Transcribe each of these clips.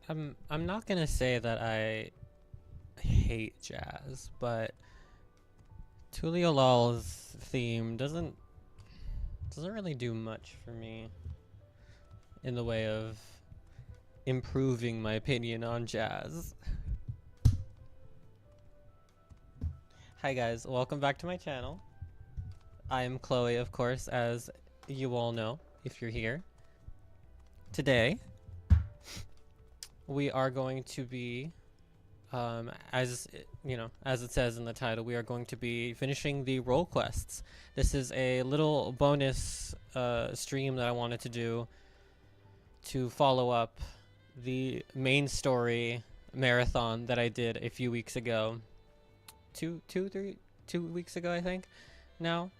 I'm not gonna say that I hate jazz, but Tuliolol's theme doesn't really do much for me in the way of improving my opinion on jazz. Hi guys, welcome back to my channel. I am Chloe, of course, as you all know if you're here. Today, we are going to be, as it says in the title, we are going to be finishing the role quests. This is a little bonus stream that I wanted to do to follow up the main story marathon that I did a few weeks ago. 2 weeks ago, I think, now.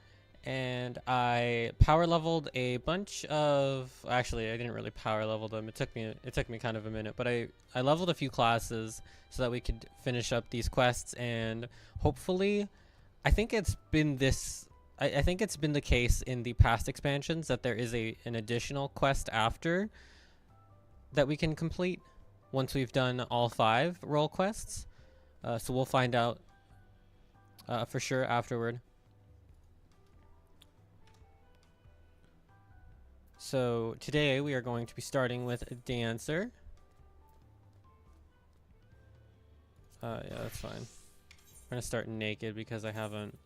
And I power leveled a bunch of, actually I didn't really power level them. It took me kind of a minute, but I leveled a few classes so that we could finish up these quests, and hopefully I think it's been the case in the past expansions that there is an additional quest after that we can complete once we've done all 5 role quests. So we'll find out for sure afterward. So today we are going to be starting with Dancer. Yeah, that's fine. We're gonna start naked because I haven't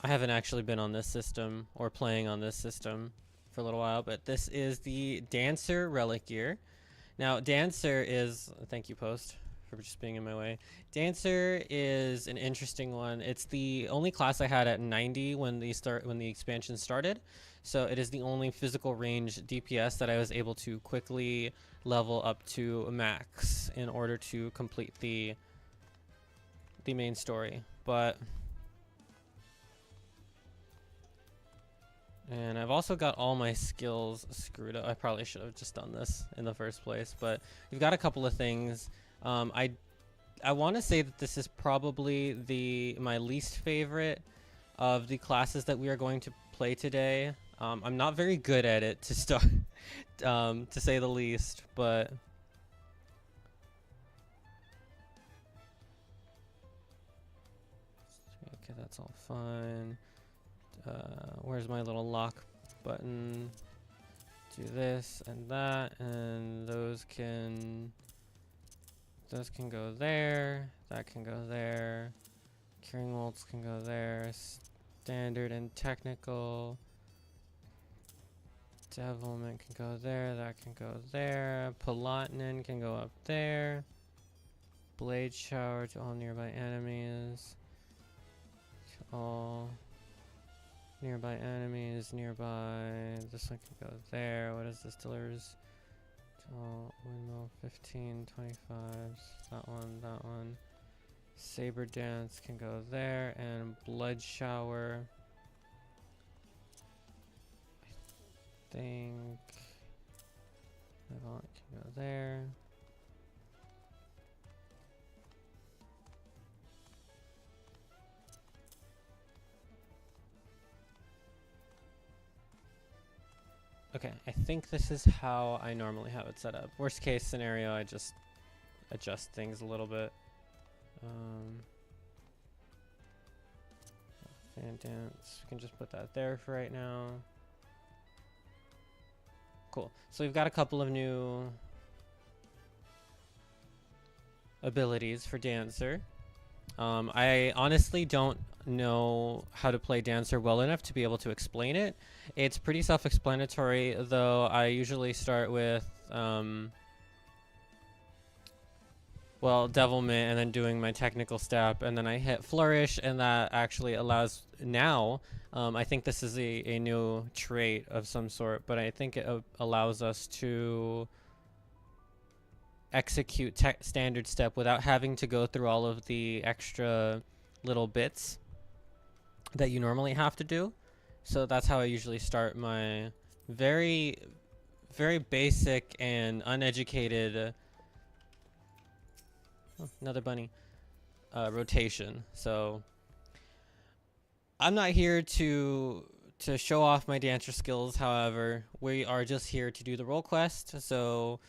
actually been on this system or playing on this system for a little while, but this is the Dancer relic gear. Now, Dancer is, thank you, Post, for just being in my way. Dancer is an interesting one. It's the only class I had at 90 when the expansion started. So it is the only physical range DPS that I was able to quickly level up to max in order to complete the main story. And I've also got all my skills screwed up. I probably should have just done this in the first place, but we've got a couple of things. I want to say that this is probably my least favorite of the classes that we are going to play today. I'm not very good at it to start, to say the least, but okay, that's all fine. Where's my little lock button? Do this and that, and those can go there, that can go there, curing molds can go there, standard and technical, devilment can go there, that can go there, Palatinin can go up there, blade shower to all nearby enemies, this one can go there. What is this? Dillers. Windmill 15, 25s. That one. Saber dance can go there, and blood shower. I think Avant can go there. Okay, I think this is how I normally have it set up. Worst case scenario, I just adjust things a little bit. Fan dance, we can just put that there for right now. Cool, so we've got a couple of new abilities for Dancer. I honestly don't know how to play Dancer well enough to be able to explain it. It's pretty self-explanatory, though. I usually start with devilment and then doing my technical step, and then I hit flourish, and that actually allows now I think this is a new trait of some sort, but I think it allows us to execute standard step without having to go through all of the extra little bits that you normally have to do. So that's how I usually start my very, very basic and uneducated another bunny rotation. So I'm not here to to show off my dancer skills. However, we are just here to do the role quest, so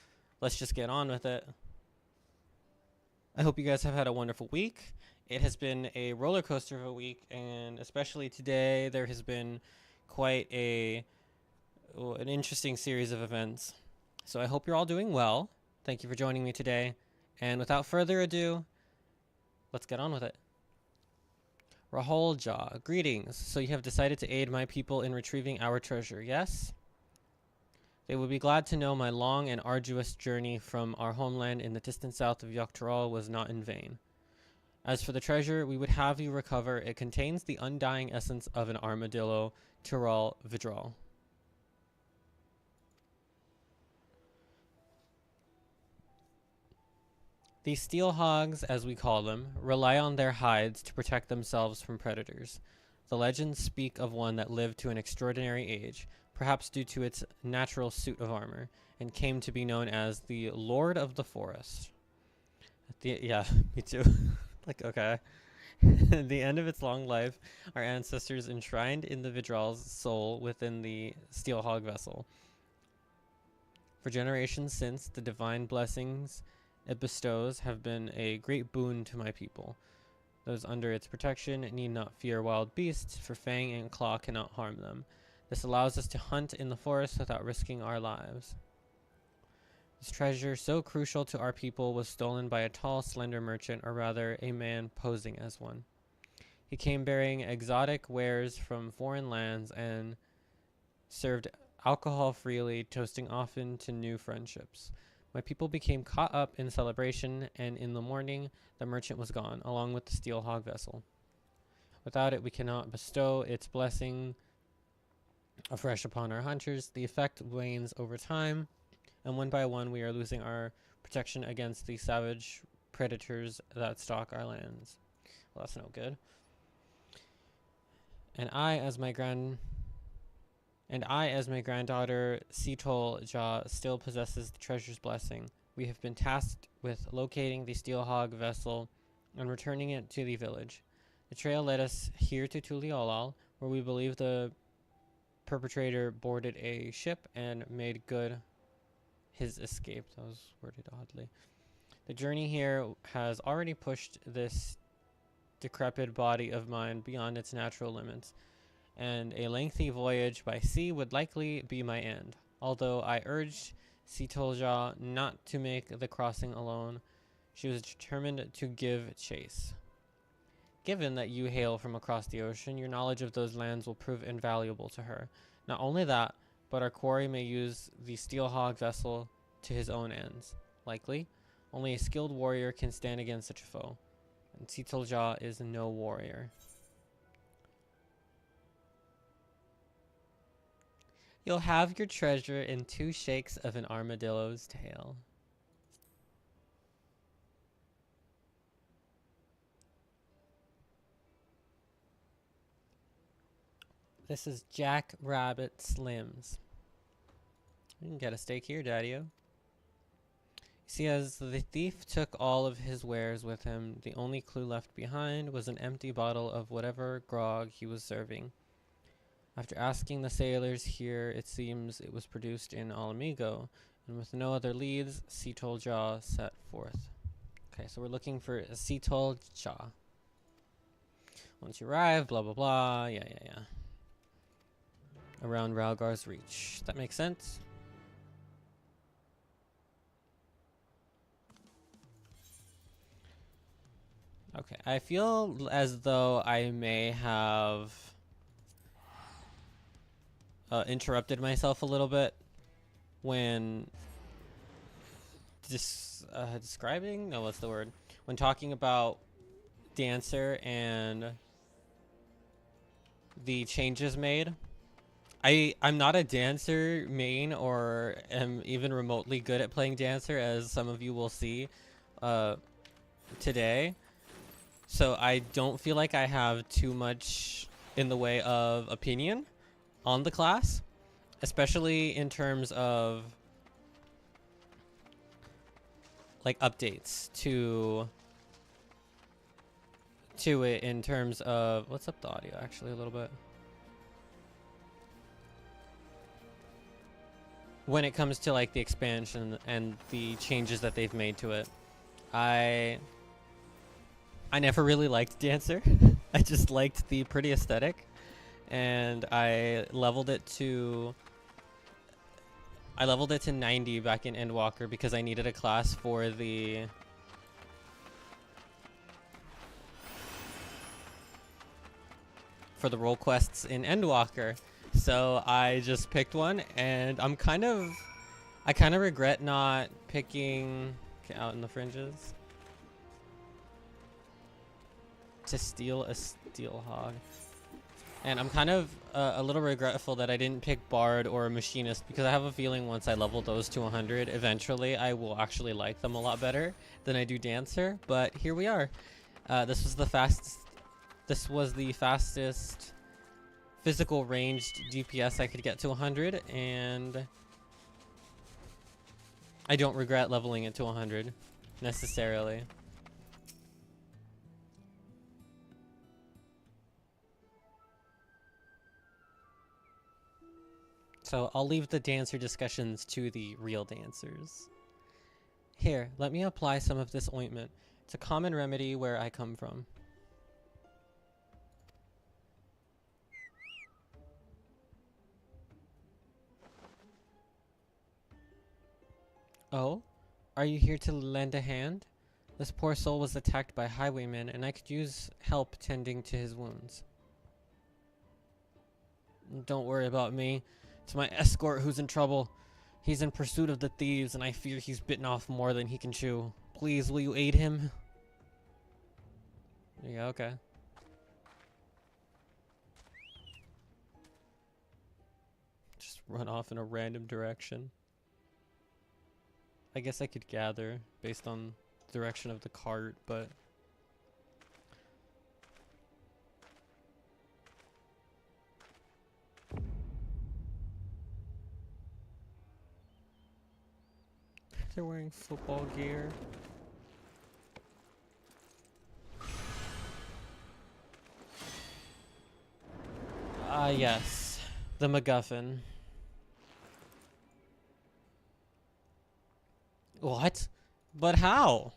let's just get on with it. I hope you guys have had a wonderful week. It has been a roller coaster of a week, and especially today, there has been quite an interesting series of events. So I hope you're all doing well. Thank you for joining me today. And without further ado, let's get on with it. Rahul Jha, greetings. So you have decided to aid my people in retrieving our treasure, yes? They will be glad to know my long and arduous journey from our homeland in the distant south of Dawntrail was not in vain. As for the treasure we would have you recover, it contains the undying essence of an armadillo, Tyrol Vidral. These steel hogs, as we call them, rely on their hides to protect themselves from predators. The legends speak of one that lived to an extraordinary age, perhaps due to its natural suit of armor, and came to be known as the Lord of the Forest. Yeah, me too. Like, okay. At the end of its long life, our ancestors enshrined in the Vidral's soul within the steel hog vessel. For generations since, the divine blessings it bestows have been a great boon to my people. Those under its protection need not fear wild beasts, for fang and claw cannot harm them. This allows us to hunt in the forest without risking our lives. This treasure, so crucial to our people, was stolen by a tall, slender merchant, or rather, a man posing as one. He came bearing exotic wares from foreign lands and served alcohol freely, toasting often to new friendships. My people became caught up in celebration, and in the morning, the merchant was gone, along with the steel hog vessel. Without it, we cannot bestow its blessing afresh upon our hunters. The effect wanes over time, and one by one, we are losing our protection against the savage predators that stalk our lands. Well, that's no good. And I, as my granddaughter, Sitol Jha, still possesses the treasure's blessing. We have been tasked with locating the steel hog vessel and returning it to the village. The trail led us here to Tuliolal, where we believe the perpetrator boarded a ship and made good his escape. That was worded oddly. The journey here has already pushed this decrepit body of mine beyond its natural limits, and a lengthy voyage by sea would likely be my end. Although I urged Sitolja not to make the crossing alone, she was determined to give chase. Given that you hail from across the ocean, your knowledge of those lands will prove invaluable to her. Not only that, but our quarry may use the steel hog vessel to his own ends. Likely, only a skilled warrior can stand against such a foe, and Sitolja is no warrior. You'll have your treasure in 2 shakes of an armadillo's tail. This is Jack Rabbit Slims. You can get a steak here, Daddy-o. See, as the thief took all of his wares with him, the only clue left behind was an empty bottle of whatever grog he was serving. After asking the sailors here, it seems it was produced in Alamigo, and with no other leads, Sitolja set forth. Okay, so we're looking for Sitolja. Once you arrive, blah blah blah, yeah. Around Ralgar's Reach. That makes sense? Okay, I feel as though I may have interrupted myself a little bit when describing? No, what's the word? When talking about Dancer and the changes made. I'm not a Dancer main or am even remotely good at playing Dancer, as some of you will see today. So I don't feel like I have too much in the way of opinion on the class, especially in terms of like updates to it, in terms of let's up the audio actually a little bit. when it comes to like the expansion and the changes that they've made to it. I never really liked Dancer. I just liked the pretty aesthetic, and I leveled it to 90 back in Endwalker because I needed a class for the role quests in Endwalker. So I just picked one, and I kind of regret not picking Out in the Fringes to steal a steel hog. And I'm kind of a little regretful that I didn't pick Bard or a Machinist, because I have a feeling once I level those to 100, eventually I will actually like them a lot better than I do Dancer. But here we are. This was the fastest physical ranged DPS I could get to 100, and I don't regret leveling it to 100 necessarily. So I'll leave the dancer discussions to the real dancers. Here, let me apply some of this ointment. It's a common remedy where I come from. Oh? Are you here to lend a hand? This poor soul was attacked by highwaymen, and I could use help tending to his wounds. Don't worry about me. It's my escort who's in trouble. He's in pursuit of the thieves, and I fear he's bitten off more than he can chew. Please, will you aid him? Yeah, okay. Just run off in a random direction. I guess I could gather based on the direction of the cart, but they're wearing football gear. Ah, yes. The MacGuffin. What? But how?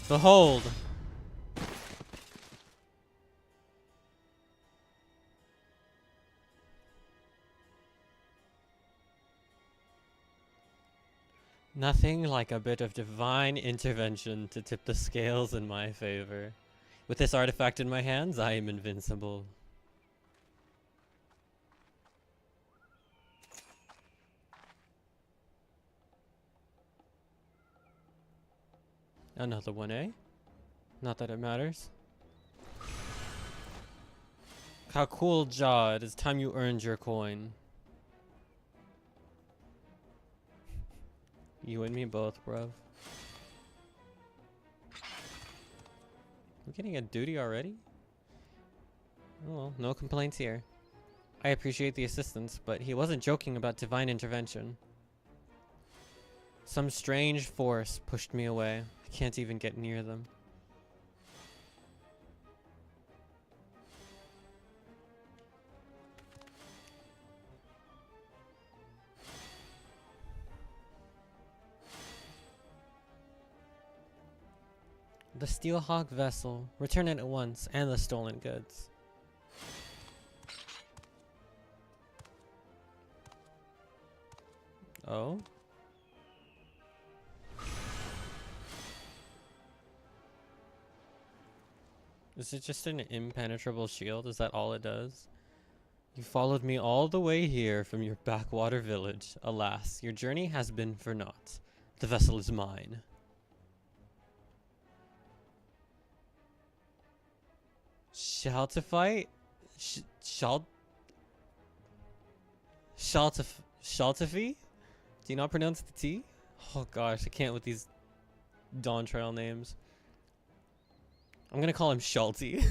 Behold. Nothing like a bit of divine intervention to tip the scales in my favor. With this artifact in my hands, I am invincible. Another one, eh? Not that it matters. How cool, Jaw. It is time you earned your coin. You and me both, bruv. I'm getting a duty already? Oh well, no complaints here. I appreciate the assistance, but he wasn't joking about divine intervention. Some strange force pushed me away. I can't even get near them. The Steelhawk vessel. Return it at once, and the stolen goods. Oh? Is it just an impenetrable shield? Is that all it does? You followed me all the way here from your backwater village. Alas, your journey has been for naught. The vessel is mine. Shaltify? Shaltify? Do you not pronounce the T? Oh gosh, I can't with these Dawntrail names. I'm gonna call him Shalty.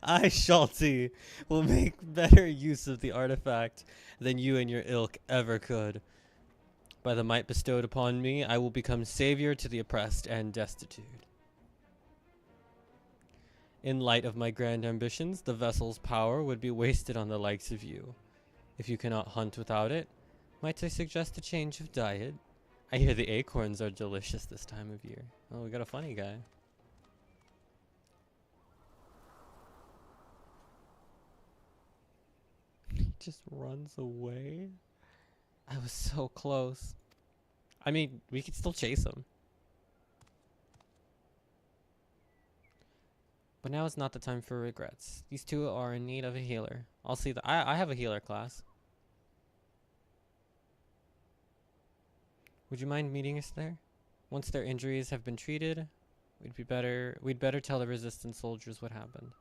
I, Shalty, will make better use of the artifact than you and your ilk ever could. By the might bestowed upon me, I will become savior to the oppressed and destitute. In light of my grand ambitions, the vessel's power would be wasted on the likes of you. If you cannot hunt without it, might I suggest a change of diet? I hear the acorns are delicious this time of year. Oh, we got a funny guy. He just runs away? I was so close. I mean, we could still chase him. But now is not the time for regrets. These two are in need of a healer. I'll see that. I have a healer class. Would you mind meeting us there? Once their injuries have been treated, we'd better tell the resistance soldiers what happened.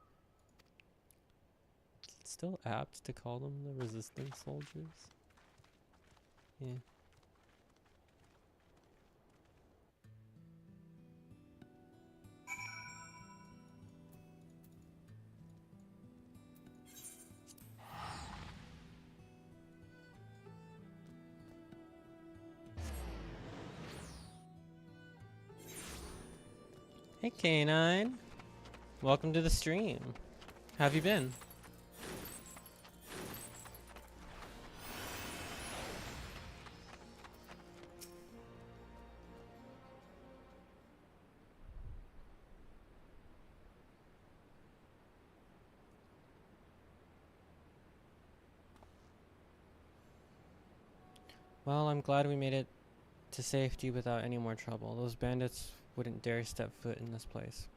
It's still apt to call them the resistance soldiers. Yeah. Hey Canine, welcome to the stream. How have you been? Well, I'm glad we made it to safety without any more trouble. Those bandits wouldn't dare step foot in this place.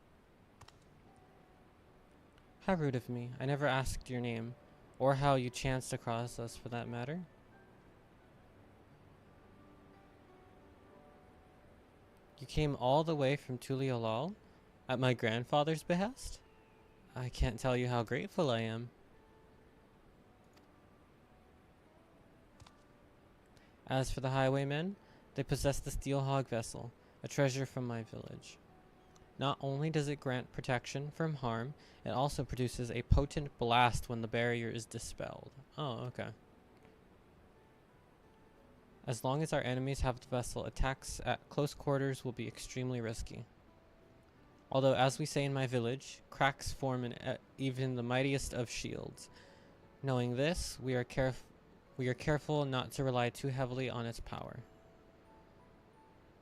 How rude of me. I never asked your name, or how you chanced across us for that matter. You came all the way from Tuliolal at my grandfather's behest? I can't tell you how grateful I am. As for the highwaymen, they possess the Steel Hog vessel, a treasure from my village. Not only does it grant protection from harm, it also produces a potent blast when the barrier is dispelled. Oh, okay. As long as our enemies have the vessel, attacks at close quarters will be extremely risky. Although, as we say in my village, cracks form in even the mightiest of shields. Knowing this, we are careful not to rely too heavily on its power.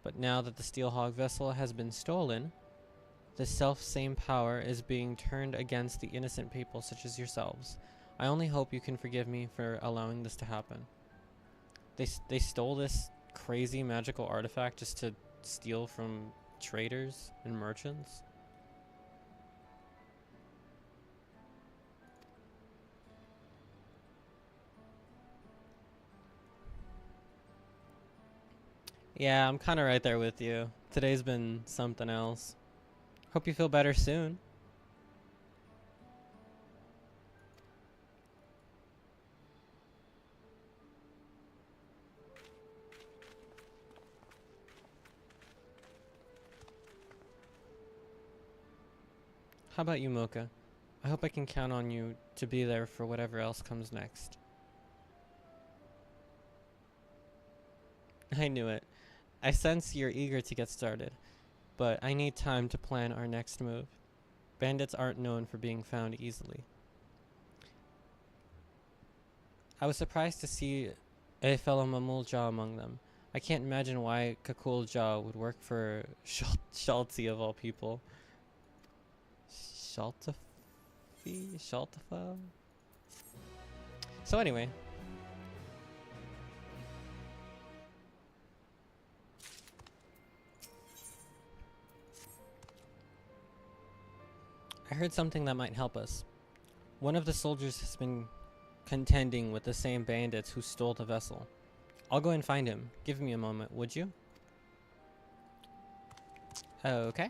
But now that the Steel Hog vessel has been stolen, the self-same power is being turned against the innocent people such as yourselves. I only hope you can forgive me for allowing this to happen. They stole this crazy magical artifact just to steal from traders and merchants. Yeah, I'm kind of right there with you. Today's been something else. Hope you feel better soon. How about you, Mocha? I hope I can count on you to be there for whatever else comes next. I knew it. I sense you're eager to get started, but I need time to plan our next move. Bandits aren't known for being found easily. I was surprised to see a fellow Mamulja among them. I can't imagine why Kakulja would work for Shalti of all people. Shaltafi? Shaltafa? So anyway. I heard something that might help us. One of the soldiers has been contending with the same bandits who stole the vessel. I'll go and find him. Give me a moment, would you? Okay.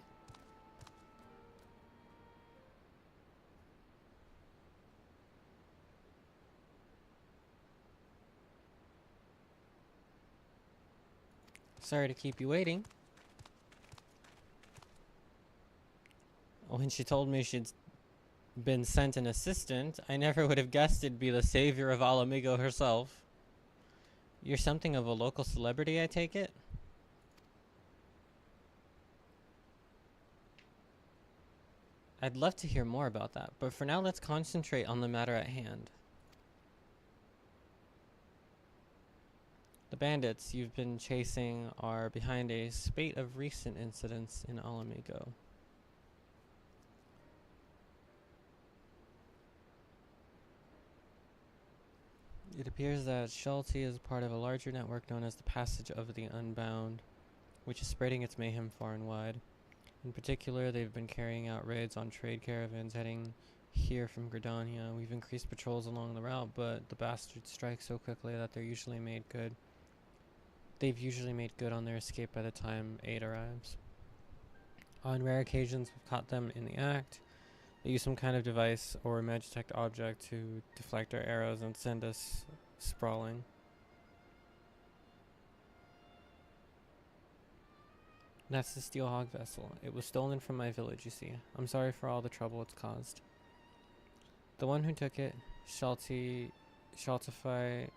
Sorry to keep you waiting. When she told me she'd been sent an assistant, I never would have guessed it'd be the savior of Alamigo herself. You're something of a local celebrity, I take it? I'd love to hear more about that, but for now let's concentrate on the matter at hand. The bandits you've been chasing are behind a spate of recent incidents in Alamigo. It appears that Sheltie is part of a larger network known as the Passage of the Unbound, which is spreading its mayhem far and wide. In particular, they've been carrying out raids on trade caravans heading here from Gridania. We've increased patrols along the route, but the bastards strike so quickly that they've usually made good on their escape by the time aid arrives. On rare occasions, we've caught them in the act. They use some kind of device or magitech object to deflect our arrows and send us sprawling. That's the Steel Hog vessel. It was stolen from my village, you see. I'm sorry for all the trouble it's caused. The one who took it, Shaltify,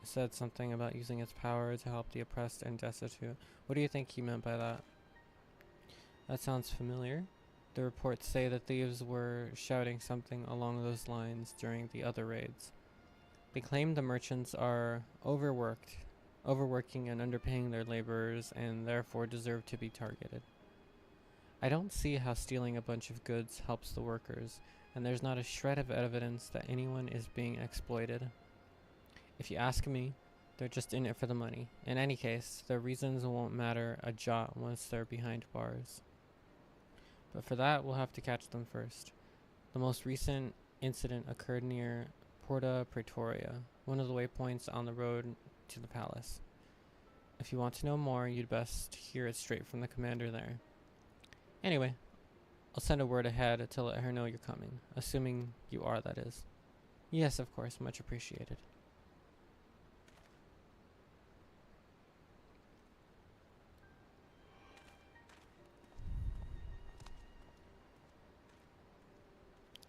said something about using its power to help the oppressed and destitute. What do you think he meant by that? That sounds familiar. The reports say that thieves were shouting something along those lines during the other raids. They claim the merchants are overworking and underpaying their laborers and therefore deserve to be targeted. I don't see how stealing a bunch of goods helps the workers, and there's not a shred of evidence that anyone is being exploited. If you ask me, they're just in it for the money. In any case, their reasons won't matter a jot once they're behind bars. But for that, we'll have to catch them first. The most recent incident occurred near Porta Praetoria, one of the waypoints on the road to the palace. If you want to know more, you'd best hear it straight from the commander there. Anyway, I'll send a word ahead to let her know you're coming, assuming you are, that is. Yes, of course, much appreciated.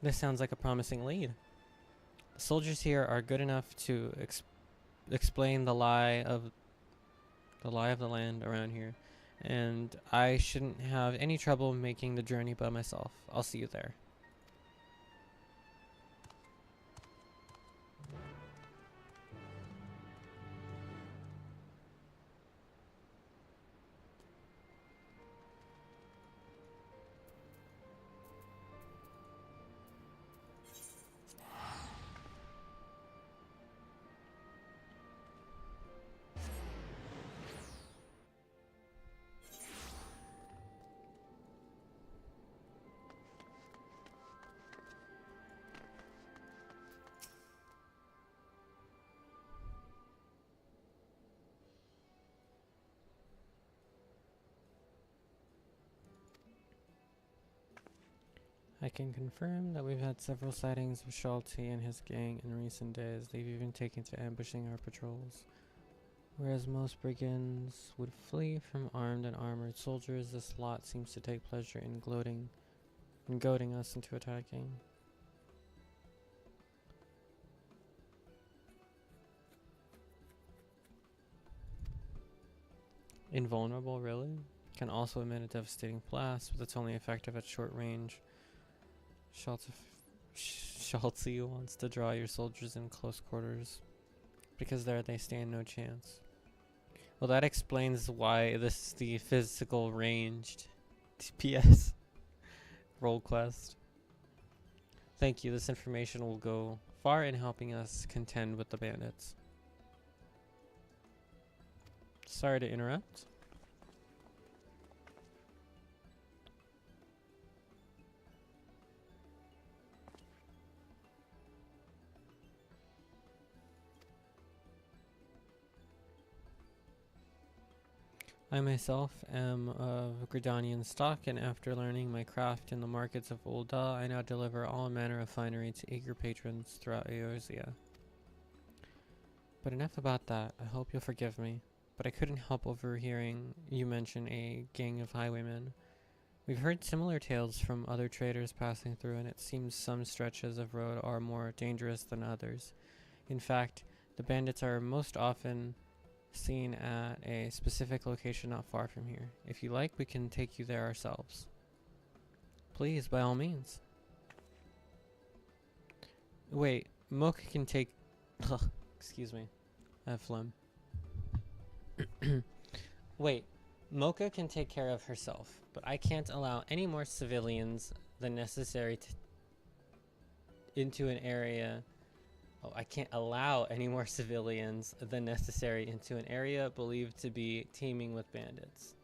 This sounds like a promising lead. The soldiers here are good enough to explain the lie of the land around here, and I shouldn't have any trouble making the journey by myself. I'll see you there. I can confirm that we've had several sightings of Shaltie and his gang in recent days. They've even taken to ambushing our patrols. Whereas most brigands would flee from armed and armored soldiers, this lot seems to take pleasure in goading us into attacking. Invulnerable, really? Can also emit a devastating blast, but it's only effective at short range. Shaltie wants to draw your soldiers in close quarters, because there they stand no chance. Well, that explains why this is the physical ranged TPS role quest. Thank you, this information will go far in helping us contend with the bandits. Sorry to interrupt. I myself am of Gridanian stock, and after learning my craft in the markets of Ul'dah, I now deliver all manner of finery to eager patrons throughout Eorzea. But enough about that. I hope you'll forgive me, but I couldn't help overhearing you mention a gang of highwaymen. We've heard similar tales from other traders passing through, and it seems some stretches of road are more dangerous than others. In fact, the bandits are most often seen at a specific location not far from here. If you like, we can take you there ourselves. Please, by all means. Wait, Mocha can take... Excuse me. I have phlegm. Wait, Mocha can take care of herself, but I can't allow any more civilians than necessary into an area... Oh, I can't allow any more civilians than necessary into an area believed to be teeming with bandits.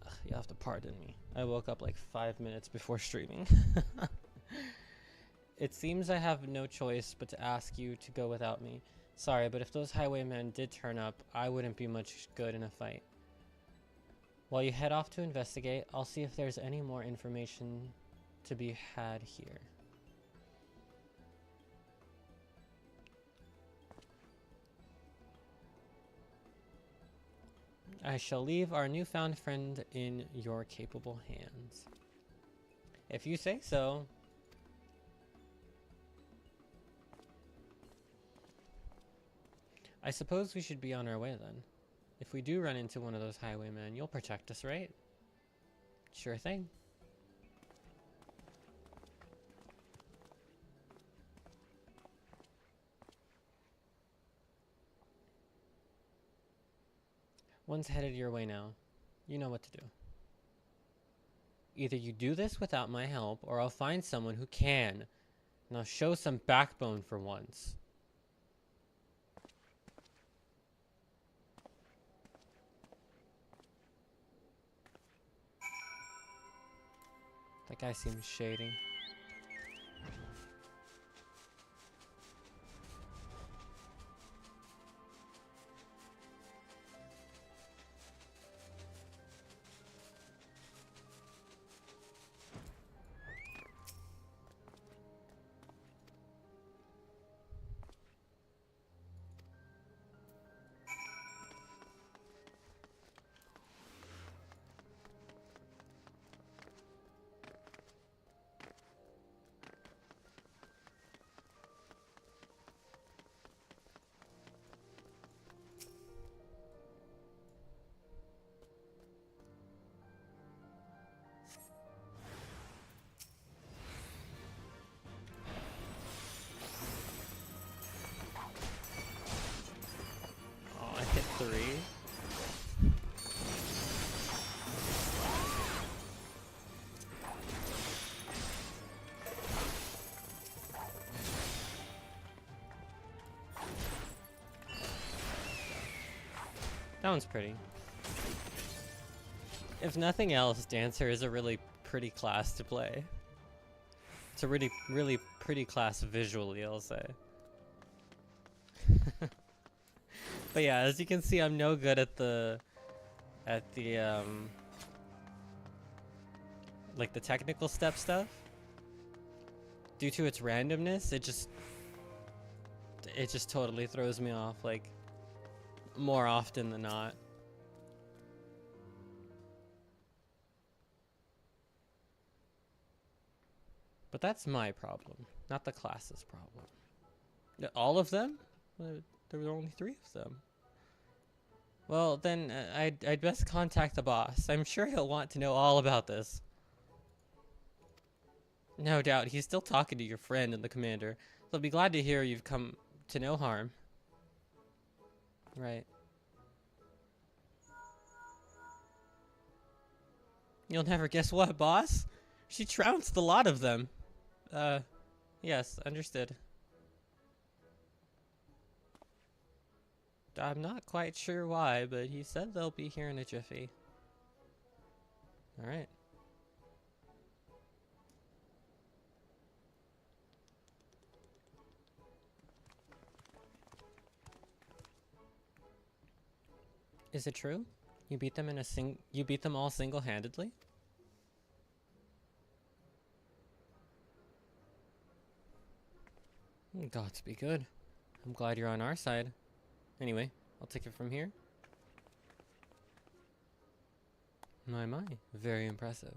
Ugh, you'll have to pardon me. I woke up like 5 minutes before streaming. It seems I have no choice but to ask you to go without me. Sorry, but if those highwaymen did turn up, I wouldn't be much good in a fight. While you head off to investigate, I'll see if there's any more information to be had here. I shall leave our newfound friend in your capable hands. If you say so. I suppose we should be on our way then. If we do run into one of those highwaymen, you'll protect us, right? Sure thing. One's headed your way now. You know what to do. Either you do this without my help, or I'll find someone who can. And I'll show some backbone for once. That guy seems shady. Oh, I hit 3. That one's pretty. If nothing else, Dancer is a really pretty class to play. It's a really, really pretty class visually, I'll say. But yeah, as you can see, I'm no good at the like the technical stuff. Due to its randomness, it just totally throws me off, like, more often than not. But that's my problem, not the class's problem. All of them? There were only 3 of them. Well, then I'd best contact the boss. I'm sure he'll want to know all about this. No doubt, he's still talking to your friend and the commander. They'll be glad to hear you've come to no harm. Right. You'll never guess what, boss? She trounced a lot of them. Yes, understood. I'm not quite sure why, but he said they'll be here in a jiffy. Alright. Is it true? You beat them you beat them all single-handedly? Gods be good. I'm glad you're on our side. Anyway, I'll take it from here. My, very impressive.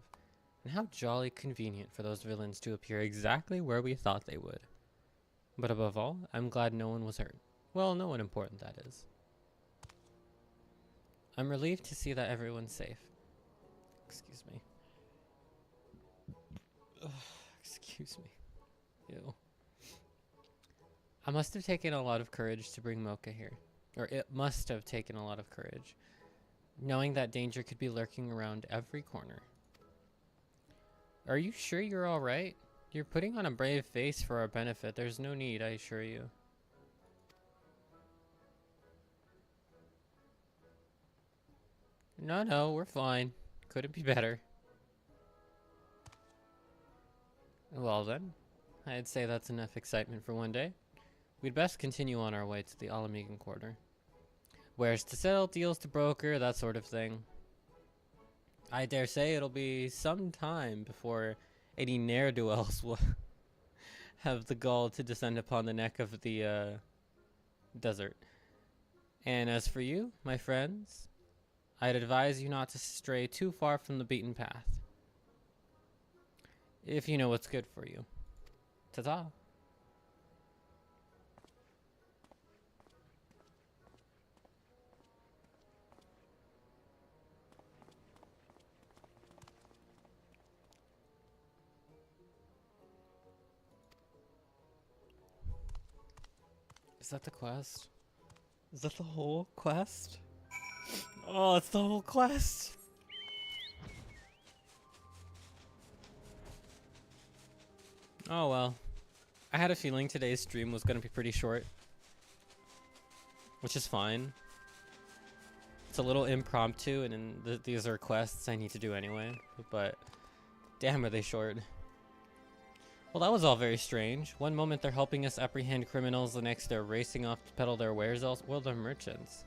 And how jolly convenient for those villains to appear exactly where we thought they would. But above all, I'm glad no one was hurt. Well, no one important, that is. I'm relieved to see that everyone's safe. Excuse me. Excuse me. Ew. I must have taken a lot of courage to bring Mocha here. Or it must have taken a lot of courage, knowing that danger could be lurking around every corner. Are you sure you're alright? You're putting on a brave face for our benefit. There's no need, I assure you. No, we're fine. Couldn't be better. Well then, I'd say that's enough excitement for one day. We'd best continue on our way to the Alamegan Quarter. Where's to settle, deals to broker, that sort of thing. I dare say it'll be some time before any ne'er-do-wells will have the gall to descend upon the neck of the desert. And as for you, my friends, I'd advise you not to stray too far from the beaten path. If you know what's good for you. Ta-ta. Is that the quest? Is that the whole quest? Oh, it's the whole quest! Oh well. I had a feeling today's stream was gonna be pretty short. Which is fine. It's a little impromptu, and these are quests I need to do anyway. But damn, are they short. Well, that was all very strange. One moment they're helping us apprehend criminals, the next they're racing off to peddle their wares elsewhere. Well, they're merchants.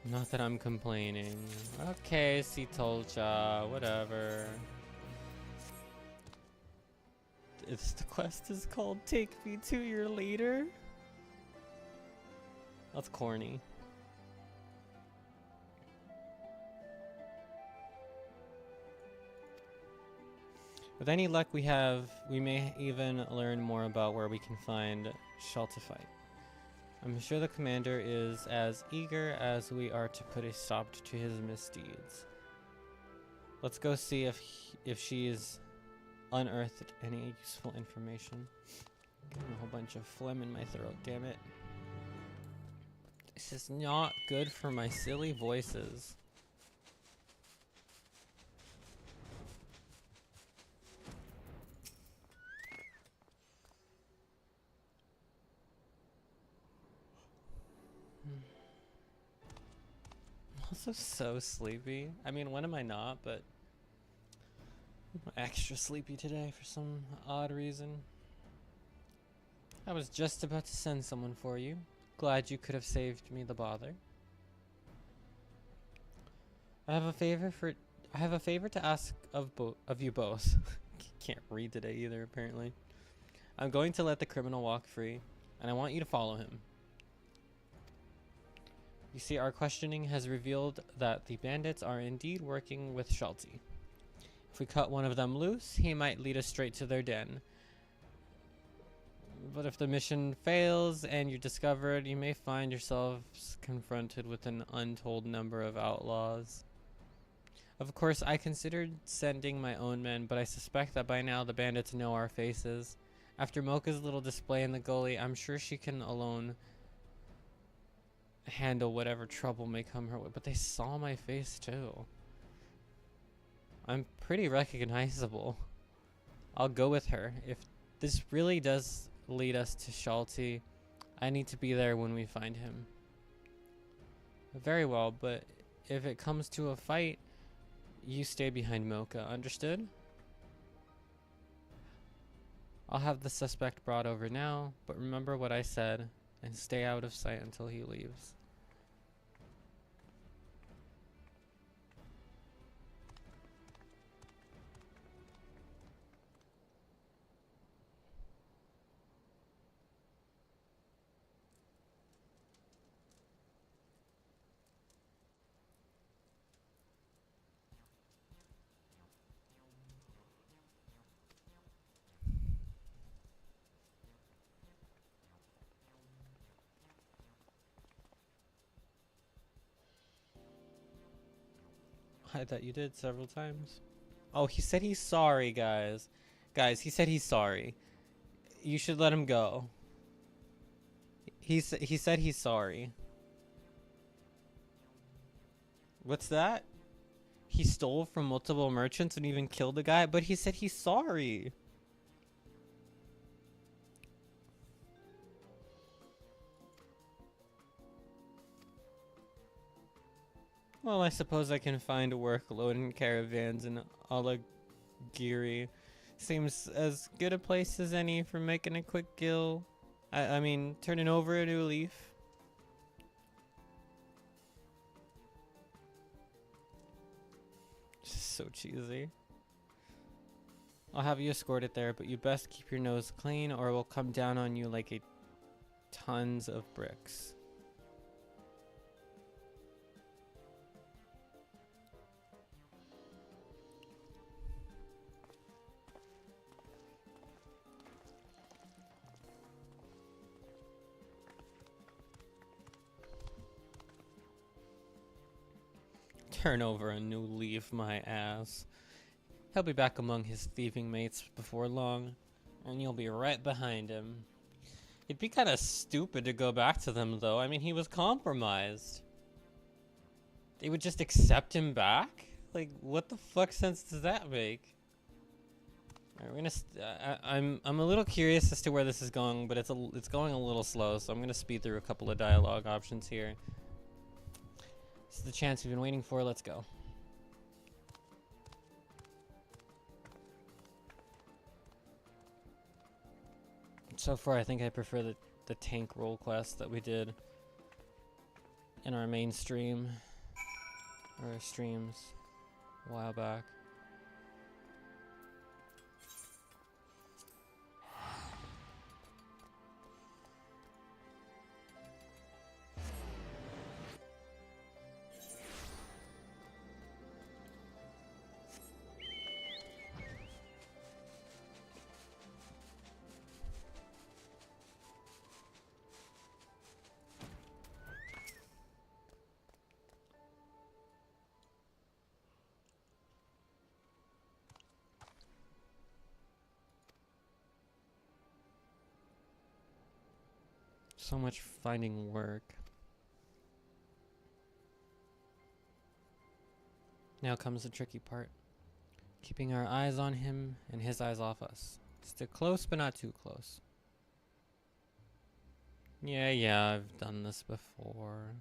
Not that I'm complaining. Okay, see, told ya. Whatever. The quest is called Take Me to Your Leader. That's corny. With any luck we may even learn more about where we can find Shell to fight. I'm sure the commander is as eager as we are to put a stop to his misdeeds. Let's go see if she's unearthed any useful information. Getting a whole bunch of phlegm in my throat, damn it. This is not good for my silly voices. I'm also so sleepy. I mean, when am I not? But I'm extra sleepy today for some odd reason. I was just about to send someone for you. Glad you could have saved me the bother. I have a favor to ask of you both. Can't read today either, apparently. I'm going to let the criminal walk free, and I want you to follow him. You see, our questioning has revealed that the bandits are indeed working with Shelty. If we cut one of them loose, he might lead us straight to their den. But if the mission fails and you're discovered, you may find yourselves confronted with an untold number of outlaws. Of course, I considered sending my own men, but I suspect that by now the bandits know our faces. After Mocha's little display in the gully, I'm sure she can alone handle whatever trouble may come her way. But they saw my face too. I'm pretty recognizable. I'll go with her. If this really does lead us to Shelty, I need to be there when we find him. Very well, but if it comes to a fight, you stay behind Mocha, understood? I'll have the suspect brought over now, but remember what I said, and stay out of sight until he leaves. I thought you did several times. Oh, he said he's sorry, guys. Guys, he said he's sorry. You should let him go. He said he's sorry. What's that? He stole from multiple merchants and even killed a guy, but he said he's sorry. Well, I suppose I can find work loading caravans in Alagiri. Seems as good a place as any for making a quick gill. I mean, turning over a new leaf. Just so cheesy. I'll have you escorted there, but you best keep your nose clean or we'll come down on you like tons of bricks. Turn over a new leaf, my ass. He'll be back among his thieving mates before long, and you'll be right behind him. It'd be kind of stupid to go back to them, though. I mean, he was compromised. They would just accept him back? Like, what the fuck sense does that make? Alright, we're gonna. I'm a little curious as to where this is going, but it's going a little slow, so I'm gonna speed through a couple of dialogue options here. This is the chance we've been waiting for. Let's go. So far, I think I prefer the tank role quest that we did in our main stream, or streams, a while back. So much finding work. Now comes the tricky part. Keeping our eyes on him and his eyes off us. Stick close, but not too close. Yeah, I've done this before.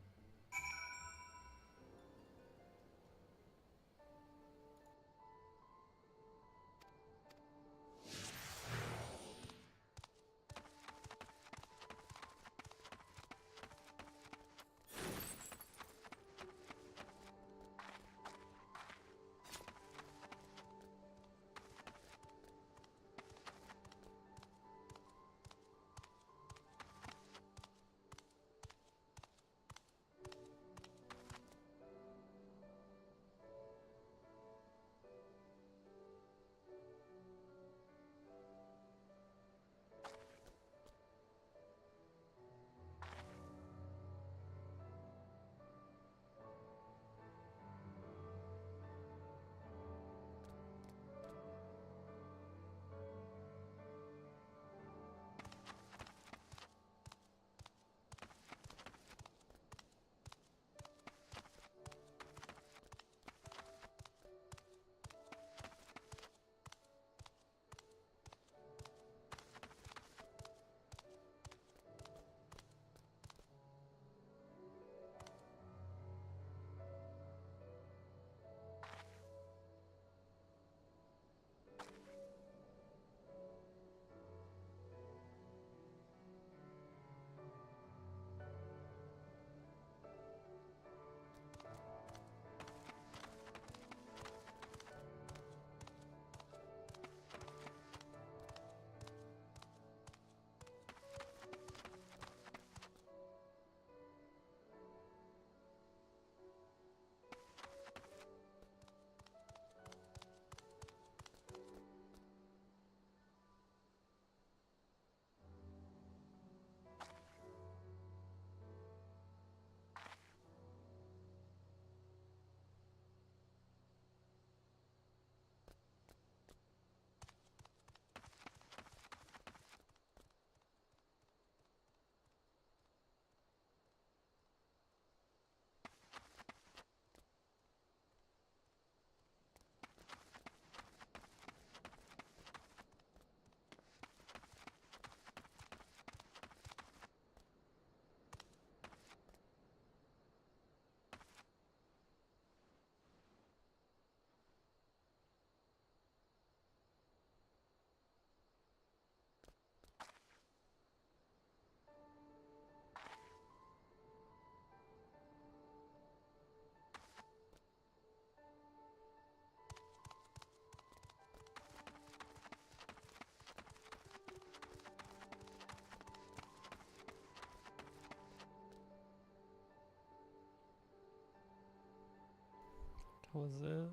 Was it?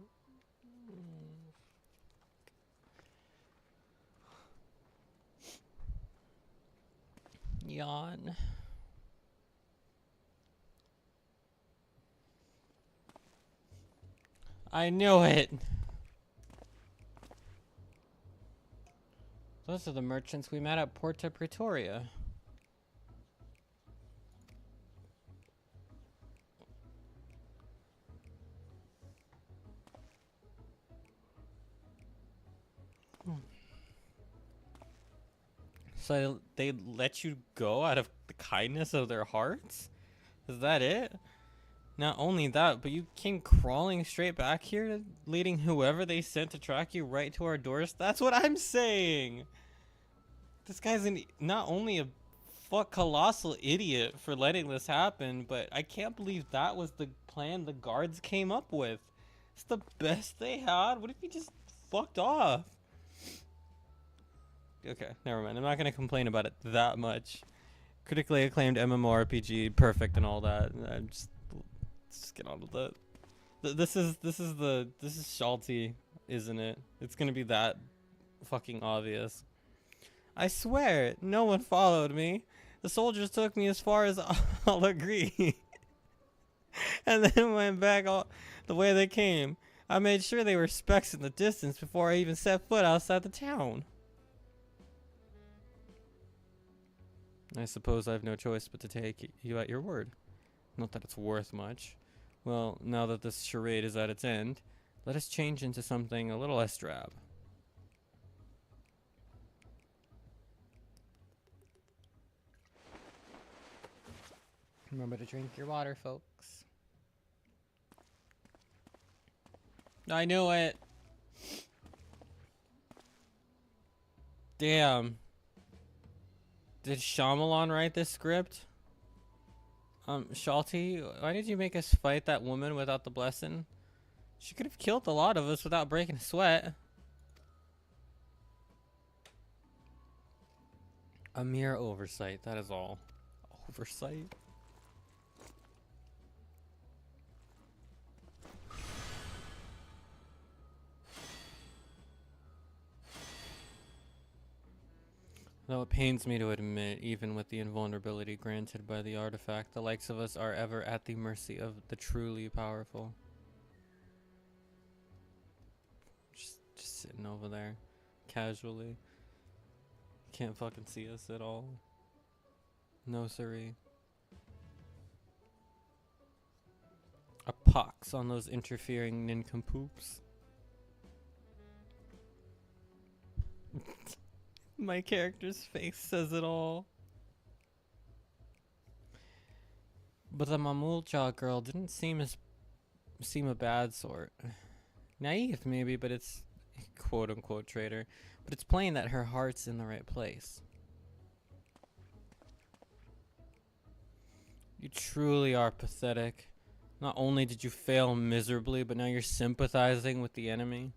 Yawn. I knew it. Those are the merchants we met at Porta Pretoria. So they let you go out of the kindness of their hearts? Is that it? Not only that, but you came crawling straight back here, leading whoever they sent to track you right to our doors? That's what I'm saying! This guy's not only a colossal idiot for letting this happen, but I can't believe that was the plan the guards came up with. It's the best they had? What if he just fucked off? Okay, never mind. I'm not gonna complain about it that much. Critically acclaimed MMORPG, perfect and all that. I'm just get on with it. This is Shalty, isn't it? It's gonna be that fucking obvious. I swear, no one followed me. The soldiers took me as far as I'll agree, and then went back all the way they came. I made sure they were specks in the distance before I even set foot outside the town. I suppose I have no choice but to take you at your word. Not that it's worth much. Well, now that this charade is at its end, let us change into something a little less drab. Remember to drink your water, folks. I knew it! Damn. Did Shyamalan write this script? Shalty, why did you make us fight that woman without the blessing? She could have killed a lot of us without breaking a sweat. A mere oversight, that is all. Oversight? Though it pains me to admit, even with the invulnerability granted by the artifact, the likes of us are ever at the mercy of the truly powerful. Just sitting over there, casually. Can't fucking see us at all. No siree. A pox on those interfering nincompoops. My character's face says it all. But the Mamulcha girl didn't seem a bad sort. Naive maybe, but it's quote unquote traitor. But it's plain that her heart's in the right place. You truly are pathetic. Not only did you fail miserably, but now you're sympathizing with the enemy.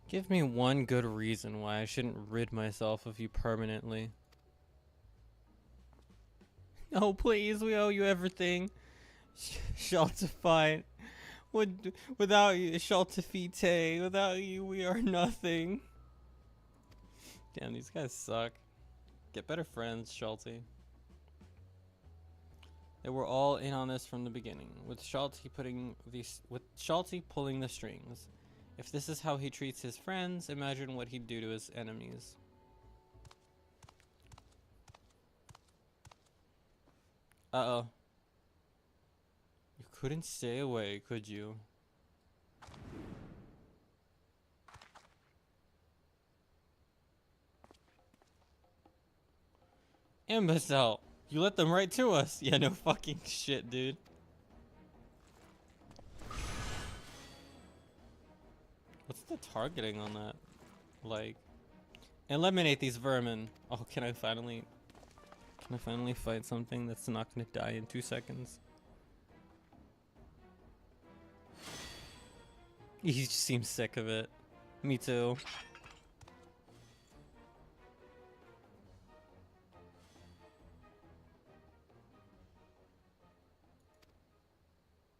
Give me one good reason why I shouldn't rid myself of you permanently. Oh, please, we owe you everything. Shaltified. Without you, Shaltifite. Without you, we are nothing. Damn, these guys suck. Get better friends, Shalty. They were all in on this from the beginning, with Shalty pulling the strings. If this is how he treats his friends, imagine what he'd do to his enemies. Uh-oh. You couldn't stay away, could you? Imbecile! You let them right to us! Yeah, no fucking shit, dude. What's the targeting on that? Like, eliminate these vermin. Oh, can I finally fight something that's not gonna die in 2 seconds? He just seems sick of it. Me too.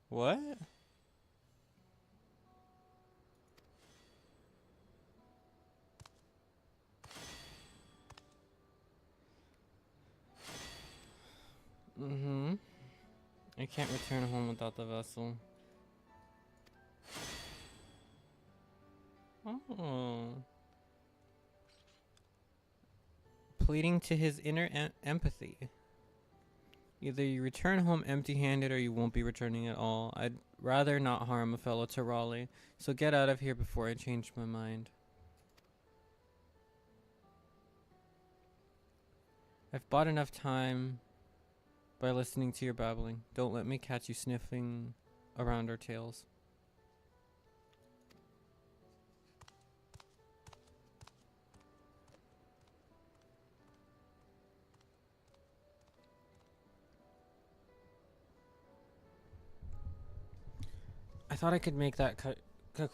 What? Mm-hmm. I can't return home without the vessel. Oh. Pleading to his inner empathy. Either you return home empty-handed or you won't be returning at all. I'd rather not harm a fellow Tirali, so get out of here before I change my mind. I've bought enough time by listening to your babbling. Don't let me catch you sniffing around our tails. I thought I could make that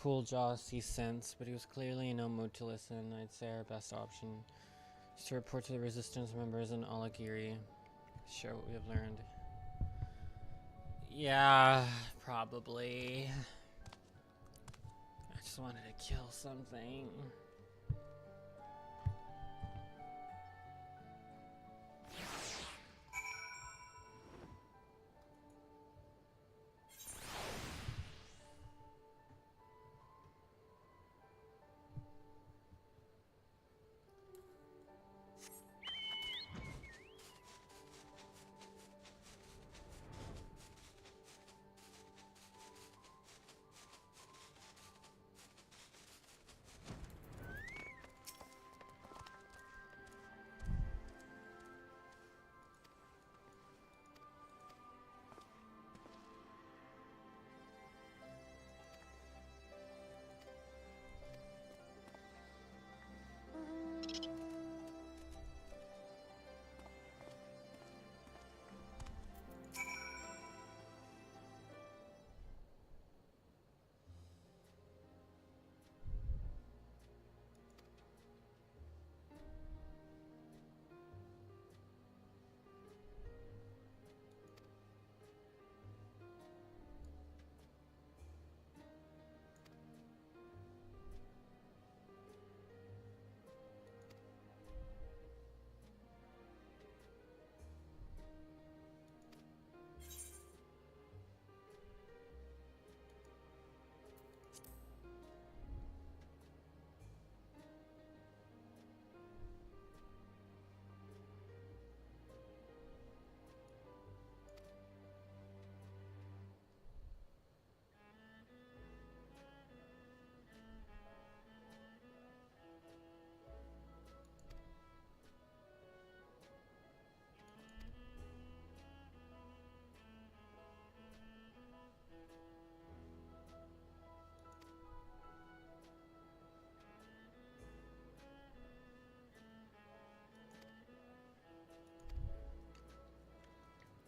cool jaw see sense, but he was clearly in no mood to listen. I'd say our best option is to report to the resistance members in Alagiri. Share what we have learned. Yeah, probably. I just wanted to kill something.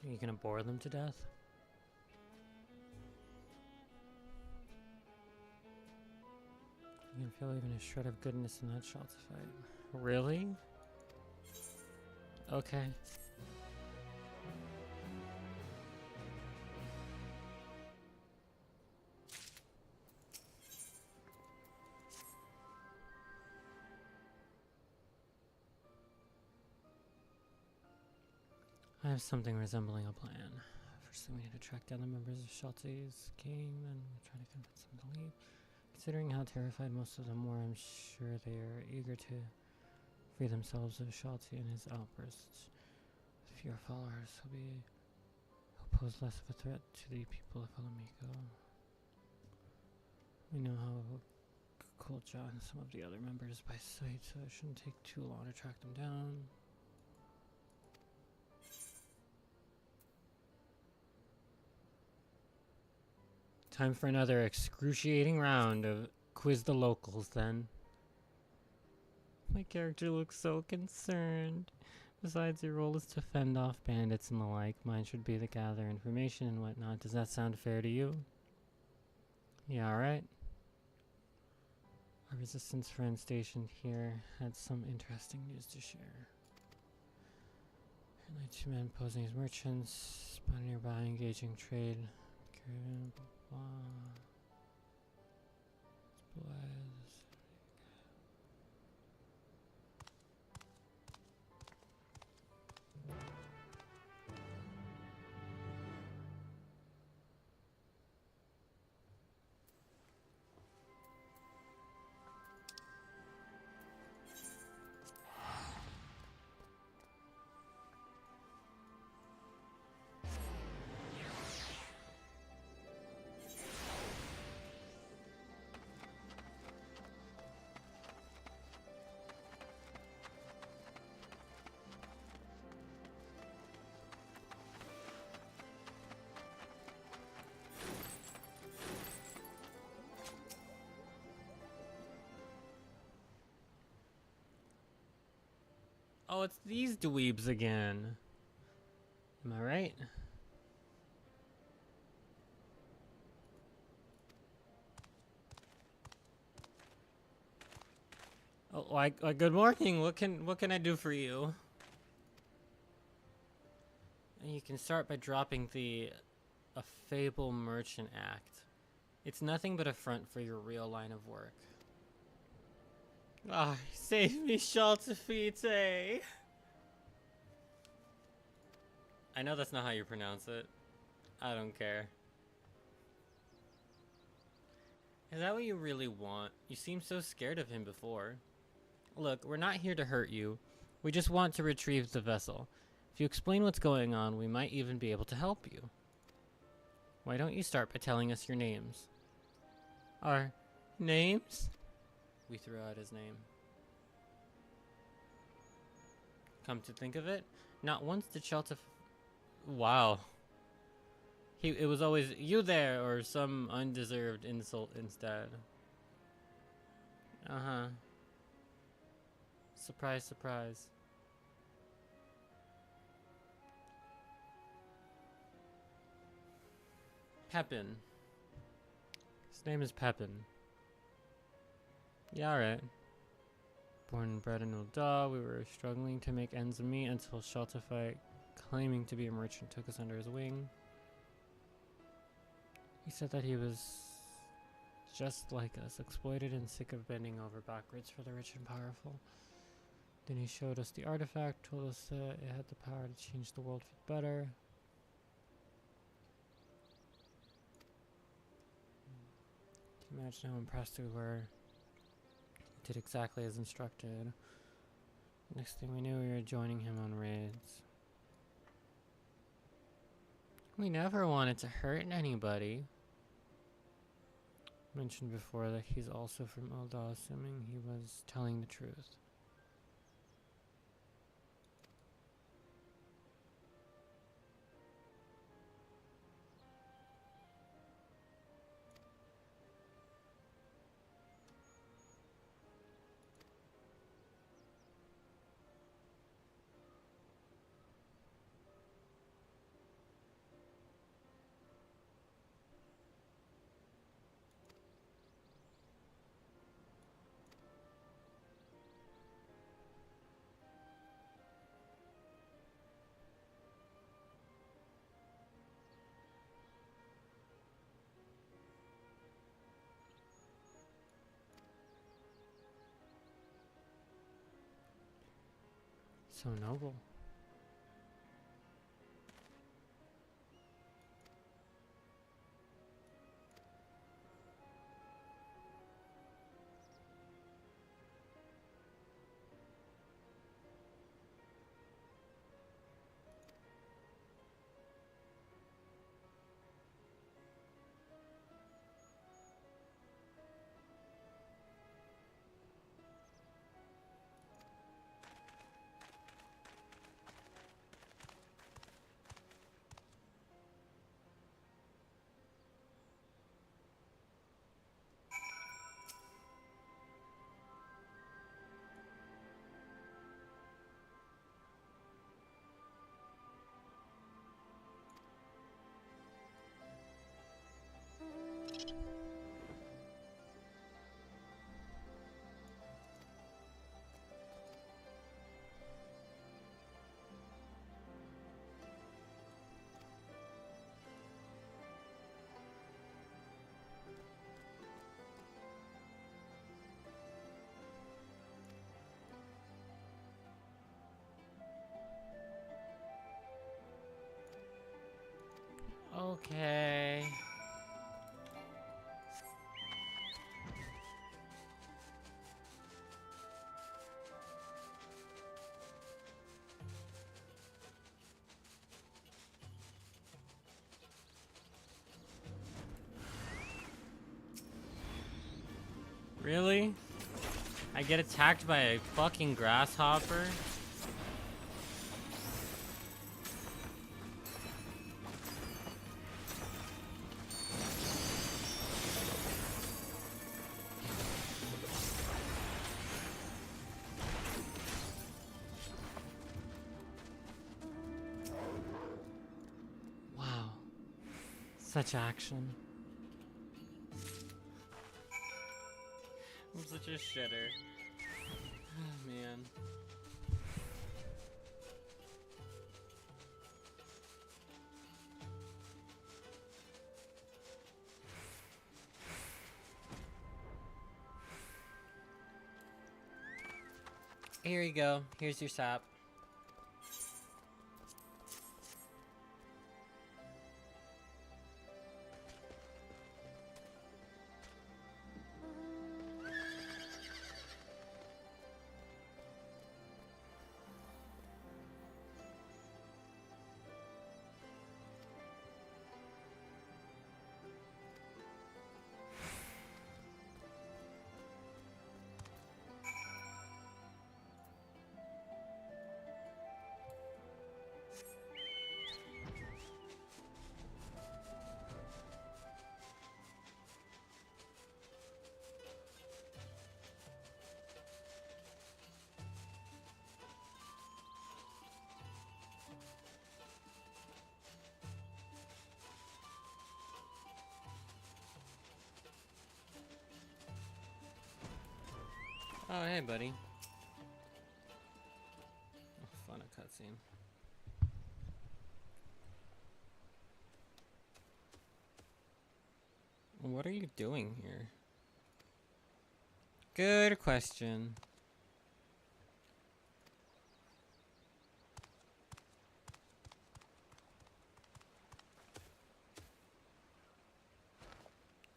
Are you gonna bore them to death? You can feel even a shred of goodness in that Shalta fight. Really? Okay. I have something resembling a plan. Firstly, we need to track down the members of Shalta's gang, then try to convince them to leave. Considering how terrified most of them were, I'm sure they are eager to free themselves of Shalta and his outbursts. With fewer followers, he'll pose less of a threat to the people of Alamiko. We know how Kulja and some of the other members by sight, so it shouldn't take too long to track them down. Time for another excruciating round of Quiz the Locals, then. My character looks so concerned. Besides, your role is to fend off bandits and the like. Mine should be to gather information and whatnot. Does that sound fair to you? Yeah, alright. Our resistance friend stationed here had some interesting news to share. Apparently 2 men posing as merchants, spotted nearby engaging trade. Blah, blah. Oh, it's these dweebs again. Am I right? Oh, good morning. What can I do for you? You can start by dropping the A Fable Merchant Act. It's nothing but a front for your real line of work. Ah, save me, Shaltafite. I know that's not how you pronounce it. I don't care. Is that what you really want? You seemed so scared of him before. Look, we're not here to hurt you. We just want to retrieve the vessel. If you explain what's going on, we might even be able to help you. Why don't you start by telling us your names? Our names? We threw out his name. Come to think of it, not once did Wow. It was always, you there, or some undeserved insult instead. Uh-huh. Surprise, surprise. Pepin. His name is Pepin. Yeah, alright. Born and bred in Ul'dah, we were struggling to make ends meet until Shaltafite, claiming to be a merchant, took us under his wing. He said that he was just like us, exploited and sick of bending over backwards for the rich and powerful. Then he showed us the artifact, told us that it had the power to change the world for the better. Can you imagine how impressed we were? He did exactly as instructed. Next thing we knew, we were joining him on raids. We never wanted to hurt anybody. Mentioned before that he's also from Ul'dah, assuming he was telling the truth. So noble. Okay. Really? I get attacked by a fucking grasshopper? Such action. I'm such a shitter. Oh, man. Here you go. Here's your sap. Oh, hey, buddy. Oh, fun, a cutscene. What are you doing here? Good question.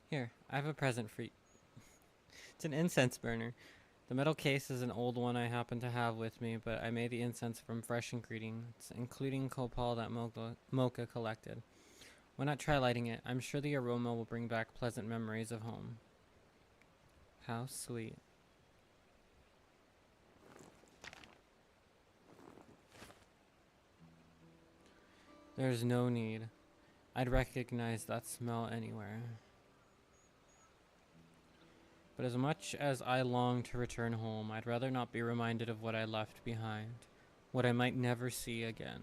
Here, I have a present for you. It's an incense burner. The metal case is an old one I happen to have with me, but I made the incense from fresh ingredients, including copal that Mocha collected. Why not try lighting it? I'm sure the aroma will bring back pleasant memories of home. How sweet. There's no need. I'd recognize that smell anywhere. But as much as I long to return home, I'd rather not be reminded of what I left behind, what I might never see again.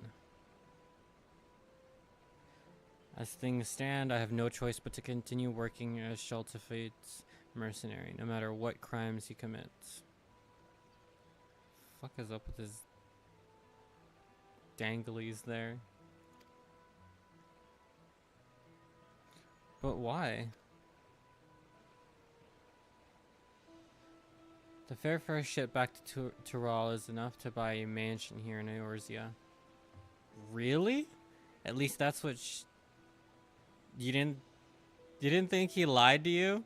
As things stand, I have no choice but to continue working as Shaltifate's mercenary, no matter what crimes he commits. Fuck is up with his danglies there? But why? The fare for a ship back to Tural is enough to buy a mansion here in Eorzea. Really? At least that's what you didn't think he lied to you?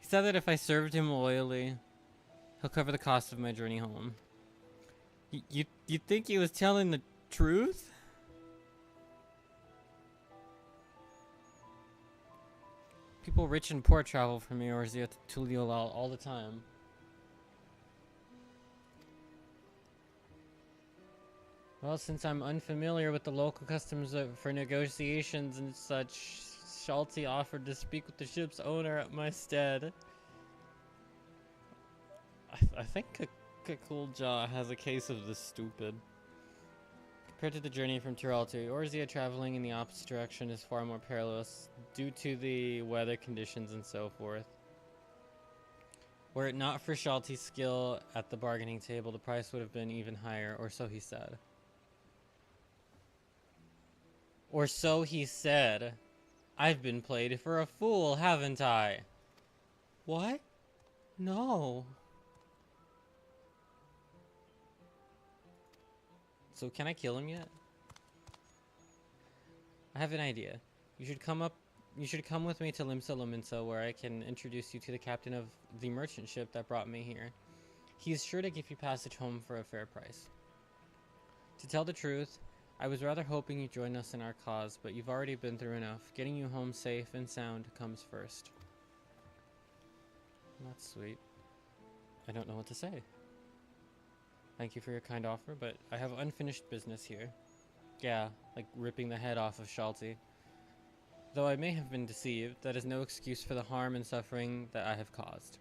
He said that if I served him loyally, he'll cover the cost of my journey home. You think he was telling the truth? People rich and poor travel from Eorzea to Tuliolal all the time. Well, since I'm unfamiliar with the local customs for negotiations and such, Shalti offered to speak with the ship's owner at my stead. I think Kakulja has a case of this stupid. Compared to the journey from Tural to Eorzea, traveling in the opposite direction is far more perilous due to the weather conditions and so forth. Were it not for Shalti's skill at the bargaining table, the price would have been even higher, or so he said. Or so he said. I've been played for a fool, haven't I? What? No. So can I kill him yet? I have an idea. You should come with me to Limsa Lominsa, where I can introduce you to the captain of the merchant ship that brought me here. He's sure to give you passage home for a fair price. To tell the truth, I was rather hoping you'd join us in our cause, but you've already been through enough. Getting you home safe and sound comes first. That's sweet. I don't know what to say. Thank you for your kind offer, but I have unfinished business here. Yeah, like ripping the head off of Shalti. Though I may have been deceived, that is no excuse for the harm and suffering that I have caused.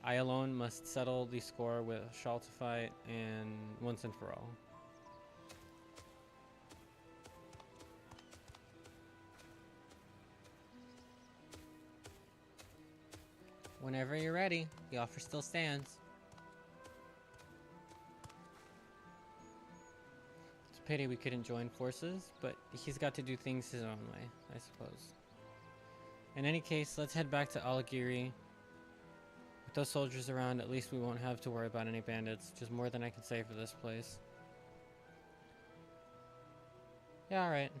I alone must settle the score with Shaltify and once and for all. Whenever you're ready, the offer still stands. It's a pity we couldn't join forces, but he's got to do things his own way, I suppose. In any case, let's head back to Alagiri. With those soldiers around, at least we won't have to worry about any bandits. Just more than I can say for this place. Yeah, alright.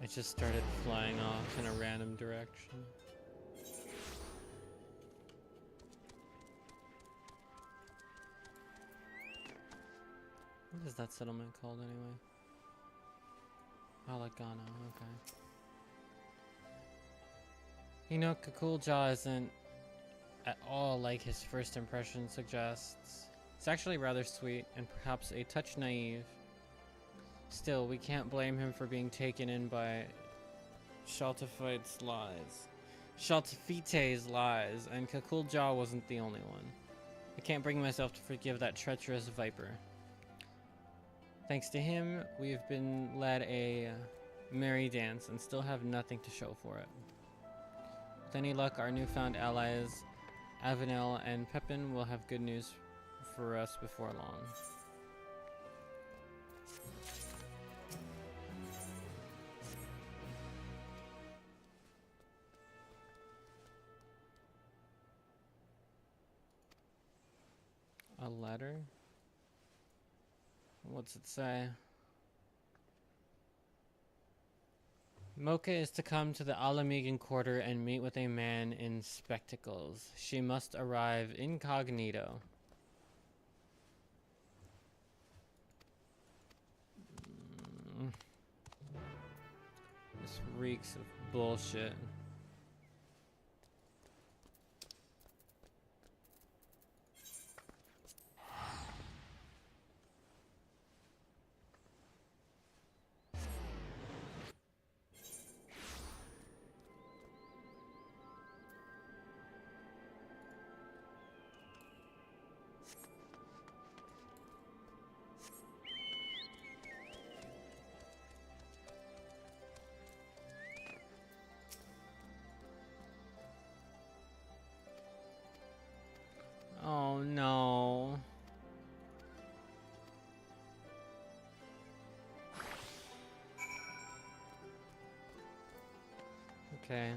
It just started flying off in a random direction. What is that settlement called anyway? Alagana, okay. You know, Kakulja isn't at all like his first impression suggests. It's actually rather sweet and perhaps a touch naive. Still, we can't blame him for being taken in by Shaltafite's lies. Shaltafite's lies, and Kakulja wasn't the only one. I can't bring myself to forgive that treacherous viper. Thanks to him, we've been led a merry dance and still have nothing to show for it. With any luck, our newfound allies, Avenel and Pepin, will have good news for us before long. A letter? What's it say? Mocha is to come to the Alamigan quarter and meet with a man in spectacles. She must arrive incognito. This reeks of bullshit. Oh no. Okay.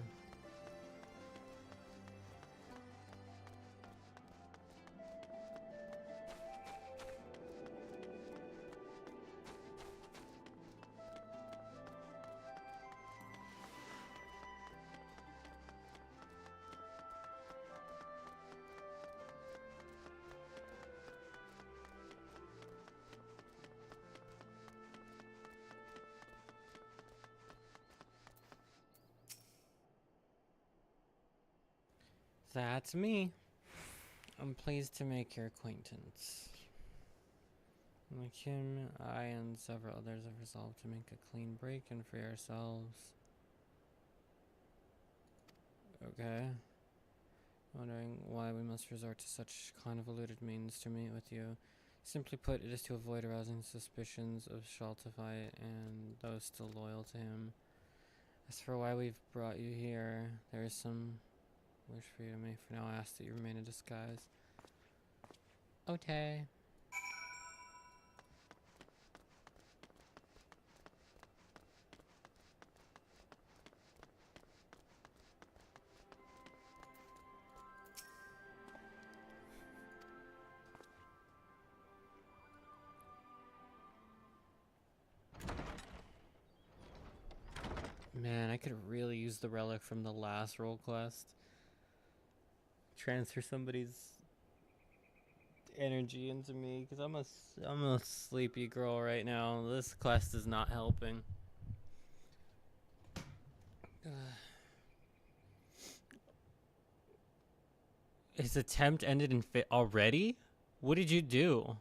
That's me. I'm pleased to make your acquaintance. Like him, I and several others have resolved to make a clean break and free ourselves. Okay. Wondering why we must resort to such convoluted means to meet with you. Simply put, it is to avoid arousing suspicions of Shaltafite and those still loyal to him. As for why we've brought you here, there is some wish for you to may for now ask that you remain in disguise. Okay. Man, I could really use the relic from the last role quest. Transfer somebody's energy into me, because I'm a sleepy girl right now. This quest is not helping. His attempt ended in already? What did you do?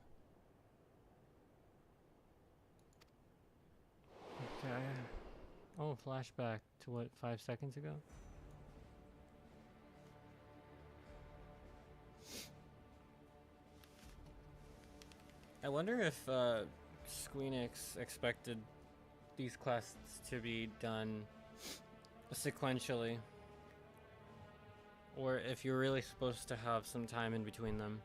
Oh, flashback to what, 5 seconds ago? I wonder if Squeenix expected these quests to be done sequentially, or if you're really supposed to have some time in between them.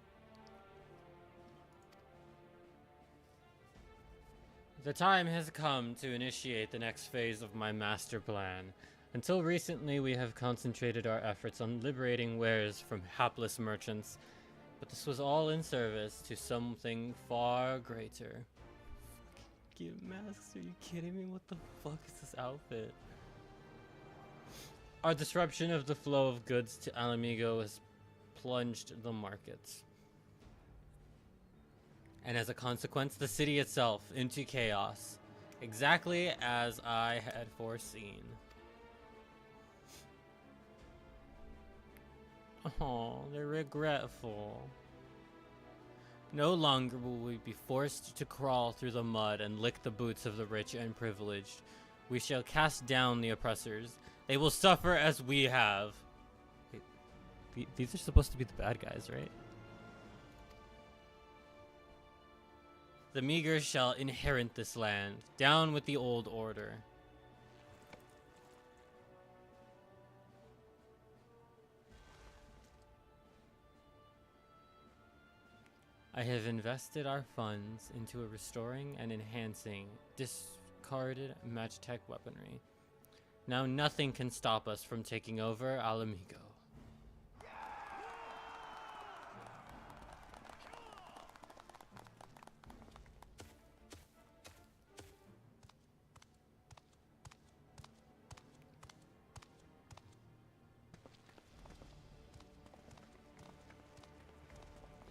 The time has come to initiate the next phase of my master plan. Until recently, we have concentrated our efforts on liberating wares from hapless merchants, but this was all in service to something far greater. Give masks? Are you kidding me? What the fuck is this outfit? Our disruption of the flow of goods to Alamigo has plunged the markets, and as a consequence, the city itself into chaos, exactly as I had foreseen. Oh, they're regretful. No longer will we be forced to crawl through the mud and lick the boots of the rich and privileged. We shall cast down the oppressors. They will suffer as we have. Wait, these are supposed to be the bad guys, right? The meager shall inherit this land. Down with the old order. I have invested our funds into restoring and enhancing discarded Magitech weaponry. Now nothing can stop us from taking over Alamigo.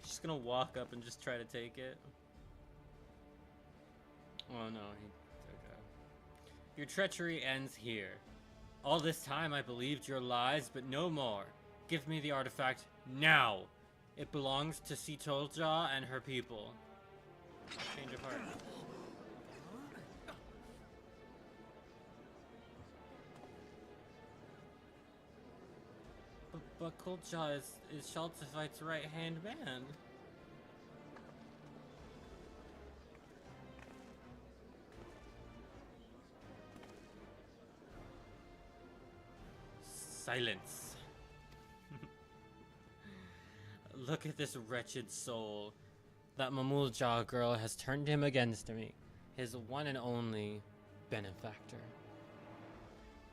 Just gonna walk up and just try to take it. Oh no, okay. Your treachery ends here. All this time I believed your lies, but no more. Give me the artifact now. It belongs to Sitolja and her people. Change of heart. But Kulja is Shaltifite's right-hand man. Silence. Look at this wretched soul. That Mamulja girl has turned him against me, his one and only benefactor.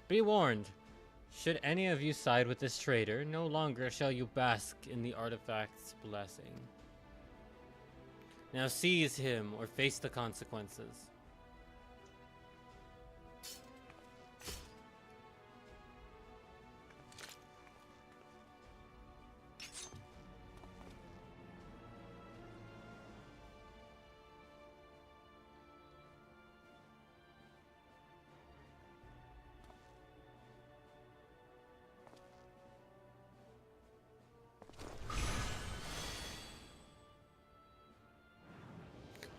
Be warned. Should any of you side with this traitor, no longer shall you bask in the artifact's blessing. Now seize him or face the consequences.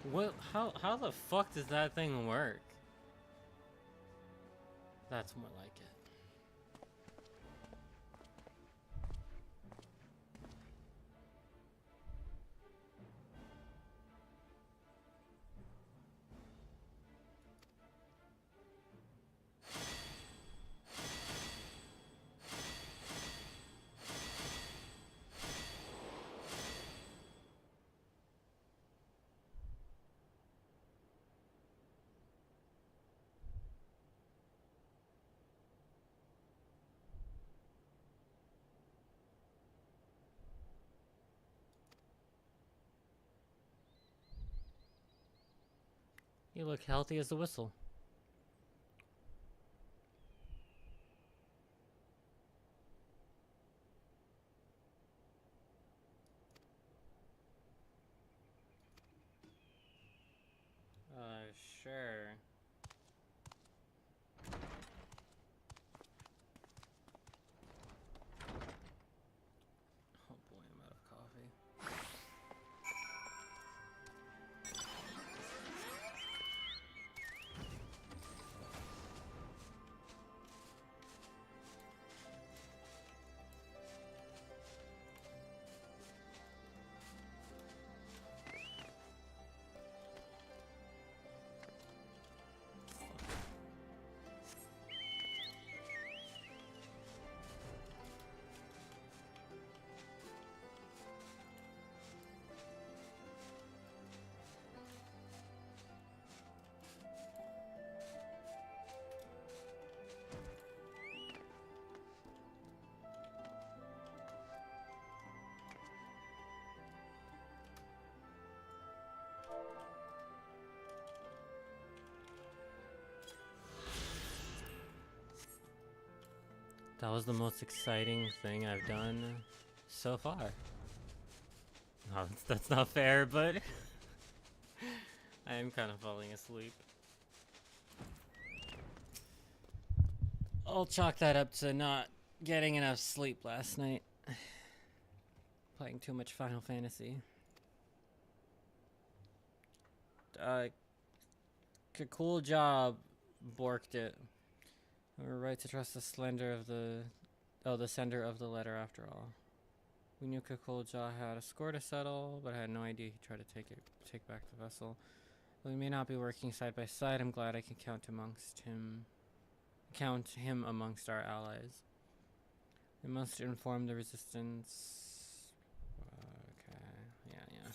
What? How the fuck does that thing work? That's more like it. You look healthy as a whistle. Sure. Oh boy, I'm out of coffee. That was the most exciting thing I've done so far. No, that's not fair, but I am kind of falling asleep. I'll chalk that up to not getting enough sleep last night. Playing too much Final Fantasy. Cool job, borked it. We were right to trust the sender of the letter after all. We knew Kukulja had a score to settle, but I had no idea he'd try to take back the vessel. Though we may not be working side by side, I'm glad I can count him amongst our allies. We must inform the resistance. Okay, yeah.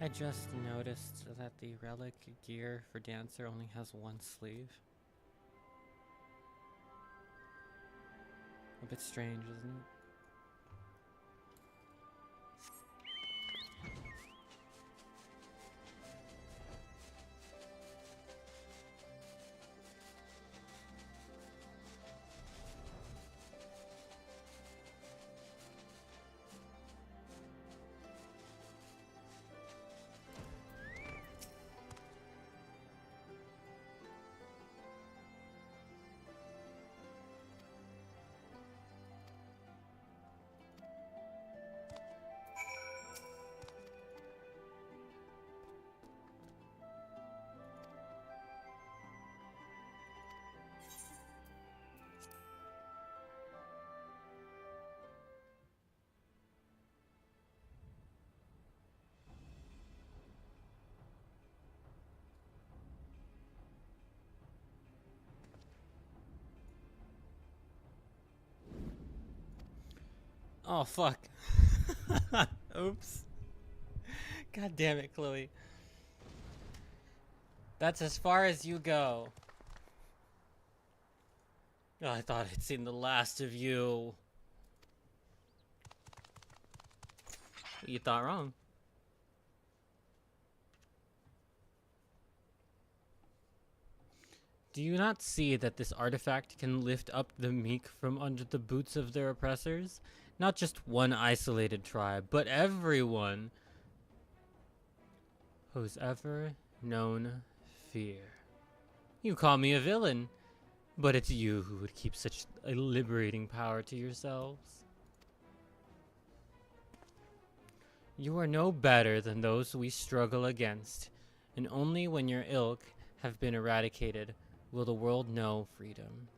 I just noticed that the relic gear for Dancer only has one sleeve. A bit strange, isn't it? Oh, fuck. Oops. God damn it, Chloe. That's as far as you go. Oh, I thought I'd seen the last of you. You thought wrong. Do you not see that this artifact can lift up the meek from under the boots of their oppressors? Not just one isolated tribe, but everyone who's ever known fear. You call me a villain, but it's you who would keep such a liberating power to yourselves. You are no better than those we struggle against, and only when your ilk have been eradicated will the world know freedom.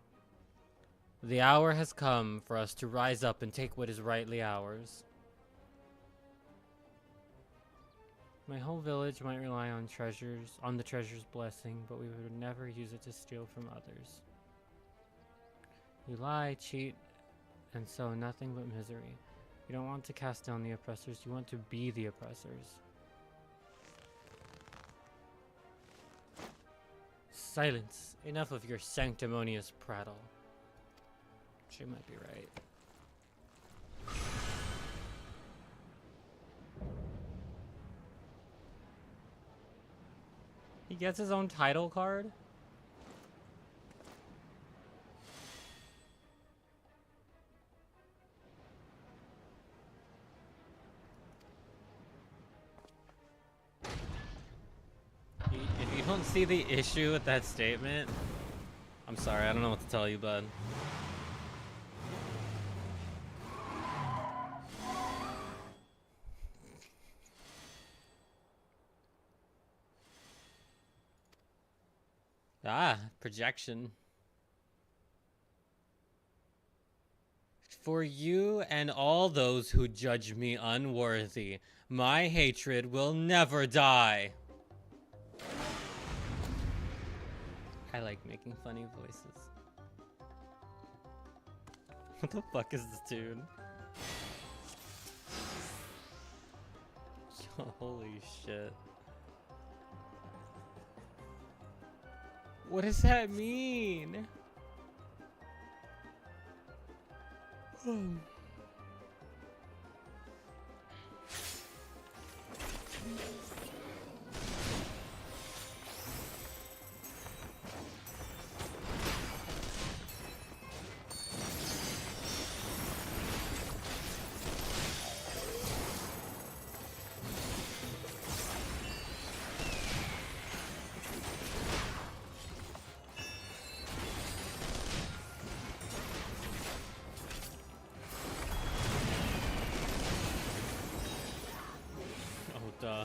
The hour has come for us to rise up and take what is rightly ours. My whole village might rely on the treasure's blessing, but we would never use it to steal from others. You lie, cheat, and sow nothing but misery. You don't want to cast down the oppressors, you want to be the oppressors. Silence! Enough of your sanctimonious prattle. She might be right. He gets his own title card? If you don't see the issue with that statement, I'm sorry, I don't know what to tell you, bud. Ah, projection. For you and all those who judge me unworthy, my hatred will never die. I like making funny voices. What the fuck is this tune? Holy shit. What does that mean? Duh.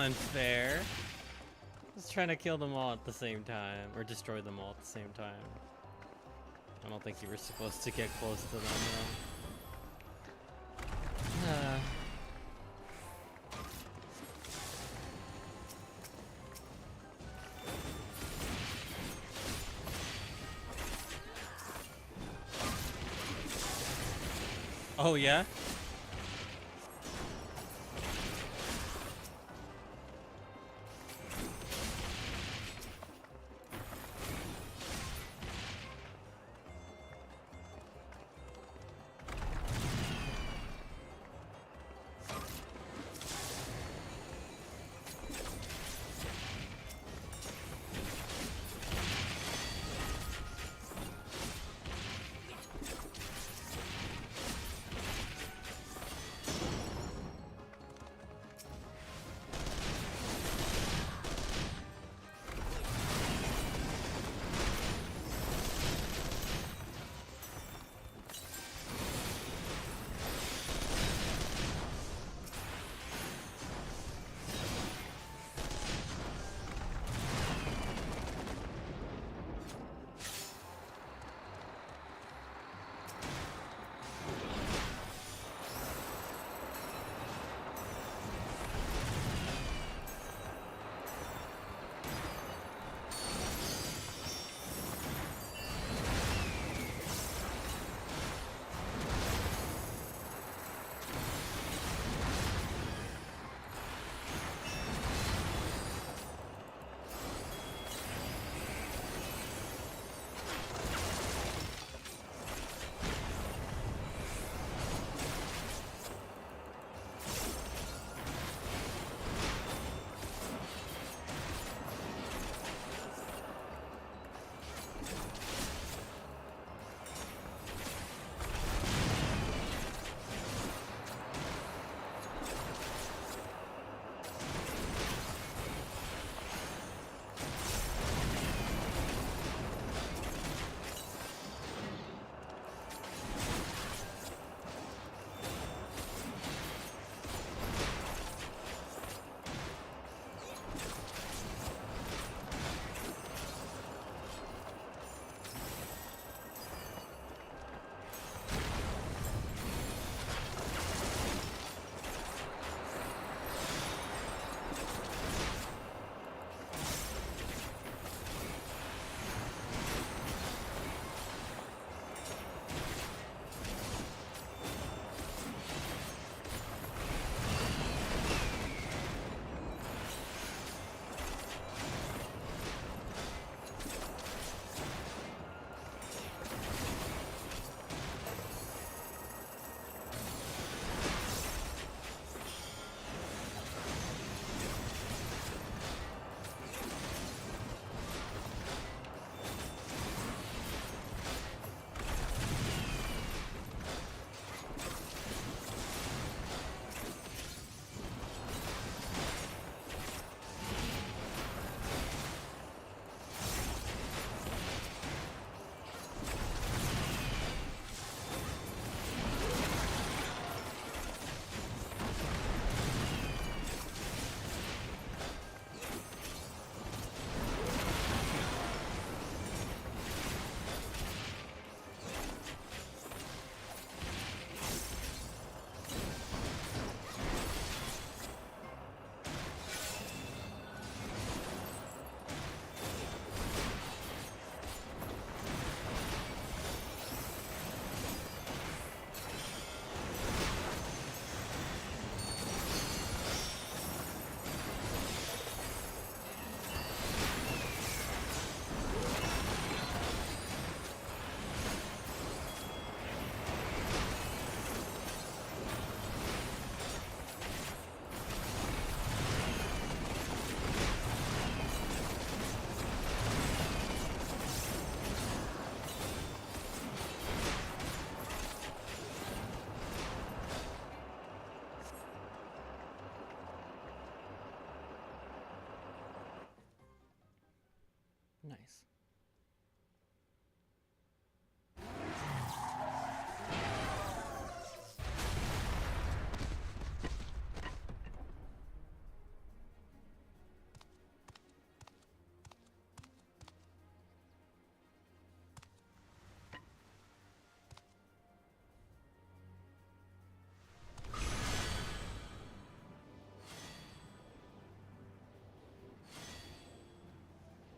unfair. I was trying to kill them all at the same time, or destroy them all at the same time. I don't think you were supposed to get close to them, though. Oh, yeah?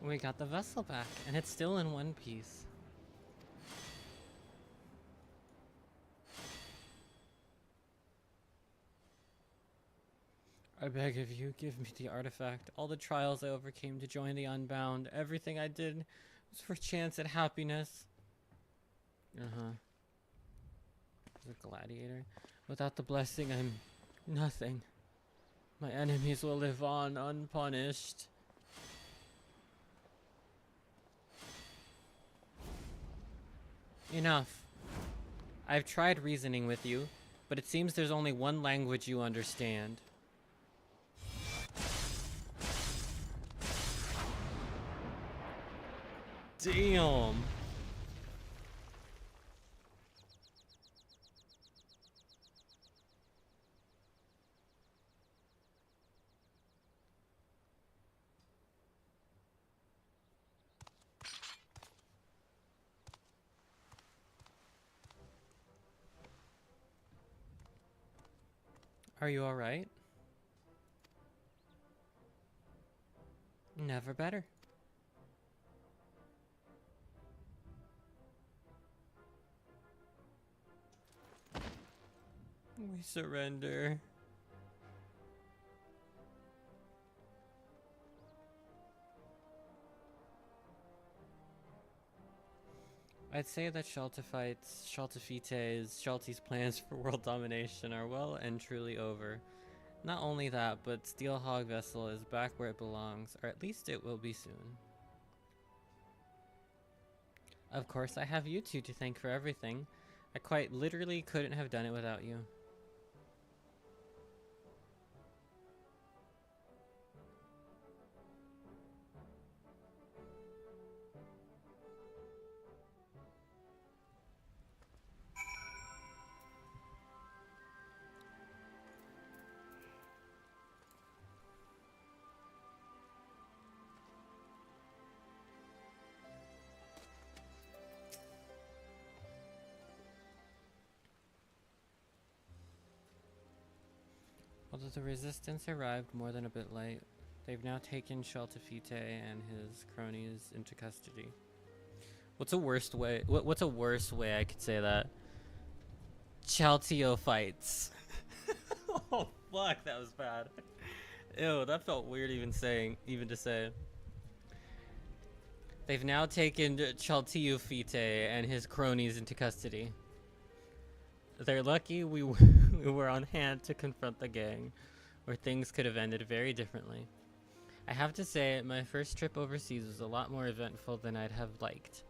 We got the vessel back, and it's still in one piece. I beg of you, give me the artifact. All the trials I overcame to join the Unbound, everything I did was for chance at happiness. Uh-huh. The gladiator. Without the blessing, I'm nothing. My enemies will live on unpunished. Enough. I've tried reasoning with you, but it seems there's only one language you understand. Damn. Are you alright? Never better. We surrender. I'd say that Shalti's plans for world domination are well and truly over. Not only that, but Steelhog Vessel is back where it belongs, or at least it will be soon. Of course, I have you two to thank for everything. I quite literally couldn't have done it without you. Although the resistance arrived more than a bit late, they've now taken Shaltafite and his cronies into custody. What's a worse way I could say that? Chaltio fights. Oh fuck, that was bad. Ew, that felt weird even to say. They've now taken Chaltiufite and his cronies into custody. They're lucky we were on hand to confront the gang, or things could have ended very differently. I have to say, my first trip overseas was a lot more eventful than I'd have liked,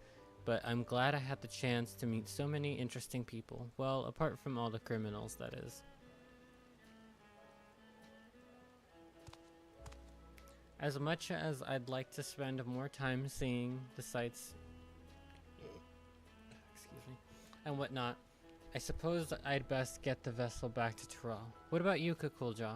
but I'm glad I had the chance to meet so many interesting people. Well, apart from all the criminals, that is. As much as I'd like to spend more time seeing the sights, excuse me, and whatnot, I suppose I'd best get the vessel back to Tyrell. What about you, Kukulja?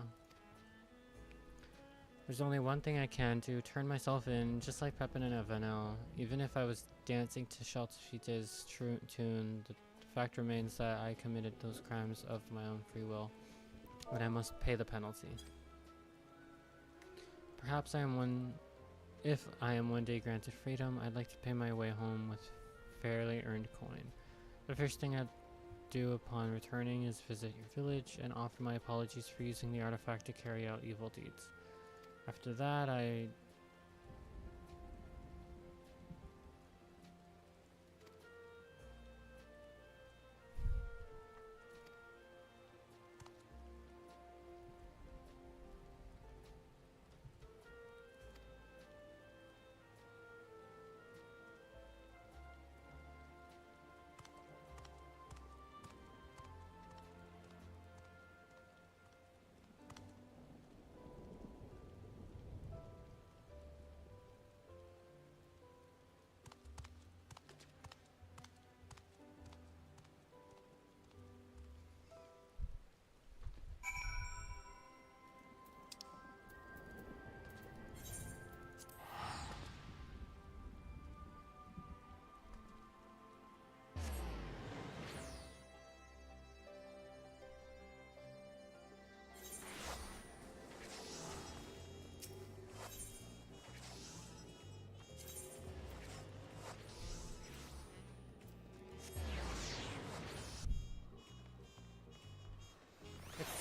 There's only one thing I can do, turn myself in, just like Pepin and Evanel. Even if I was dancing to Shaltafite's tune, the fact remains that I committed those crimes of my own free will, and I must pay the penalty. Perhaps if I am one day granted freedom, I'd like to pay my way home with fairly earned coin. The first thing I'd do upon returning is visit your village and offer my apologies for using the artifact to carry out evil deeds. After that,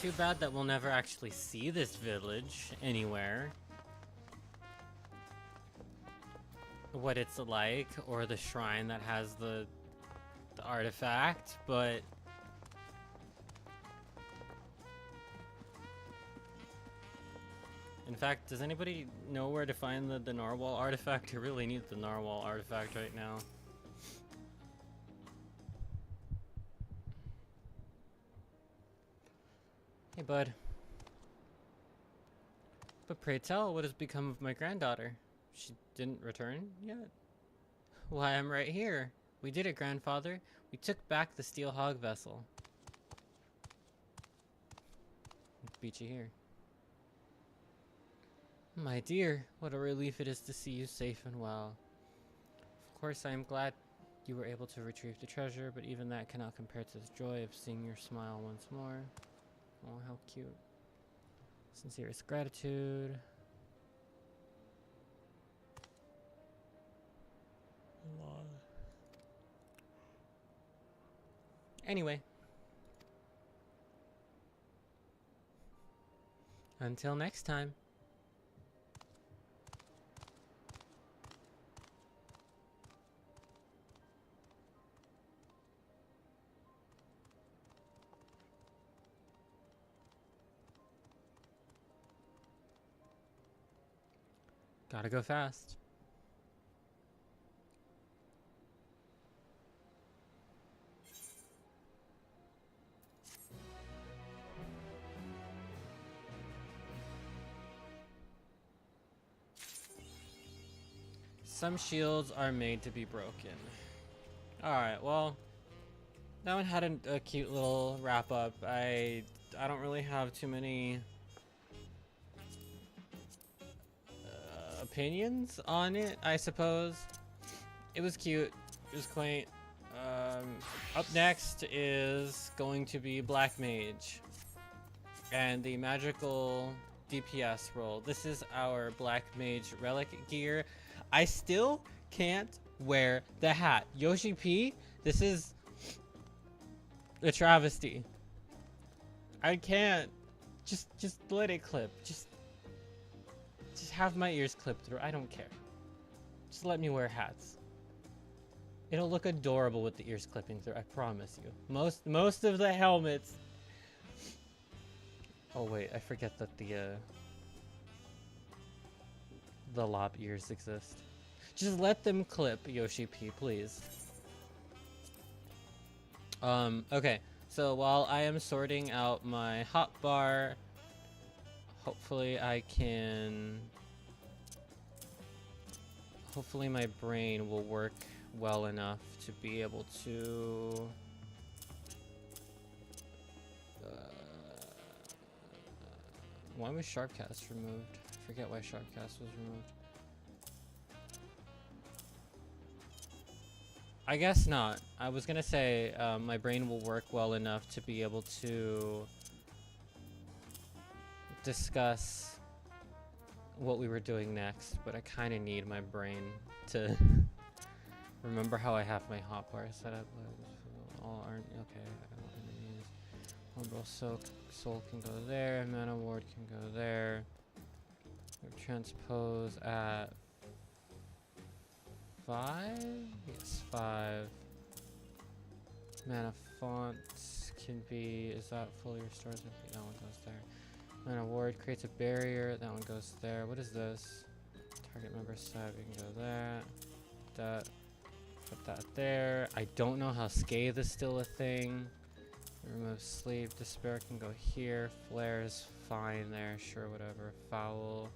too bad that we'll never actually see this village anywhere. What it's like, or the shrine that has the artifact, but in fact, does anybody know where to find the narwhal artifact? I really need the narwhal artifact right now. Hey, bud. But pray tell, what has become of my granddaughter? She didn't return yet? Why, I'm right here. We did it, grandfather. We took back the steel hog vessel. Beat you here. My dear, what a relief it is to see you safe and well. Of course, I am glad you were able to retrieve the treasure, but even that cannot compare to the joy of seeing your smile once more. Oh, how cute. Sincerest gratitude. Anyway. Until next time. Gotta go fast. Some shields are made to be broken. Alright, well, that one had a cute little wrap up. I don't really have too many opinions on it, I suppose. It was cute. It was quaint. Up next is going to be Black Mage and the magical DPS role. This is our Black Mage relic gear. I still can't wear the hat. Yoshi P, this is a travesty. I can't. Just let it clip. Just have my ears clipped through. I don't care. Just let me wear hats. It'll look adorable with the ears clipping through, I promise you. Most of the helmets. Oh wait, I forget that the lop ears exist. Just let them clip, Yoshi P, please. Okay. So while I am sorting out my hotbar, hopefully my brain will work well enough to be able to why was Sharpcast removed? I forget why Sharpcast was removed. I guess not. I was gonna say my brain will work well enough to be able to discuss what we were doing next, but I kind of need my brain to remember how I have my hotbar set up. All aren't okay. Horrible soul can go there. Mana ward can go there. Transpose at 5? Yes, 5. Mana font can be, is that fully restored? That one goes there. Mana ward creates a barrier, that one goes there. What is this? Target member side, we can go there. That, put that there. I don't know how scathe is still a thing. Remove sleep, despair can go here. Flare is fine there, sure, whatever. Foul.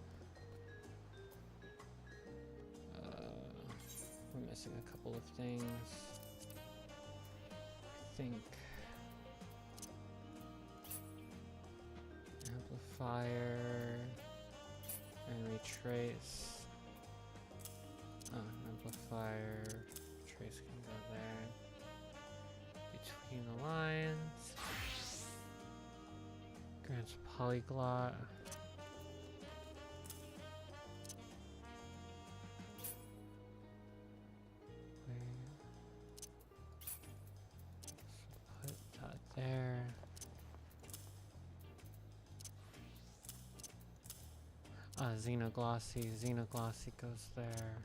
We're missing a couple of things. I think amplifier and retrace. Amplifier, trace can go there. Between the lines. Grants polyglot. Put that there. Xenoglossy. Xenoglossy goes there.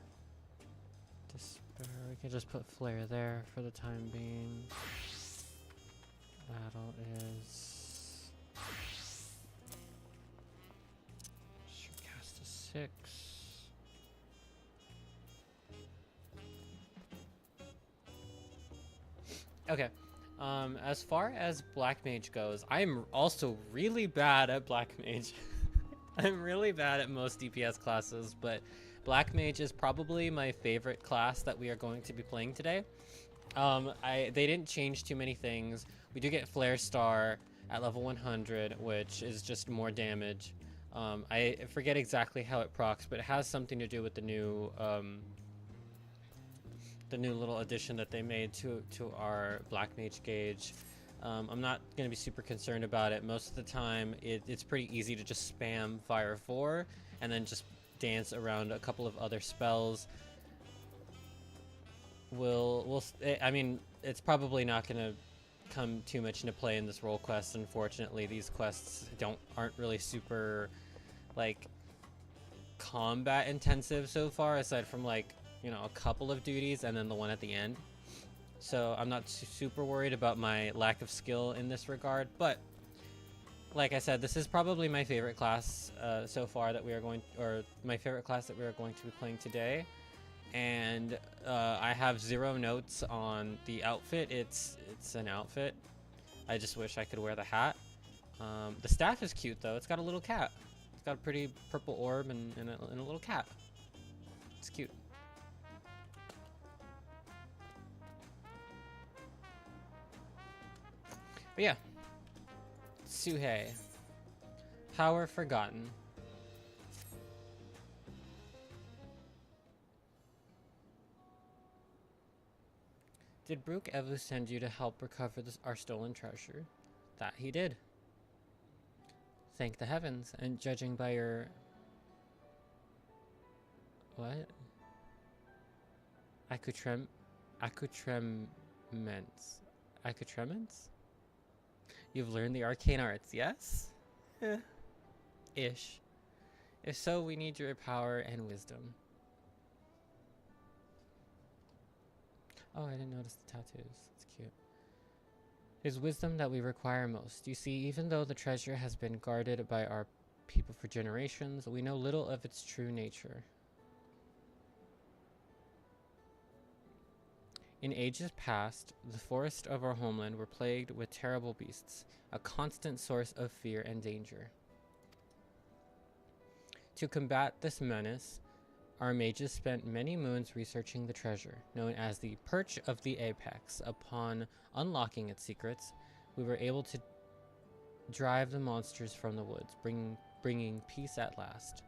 Despair. We can just put Flare there for the time being. Battle is. Should cast a 6. Okay. As far as Black Mage goes, I'm also really bad at Black Mage. I'm really bad at most DPS classes, but Black Mage is probably my favorite class that we are going to be playing today. They didn't change too many things. We do get Flare Star at level 100, which is just more damage. I forget exactly how it procs, but it has something to do with the new little addition that they made to our Black Mage gauge. I'm not going to be super concerned about it. Most of the time, it's pretty easy to just spam Fire 4 and then just dance around a couple of other spells. I mean, it's probably not going to come too much into play in this role quest. Unfortunately, these quests aren't really super like combat intensive so far, aside from like, you know, a couple of duties and then the one at the end. So I'm not super worried about my lack of skill in this regard, but like I said, this is probably my favorite class so far that we are going, or my favorite class that we are going to be playing today. And I have 0 notes on the outfit. It's an outfit. I just wish I could wear the hat. The staff is cute though. It's got a little cat. It's got a pretty purple orb and a little cat. It's cute. But yeah, Suhei, Power Forgotten. Did Brook Evu send you to help recover our stolen treasure? That he did. Thank the heavens, and judging by your... What? Accoutrements. You've learned the arcane arts, yes? Ish. If so, we need your power and wisdom. Oh, I didn't notice the tattoos. That's cute. It is wisdom that we require most. You see, even though the treasure has been guarded by our people for generations, we know little of its true nature. In ages past, the forests of our homeland were plagued with terrible beasts, a constant source of fear and danger. To combat this menace, our mages spent many moons researching the treasure, known as the Perch of the Apex. Upon unlocking its secrets, we were able to drive the monsters from the woods, bringing peace at last.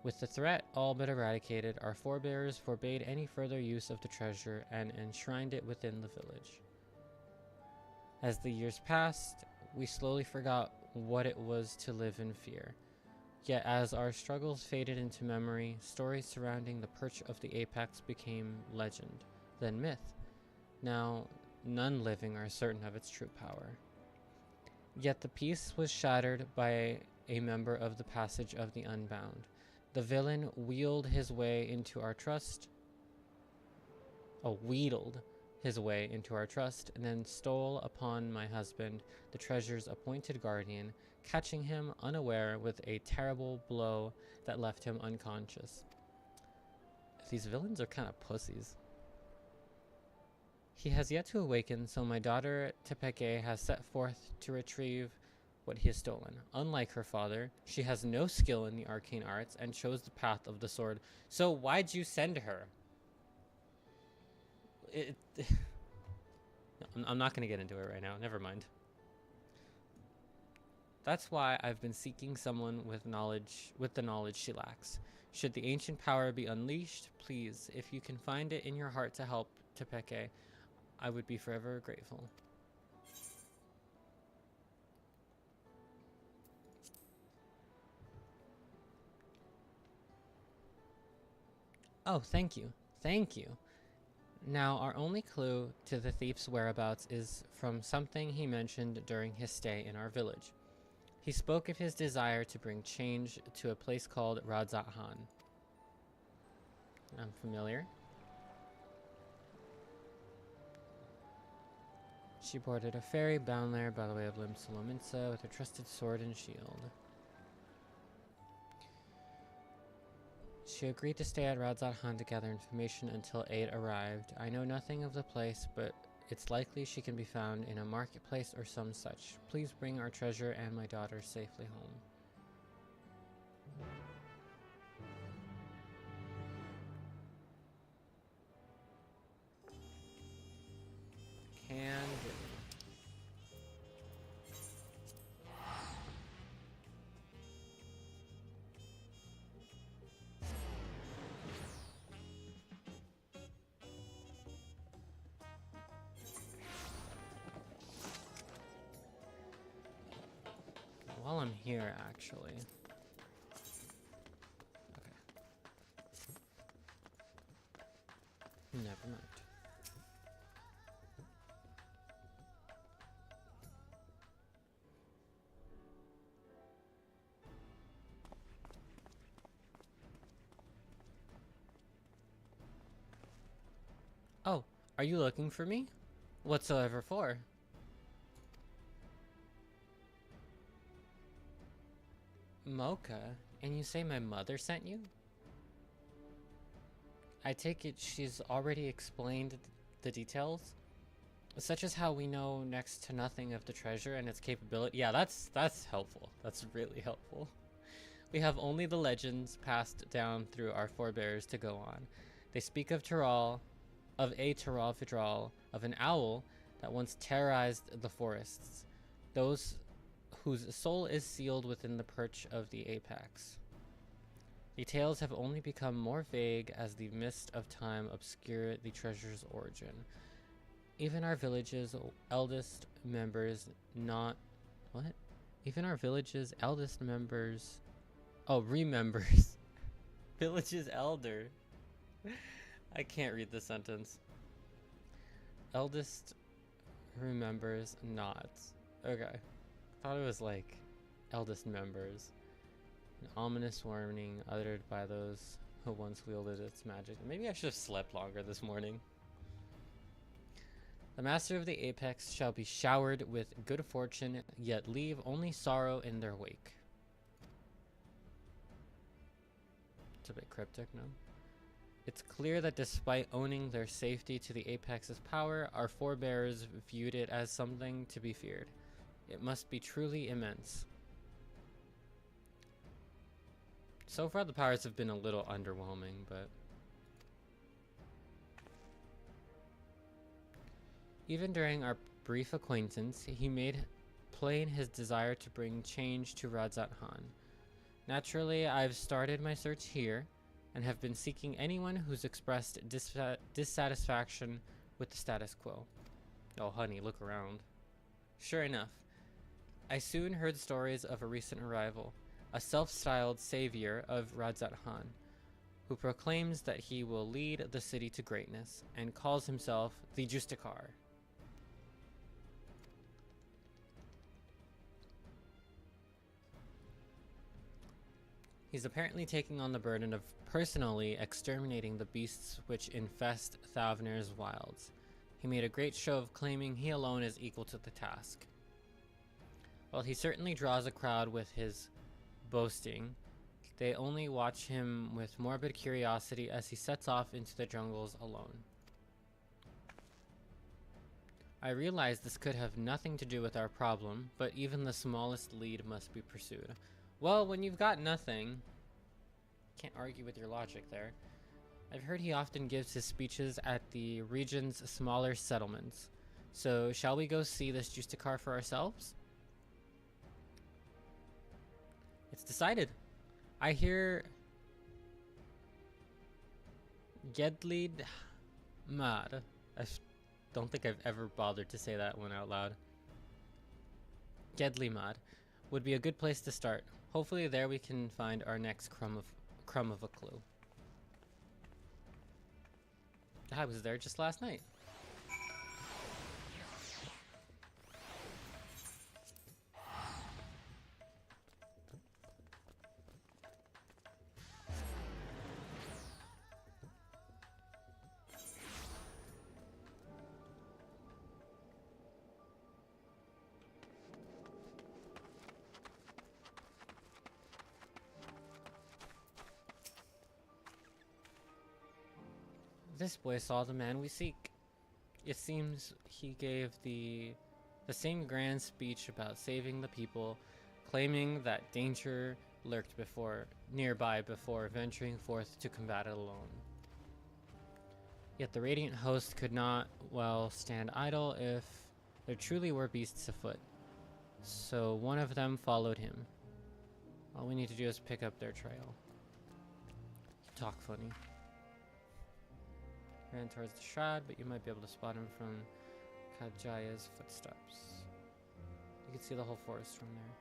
With the threat all but eradicated, our forebears forbade any further use of the treasure and enshrined it within the village. As the years passed, we slowly forgot what it was to live in fear. Yet as our struggles faded into memory, stories surrounding the Perch of the Apex became legend, then myth. Now, none living are certain of its true power. Yet the peace was shattered by a member of the Passage of the Unbound. The villain wheedled his way into our trust, and then stole upon my husband, the treasure's appointed guardian, catching him unaware with a terrible blow that left him unconscious. These villains are kind of pussies. He has yet to awaken, so my daughter Tepeke has set forth to retrieve what he has stolen. Unlike her father, she has no skill in the arcane arts and chose the path of the sword. So why'd you send her? I'm not going to get into it right now. Never mind. That's why I've been seeking someone with the knowledge she lacks. Should the ancient power be unleashed, please, if you can find it in your heart to help Tepeke, I would be forever grateful. Oh, thank you. Thank you. Now, our only clue to the thief's whereabouts is from something he mentioned during his stay in our village. He spoke of his desire to bring change to a place called Radzat Han. I'm familiar. She boarded a ferry bound there by the way of Lim Salominsa with her trusted sword and shield. She agreed to stay at Radzat Han to gather information until aid arrived. I know nothing of the place, but it's likely she can be found in a marketplace or some such. Please bring our treasure and my daughter safely home. Can do. While I'm here, actually. Okay. Never mind. Oh, are you looking for me? Whatsoever for? Mocha, and you say my mother sent you? I take it she's already explained the details, such as how we know next to nothing of the treasure and its capability. Yeah, that's helpful. That's really helpful. We have only the legends passed down through our forebears to go on. They speak of a Tyrol Fidral, of an owl that once terrorized the forests, those whose soul is sealed within the perch of the apex. Details have only become more vague as the mist of time obscure the treasure's origin. Even our village's eldest members remembers. Village's elder. I can't read the sentence. Eldest remembers not. Okay. Thought it was like eldest members. An ominous warning uttered by those who once wielded its magic. Maybe I should have slept longer this morning. The master of the apex shall be showered with good fortune, yet leave only sorrow in their wake. It's a bit cryptic, no? It's clear that despite owning their safety to the apex's power, our forebears viewed it as something to be feared. It must be truly immense. So far the powers have been a little underwhelming, but... Even during our brief acquaintance, he made plain his desire to bring change to Radzat Han. Naturally, I've started my search here, and have been seeking anyone who's expressed dissatisfaction with the status quo. Oh honey, look around. Sure enough, I soon heard stories of a recent arrival, a self-styled savior of Radzat Han, who proclaims that he will lead the city to greatness, and calls himself the Justikar. He's apparently taking on the burden of personally exterminating the beasts which infest Thavner's wilds. He made a great show of claiming he alone is equal to the task. While he certainly draws a crowd with his boasting, they only watch him with morbid curiosity as he sets off into the jungles alone. I realize this could have nothing to do with our problem, but even the smallest lead must be pursued. Well, when you've got nothing, can't argue with your logic there. I've heard he often gives his speeches at the region's smaller settlements. So, shall we go see this Justikar for ourselves? It's decided. I hear Gedlid Mad. I don't think I've ever bothered to say that one out loud. Gedli Mad would be a good place to start. Hopefully there we can find our next crumb of a clue. I was there just last night. This boy saw the man we seek. It seems he gave the same grand speech about saving the people, claiming that danger lurked nearby before venturing forth to combat it alone. Yet the radiant host could not, well, stand idle if there truly were beasts afoot. So one of them followed him. All we need to do is pick up their trail. Talk funny. Ran towards the shroud, but you might be able to spot him from Kajaya's footsteps. You can see the whole forest from there.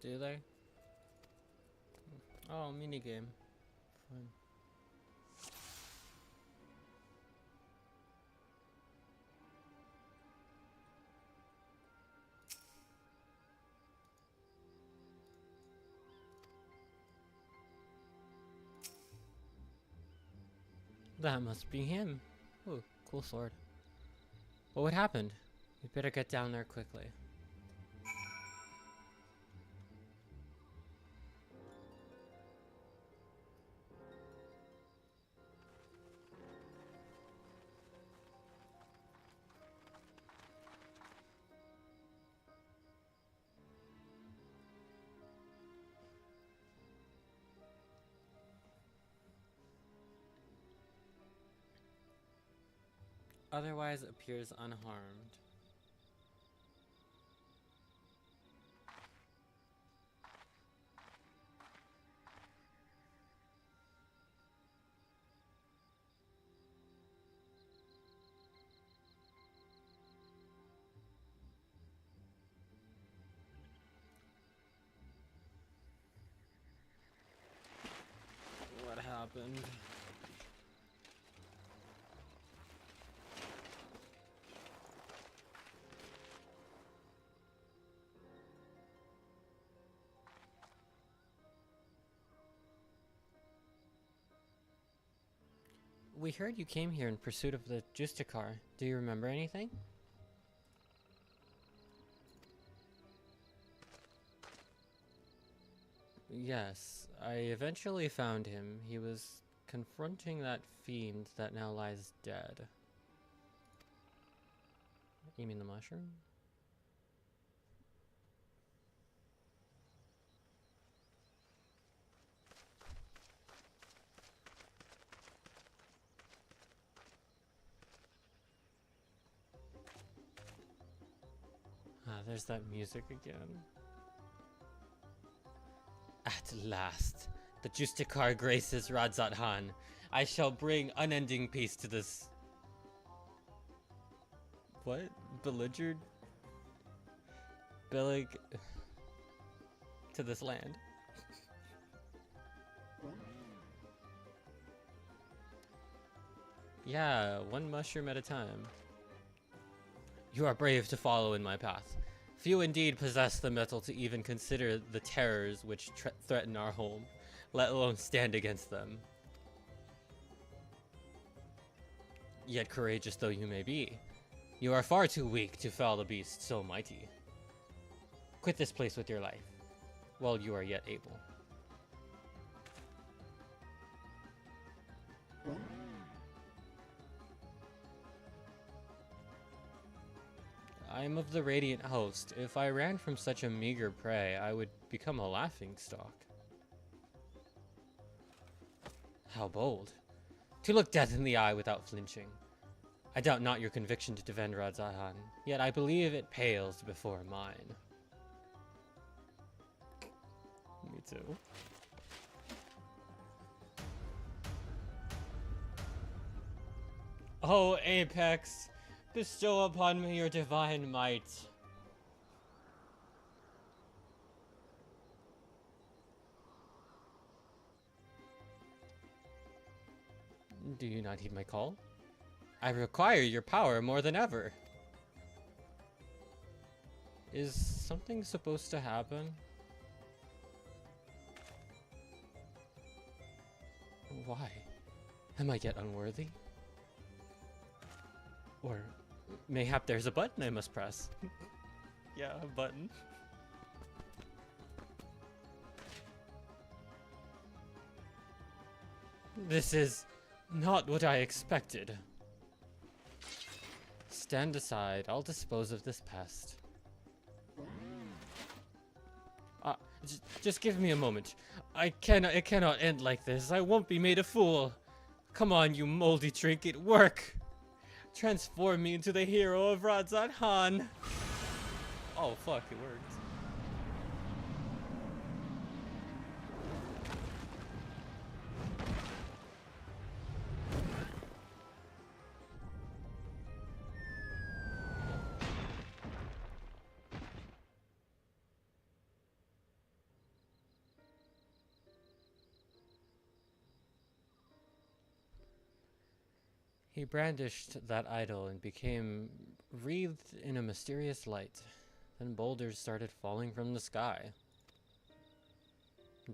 Do they? Oh, minigame. Fun. That must be him. Ooh, cool sword. What happened? We'd better get down there quickly. Otherwise appears unharmed. What happened? We heard you came here in pursuit of the Justikar. Do you remember anything? Yes, I eventually found him. He was confronting that fiend that now lies dead. You mean the mushroom? Ah, there's that music again. At last, the Justikar graces Radzat Han. I shall bring unending peace to this... What? Belligered? Billig... to this land. Yeah, one mushroom at a time. You are brave to follow in my path. Few indeed possess the mettle to even consider the terrors which threaten our home, let alone stand against them. Yet courageous though you may be, you are far too weak to fell the beast so mighty. Quit this place with your life, while you are yet able. I am of the Radiant Host. If I ran from such a meager prey, I would become a laughingstock. How bold. To look death in the eye without flinching. I doubt not your conviction to defend Radzahan, yet I believe it pales before mine. Me too. Oh, Apex, bestow upon me your divine might. Do you not heed my call? I require your power more than ever. Is something supposed to happen? Why? Am I yet unworthy? Or mayhap there's a button I must press. Yeah, a button. This is not what I expected. Stand aside, I'll dispose of this pest. Just give me a moment. It cannot end like this. I won't be made a fool. Come on, you moldy trinket, work! Transform me into the hero of Radzahan. Oh fuck, it worked. He brandished that idol and became wreathed in a mysterious light. Then boulders started falling from the sky.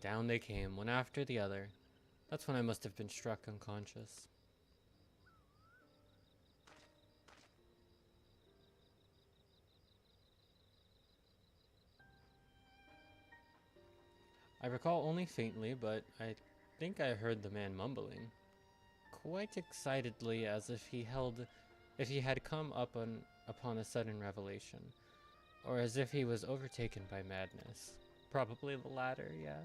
Down they came, one after the other. That's when I must have been struck unconscious. I recall only faintly, but I think I heard the man mumbling. Quite excitedly, as if he had come upon a sudden revelation, or as if he was overtaken by madness. Probably the latter, yeah.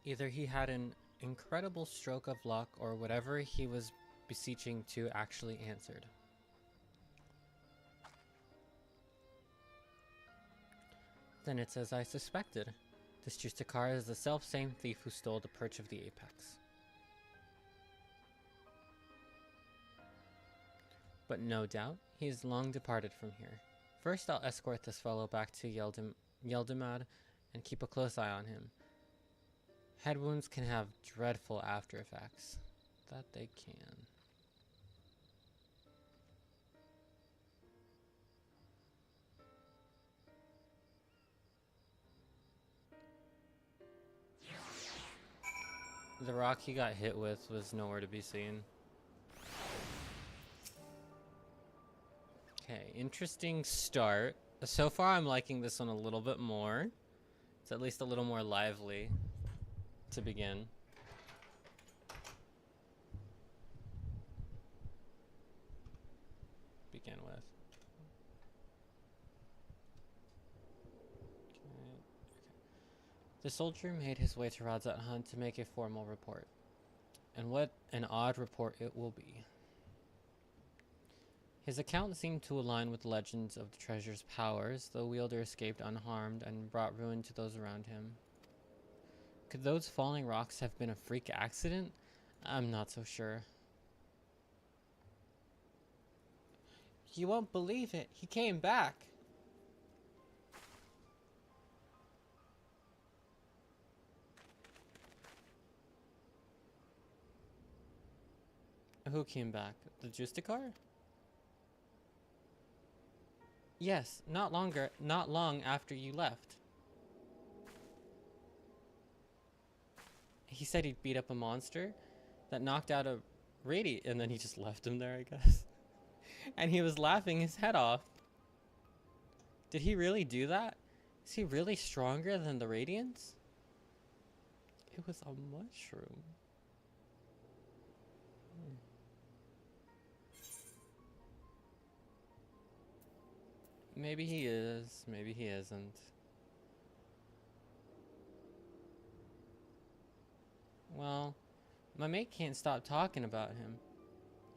Either he had an incredible stroke of luck, or whatever he was beseeching to actually answered. Then it's as I suspected. This Justikar is the self-same thief who stole the perch of the apex. But no doubt, he is long departed from here. First I'll escort this fellow back to Yeldimad and keep a close eye on him. Head wounds can have dreadful after effects. That they can. The rock he got hit with was nowhere to be seen. Okay, interesting start. So far I'm liking this one a little bit more. It's at least a little more lively to begin. With. Okay. The soldier made his way to Radzahan to make a formal report. And what an odd report it will be. His account seemed to align with legends of the treasure's powers. The wielder escaped unharmed and brought ruin to those around him. Could those falling rocks have been a freak accident? I'm not so sure. You won't believe it. He came back. Who came back? The Justikar? Yes, not long after you left. He said he'd beat up a monster that knocked out a radiant, and then he just left him there, I guess. And he was laughing his head off. Did he really do that? Is he really stronger than the Radiants? It was a mushroom. Maybe he is, maybe he isn't. Well, my mate can't stop talking about him.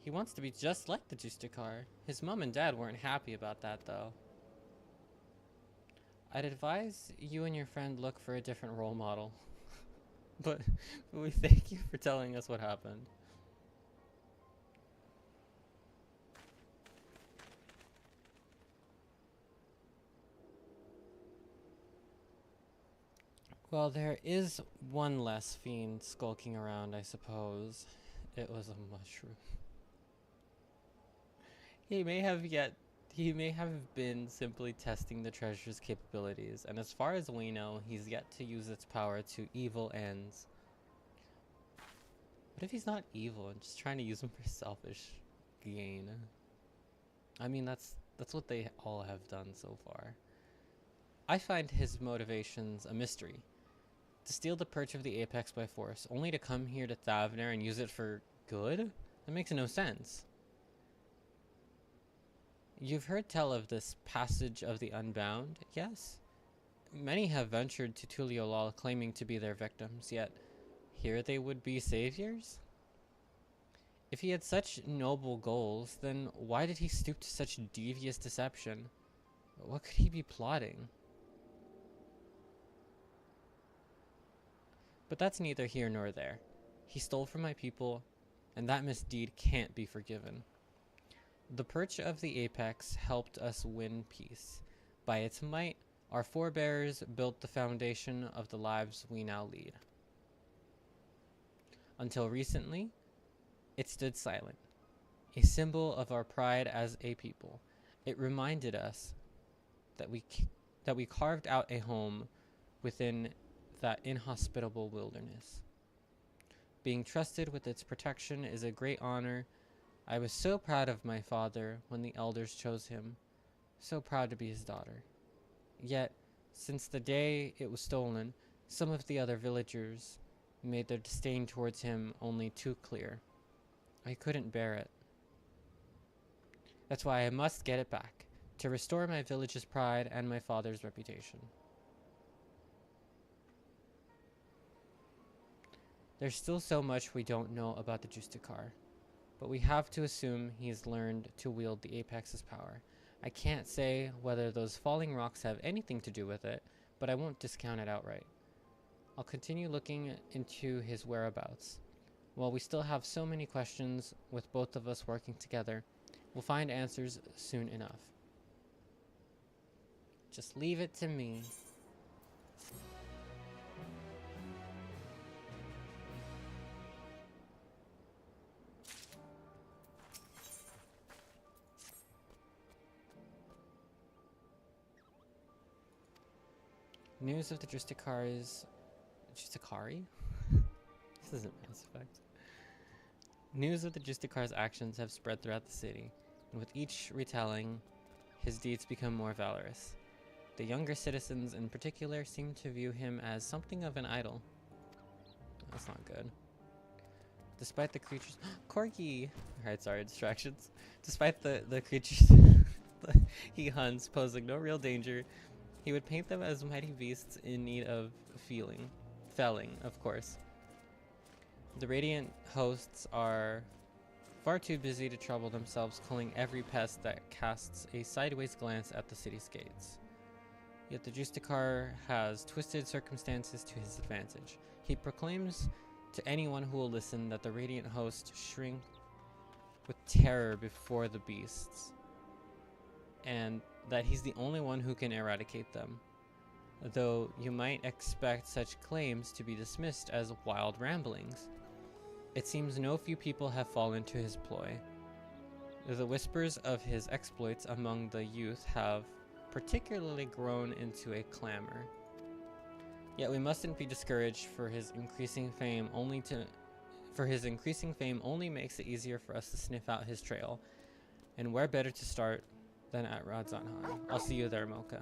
He wants to be just like the Justikar. His mom and dad weren't happy about that, though. I'd advise you and your friend look for a different role model. But we thank you for telling us what happened. Well, there is one less fiend skulking around, I suppose. It was a mushroom. He may have been simply testing the treasure's capabilities, and as far as we know, he's yet to use its power to evil ends. What if he's not evil and just trying to use them for selfish gain? I mean, that's what they all have done so far. I find his motivations a mystery. To steal the perch of the apex by force, only to come here to Thavner and use it for good? That makes no sense. You've heard tell of this passage of the Unbound, yes? Many have ventured to Tuliolal claiming to be their victims, yet here they would be saviors? If he had such noble goals, then why did he stoop to such devious deception? What could he be plotting? But that's neither here nor there. He stole from my people, and that misdeed can't be forgiven. The perch of the apex helped us win peace. By its might, our forebears built the foundation of the lives we now lead. Until recently, it stood silent, a symbol of our pride as a people. It reminded us that we carved out a home within that inhospitable wilderness. Being trusted with its protection is a great honor. I was so proud of my father when the elders chose him, so proud to be his daughter. Yet, since the day it was stolen, some of the other villagers made their disdain towards him only too clear. I couldn't bear it. That's why I must get it back, to restore my village's pride and my father's reputation. There's still so much we don't know about the Justikar, but we have to assume he's learned to wield the Apex's power. I can't say whether those falling rocks have anything to do with it, but I won't discount it outright. I'll continue looking into his whereabouts. While we still have so many questions, with both of us working together, we'll find answers soon enough. Just leave it to me. News of the Justikari? This isn't Mass Effect. News of the Justicar's actions have spread throughout the city, and with each retelling, his deeds become more valorous. The younger citizens in particular seem to view him as something of an idol. That's not good. Despite the creatures... Corgi! Alright, sorry, distractions. Despite the creatures he hunts posing no real danger, he would paint them as mighty beasts in need of felling, of course. The Radiant hosts are far too busy to trouble themselves culling every pest that casts a sideways glance at the city's gates. Yet the Justikar has twisted circumstances to his advantage. He proclaims to anyone who will listen that the Radiant host shrink with terror before the beasts, and that he's the only one who can eradicate them, though you might expect such claims to be dismissed as wild ramblings. It seems no few people have fallen to his ploy. The whispers of his exploits among the youth have particularly grown into a clamor. Yet we mustn't be discouraged, for his increasing fame only makes it easier for us to sniff out his trail. And where better to start then at Radzanhan. I'll see you there, Mocha.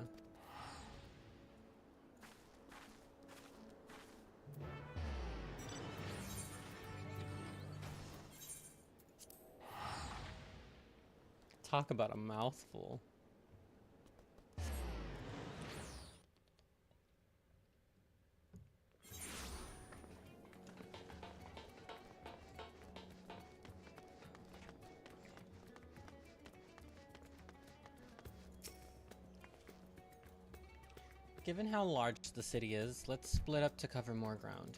Talk about a mouthful. Given how large the city is, let's split up to cover more ground.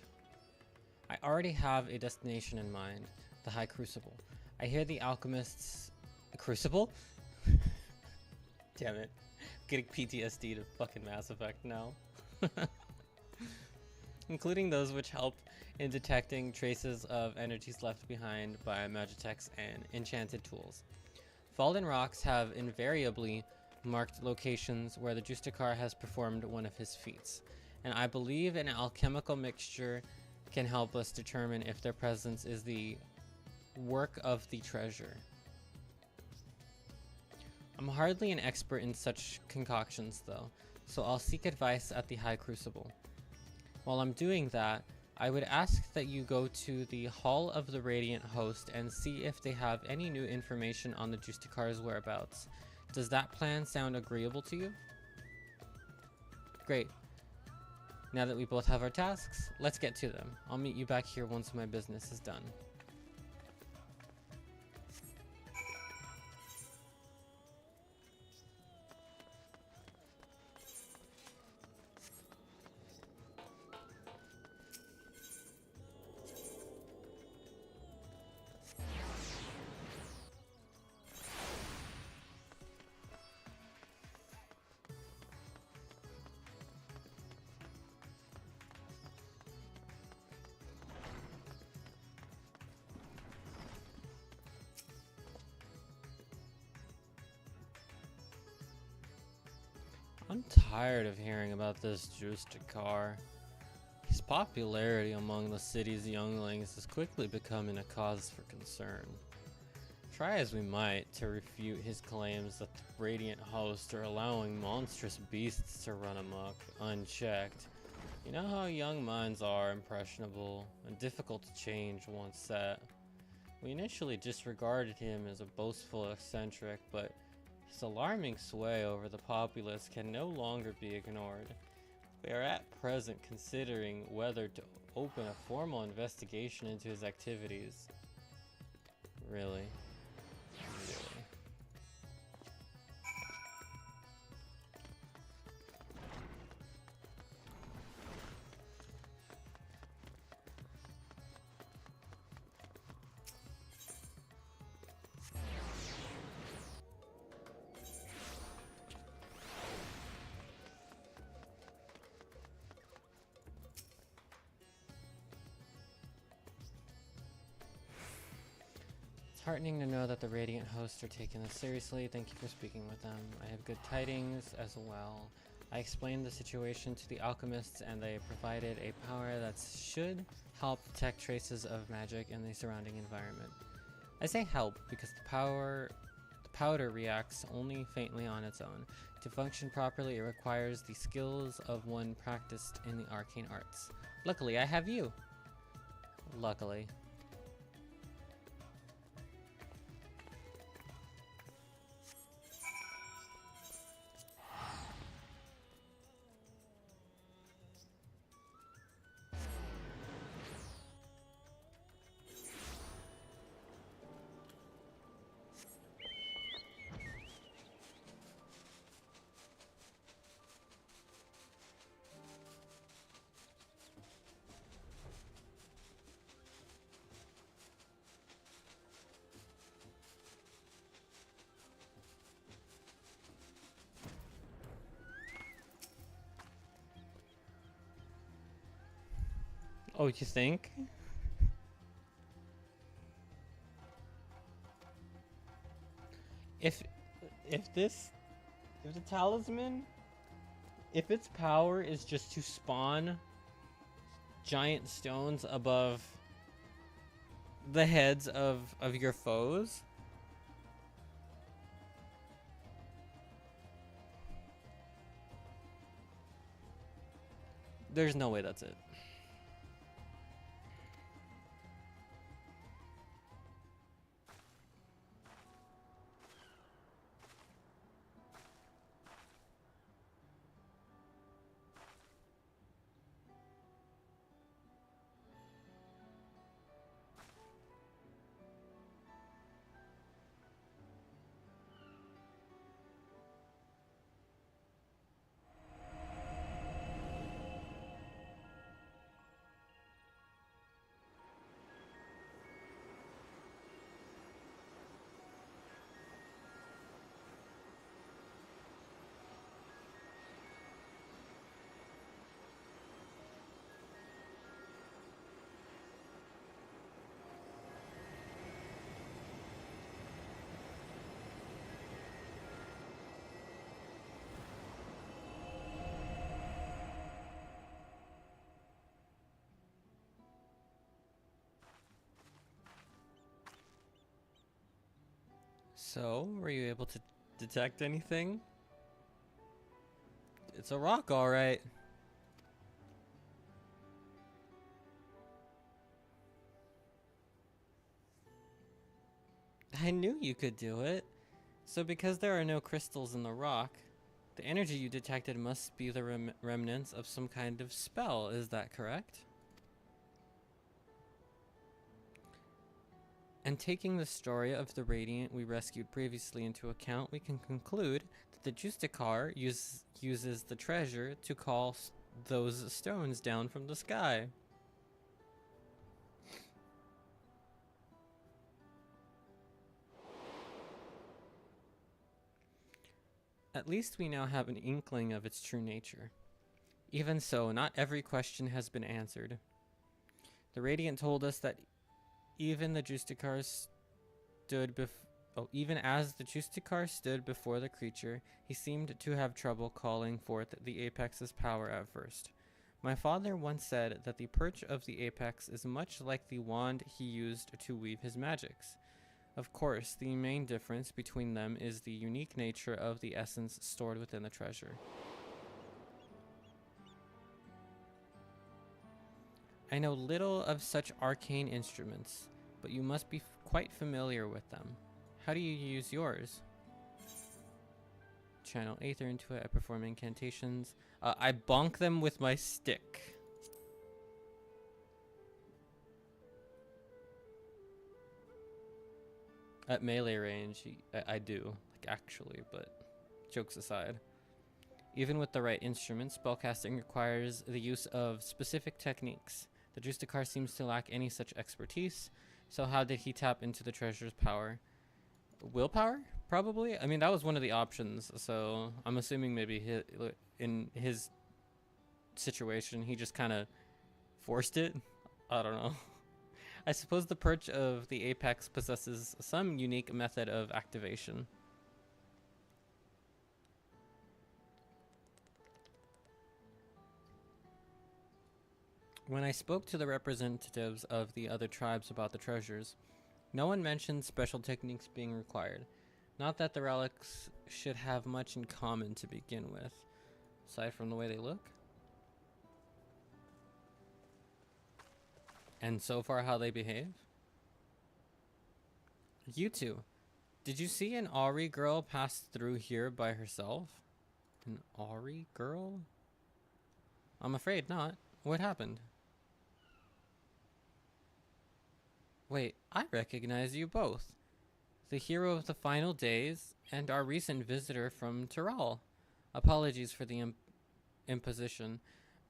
I already have a destination in mind, the High Crucible. I hear the alchemists... Crucible? Damn it. I'm getting PTSD to fucking Mass Effect now. Including those which help in detecting traces of energies left behind by Magitechs and enchanted tools. Fallen rocks have invariably marked locations where the Justikar has performed one of his feats, and I believe an alchemical mixture can help us determine if their presence is the work of the treasure. I'm hardly an expert in such concoctions though, so I'll seek advice at the High Crucible. While I'm doing that, I would ask that you go to the Hall of the Radiant Host and see if they have any new information on the Justikar's whereabouts. Does that plan sound agreeable to you? Great. Now that we both have our tasks, let's get to them. I'll meet you back here once my business is done. I'm tired of hearing about this Justikar. His popularity among the city's younglings is quickly becoming a cause for concern. Try as we might to refute his claims that the Radiant Host are allowing monstrous beasts to run amok, unchecked. You know how young minds are impressionable and difficult to change once set. We initially disregarded him as a boastful eccentric, but his alarming sway over the populace can no longer be ignored. We are at present considering whether to open a formal investigation into his activities. Really? Really? It's heartening to know that the Radiant Hosts are taking this seriously. Thank you for speaking with them. I have good tidings as well. I explained the situation to the alchemists and they provided a power that should help detect traces of magic in the surrounding environment. I say help because the powder reacts only faintly on its own. To function properly, it requires the skills of one practiced in the arcane arts. Luckily, I have you. Luckily. Oh, you think? If the talisman, if its power is just to spawn giant stones above the heads of your foes, There's no way that's it. So, were you able to detect anything? It's a rock, all right. I knew you could do it. So because there are no crystals in the rock, the energy you detected must be the remnants of some kind of spell. Is that correct? And taking the story of the Radiant we rescued previously into account, we can conclude that the Justikar uses the treasure to call those stones down from the sky. At least we now have an inkling of its true nature. Even so, not every question has been answered. The Radiant told us that even as the Justikar stood before the creature, he seemed to have trouble calling forth the Apex's power at first. My father once said that the perch of the Apex is much like the wand he used to weave his magics. Of course, the main difference between them is the unique nature of the essence stored within the treasure. I know little of such arcane instruments, but you must be quite familiar with them. How do you use yours? Channel Aether into it. I perform incantations. I bonk them with my stick. At melee range, I do, like actually, but jokes aside. Even with the right instrument, spellcasting requires the use of specific techniques. The Justikar seems to lack any such expertise, so how did he tap into the treasure's power? Willpower? Probably? I mean, that was one of the options, so I'm assuming maybe in his situation, he just kind of forced it. I don't know. I suppose the perch of the apex possesses some unique method of activation. When I spoke to the representatives of the other tribes about the treasures, no one mentioned special techniques being required. Not that the relics should have much in common to begin with, aside from the way they look. And so far how they behave. You two, did you see an Ari girl pass through here by herself? An Ari girl? I'm afraid not. What happened? Wait, I recognize you both. The hero of the final days and our recent visitor from Tyrol. Apologies for the imposition,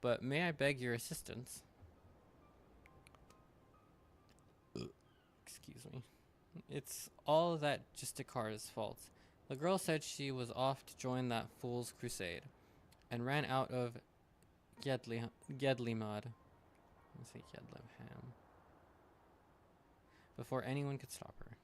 but may I beg your assistance? Excuse me. It's all that Justicar's fault. The girl said she was off to join that fool's crusade, and ran out of Gedlimad. Let's say Gedlimham. Before anyone could stop her.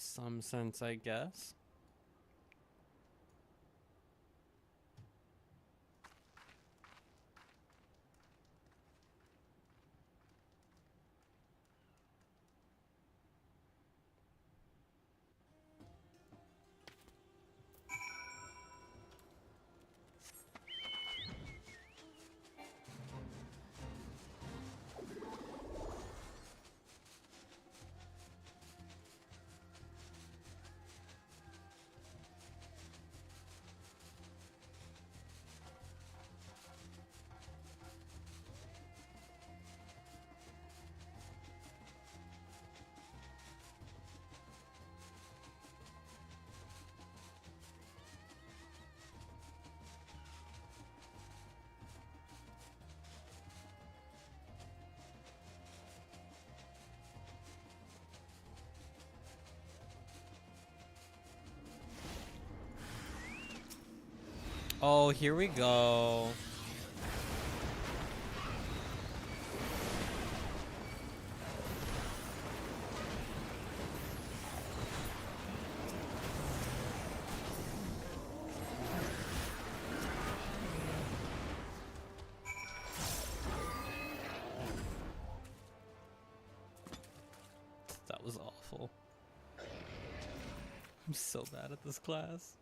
some sense, I guess. Oh, here we go. That was awful. I'm so bad at this class.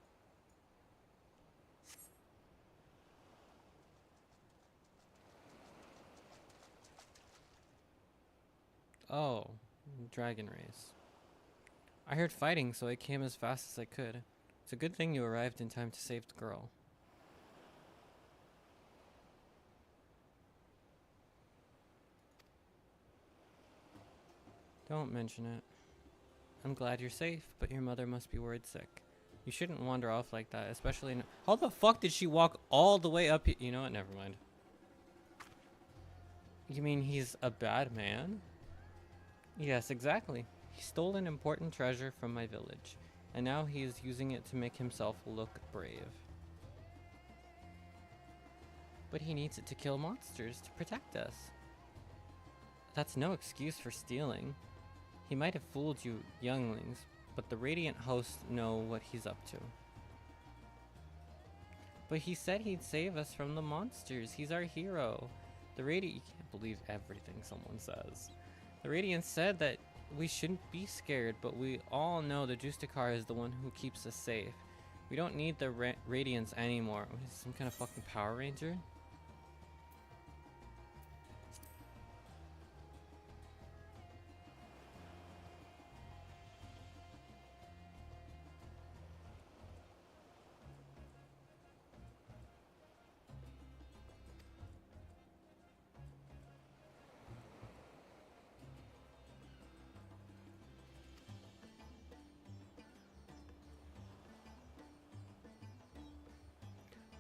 Oh, dragon race. I heard fighting, so I came as fast as I could. It's a good thing you arrived in time to save the girl. Don't mention it. I'm glad you're safe, but your mother must be worried sick. You shouldn't wander off like that, especially in— How the fuck did she walk all the way up here? You know what? Never mind. You mean he's a bad man? Yes, exactly. He stole an important treasure from my village, and now he is using it to make himself look brave. But he needs it to kill monsters to protect us. That's no excuse for stealing. He might have fooled you younglings, but the Radiant hosts know what he's up to. But he said he'd save us from the monsters. He's our hero. The Radiant— You can't believe everything someone says. The Radiant said that we shouldn't be scared, but we all know the Justikar is the one who keeps us safe. We don't need the Radiants anymore. What is this, some kind of fucking Power Ranger?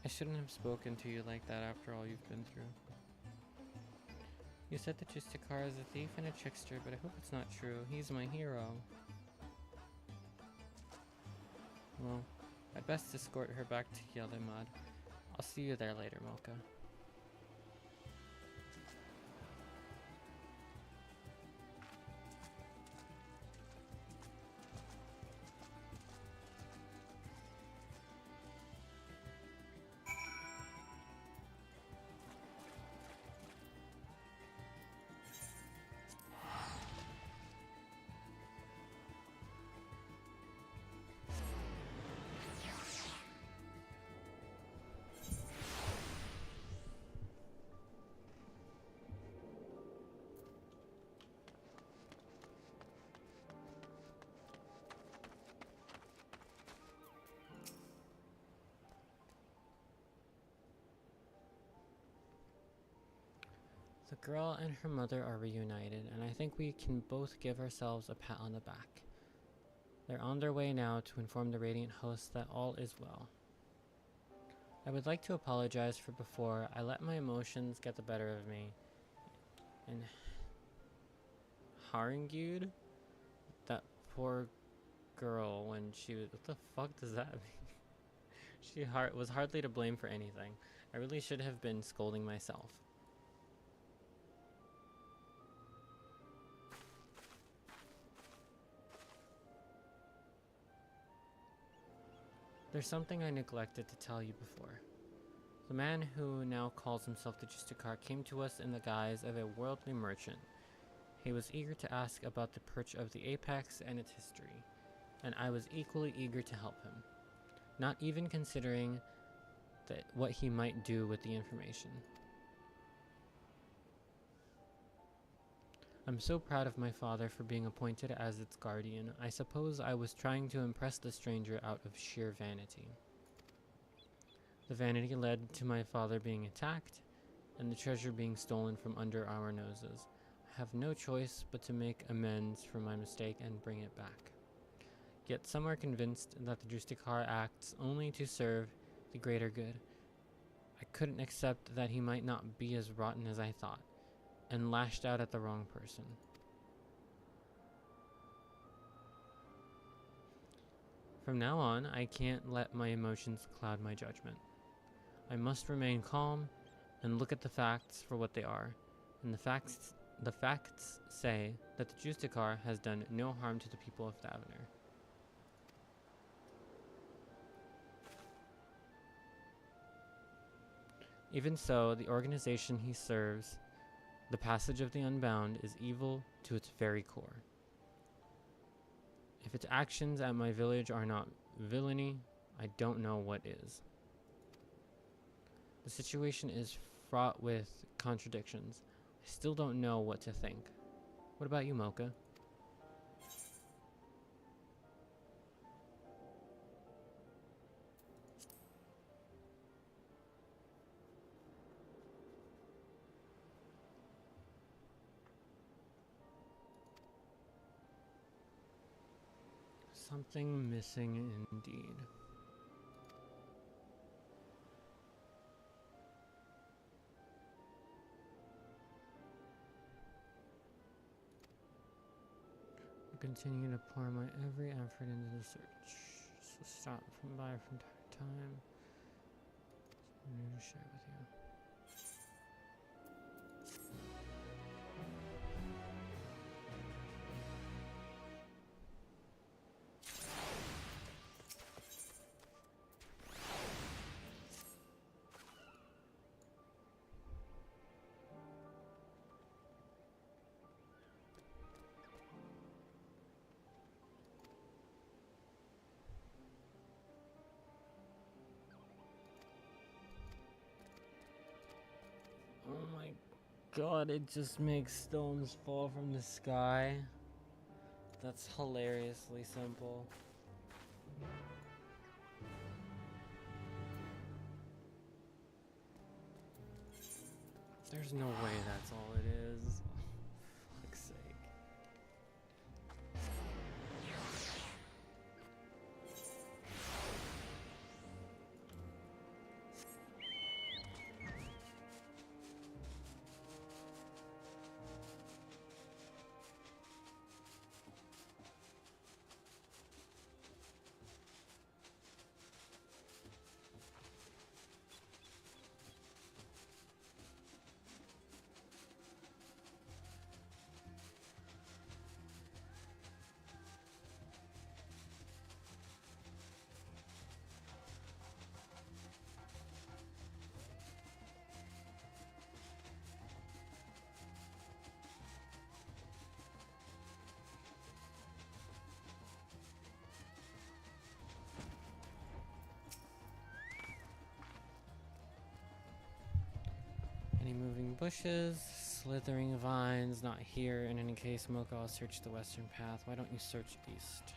I shouldn't have spoken to you like that after all you've been through. You said that Justikar is a thief and a trickster, but I hope it's not true. He's my hero. Well, I'd best escort her back to Yelimad. I'll see you there later, Mocha. The girl and her mother are reunited, and I think we can both give ourselves a pat on the back. They're on their way now to inform the Radiant host that all is well. I would like to apologize for before. I let my emotions get the better of me. And Haringud? That poor girl when she was— What the fuck does that mean? She was hardly to blame for anything. I really should have been scolding myself. There's something I neglected to tell you before. The man who now calls himself the Justikar came to us in the guise of a worldly merchant. He was eager to ask about the perch of the apex and its history, and I was equally eager to help him, not even considering what he might do with the information. I'm so proud of my father for being appointed as its guardian. I suppose I was trying to impress the stranger out of sheer vanity. The vanity led to my father being attacked, and the treasure being stolen from under our noses. I have no choice but to make amends for my mistake and bring it back. Yet some are convinced that the Justikar acts only to serve the greater good. I couldn't accept that he might not be as rotten as I thought, and lashed out at the wrong person. From now on, I can't let my emotions cloud my judgment. I must remain calm and look at the facts for what they are, and the facts say that the Justikar has done no harm to the people of Thavener. Even so, the organization he serves, the Passage of the Unbound, is evil to its very core. If its actions at my village are not villainy, I don't know what is. The situation is fraught with contradictions. I still don't know what to think. What about you, Mocha? Something missing indeed. I'll continue to pour my every effort into the search. So stop by from time to time. Something to share with you. Oh my god, it just makes stones fall from the sky. That's hilariously simple. There's no way that's all it is. For fuck's sake. Any moving bushes, slithering vines, not here. In any case, Mocha, I'll search the western path. Why don't you search east?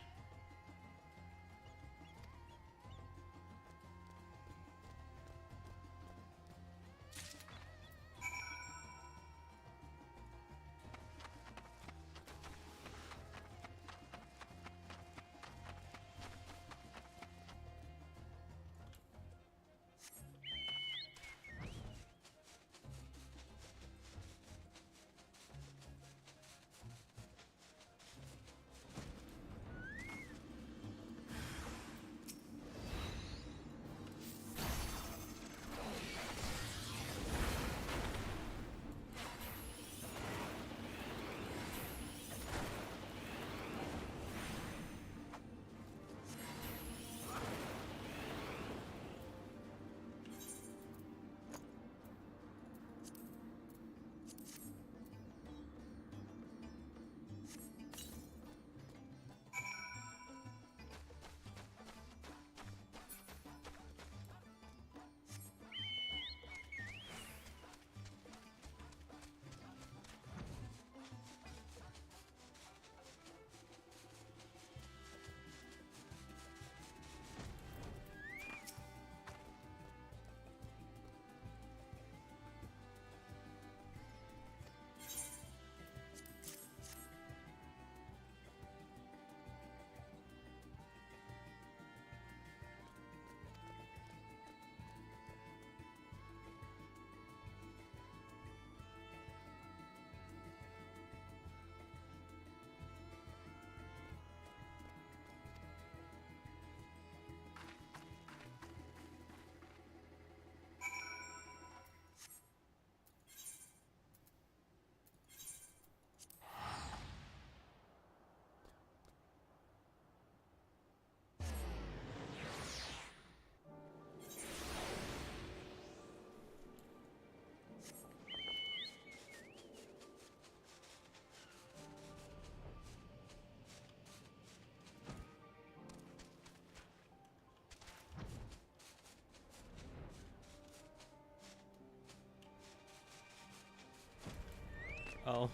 Oh.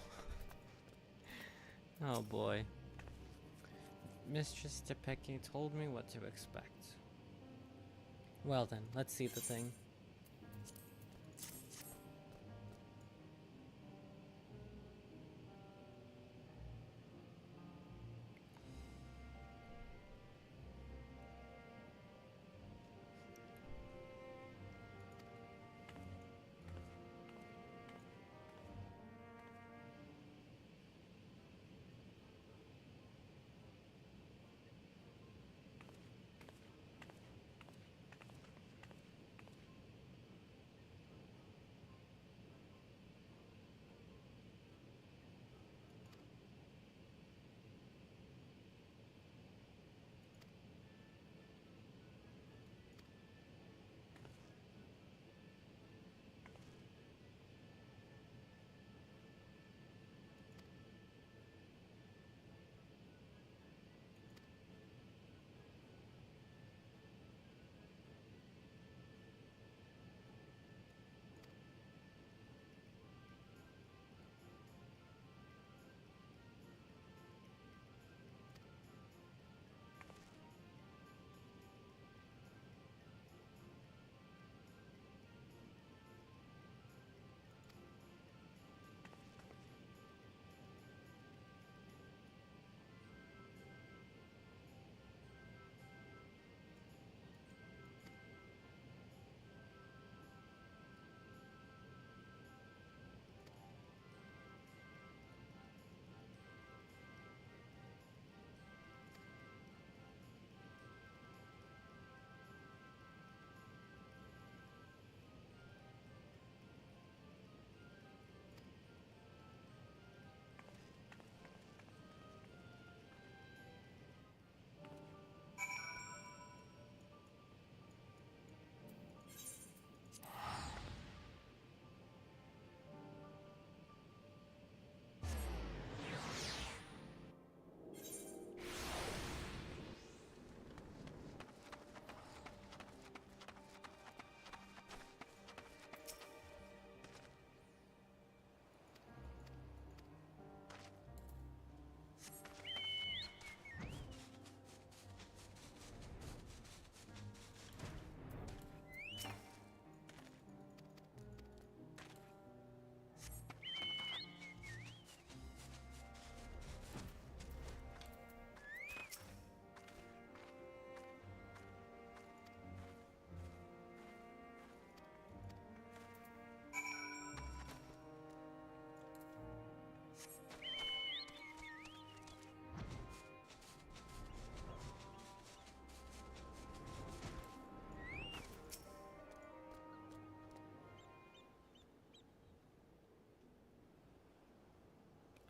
Oh boy. Mistress Tepeki told me what to expect. Well then, let's see the thing.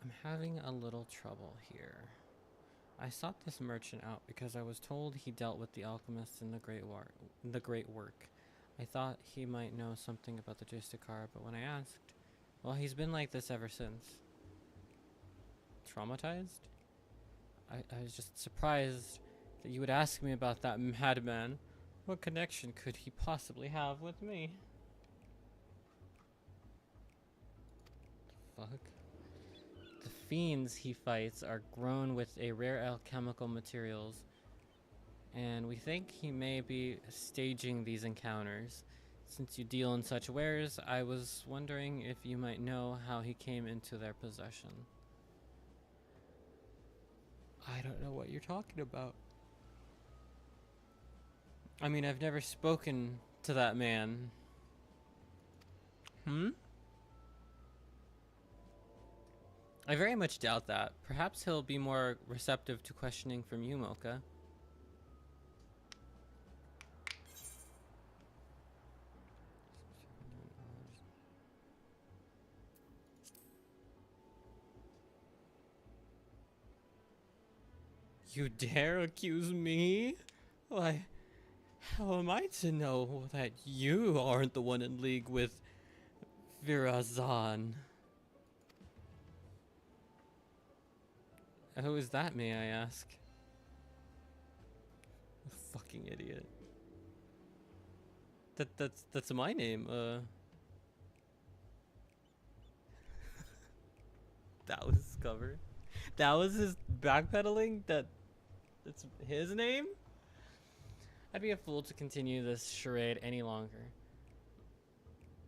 I'm having a little trouble here. I sought this merchant out because I was told he dealt with the alchemists in the Great Work. I thought he might know something about the Justikar, but when I asked, well, he's been like this ever since. Traumatized? I was just surprised that you would ask me about that madman. What connection could he possibly have with me? Fuck. The fiends he fights are grown with a rare alchemical materials, and we think he may be staging these encounters. Since you deal in such wares, I was wondering if you might know how he came into their possession. I don't know what you're talking about. I mean, I've never spoken to that man. I very much doubt that. Perhaps he'll be more receptive to questioning from you, Mocha. You dare accuse me? Why, how am I to know that you aren't the one in league with Virazan? Who is that, may I ask? Fucking idiot. That's my name, That was his cover. That was his backpedaling. That's his name. I'd be a fool to continue this charade any longer.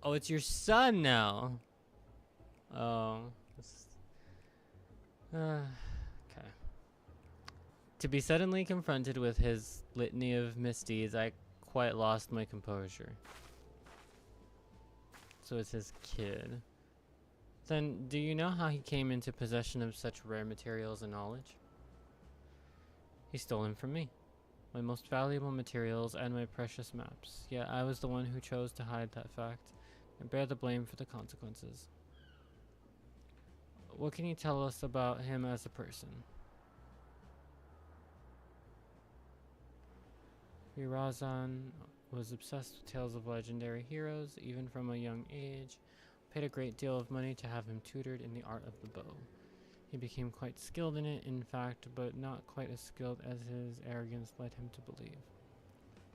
Oh, it's your son now. Oh. Okay. To be suddenly confronted with his litany of misdeeds, I quite lost my composure. So it's his kid. Then, do you know how he came into possession of such rare materials and knowledge? He stole them from me. My most valuable materials and my precious maps. Yet I was the one who chose to hide that fact and bear the blame for the consequences. What can you tell us about him as a person? Virazan was obsessed with tales of legendary heroes, even from a young age. Paid a great deal of money to have him tutored in the art of the bow. He became quite skilled in it, in fact, but not quite as skilled as his arrogance led him to believe.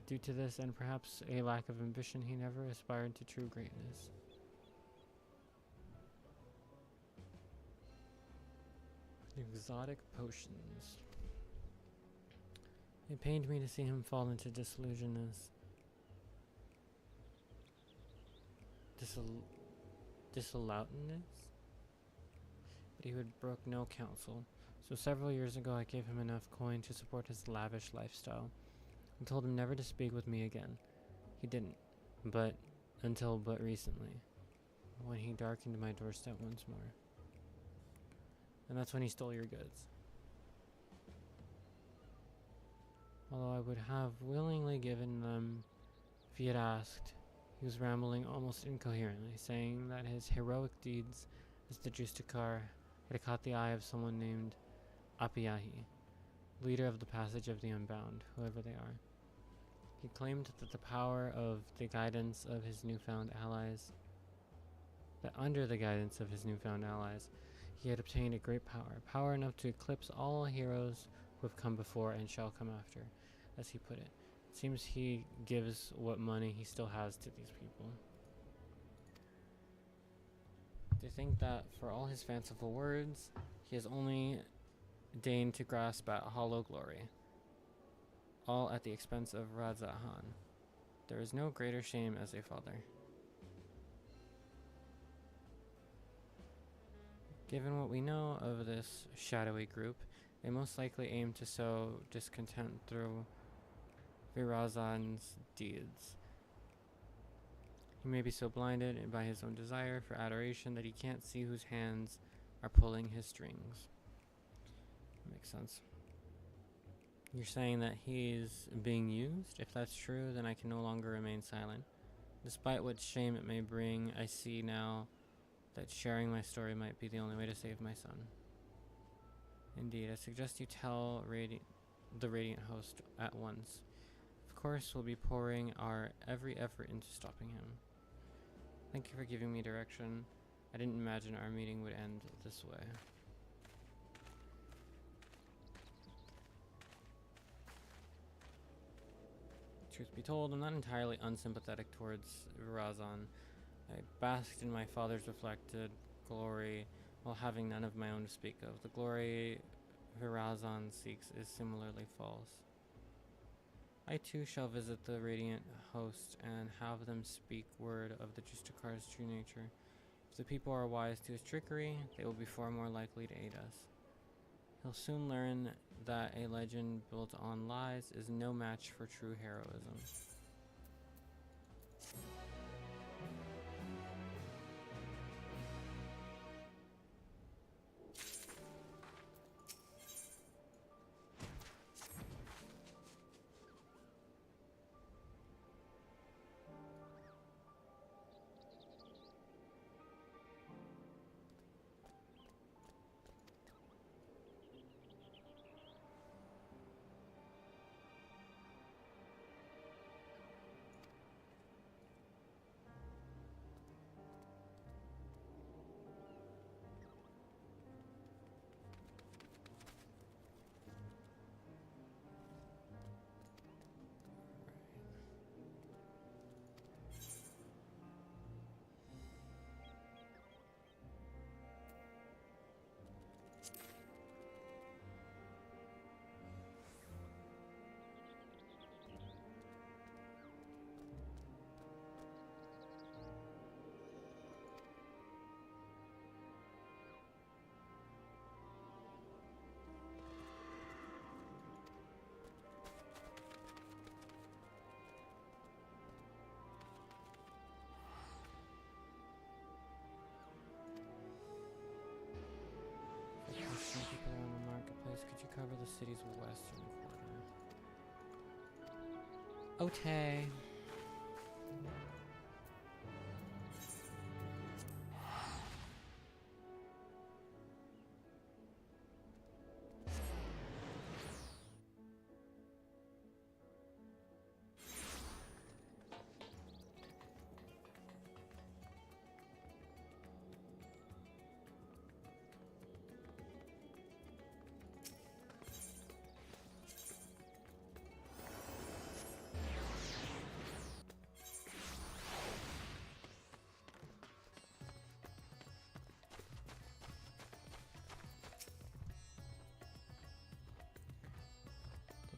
Due to this, and perhaps a lack of ambition, he never aspired to true greatness. Exotic potions. It pained me to see him fall into disillusionness. Dissolutenness? But he would brook no counsel. So several years ago I gave him enough coin to support his lavish lifestyle. I told him never to speak with me again. He didn't, until recently, when he darkened my doorstep once more. And that's when he stole your goods. Although I would have willingly given them if he had asked, he was rambling almost incoherently, saying that his heroic deeds as the Justikar had caught the eye of someone named Apiahi, leader of the Passage of the Unbound, whoever they are. He claimed that the power of the guidance of his newfound allies, that under the guidance of his newfound allies, he had obtained a great power enough to eclipse all heroes who have come before and shall come after, as he put it. It seems he gives what money he still has to these people. To think that for all his fanciful words, he has only deigned to grasp at hollow glory, all at the expense of Razahan. There is no greater shame as a father. Given what we know of this shadowy group, they most likely aim to sow discontent through Virazan's deeds. He may be so blinded by his own desire for adoration that he can't see whose hands are pulling his strings. Makes sense. You're saying that he's being used? If that's true, then I can no longer remain silent. Despite what shame it may bring, I see now that sharing my story might be the only way to save my son. Indeed, I suggest you tell the Radiant Host at once. Of course, we'll be pouring our every effort into stopping him. Thank you for giving me direction. I didn't imagine our meeting would end this way. Truth be told, I'm not entirely unsympathetic towards Virazan. I basked in my father's reflected glory while having none of my own to speak of. The glory Virazan seeks is similarly false. I too shall visit the Radiant Host and have them speak word of the Justicar's true nature. If the people are wise to his trickery, they will be far more likely to aid us. He'll soon learn that a legend built on lies is no match for true heroism. city's western quarter. Okay.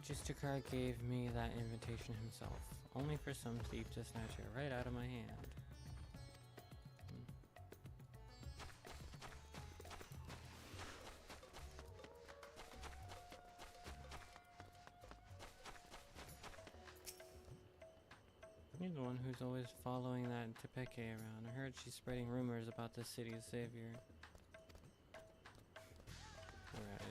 Justikar gave me that invitation himself, only for some thief to snatch it right out of my hand. You're the one who's always following that Tepeke around. I heard she's spreading rumors about the city's savior. Right.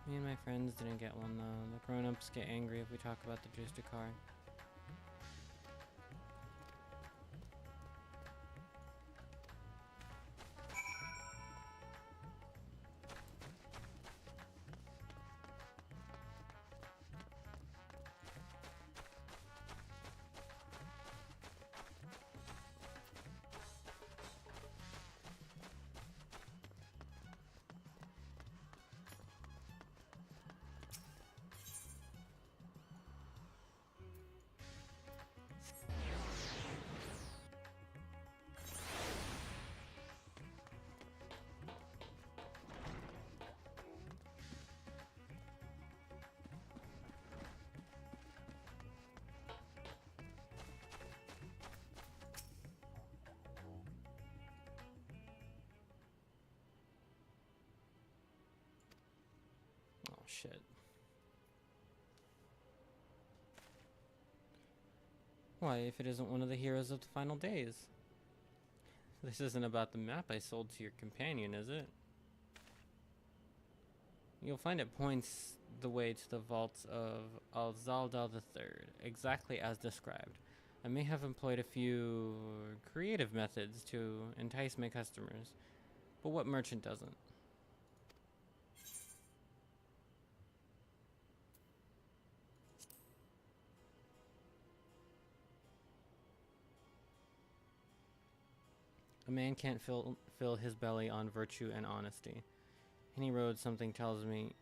Me and my friends didn't get one though. The grown-ups get angry if we talk about the Justikar. Oh shit. Why, if it isn't one of the heroes of the final days? This isn't about the map I sold to your companion, is it? You'll find it points the way to the vaults of Al-Zaldal III, exactly as described. I may have employed a few creative methods to entice my customers, but what merchant doesn't? A man can't fill his belly on virtue and honesty. Any road, something tells me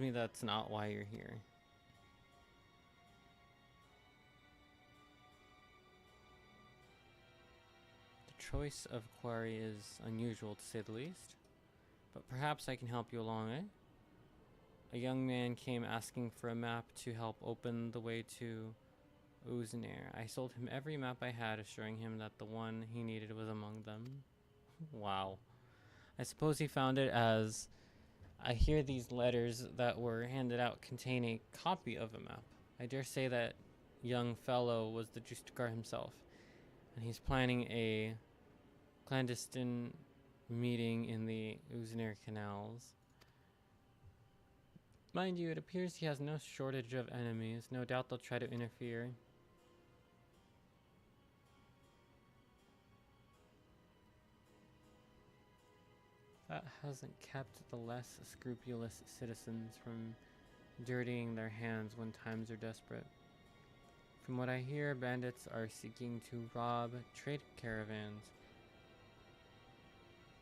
that's not why you're here. The choice of quarry is unusual to say the least, but perhaps I can help you along, eh? A young man came asking for a map to help open the way to Uznair. I sold him every map I had, assuring him that the one he needed was among them. Wow. I suppose he found it as I hear these letters that were handed out contain a copy of a map. I dare say that young fellow was the Justikar himself, and he's planning a clandestine meeting in the Uznair canals. Mind you, it appears he has no shortage of enemies. No doubt they'll try to interfere. That hasn't kept the less scrupulous citizens from dirtying their hands when times are desperate. From what I hear, bandits are seeking to rob trade caravans.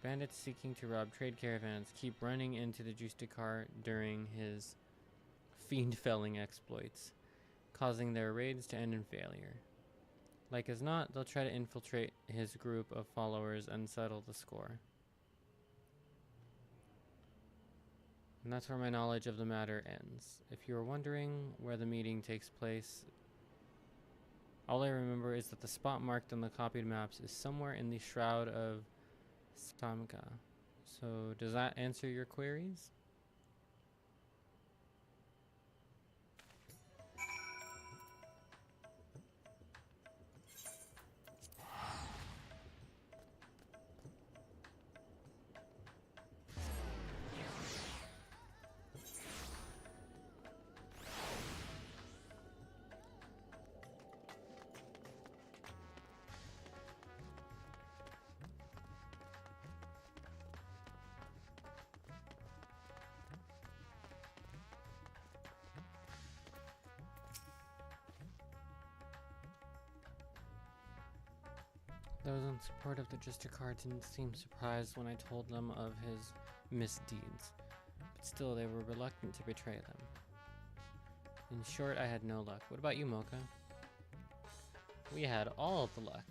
Bandits seeking to rob trade caravans keep running into the Justikar during his fiend-felling exploits, causing their raids to end in failure. Like as not, they'll try to infiltrate his group of followers and settle the score. And that's where my knowledge of the matter ends. If you are wondering where the meeting takes place, all I remember is that the spot marked on the copied maps is somewhere in the Shroud of Stamka. So, does that answer your queries? Those in support of the Justicar didn't seem surprised when I told them of his misdeeds, but still they were reluctant to betray them. In short, I had no luck. What about you, Mocha? We had all of the luck.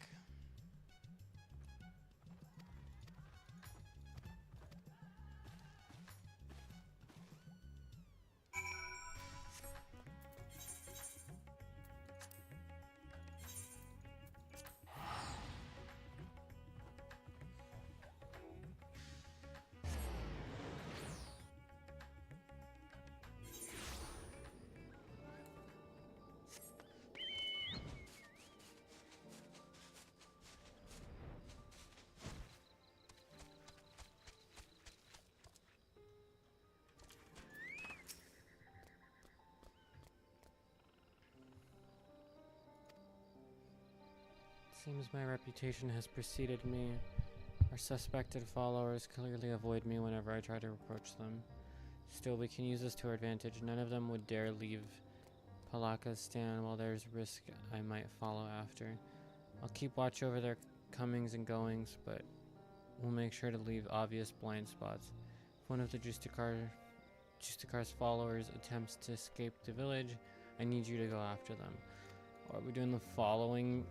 Seems my reputation has preceded me. Our suspected followers clearly avoid me whenever I try to approach them. Still, we can use this to our advantage. None of them would dare leave Palaka's stand while there's risk I might follow after. I'll keep watch over their comings and goings, but we'll make sure to leave obvious blind spots. If one of the Justicar's followers attempts to escape the village, I need you to go after them. Are we doing the following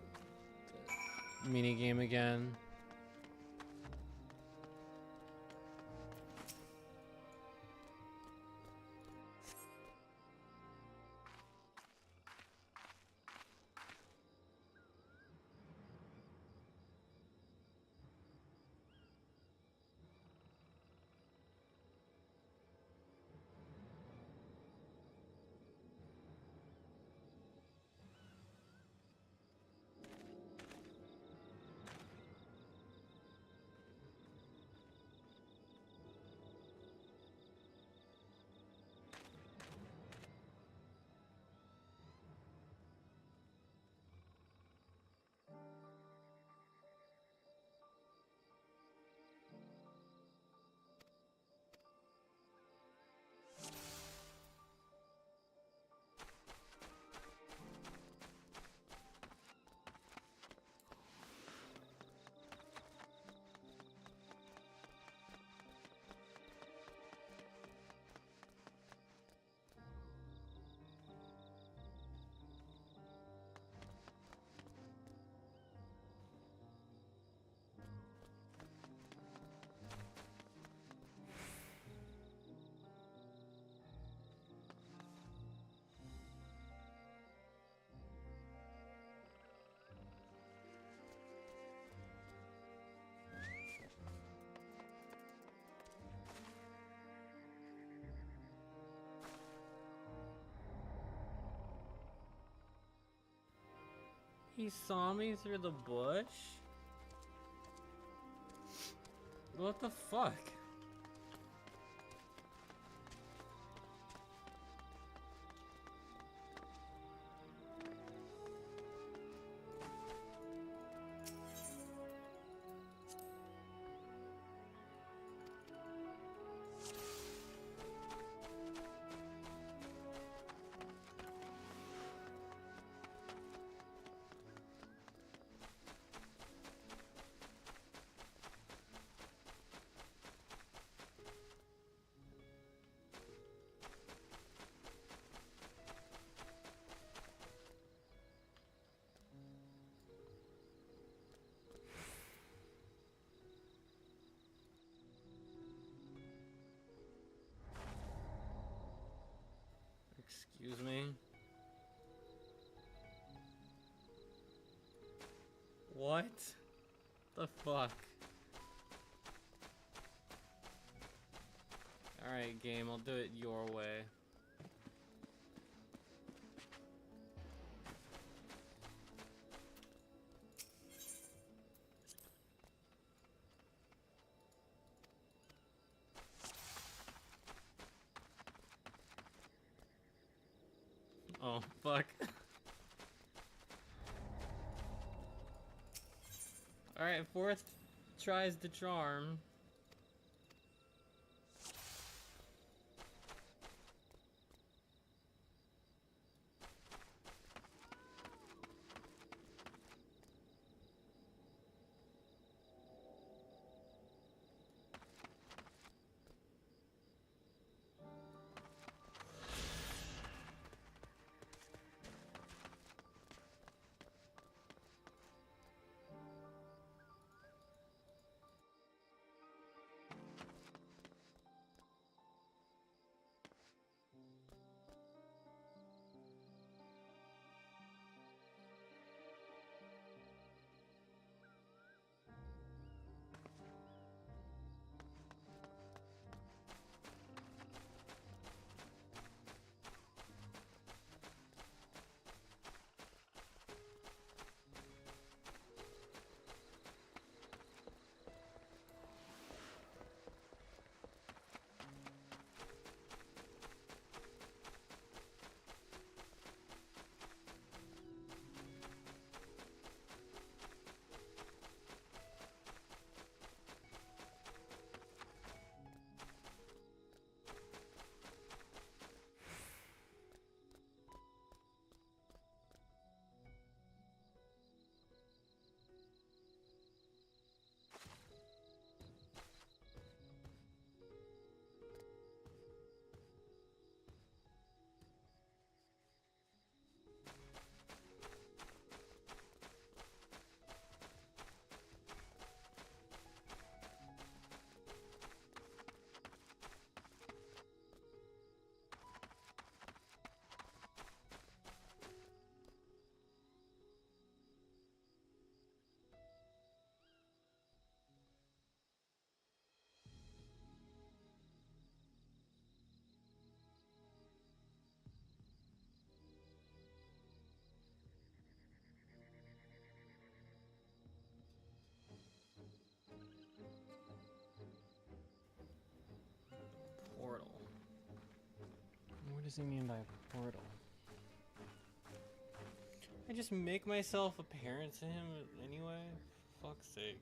mini game again? He saw me through the bush? What the fuck? Excuse me? What the fuck? Alright, game, I'll do it your way. Oh, fuck. Alright, fourth tries the charm. does he mean by portal? I just make myself apparent to him anyway. For fuck's sake.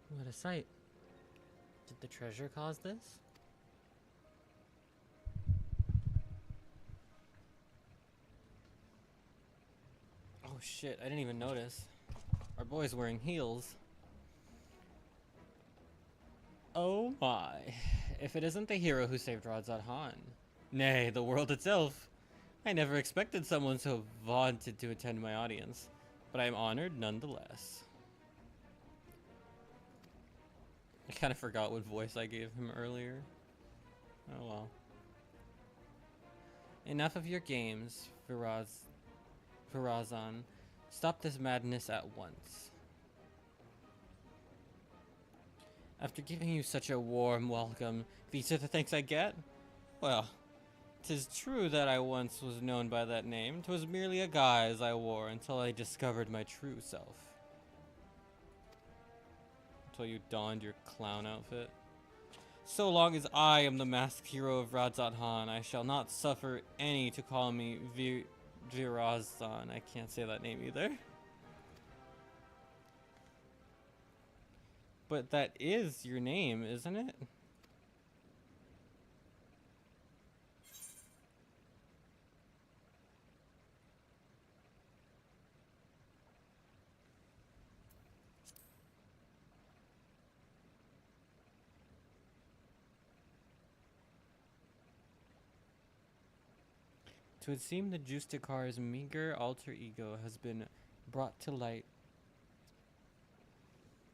What a sight. Did the treasure cause this? Oh shit, I didn't even notice. Our boy's wearing heels. Oh my. If it isn't the hero who saved Radzat Han. Nay, the world itself. I never expected someone so vaunted to attend my audience, but I am honored nonetheless. I kind of forgot what voice I gave him earlier. Oh well. Enough of your games, Virazan. Stop this madness at once. After giving you such a warm welcome, these are the thanks I get? Well, 'tis true that I once was known by that name. 'Twas merely a guise I wore until I discovered my true self. Until you donned your clown outfit. So long as I am the masked hero of Radzat Han, I shall not suffer any to call me Virazan. I can't say that name either. But that is your name, isn't it? It would seem the Justicar's meager alter ego has been brought to light.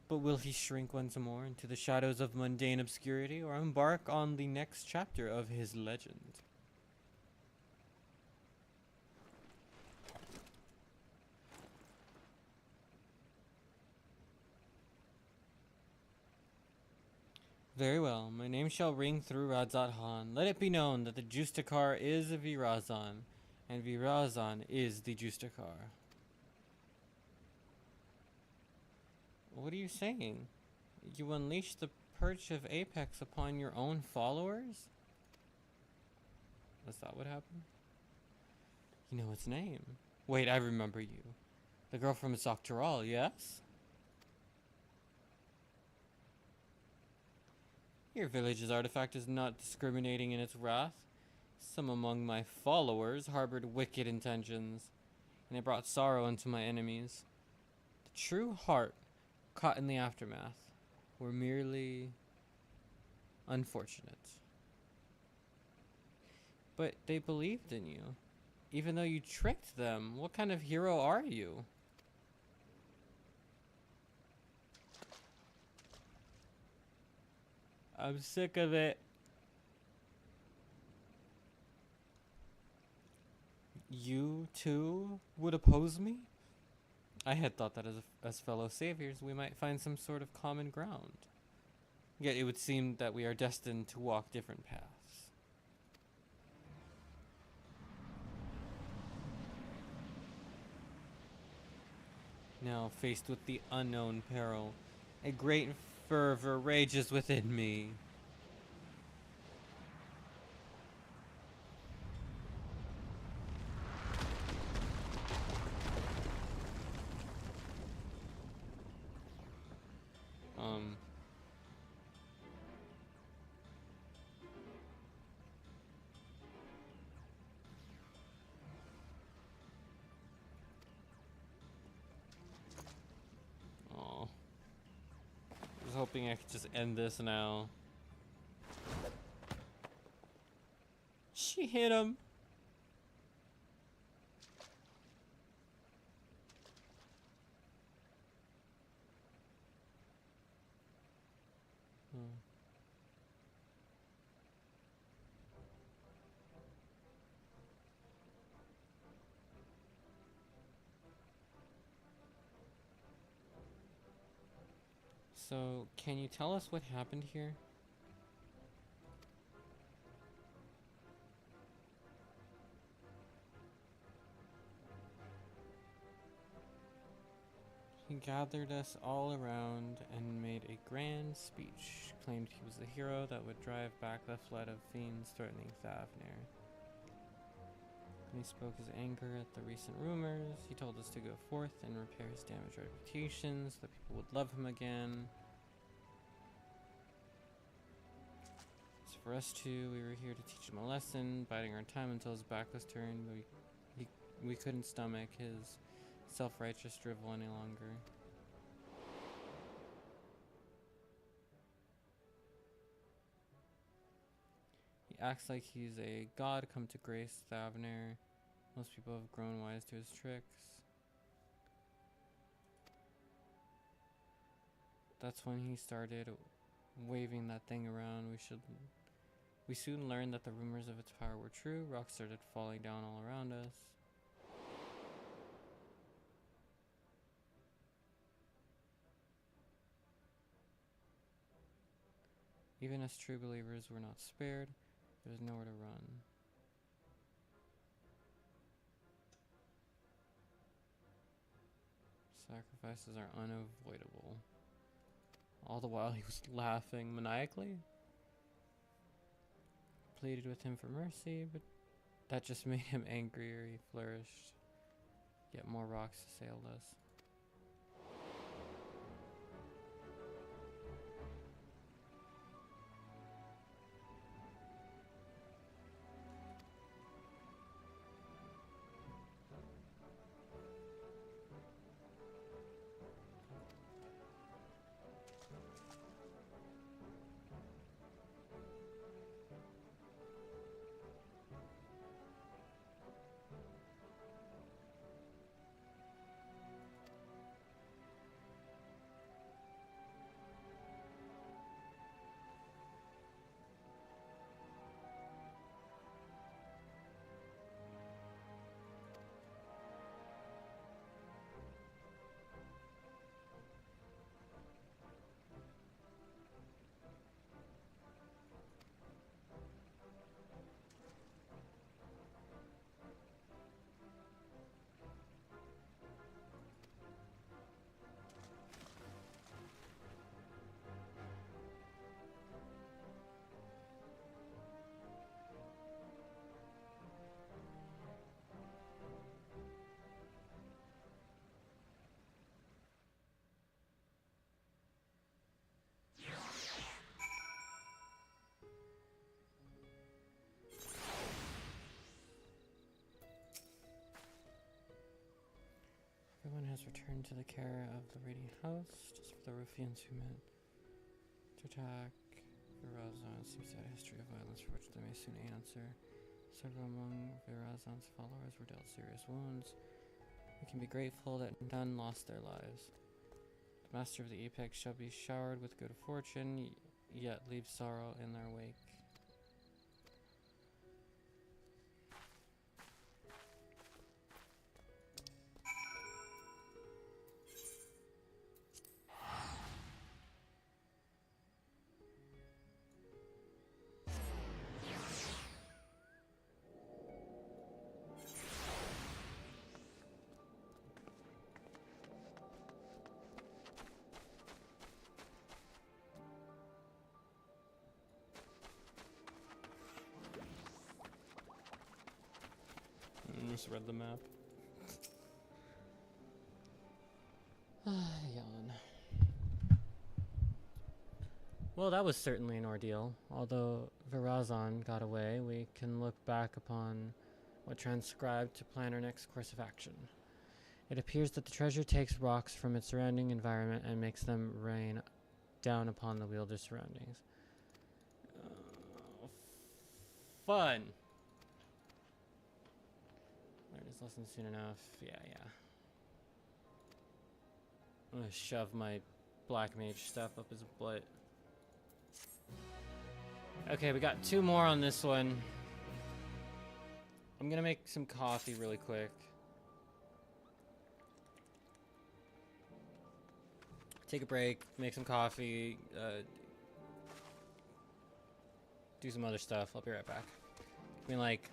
But will he shrink once more into the shadows of mundane obscurity, or embark on the next chapter of his legend? Very well, my name shall ring through Radzat Han. Let it be known that the Justicar is Virazan, and Virazan is the Justicar. What are you saying? You unleash the perch of Apex upon your own followers? Was that what happened? You know its name. Wait, I remember you. The girl from Zoctoral, yes? Your village's artifact is not discriminating in its wrath. Some among my followers harbored wicked intentions, and it brought sorrow unto my enemies. The true heart, caught in the aftermath, were merely unfortunate. But they believed in you. Even though you tricked them. What kind of hero are you? I'm sick of it. You, too, would oppose me? I had thought that as fellow saviors, we might find some sort of common ground. Yet it would seem that we are destined to walk different paths. Now, faced with the unknown peril, a great fervor rages within me. Um... Aw. I was hoping I could just end this now. She hit him. Hmm. So, can you tell us what happened here? He gathered us all around and made a grand speech, claimed he was the hero that would drive back the flood of fiends threatening Thavnir. When he spoke his anger at the recent rumors, he told us to go forth and repair his damaged reputation so that people would love him again. As for us two, we were here to teach him a lesson, biding our time until his back was turned, but we couldn't stomach his self-righteous drivel any longer. He acts like he's a god come to grace Thavnir. Most people have grown wise to his tricks. That's when he started waving that thing around. We soon learned that the rumors of its power were true. Rocks started falling down all around us. Even as true believers were not spared, there was nowhere to run. Sacrifices are unavoidable. All the while he was laughing maniacally. Pleaded with him for mercy, but that just made him angrier. He flourished. Yet more rocks assailed us. Everyone has returned to the care of the Radiant House, just for the ruffians who meant to attack. Verazon seems to have a history of violence for which they may soon answer. So several among Virazan's followers were dealt serious wounds. We can be grateful that none lost their lives. The master of the apex shall be showered with good fortune, yet leave sorrow in their wake. Just read the map. Yawn. Well, that was certainly an ordeal. Although Virazan got away, we can look back upon what transcribed to plan our next course of action. It appears that the treasure takes rocks from its surrounding environment and makes them rain down upon the wielder's surroundings. Fun! Learn his lesson soon enough. Yeah. I'm gonna shove my black mage stuff up his butt. Okay, we got 2 more on this one. I'm gonna make some coffee really quick. Take a break, make some coffee, do some other stuff. I'll be right back. I mean, like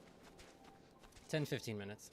10-15 minutes.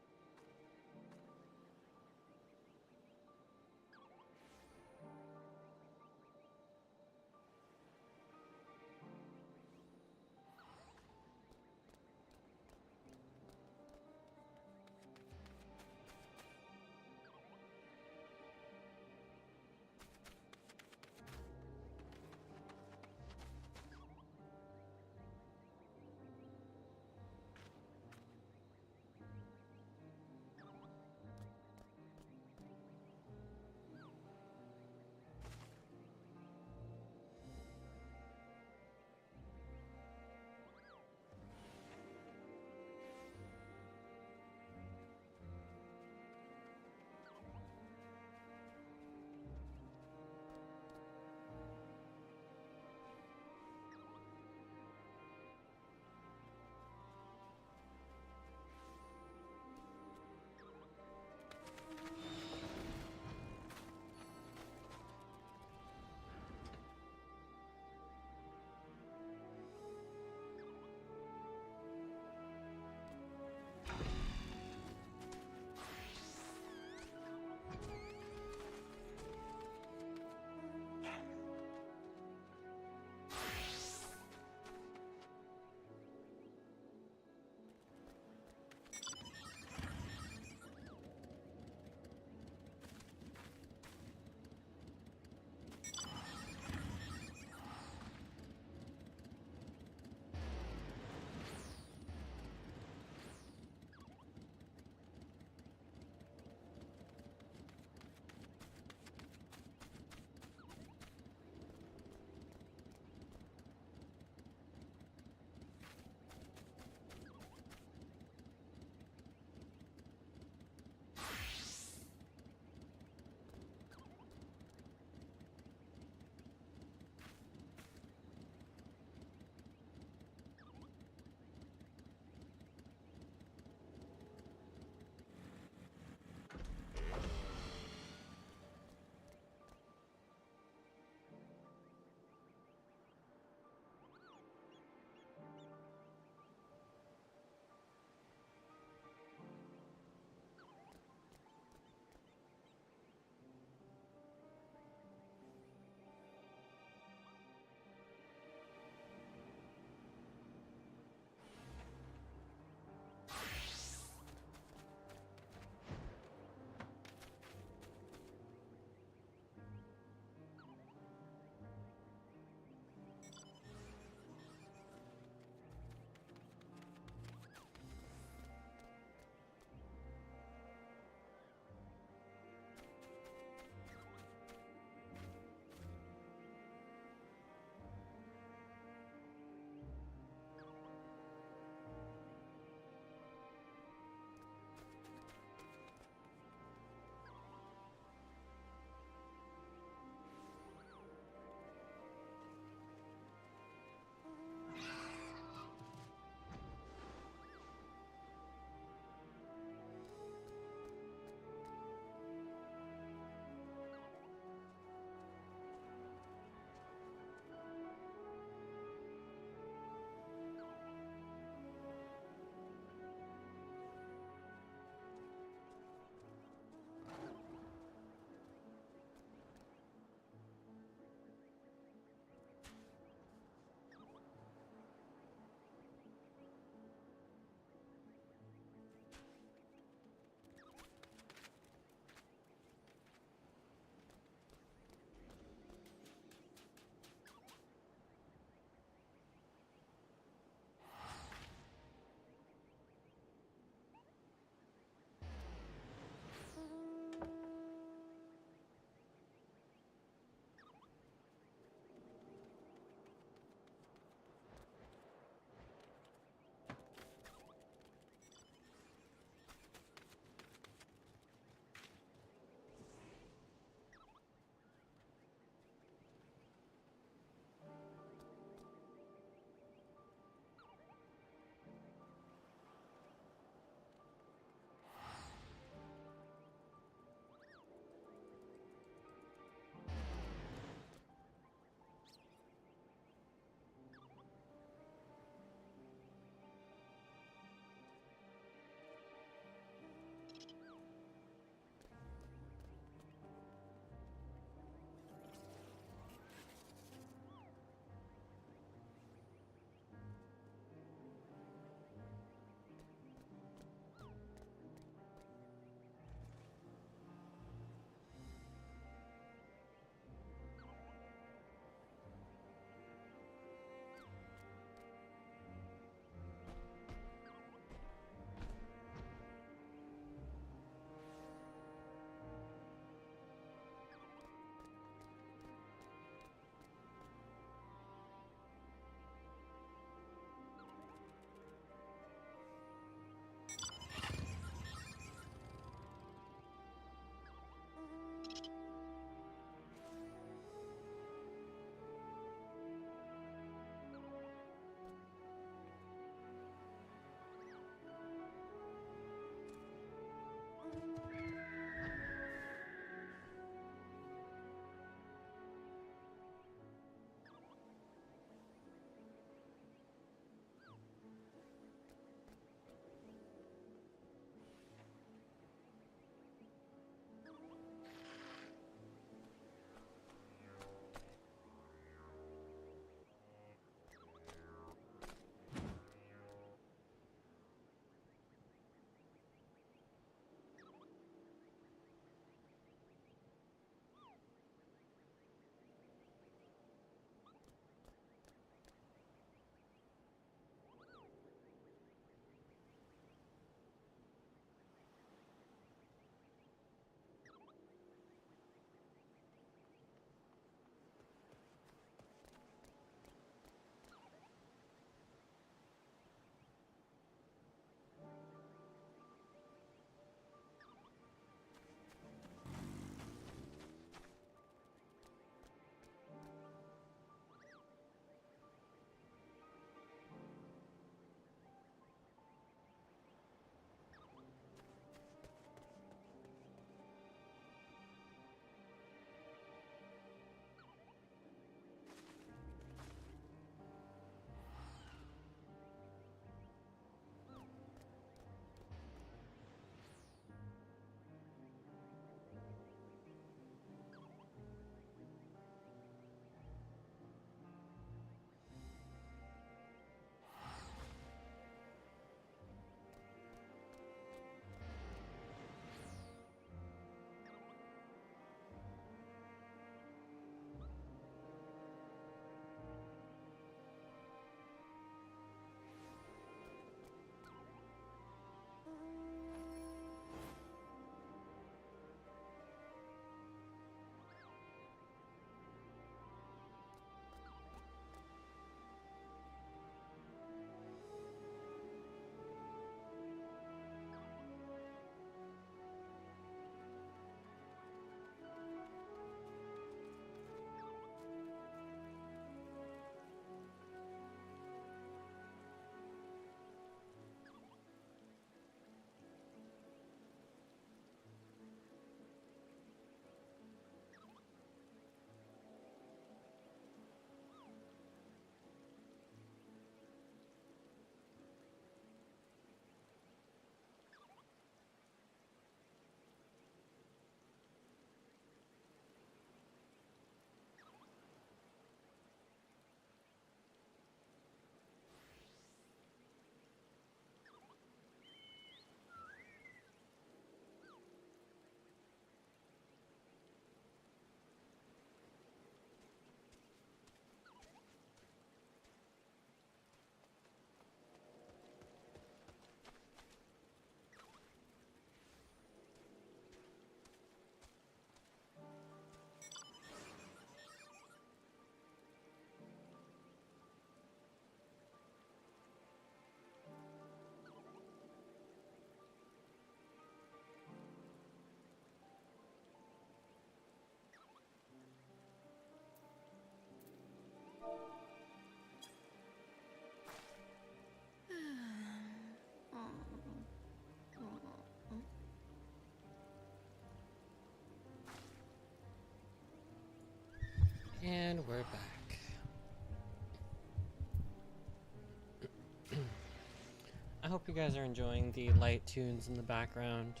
hope you guys are enjoying the light tunes in the background.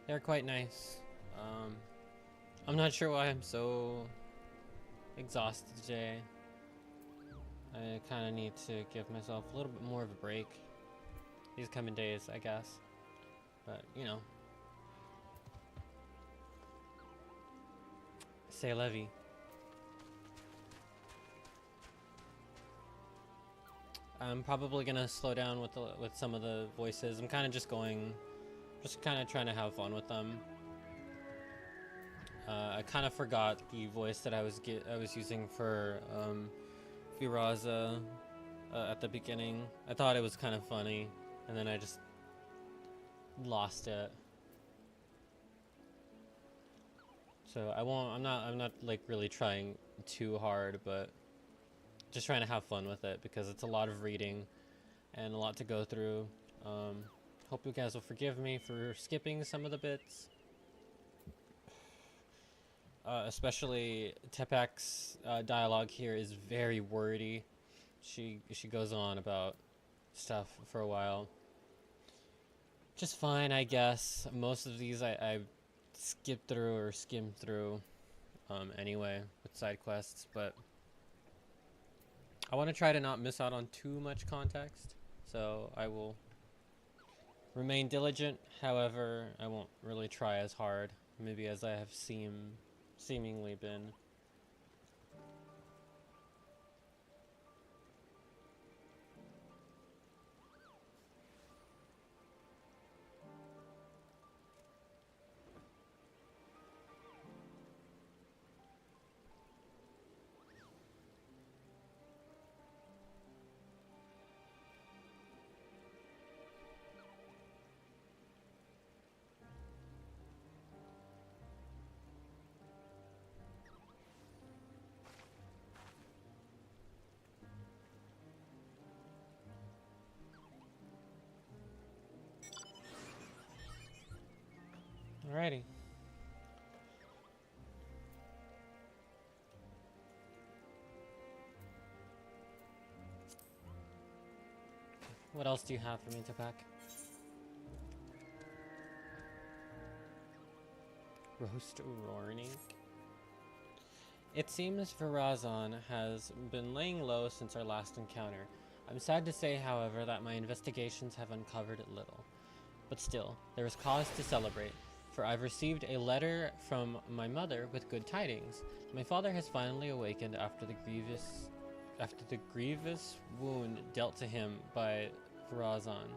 They're quite nice. I'm not sure why I'm so exhausted today. I kind of need to give myself a little bit more of a break these coming days, I guess. But, you know. C'est la vie. I'm probably gonna slow down with some of the voices. I'm kind of just kind of trying to have fun with them. I kind of forgot the voice that I was using for Firaza at the beginning. I thought it was kind of funny, and then I just lost it. So I'm not like really trying too hard, but just trying to have fun with it because it's a lot of reading and a lot to go through. Hope you guys will forgive me for skipping some of the bits. Especially Tepek's dialogue here is very wordy. She goes on about stuff for a while. Just fine, I guess. Most of these I skip through or skim through anyway with side quests, but I want to try to not miss out on too much context, so I will remain diligent. However, I won't really try as hard, maybe as I have seemingly been. Alrighty. What else do you have for me to pack? Roast warning. It seems Farazan has been laying low since our last encounter. I'm sad to say, however, that my investigations have uncovered little. But still, there is cause to celebrate, for I've received a letter from my mother with good tidings. My father has finally awakened after the grievous wound dealt to him by Farazan.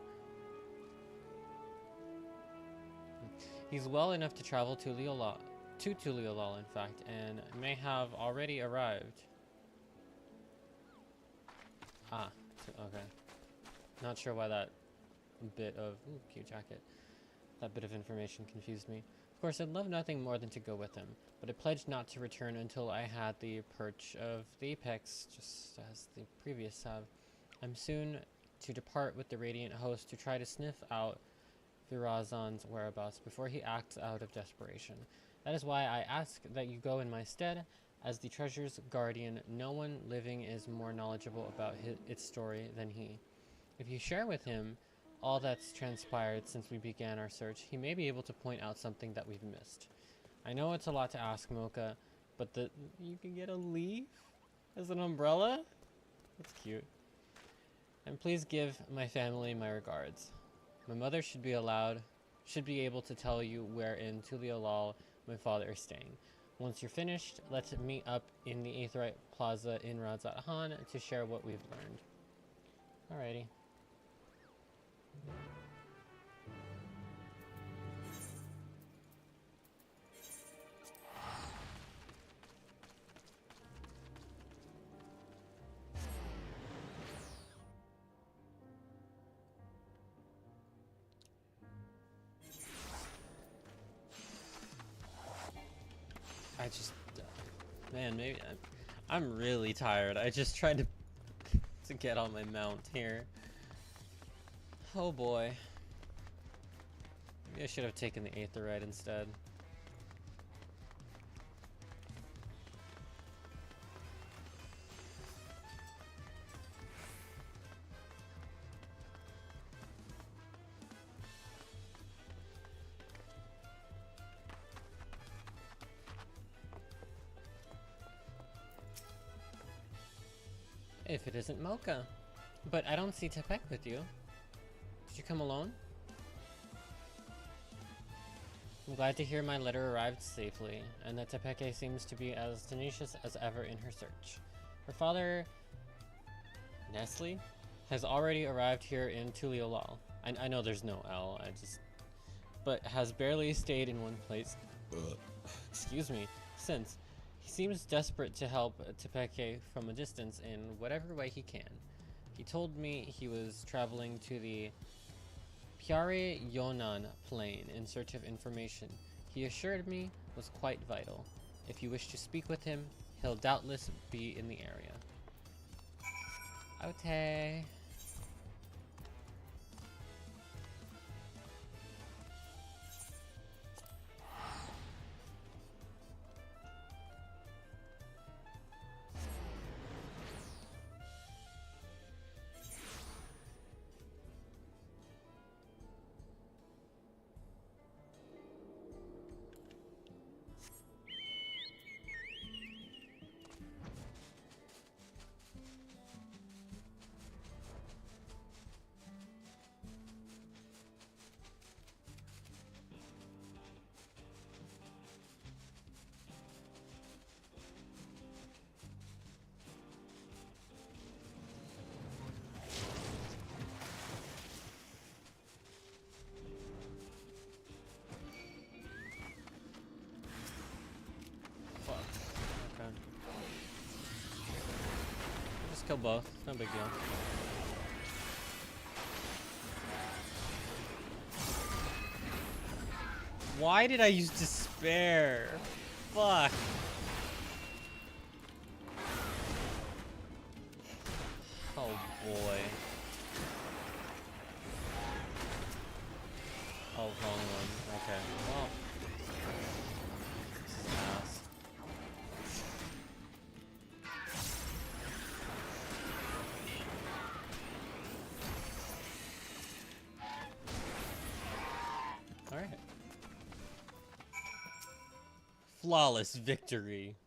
He's well enough to travel to Tuliolal, in fact, and may have already arrived. Ah, okay. Not sure why that bit of cute jacket. That bit of information confused me. Of course, I'd love nothing more than to go with him, but I pledged not to return until I had the perch of the apex, just as the previous have. I'm soon to depart with the Radiant Host to try to sniff out Firazan's whereabouts before he acts out of desperation. That is why I ask that you go in my stead. As the treasure's guardian, no one living is more knowledgeable about its story than he. If you share with him all that's transpired since we began our search, he may be able to point out something that we've missed. I know it's a lot to ask, Mocha, but you can get a leaf as an umbrella? That's cute. And please give my family my regards. My mother should be able to tell you where in Tuliolal my father is staying. Once you're finished, let's meet up in the Aetherite Plaza in Razat Han to share what we've learned. Alrighty. Man, maybe I'm really tired. I just tried to get on my mount here. Oh boy. Maybe I should have taken the Aetherite instead. if it isn't Mocha. But I don't see Tepek with you. Did you come alone? I'm glad to hear my letter arrived safely, and that Tepeke seems to be as tenacious as ever in her search. Her father, Nestle, has already arrived here in Tuliolal. I know there's no L, but has barely stayed in one place, excuse me, since. He seems desperate to help Tepeke from a distance in whatever way he can. He told me he was traveling to the Pyare Yonan plain in search of information he assured me was quite vital. If you wish to speak with him, he'll doubtless be in the area. Okay. Just kill both. No big deal. Why did I use despair? Fuck. Oh boy. Oh, wrong one. Okay. Well. This is ass. Alright. Flawless victory.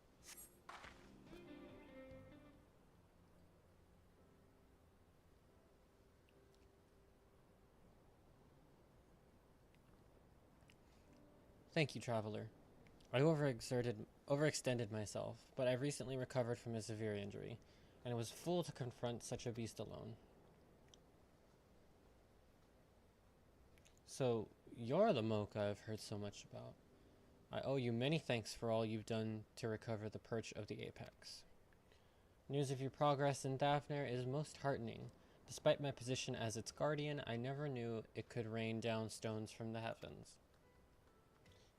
Thank you, traveler. I overextended myself, but I've recently recovered from a severe injury, and it was fool to confront such a beast alone. So, you're the Mocha I've heard so much about. I owe you many thanks for all you've done to recover the perch of the apex. News of your progress in Daphne is most heartening. Despite my position as its guardian, I never knew it could rain down stones from the heavens.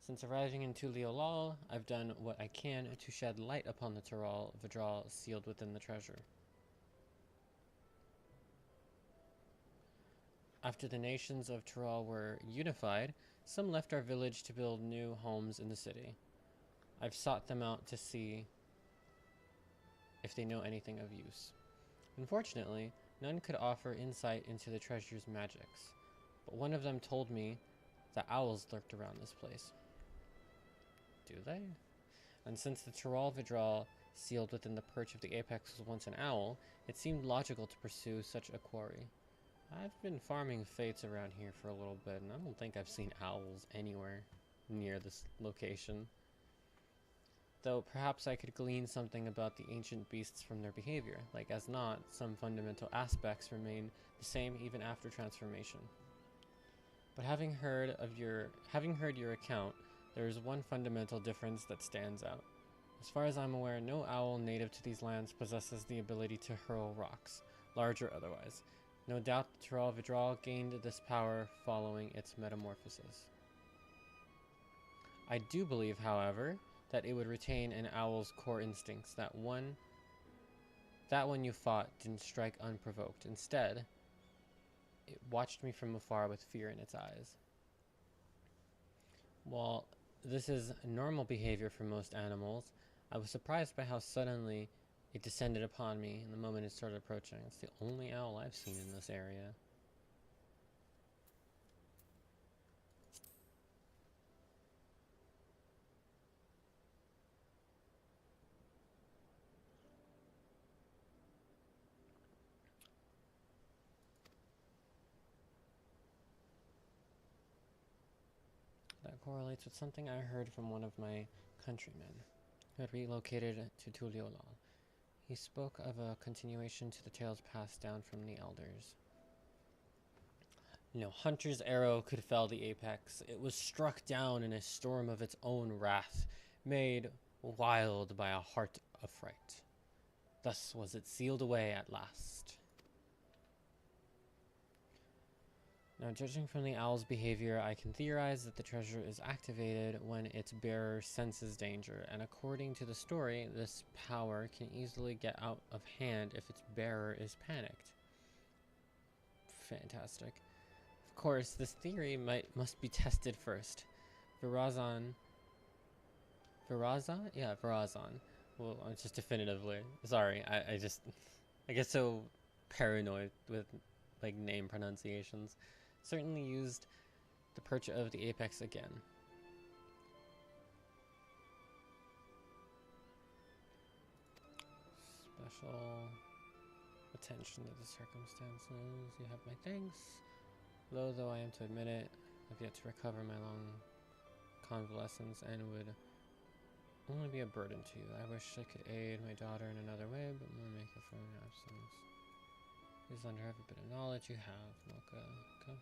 Since arriving in Tuliolal, I've done what I can to shed light upon the Tyrol Vidral sealed within the treasure. After the nations of Tyrol were unified, some left our village to build new homes in the city. I've sought them out to see if they know anything of use. Unfortunately, none could offer insight into the treasure's magics, but one of them told me that owls lurked around this place. Do they? And since the Tyrol Vidral sealed within the perch of the apex was once an owl, it seemed logical to pursue such a quarry. I've been farming fates around here for a little bit, and I don't think I've seen owls anywhere near this location. Though perhaps I could glean something about the ancient beasts from their behavior. Like as not, some fundamental aspects remain the same even after transformation. But having heard your account, there is one fundamental difference that stands out. As far as I'm aware, no owl native to these lands possesses the ability to hurl rocks, large or otherwise. No doubt the Tyrol Vidral gained this power following its metamorphosis. I do believe, however, that it would retain an owl's core instincts. That one you fought didn't strike unprovoked. Instead, it watched me from afar with fear in its eyes. While this is normal behavior for most animals, I was surprised by how suddenly it descended upon me in the moment it started approaching. It's the only owl I've seen in this area. correlates with something I heard from one of my countrymen who had relocated to Tuliolal. He spoke of a continuation to the tales passed down from the elders. No hunter's arrow could fell the apex. It was struck down in a storm of its own wrath, made wild by a heart of fright. Thus was it sealed away at last. Now, judging from the owl's behavior, I can theorize that the treasure is activated when its bearer senses danger, and according to the story, this power can easily get out of hand if its bearer is panicked. Fantastic. Of course, this theory must be tested first. Virazan. Yeah, Virazan. Well, just definitively. Sorry, I get so paranoid with like name pronunciations. Certainly used the perch of the apex again. Special attention to the circumstances. You have my thanks. Low though I am to admit it, I've yet to recover my long convalescence and would only be a burden to you. I wish I could aid my daughter in another way, but more make up for my absence. Please lend her every bit of knowledge you have, Mocha. Go.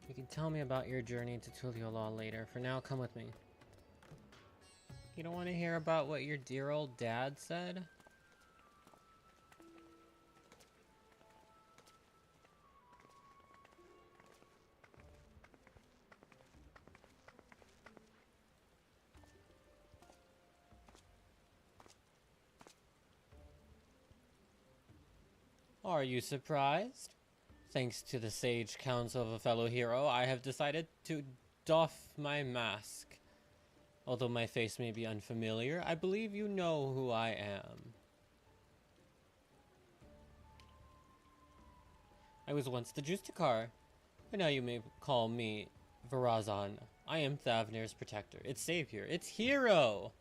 You can tell me about your journey to Tuliolal later. For now, come with me. You don't want to hear about what your dear old dad said? Are you surprised? Thanks to the sage counsel of a fellow hero, I have decided to doff my mask. Although my face may be unfamiliar, I believe you know who I am. I was once the Justikar, but now you may call me Virazan. I am Thavnir's protector, its savior, its hero!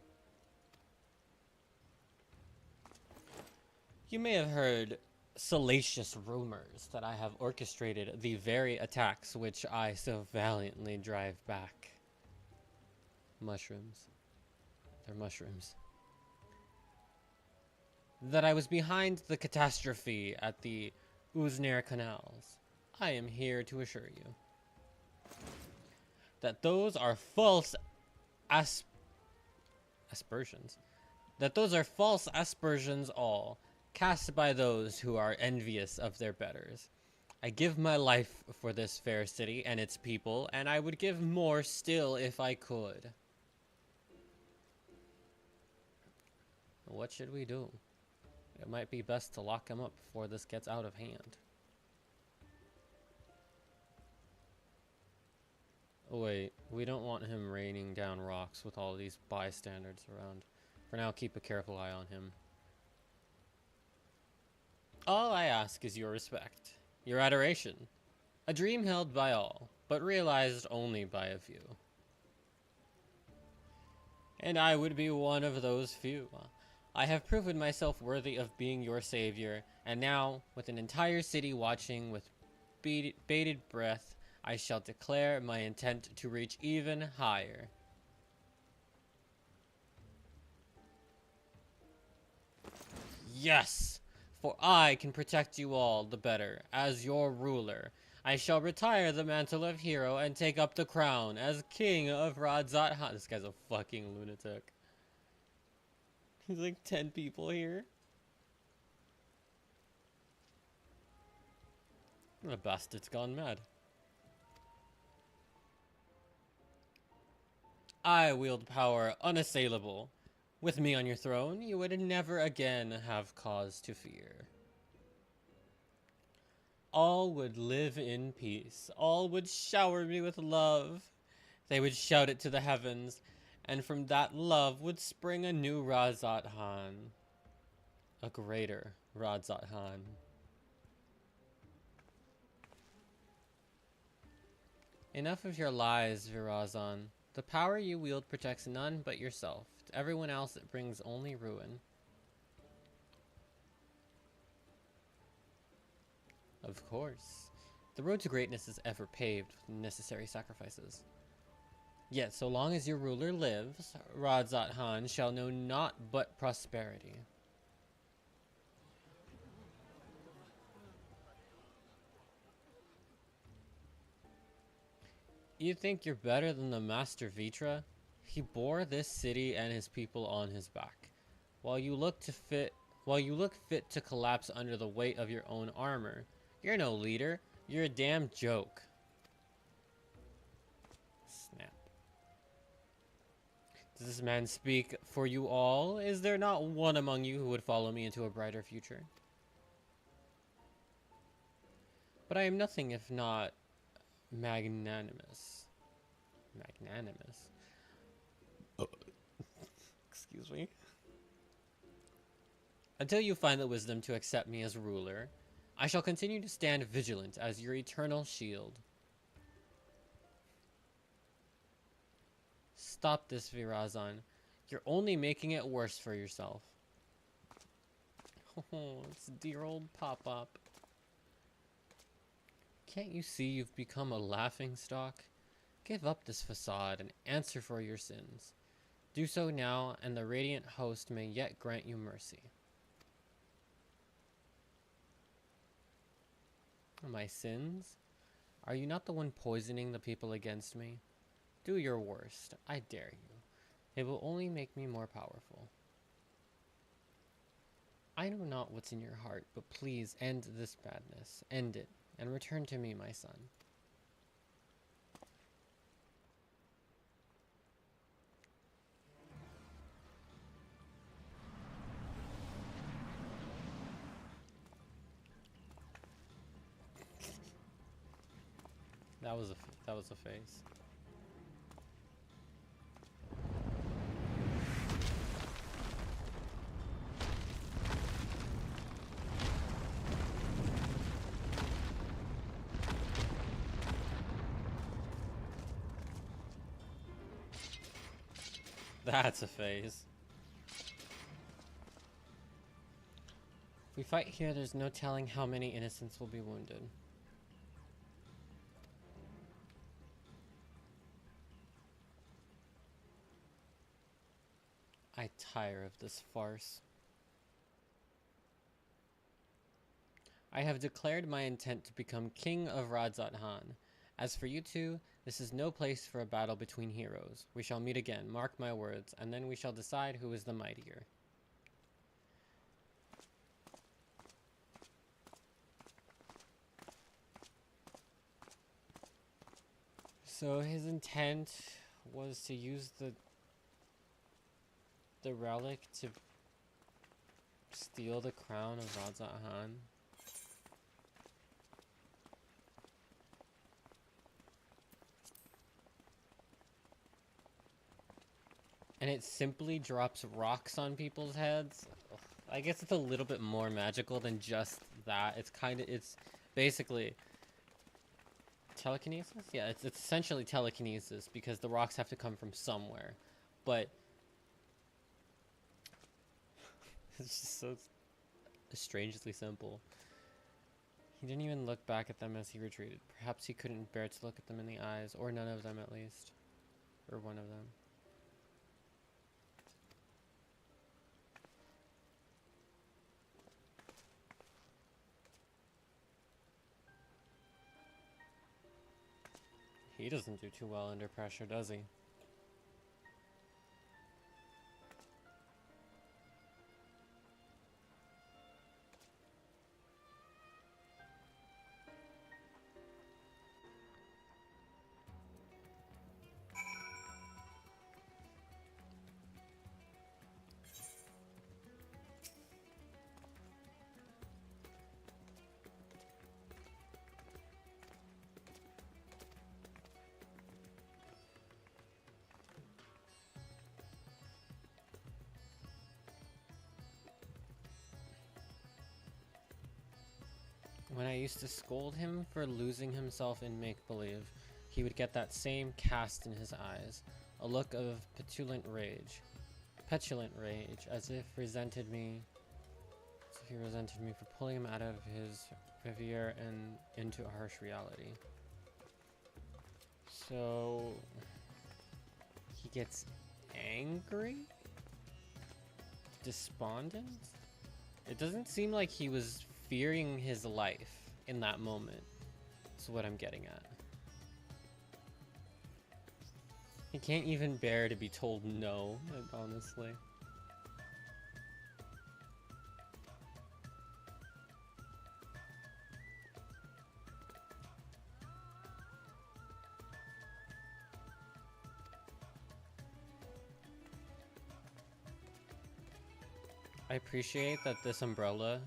You may have heard salacious rumors that I have orchestrated the very attacks which I so valiantly drive back. Mushrooms. They're mushrooms. That I was behind the catastrophe at the Uznair canals. I am here to assure you that those are false aspersions. That those are false aspersions all, cast by those who are envious of their betters. I give my life for this fair city and its people, and I would give more still if I could. What should we do? It might be best to lock him up before this gets out of hand. Oh wait, we don't want him raining down rocks with all these bystanders around. For now, keep a careful eye on him. All I ask is your respect, your adoration. A dream held by all, but realized only by a few. And I would be one of those few. I have proven myself worthy of being your savior, and now, with an entire city watching with bated breath, I shall declare my intent to reach even higher. Yes! For I can protect you all the better as your ruler. I shall retire the mantle of hero and take up the crown as king of Radzat. This guy's a fucking lunatic. There's like 10 people here. The bastard's gone mad. I wield power unassailable. With me on your throne, you would never again have cause to fear. All would live in peace. All would shower me with love. They would shout it to the heavens, and from that love would spring a new Razat Han. A greater Razat Han. Enough of your lies, Virazan. The power you wield protects none but yourself. To everyone else it brings only ruin. Of course. The road to greatness is ever paved with necessary sacrifices. Yet, so long as your ruler lives, Razat Han shall know naught but prosperity. You think you're better than the Master Vitra? He bore this city and his people on his back, while you look fit to collapse under the weight of your own armor. You're no leader. You're a damn joke. Snap. Does this man speak for you all? Is there not one among you who would follow me into a brighter future? But I am nothing if not magnanimous. Magnanimous? Excuse me. Until you find the wisdom to accept me as ruler, I shall continue to stand vigilant as your eternal shield. Stop this, Virazan. You're only making it worse for yourself. Oh, it's dear old Pop-Up. Can't you see you've become a laughingstock? Give up this facade and answer for your sins. Do so now, and the radiant host may yet grant you mercy. My sins? Are you not the one poisoning the people against me? Do your worst. I dare you. It will only make me more powerful. I know not what's in your heart, but please end this madness. End it, and return to me, my son. That was a face. That's a phase. If we fight here, there's no telling how many innocents will be wounded. I tire of this farce. I have declared my intent to become King of Razat Han. As for you two, this is no place for a battle between heroes. We shall meet again, mark my words, and then we shall decide who is the mightier. So his intent was to use the relic to steal the crown of Razat Han. And it simply drops rocks on people's heads. Ugh. I guess it's a little bit more magical than just that. It's basically telekinesis? Yeah, it's essentially telekinesis because the rocks have to come from somewhere. But it's just so strangely simple. He didn't even look back at them as he retreated. Perhaps he couldn't bear to look at them in the eyes, or none of them at least. Or one of them. He doesn't do too well under pressure, does he? When I used to scold him for losing himself in make-believe, he would get that same cast in his eyes, a look of petulant rage, as if he resented me for pulling him out of his reverie and into a harsh reality. So he gets angry? Despondent? It doesn't seem like he was fearing his life in that moment. That's what I'm getting at. He can't even bear to be told no, honestly. I appreciate that this umbrella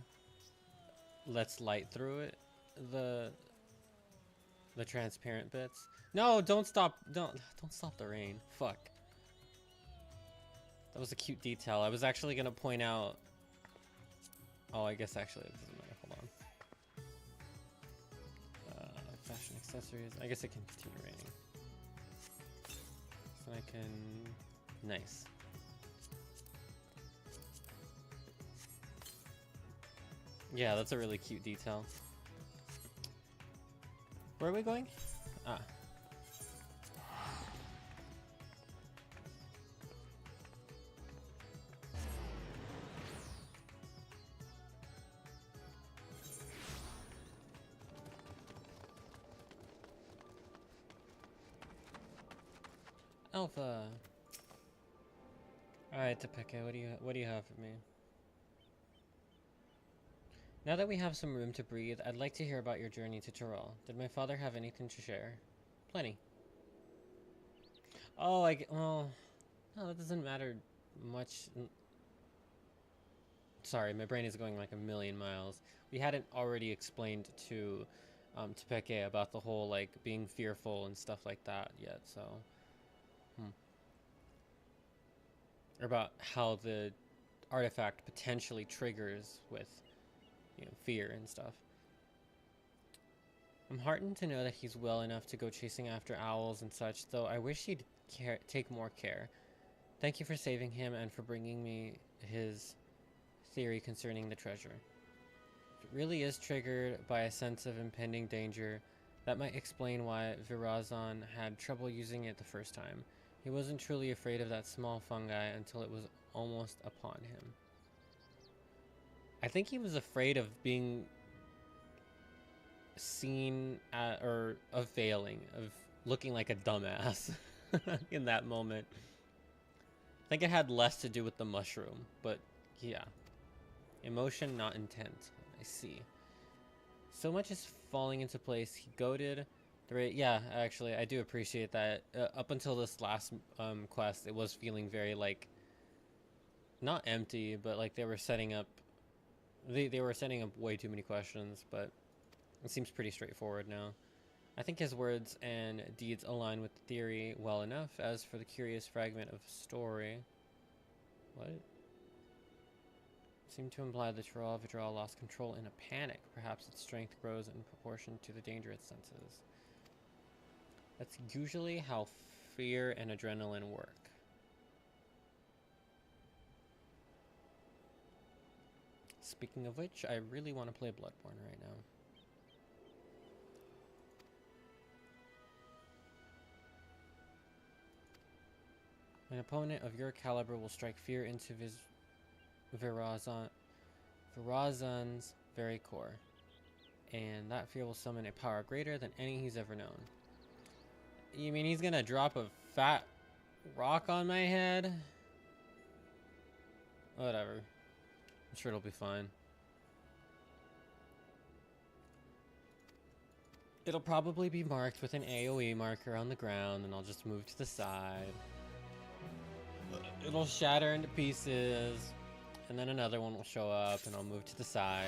lets light through it. The transparent bits. No, don't stop the rain. Fuck. That was a cute detail. I was actually gonna point out. Oh, I guess actually it doesn't matter. Hold on. Fashion accessories. I guess it can continue raining. So I can. Nice. Yeah, that's a really cute detail. Where are we going? Ah. Alpha. All right, Topeka, what do you have for me? Now that we have some room to breathe, I'd like to hear about your journey to Tyrell. Did my father have anything to share? Plenty. Oh, well, no, that doesn't matter much. Sorry, my brain is going like a million miles. We hadn't already explained to Topeke about the whole like being fearful and stuff like that yet, so. Or about how the artifact potentially triggers with, you know, fear and stuff. I'm heartened to know that he's well enough to go chasing after owls and such, though I wish he'd take more care. Thank you for saving him and for bringing me his theory concerning the treasure. If it really is triggered by a sense of impending danger, that might explain why Virazon had trouble using it the first time. He wasn't truly afraid of that small fungi until it was almost upon him. I think he was afraid of being seen or of failing, of looking like a dumbass in that moment. I think it had less to do with the mushroom, but yeah. Emotion, not intent. I see. So much is falling into place. He goaded. Yeah, actually, I do appreciate that. Up until this last quest, it was feeling very, like, not empty, but like they were setting up They were setting up way too many questions, but it seems pretty straightforward now. I think his words and deeds align with the theory well enough. As for the curious fragment of story... What? Seemed to imply that Vidral lost control in a panic. Perhaps its strength grows in proportion to the danger it senses. That's usually how fear and adrenaline work. Speaking of which, I really want to play Bloodborne right now. An opponent of your caliber will strike fear into Virazon's very core, and that fear will summon a power greater than any he's ever known. You mean he's gonna drop a fat rock on my head? Whatever. I'm sure it'll be fine. It'll probably be marked with an AoE marker on the ground, and I'll just move to the side. It'll shatter into pieces, and then another one will show up, and I'll move to the side.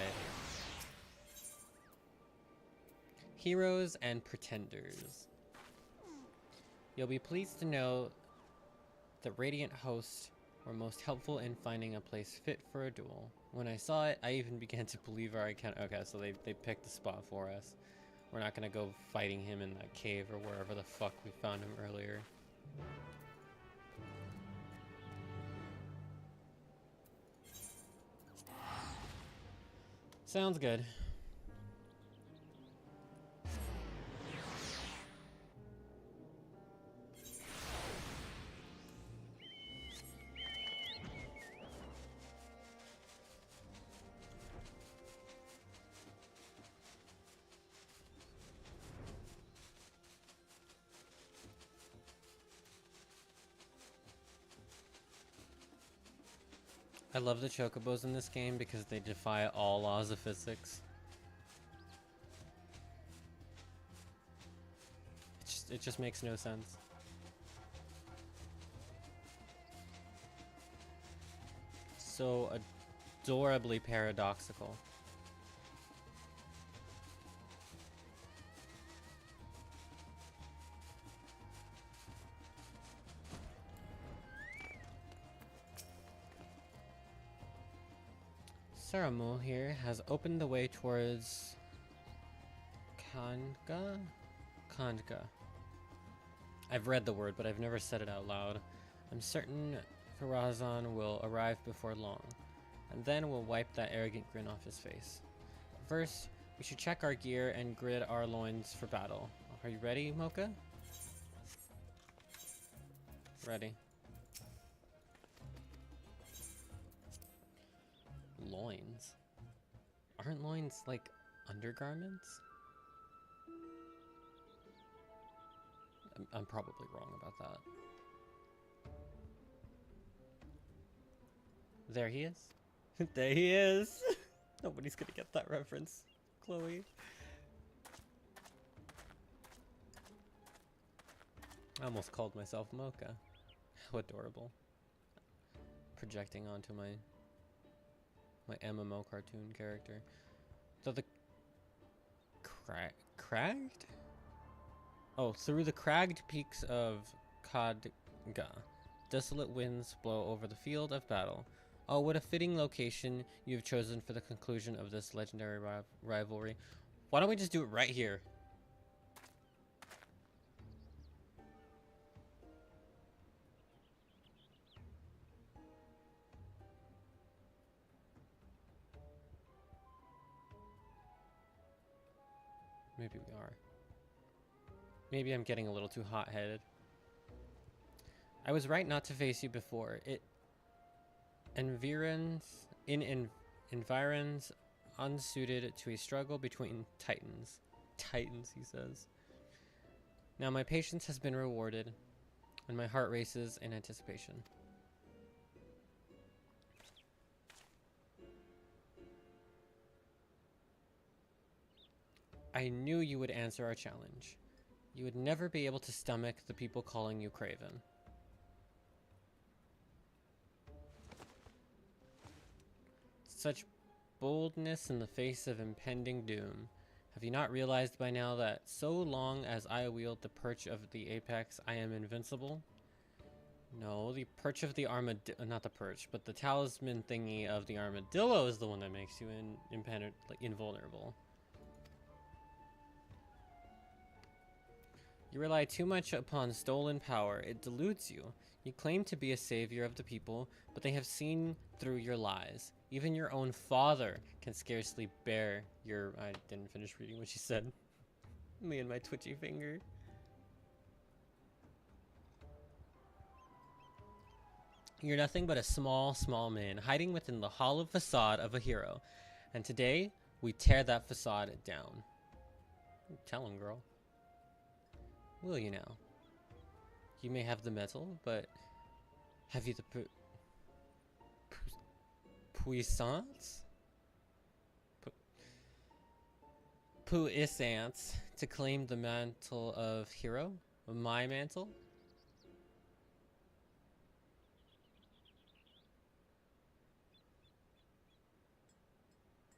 Heroes and Pretenders. You'll be pleased to know the Radiant Host were most helpful in finding a place fit for a duel. When I saw it, I even began to believe our account. Okay, so they picked the spot for us. We're not gonna go fighting him in that cave or wherever the fuck we found him earlier. Sounds good. I love the chocobos in this game because they defy all laws of physics. It just makes no sense. So adorably paradoxical. Saramul here has opened the way towards Kandga. I've read the word, but I've never said it out loud. I'm certain Farazan will arrive before long, and then we'll wipe that arrogant grin off his face. First, we should check our gear and grid our loins for battle. Are you ready, Mocha? Ready. Loins? Aren't loins like undergarments? I'm probably wrong about that. There he is. There he is. Nobody's gonna get that reference, Chloe. I almost called myself Mocha. How adorable. Projecting onto my MMO cartoon character. So the cragged? Oh, through the cragged peaks of Kadga, desolate winds blow over the field of battle. Oh, what a fitting location you've chosen for the conclusion of this legendary rivalry. Why don't we just do it right here? Maybe we are. Maybe I'm getting a little too hot-headed. I was right not to face you before. It environs unsuited to a struggle between titans. Titans, he says. Now my patience has been rewarded, and my heart races in anticipation. I knew you would answer our challenge. You would never be able to stomach the people calling you Craven. Such boldness in the face of impending doom. Have you not realized by now that so long as I wield the perch of the apex, I am invincible? No, the perch of the armadillo, not the perch, but the talisman thingy of the armadillo is the one that makes you invulnerable. You rely too much upon stolen power. It deludes you. You claim to be a savior of the people, but they have seen through your lies. Even your own father can scarcely bear your... I didn't finish reading what she said. Me and my twitchy finger. You're nothing but a small man, hiding within the hollow facade of a hero. And today, we tear that facade down. Tell him, girl. Will you now? You may have the metal, but have you the puissance? Puissance to claim the mantle of hero? My mantle?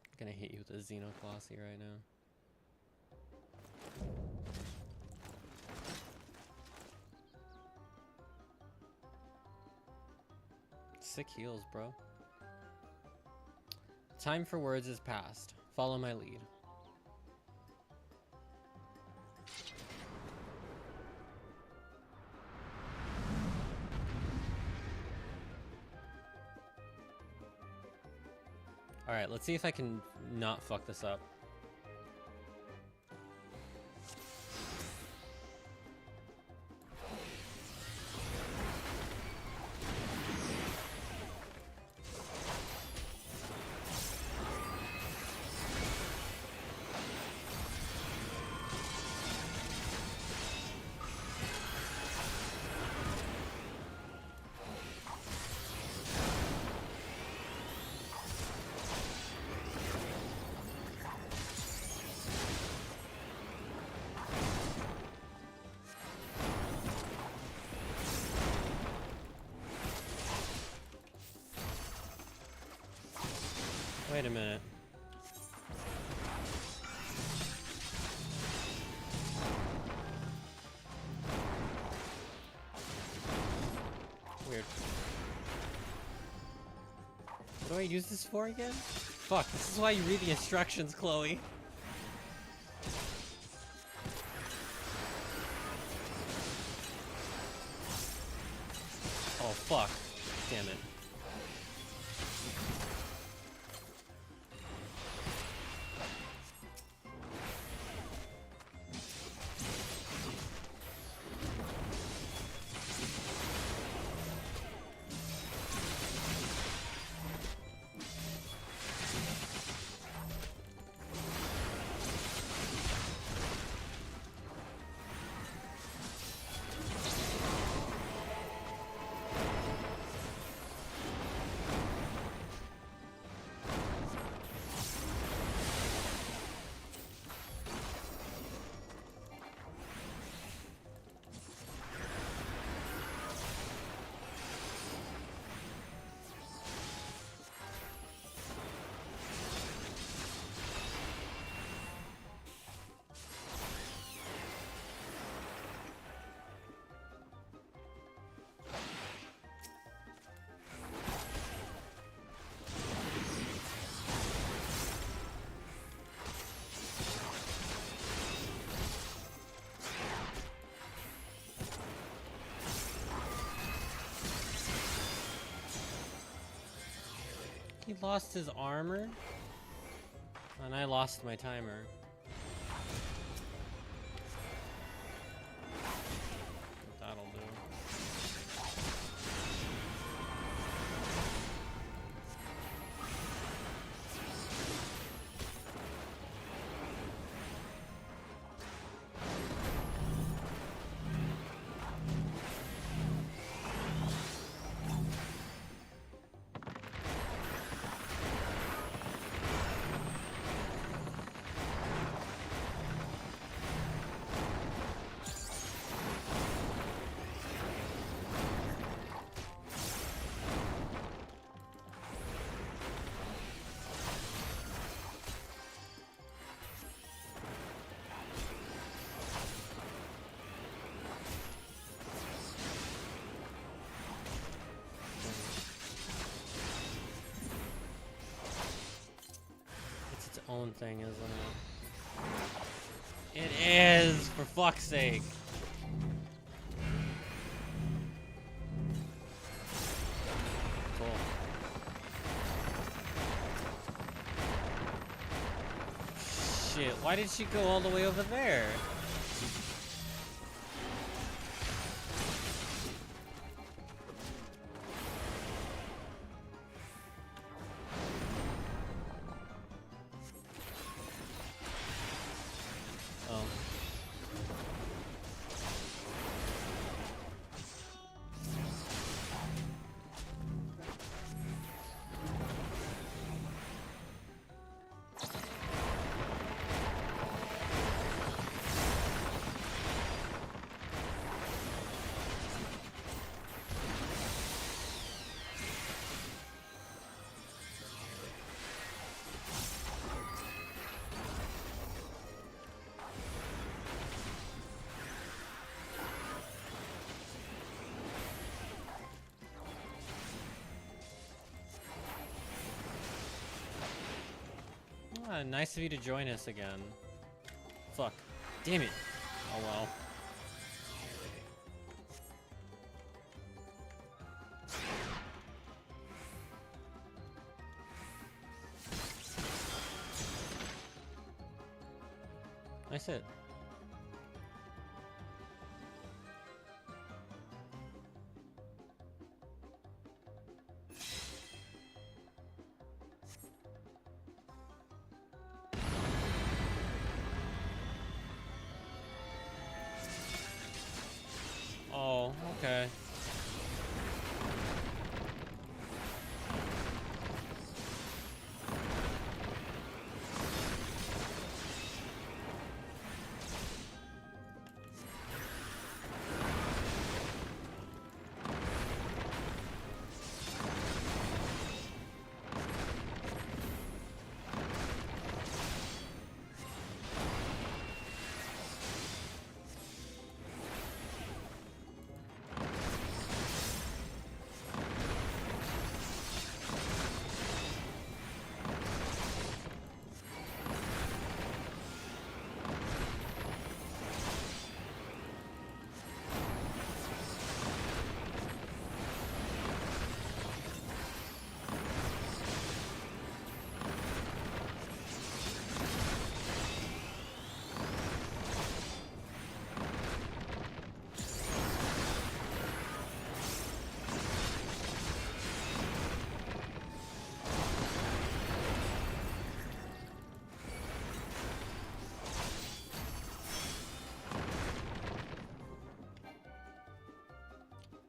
I'm gonna hit you with a Xenoclassy right now. Sick heals, bro. Time for words is past. Follow my lead. Alright, let's see if I can not fuck this up. Wait a minute. Weird. What do I use this for again? Fuck, this is why you read the instructions, Chloe. Oh, fuck. Damn it. He lost his armor? And I lost my timer. That'll do. Own thing, isn't it? It is, for fuck's sake. Cool. Shit, why did she go all the way over there? nice of you to join us again. Fuck. Damn it. Oh well. Nice hit. Oh, okay.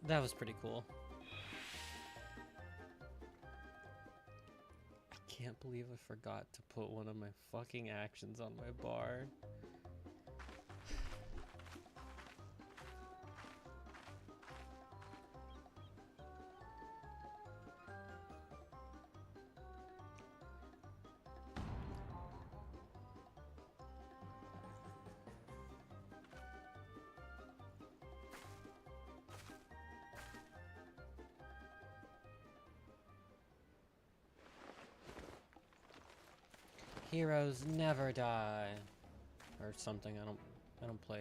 That was pretty cool. I can't believe I forgot to put one of my fucking actions on my bar. Heroes never die, or something. I don't play.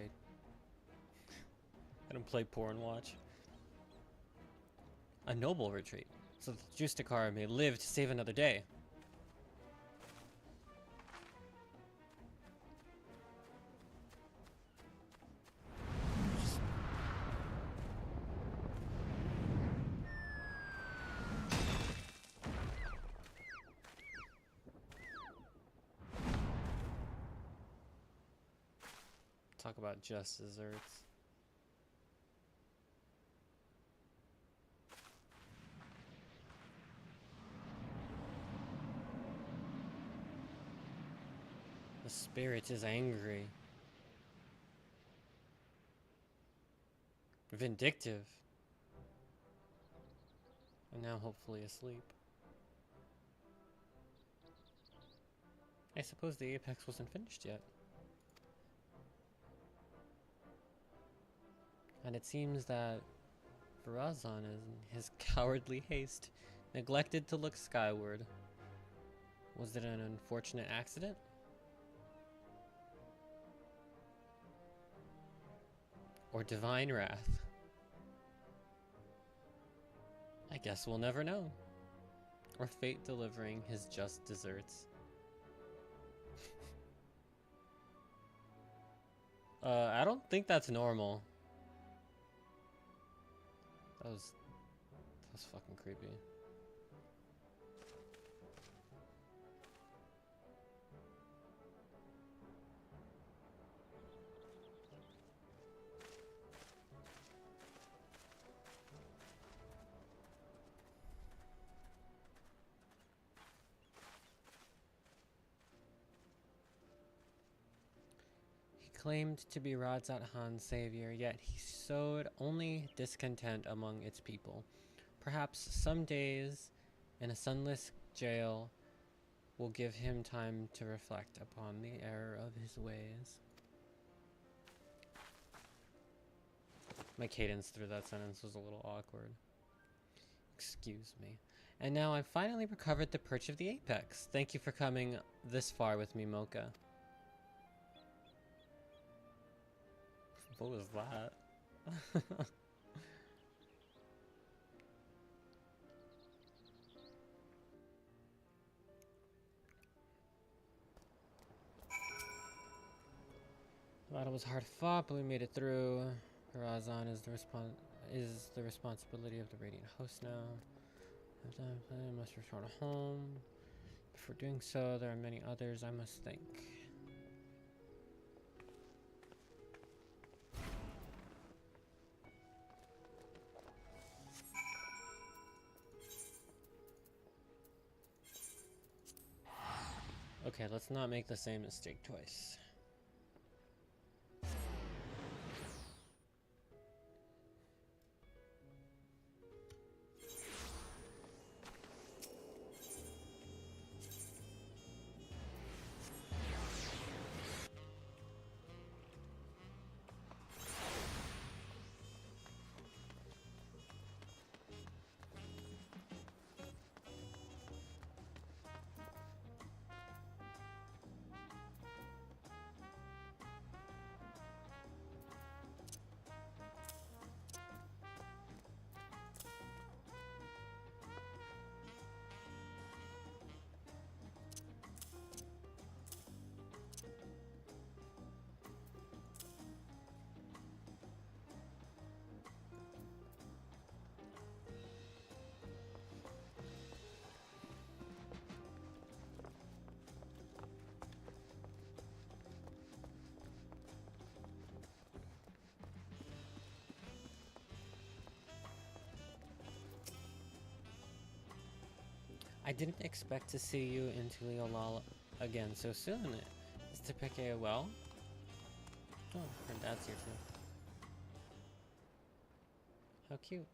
I don't play porn watch. A noble retreat, so that Justikar may live to save another day. Talk about just desserts. The spirit is angry. Vindictive. And now hopefully asleep. I suppose the apex wasn't finished yet. And it seems that Farazan, in his cowardly haste, neglected to look skyward. Was it an unfortunate accident? Or divine wrath? I guess we'll never know. Or fate delivering his just desserts. I don't think that's normal. That was fucking creepy. Claimed to be Radzat Khan's savior, yet he sowed only discontent among its people. Perhaps some days in a sunless jail will give him time to reflect upon the error of his ways. My cadence through that sentence was a little awkward. Excuse me. And now I've finally recovered the perch of the apex. Thank you for coming this far with me, Mocha. What was that? The battle was hard fought, but we made it through. Horazon is the responsibility of the Radiant host now. I must return home. Before doing so, there are many others I must thank. Okay, let's not make the same mistake twice. I didn't expect to see you in Tuliolal again so soon. Is Tepeke well? Oh, her dad's here too. How cute.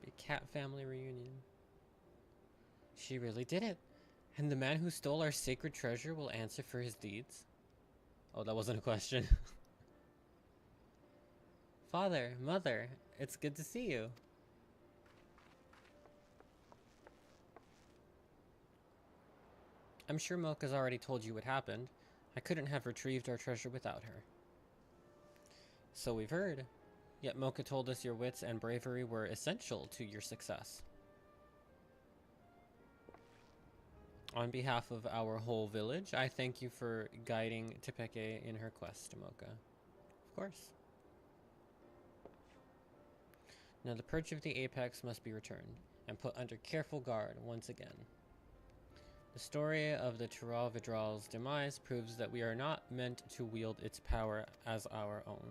Big cat family reunion. She really did it. And the man who stole our sacred treasure will answer for his deeds? Oh, that wasn't a question. Father, mother, it's good to see you. I'm sure Mocha's already told you what happened. I couldn't have retrieved our treasure without her. So we've heard. Yet Mocha told us your wits and bravery were essential to your success. On behalf of our whole village, I thank you for guiding Tepeke in her quest to Mocha. Of course. Now the perch of the apex must be returned, and put under careful guard once again. The story of the Tural Vidral's demise proves that we are not meant to wield its power as our own.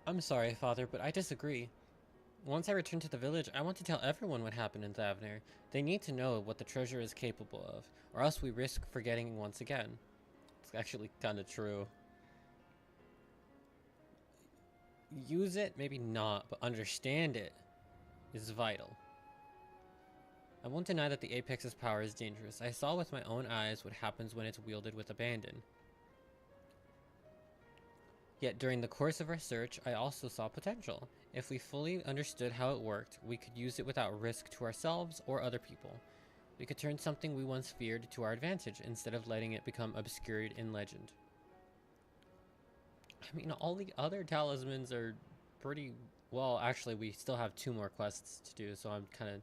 I'm sorry, Father, but I disagree. Once I return to the village, I want to tell everyone what happened in Thavner. They need to know what the treasure is capable of, or else we risk forgetting once again. It's actually kind of true. Use it, maybe not, but understand it is vital. I won't deny that the Apex's power is dangerous. I saw with my own eyes what happens when it's wielded with abandon. Yet during the course of our search, I also saw potential. If we fully understood how it worked, we could use it without risk to ourselves or other people. We could turn something we once feared to our advantage instead of letting it become obscured in legend. I mean, all the other talismans are pretty... Well, actually, we still have 2 more quests to do, so I'm kind of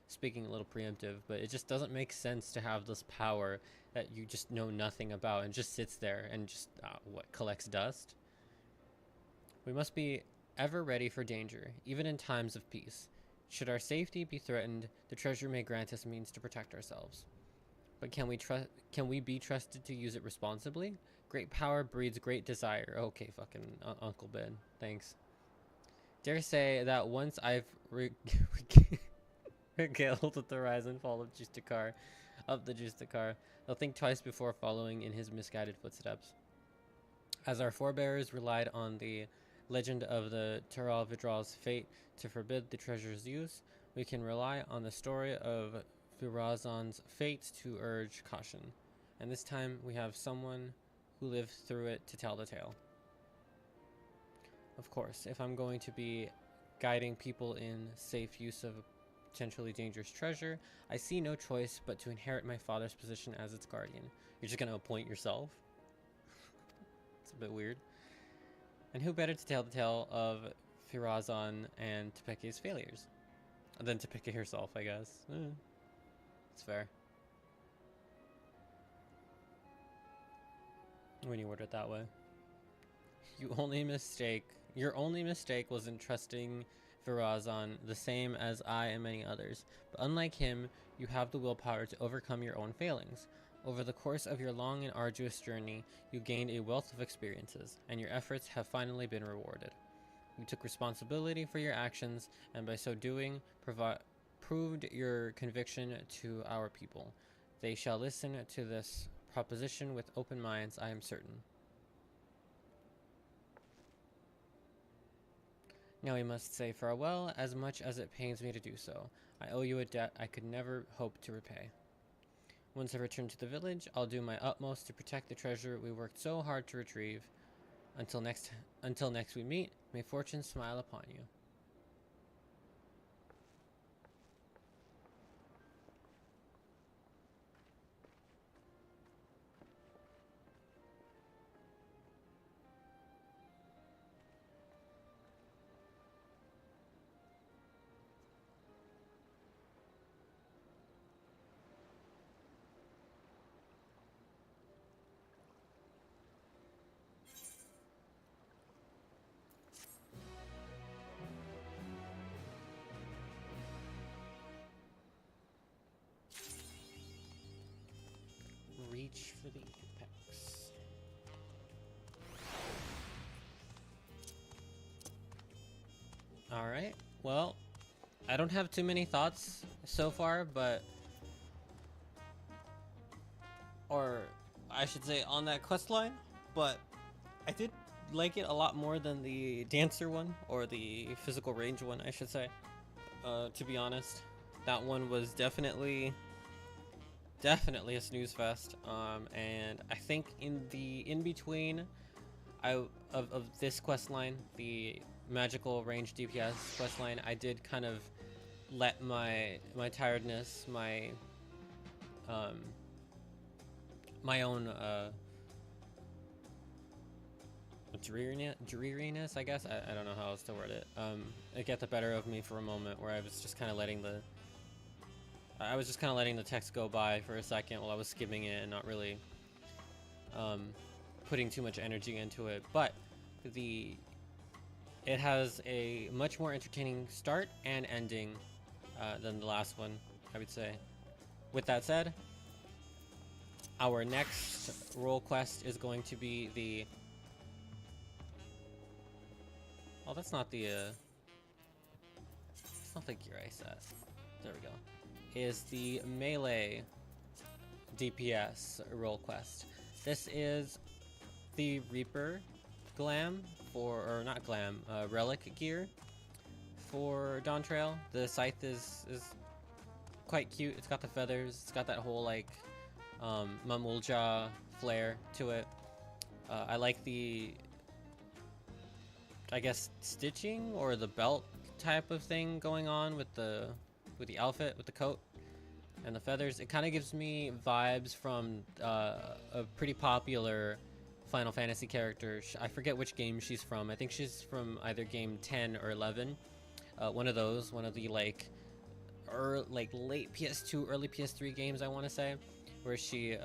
speaking a little preemptive, but it just doesn't make sense to have this power that you just know nothing about and just sits there and just, collects dust? We must be ever ready for danger, even in times of peace. Should our safety be threatened, the treasure may grant us means to protect ourselves. But can we be trusted to use it responsibly? Great power breeds great desire. Okay, fucking Uncle Ben. Thanks. Dare say that once I've regaled with the rise and fall of the Justakar, they'll think twice before following in his misguided footsteps. As our forebears relied on the legend of the Tural Vidral's fate to forbid the treasure's use, we can rely on the story of Firazon's fate to urge caution. And this time we have someone who lived through it to tell the tale. Of course, if I'm going to be guiding people in safe use of a potentially dangerous treasure, I see no choice but to inherit my father's position as its guardian. You're just gonna appoint yourself? It's a bit weird. And who better to tell the tale of Firazan and Tepeke's failures than Tepeke herself, I guess. It's fair. When you word it that way. Your only mistake was in trusting Firazan, the same as I and many others. But unlike him, you have the willpower to overcome your own failings. Over the course of your long and arduous journey, you gained a wealth of experiences, and your efforts have finally been rewarded. You took responsibility for your actions, and by so doing, proved your conviction to our people. They shall listen to this proposition with open minds, I am certain. Now we must say farewell, as much as it pains me to do so. I owe you a debt I could never hope to repay. Once I return to the village, I'll do my utmost to protect the treasure we worked so hard to retrieve. Until next we meet, may fortune smile upon you. Reach for the apex. Alright, well, I don't have too many thoughts so far, but... Or, I should say on that quest line, but I did like it a lot more than the dancer one, or the physical range one, I should say. To be honest, that one was definitely a snooze fest, and I think in the in-between of this quest line, the magical range DPS quest line, I did kind of let my tiredness, my own dreariness, I guess, I don't know how else to word it, it got the better of me for a moment, where I was just kind of letting the text go by for a second while I was skimming it and not really putting too much energy into it. But it has a much more entertaining start and ending than the last one, I would say. With that said, our next role quest is going to be the... Oh, that's not the gear I set. There we go. Is the melee DPS role quest. This is the Reaper glam or not glam, relic gear for Dawntrail. The scythe is quite cute. It's got the feathers. It's got that whole like Mamulja flair to it. I like the, I guess, stitching or the belt type of thing going on with the outfit, with the coat and the feathers. It kind of gives me vibes from a pretty popular Final Fantasy character. I forget which game she's from. I think she's from either game 10 or 11. One of those, one of the late PS2, early PS3 games, I want to say, where she,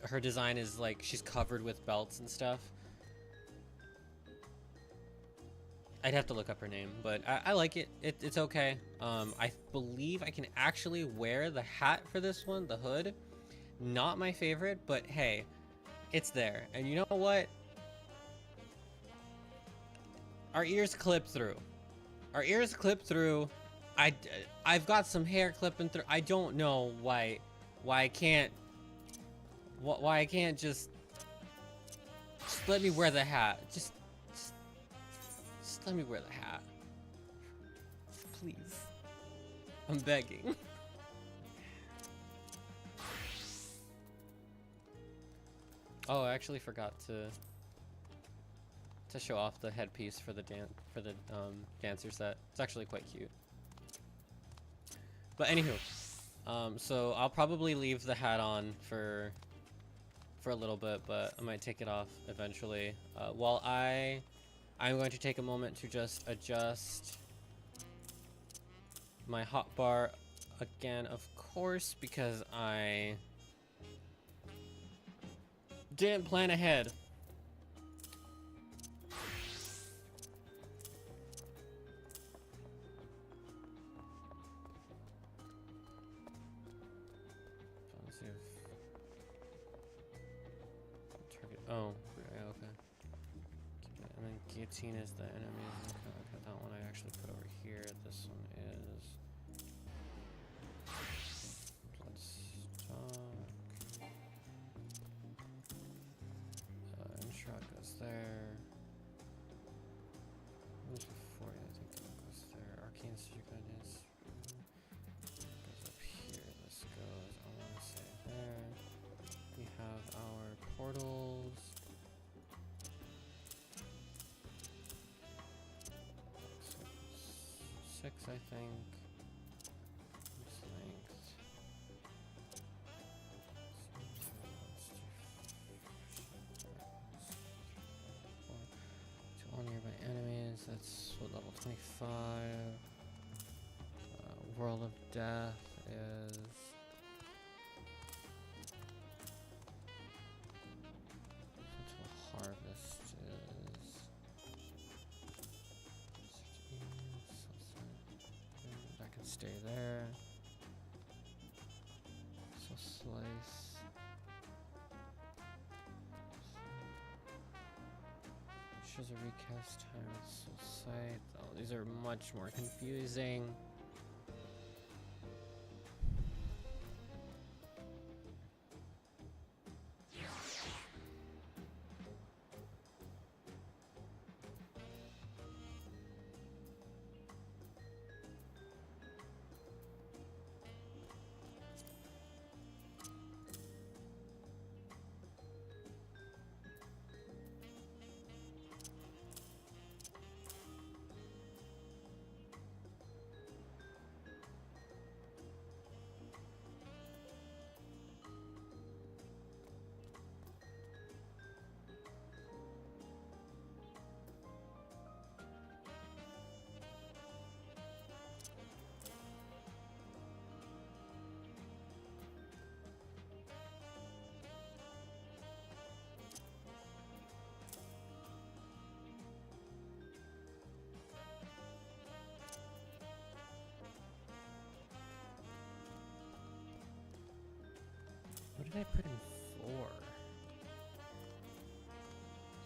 her design is like she's covered with belts and stuff. I'd have to look up her name, but I like it. It's okay. I believe I can actually wear the hat for this one, the hood. Not my favorite, but hey, it's there. And you know what? Our ears clip through. Our ears clip through. I've got some hair clipping through. I don't know why I can't just let me wear the hat. Just let me wear the hat. Please. I'm begging. Oh, I actually forgot to to show off the headpiece for the dancer set. It's actually quite cute. But anywho, so I'll probably leave the hat on for a little bit, but I might take it off eventually. While I'm going to take a moment to just adjust my hotbar again, of course, because I didn't plan ahead. Let's see if target. Oh, yeah, okay. And then guillotine is the enemy. Okay, that one I actually put over here. This one is bloodstock. Shot goes there. What was before? I think that goes there. Arcane Guidance goes up here. This goes, I want to say there. We have our portals. Six, I think. This length. All nearby enemies, that's what level 25. World of Death is. That's what Harvest is. That can stay there. So Slice. Shows a recast time at Soul Site. Oh, these are much more confusing. What did I put in 4?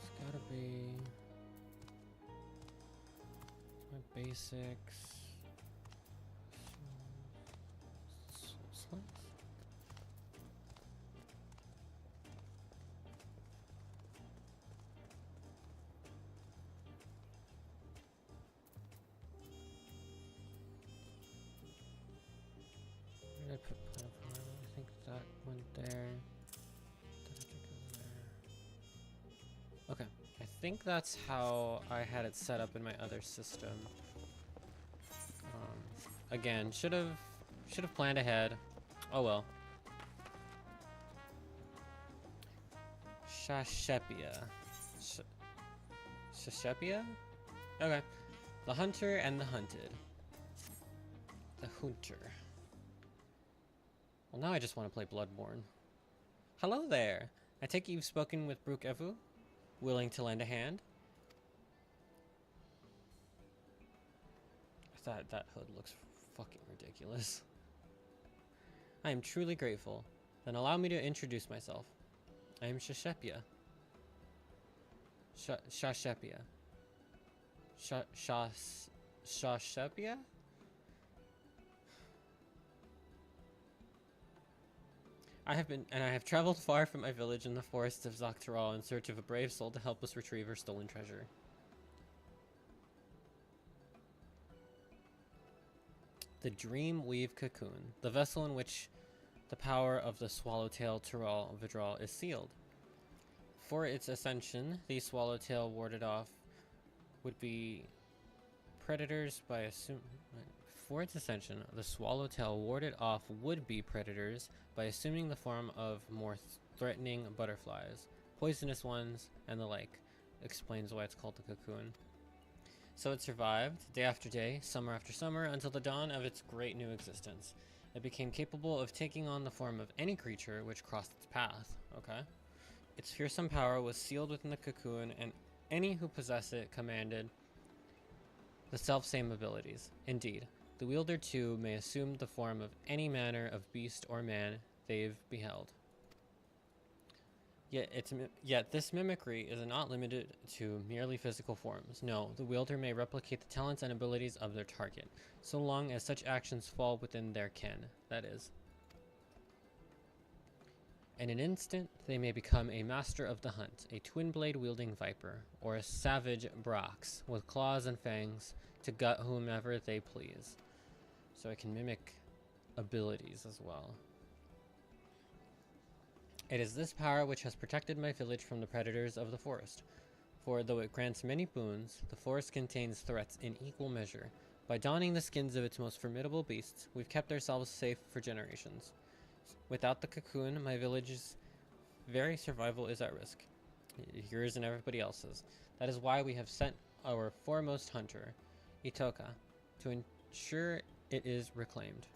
It's gotta be my basics. Soul Slice? Where did I put Pineapple? I think that went there. That had to go there. Okay, I think that's how I had it set up in my other system. Again, should have planned ahead. Oh well. Shashepia. Shashepia? Okay. The hunter and the hunted. The hunter. Well, now I just want to play Bloodborne. Hello there. I take it you've spoken with Brook Evu? Willing to lend a hand? That hood looks fucking ridiculous. I am truly grateful. Then allow me to introduce myself. I am Shashepia. Shashepia. Shashepia? I have traveled far from my village in the forests of Zaktaral in search of a brave soul to help us retrieve her stolen treasure. The Dream Weave Cocoon, the vessel in which the power of the Swallowtail Tyrol Vidral is sealed. For its ascension, the swallowtail warded off would be predators by assuming. For its ascension, the swallowtail warded off would-be predators by assuming the form of more threatening butterflies, poisonous ones, and the like. Explains why it's called the cocoon. So it survived, day after day, summer after summer, until the dawn of its great new existence. It became capable of taking on the form of any creature which crossed its path. Okay. Its fearsome power was sealed within the cocoon, and any who possess it commanded the self-same abilities. Indeed, the wielder too may assume the form of any manner of beast or man they've beheld. Yet this mimicry is not limited to merely physical forms. No, the wielder may replicate the talents and abilities of their target, so long as such actions fall within their ken, that is. In an instant, they may become a master of the hunt, a twin-blade wielding viper, or a savage Brox with claws and fangs to gut whomever they please. So it can mimic abilities as well. It is this power which has protected my village from the predators of the forest. For though it grants many boons, the forest contains threats in equal measure. By donning the skins of its most formidable beasts, we've kept ourselves safe for generations. Without the cocoon, my village's very survival is at risk. Yours and everybody else's. That is why we have sent our foremost hunter, Itoka, to ensure it is reclaimed.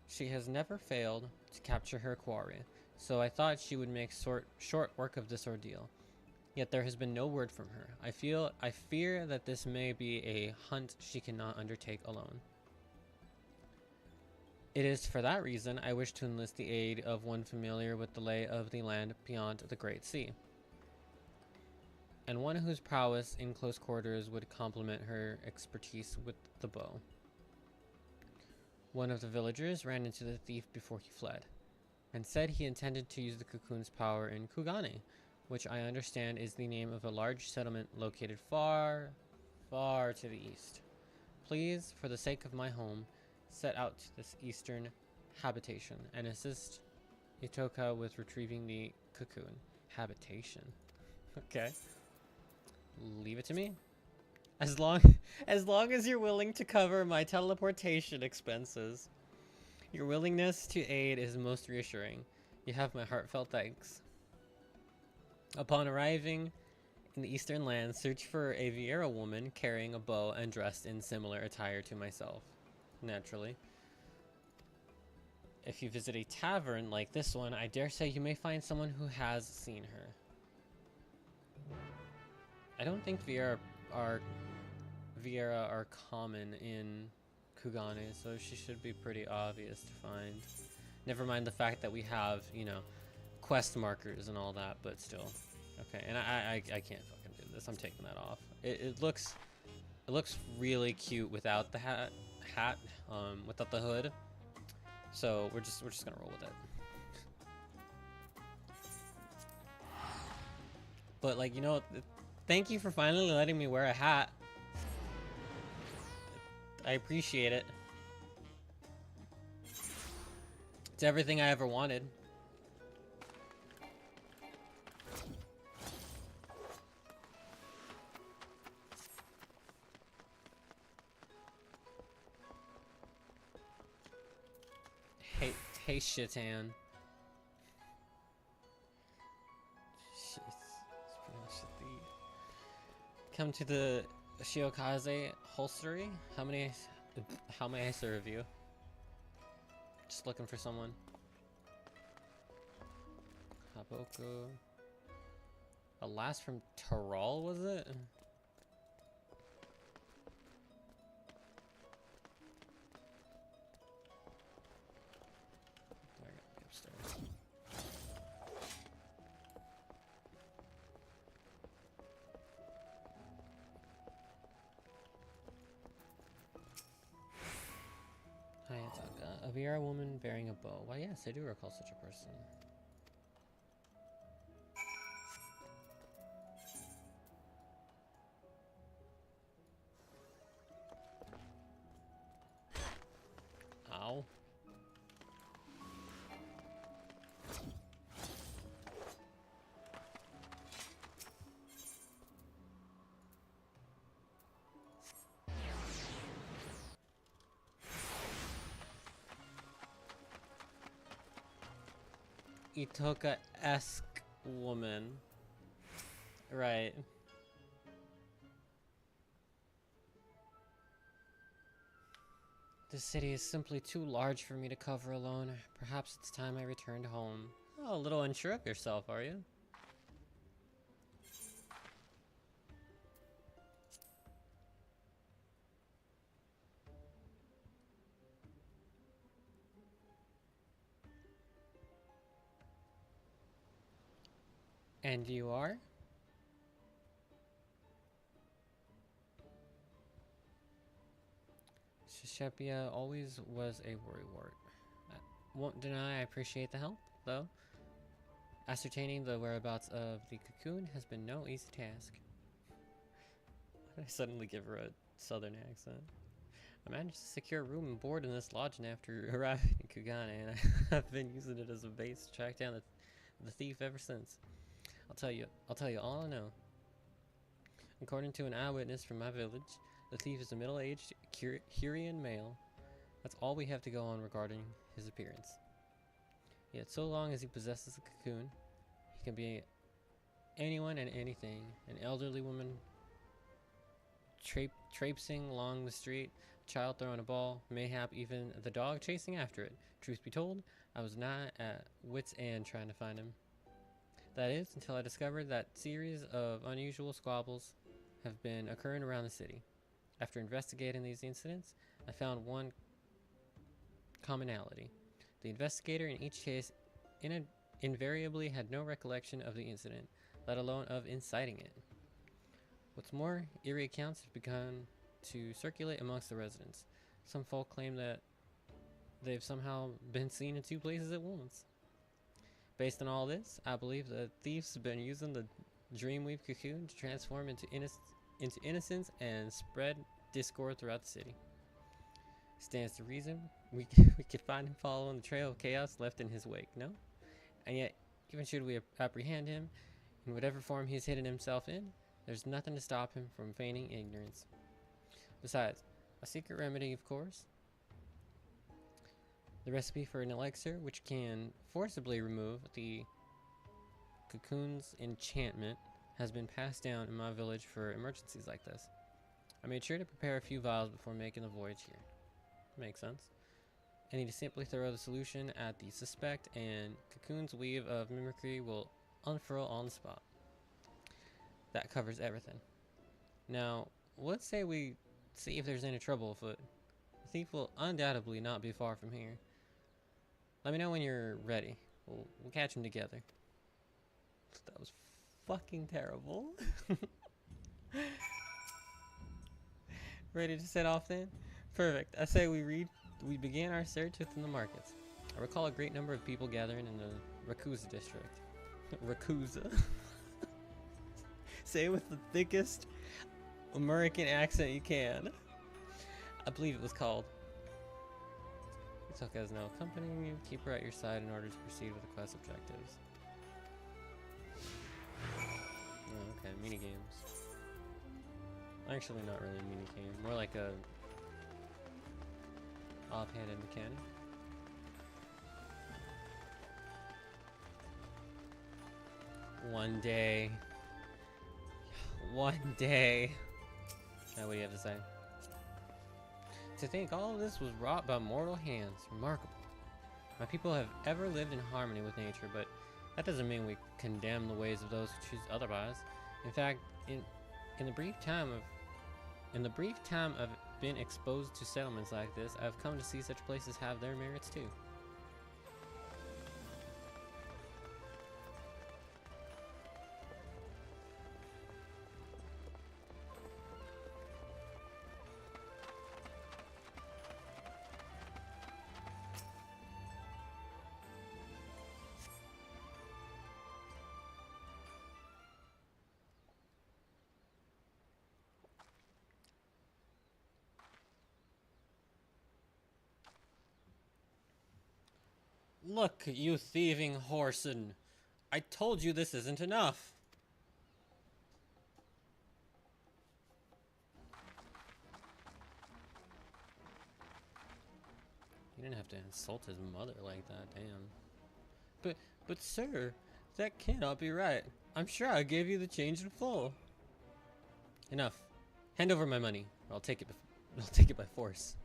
She has never failed to capture her quarry, so I thought she would make short work of this ordeal. Yet there has been no word from her. I fear that this may be a hunt she cannot undertake alone. It is for that reason I wish to enlist the aid of one familiar with the lay of the land beyond the Great Sea, and one whose prowess in close quarters would complement her expertise with the bow. One of the villagers ran into the thief before he fled, and said he intended to use the cocoon's power in Kugane, which I understand is the name of a large settlement located far, far to the east. Please, for the sake of my home, set out to this eastern habitation and assist Itoka with retrieving the cocoon. Habitation. Okay. Leave it to me. As long as you're willing to cover my teleportation expenses. Your willingness to aid is most reassuring. You have my heartfelt thanks. Upon arriving in the eastern lands, search for a Vieira woman carrying a bow and dressed in similar attire to myself. Naturally. If you visit a tavern like this one, I dare say you may find someone who has seen her. I don't think Vieira are common in Kugane, so she should be pretty obvious to find. Never mind the fact that we have, you know, quest markers and all that, but still. Okay, and I can't fucking do this. I'm taking that off. It looks really cute without the hat, without the hood. So we're just gonna roll with it. But like, you know, thank you for finally letting me wear a hat. I appreciate it. It's everything I ever wanted. Hey, Shitan. Come to the Shiokaze holstery. How may I serve you? Just looking for someone. Haboko. A last from Taral, was it? I gotta be upstairs. Hi, Ataka. A VR woman bearing a bow. Why, yes, I do recall such a person. Ow. Itoka-esque woman. Right. The city is simply too large for me to cover alone. Perhaps it's time I returned home. Oh, a little unsure of yourself, are you? And you are? Shishepia always was a worrywart. I won't deny I appreciate the help, though. Ascertaining the whereabouts of the cocoon has been no easy task. Why did I suddenly give her a southern accent? I managed to secure room and board in this lodging after arriving in Kugane, and I've been using it as a base to track down the thief ever since. I'll tell you all I know. According to an eyewitness from my village, the thief is a middle-aged Hurrian male. That's all we have to go on regarding his appearance. Yet so long as he possesses a cocoon, he can be anyone and anything. An elderly woman traipsing along the street, a child throwing a ball, mayhap even the dog chasing after it. Truth be told, I was not at wit's end trying to find him. That is, until I discovered that series of unusual squabbles have been occurring around the city. After investigating these incidents, I found one commonality. The investigator in each case invariably had no recollection of the incident, let alone of inciting it. What's more, eerie accounts have begun to circulate amongst the residents. Some folk claim that they've somehow been seen in two places at once. Based on all this, I believe the thieves have been using the Dreamweave cocoon to transform into innocence and spread discord throughout the city. Stands to reason we could find him following the trail of chaos left in his wake, no? And yet, even should we apprehend him in whatever form he's hidden himself in, there's nothing to stop him from feigning ignorance. Besides, a secret remedy, of course. The recipe for an elixir which can forcibly remove the cocoon's enchantment has been passed down in my village for emergencies like this. I made sure to prepare a few vials before making the voyage here. Makes sense. I need to simply throw the solution at the suspect, and Cocoon's weave of mimicry will unfurl on the spot. That covers everything. Now, let's say we see if there's any trouble afoot. The thief will undoubtedly not be far from here. Let me know when you're ready. We'll catch him together. That was fucking terrible. Ready to set off then? Perfect. I say we began our search within the markets. I recall a great number of people gathering in the Rakuza district. Rakuza. Say it with the thickest American accent you can. I believe it was called. Itoka is now accompanying you. Keep her at your side in order to proceed with the quest objectives. Oh, okay, minigames. Actually, not really a minigame. More like a offhanded mechanic. One day. One day. Now, what do you have to say? To think all of this was wrought by mortal hands. Remarkable. My people have ever lived in harmony with nature, but that doesn't mean we condemn the ways of those who choose otherwise. In fact, in the brief time I've been exposed to settlements like this, I've come to see such places have their merits too. Look, you thieving whoreson. I told you this isn't enough. You didn't have to insult his mother like that, damn. But But sir, that cannot be right. I'm sure I gave you the change in full. Enough. Hand over my money, or I'll take it. I'll take it by force.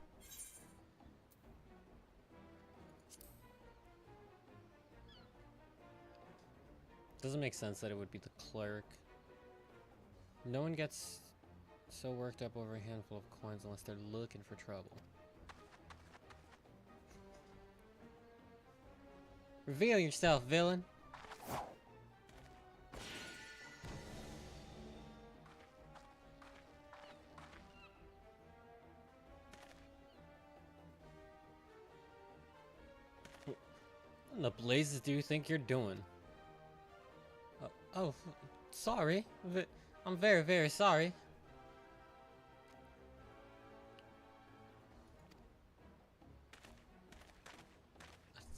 Doesn't make sense that it would be the clerk. No one gets so worked up over a handful of coins unless they're looking for trouble. Reveal yourself, villain. What in the blazes do you think you're doing? Oh, sorry. I'm very, very sorry.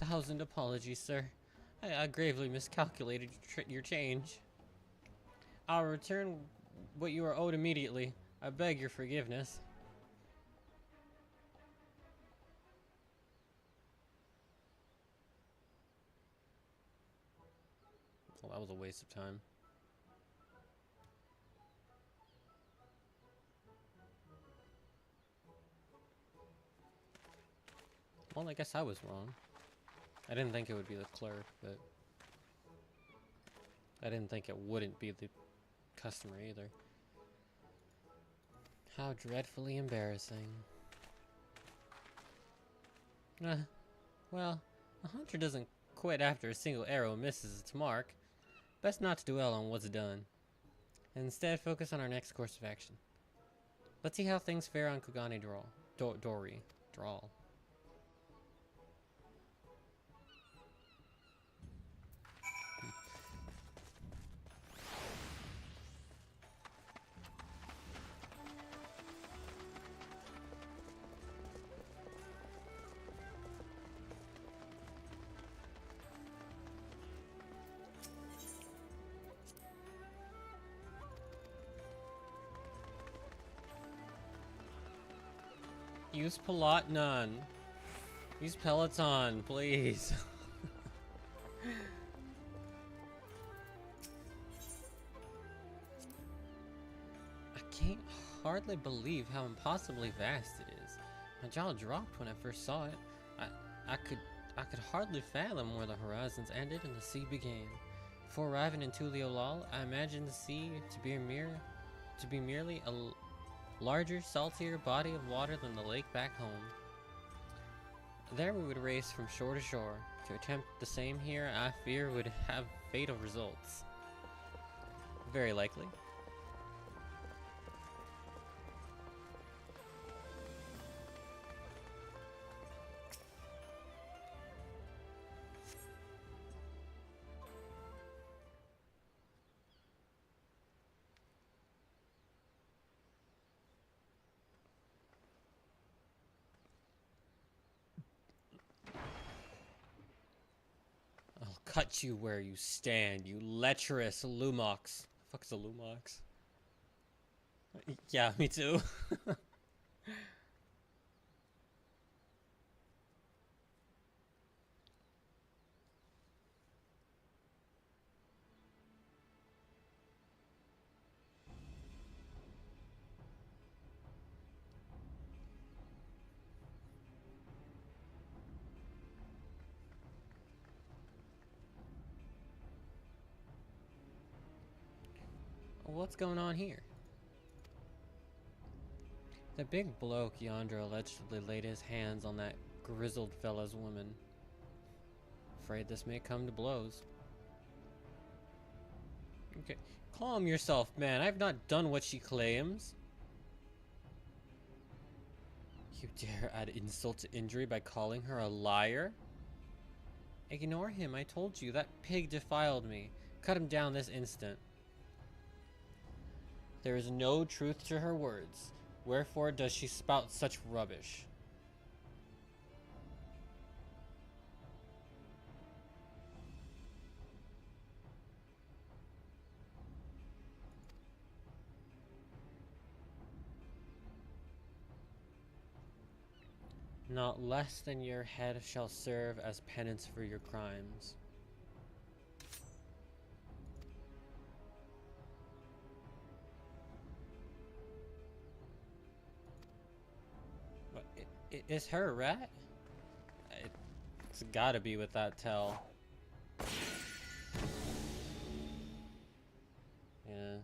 A thousand apologies, sir. I gravely miscalculated your change. I'll return what you are owed immediately. I beg your forgiveness. Well, that was a waste of time. Well, I guess I was wrong. I didn't think it would be the clerk, but I didn't think it wouldn't be the customer either. How dreadfully embarrassing. Well, a hunter doesn't quit after a single arrow misses its mark. Best not to dwell on what's done, and instead focus on our next course of action. Let's see how things fare on Kugane Dori. Drawl. Use Peloton. Use Peloton, please. I can't hardly believe how impossibly vast it is. My jaw dropped when I first saw it. I could hardly fathom where the horizons ended and the sea began. Before arriving in Tuliolal, I imagined the sea to be merely a larger, saltier body of water than the lake back home. There we would race from shore to shore. To attempt the same here, I fear would have fatal results. Very likely. Cut you where you stand, you lecherous Lumox. The fuck's a Lumox? Yeah, me too. What's going on here? The big bloke yonder allegedly laid his hands on that grizzled fella's woman. Afraid this may come to blows. Okay, calm yourself, man. I've not done what she claims. You dare add insult to injury by calling her a liar? Ignore him, I told you. That pig defiled me. Cut him down this instant. There is no truth to her words. Wherefore does she spout such rubbish? Not less than your head shall serve as penance for your crimes. It's her, right? It's gotta be with that tell. Yeah.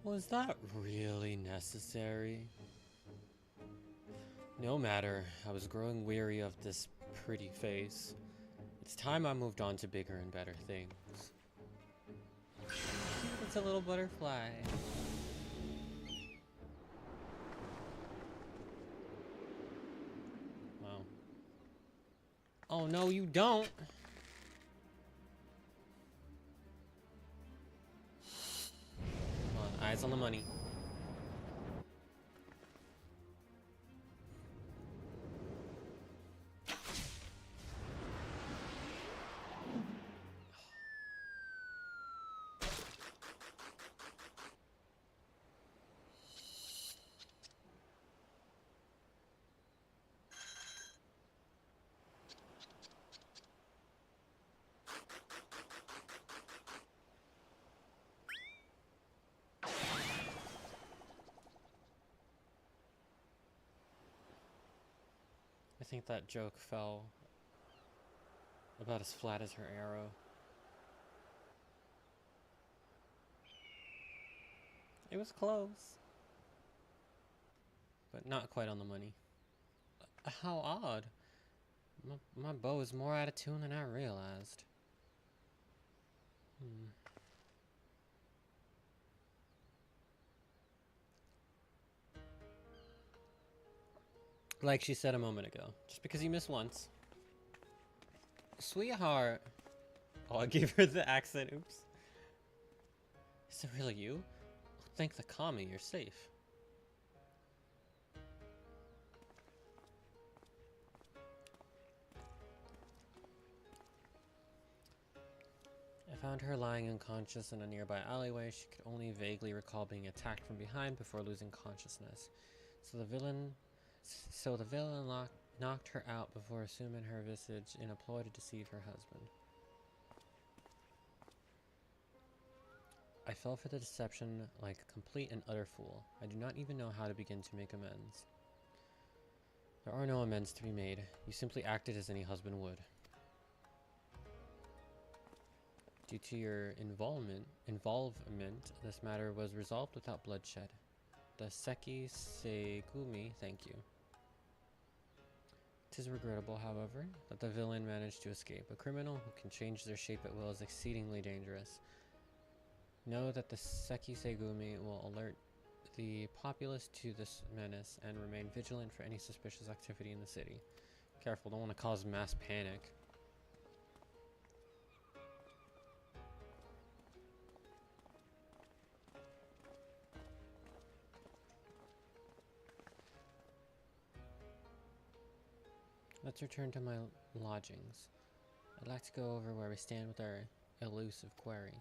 Was that really necessary? No matter, I was growing weary of this pretty face. It's time I moved on to bigger and better things. It's a little butterfly. Wow. Oh no, you don't! Come on, eyes on the money. I think that joke fell about as flat as her arrow. It was close, but not quite on the money. How odd. My bow is more out of tune than I realized. Like she said a moment ago, just because you miss once. Sweetheart. Oh, I gave her the accent, oops. Is it really you? Oh, thank the kami, you're safe. I found her lying unconscious in a nearby alleyway. She could only vaguely recall being attacked from behind before losing consciousness. So the villain knocked her out before assuming her visage in a ploy to deceive her husband. I fell for the deception like a complete and utter fool. I do not even know how to begin to make amends. There are no amends to be made. You simply acted as any husband would. Due to your involvement, this matter was resolved without bloodshed. The Seki Segumi, thank you. It is regrettable, however, that the villain managed to escape. A criminal who can change their shape at will is exceedingly dangerous. Know that the Seki Segumi will alert the populace to this menace and remain vigilant for any suspicious activity in the city. Careful, don't want to cause mass panic. Let's return to my lodgings. I'd like to go over where we stand with our elusive quarry.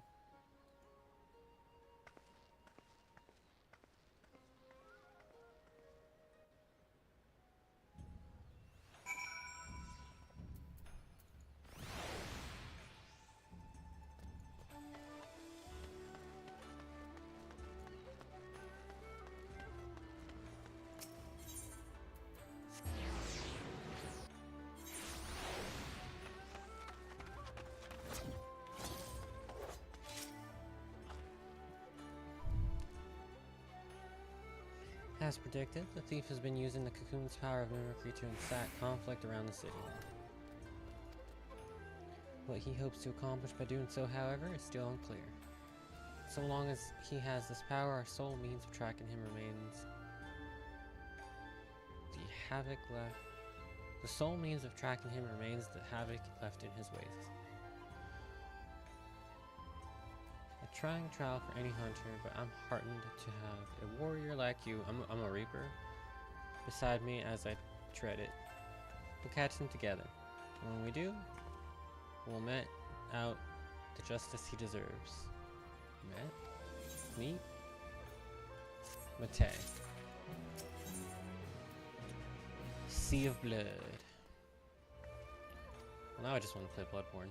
As predicted, the thief has been using the cocoon's power of mimicry to incite conflict around the city. What he hopes to accomplish by doing so, however, is still unclear. So long as he has this power, our sole means of tracking him remains the sole means of tracking him remains the havoc left in his waste. A trying trial for any hunter, but I'm heartened to have a warrior like you, I'm a reaper, beside me as I tread it. We'll catch them together. And when we do, we'll mete out the justice he deserves. Mete? Sea of blood. Well, now I just want to play Bloodborne.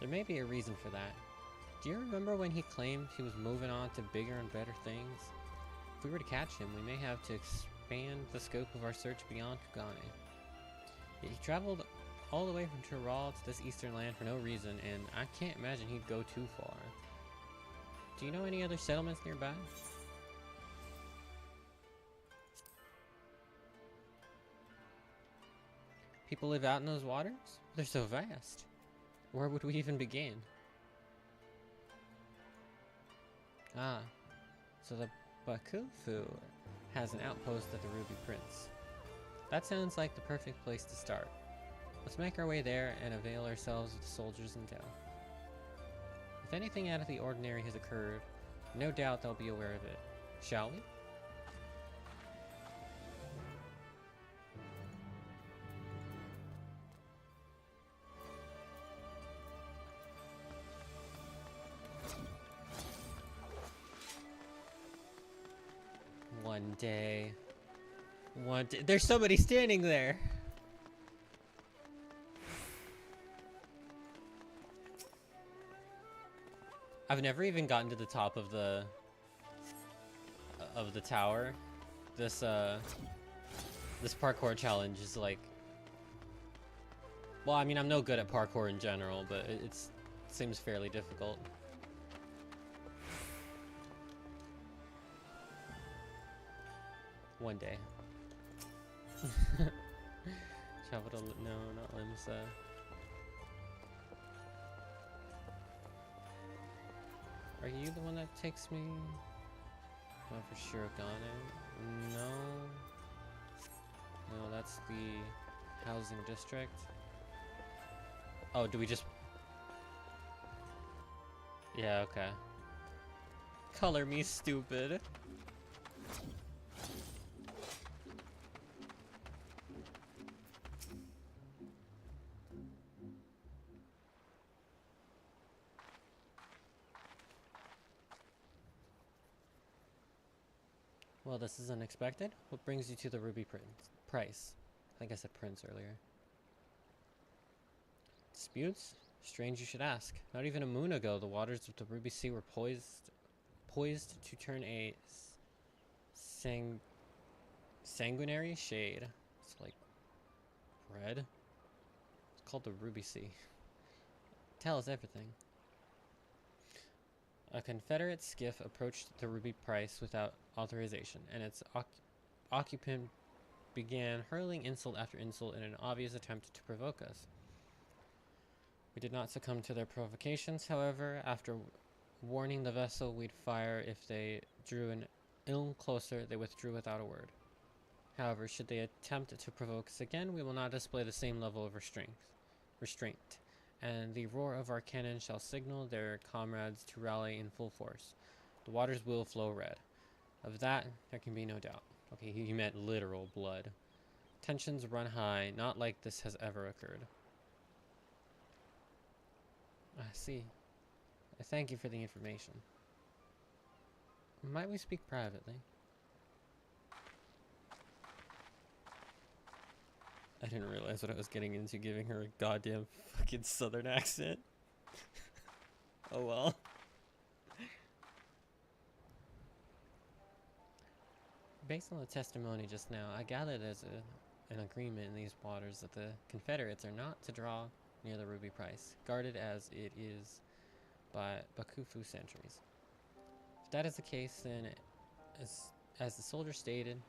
There may be a reason for that. Do you remember when he claimed he was moving on to bigger and better things? If we were to catch him, we may have to expand the scope of our search beyond Kugane. Yet he traveled all the way from Tyrol to this eastern land for no reason, and I can't imagine he'd go too far. Do you know any other settlements nearby? People live out in those waters? They're so vast. Where would we even begin? Ah, so the Bakufu has an outpost at the Ruby Prince. That sounds like the perfect place to start. Let's make our way there and avail ourselves of the soldiers' intel. If anything out of the ordinary has occurred, no doubt they'll be aware of it. Shall we? One day. There's somebody standing there! I've never even gotten to the top of the tower. This parkour challenge is like, well, I mean, I'm no good at parkour in general, but it seems fairly difficult. One day. Travel to no, not Limsa. Are you the one that takes me? Oh, for sure, Ghana. No. No, that's the housing district. Oh, do we just... Yeah, okay. Color me stupid. Well, this is unexpected. What brings you to the Ruby Price? I think I said Prince earlier. Disputes? Strange you should ask. Not even a moon ago, the waters of the Ruby Sea were poised to turn a sanguinary shade. It's like red. It's called the Ruby Sea. Tell us everything. A Confederate skiff approached the Ruby Price without authorization, and its occupant began hurling insult after insult in an obvious attempt to provoke us. We did not succumb to their provocations, however. After warning the vessel we'd fire if they drew an ill closer, they withdrew without a word. However, should they attempt to provoke us again, we will not display the same level of restraint, and the roar of our cannon shall signal their comrades to rally in full force. The waters will flow red. Of that, there can be no doubt. Okay, he meant literal blood. Tensions run high, not like this has ever occurred. I see. I thank you for the information. Might we speak privately? I didn't realize what I was getting into, giving her a goddamn fucking southern accent. Oh well. Based on the testimony just now, I gather there's an agreement in these waters that the Confederates are not to draw near the Ruby Price, guarded as it is by Bakufu sentries. If that is the case, then, as the soldier stated,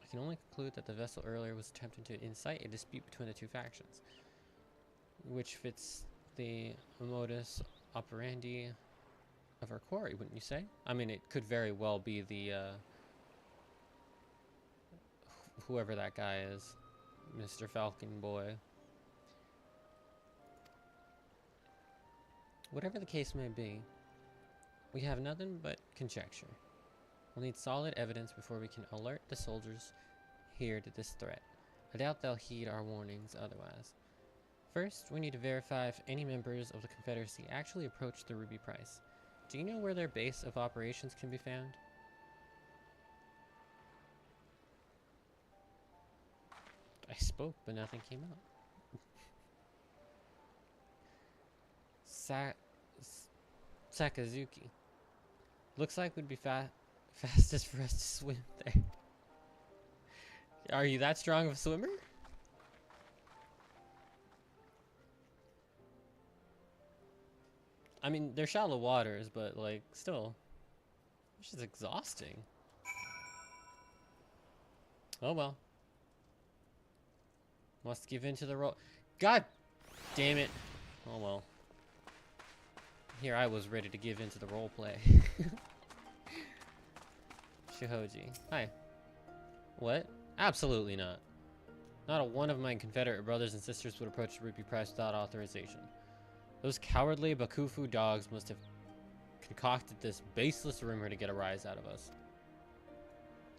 I can only conclude that the vessel earlier was attempting to incite a dispute between the two factions, which fits the modus operandi of our quarry, wouldn't you say? I mean, it could very well be the, whoever that guy is, Mr. Falcon Boy. Whatever the case may be, we have nothing but conjecture. We'll need solid evidence before we can alert the soldiers here to this threat. I doubt they'll heed our warnings otherwise. First, we need to verify if any members of the Confederacy actually approached the Ruby Price. Do you know where their base of operations can be found? spoke, but nothing came out. Sakazuki. Looks like would be fastest for us to swim there. Are you that strong of a swimmer? I mean, they're shallow waters, but like, still. It's just exhausting. Oh well. Must give in to the roll. God damn it. Oh well. Here I was ready to give in to the role play. Shihoji. Hi. What? Absolutely not. Not a one of my Confederate brothers and sisters would approach Ruby Price without authorization. Those cowardly Bakufu dogs must have concocted this baseless rumor to get a rise out of us.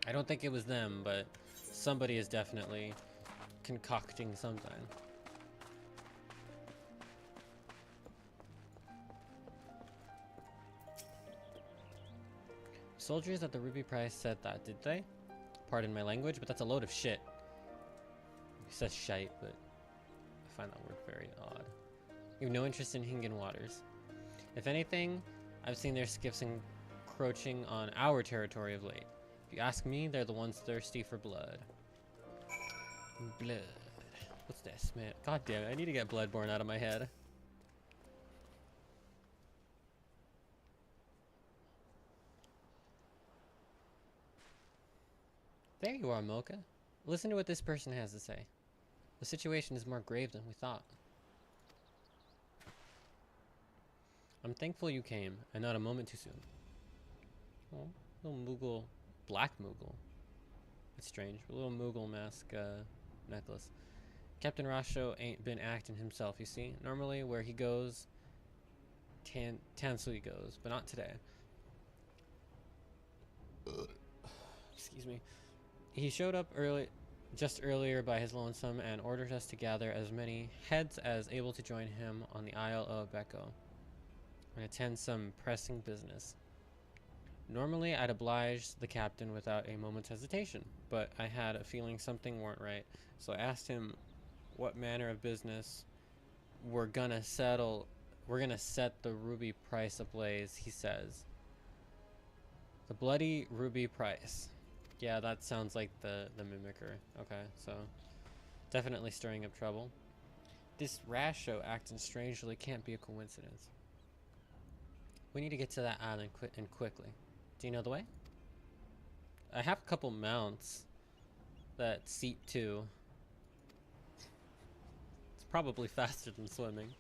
I don't think it was them, but somebody is definitely concocting something. Soldiers at the Ruby Price said that, did they? Pardon my language, but that's a load of shit. He says shite, but I find that word very odd. You have no interest in Hingen waters. If anything, I've seen their skiffs encroaching on our territory of late. If you ask me, they're the ones thirsty for blood. Blood. What's this, man? God damn it, I need to get Bloodborne out of my head. There you are, Mocha. Listen to what this person has to say. The situation is more grave than we thought. I'm thankful you came, and not a moment too soon. Oh, little Moogle, black Moogle. That's strange. A little Moogle mask necklace. Captain Rasho ain't been acting himself, you see. Normally, where he goes, Tansui goes, but not today. Excuse me. He showed up just earlier by his lonesome and ordered us to gather as many heads as able to join him on the Isle of Beko and attend some pressing business. Normally, I'd oblige the captain without a moment's hesitation, but I had a feeling something weren't right, so I asked him what manner of business we're gonna set the Ruby Price ablaze, he says. The bloody Ruby Price. Yeah, that sounds like the mimicker. Okay, so definitely stirring up trouble. This Rasho acting strangely can't be a coincidence. We need to get to that island quickly. Do you know the way? I have a couple mounts that seat too. It's probably faster than swimming.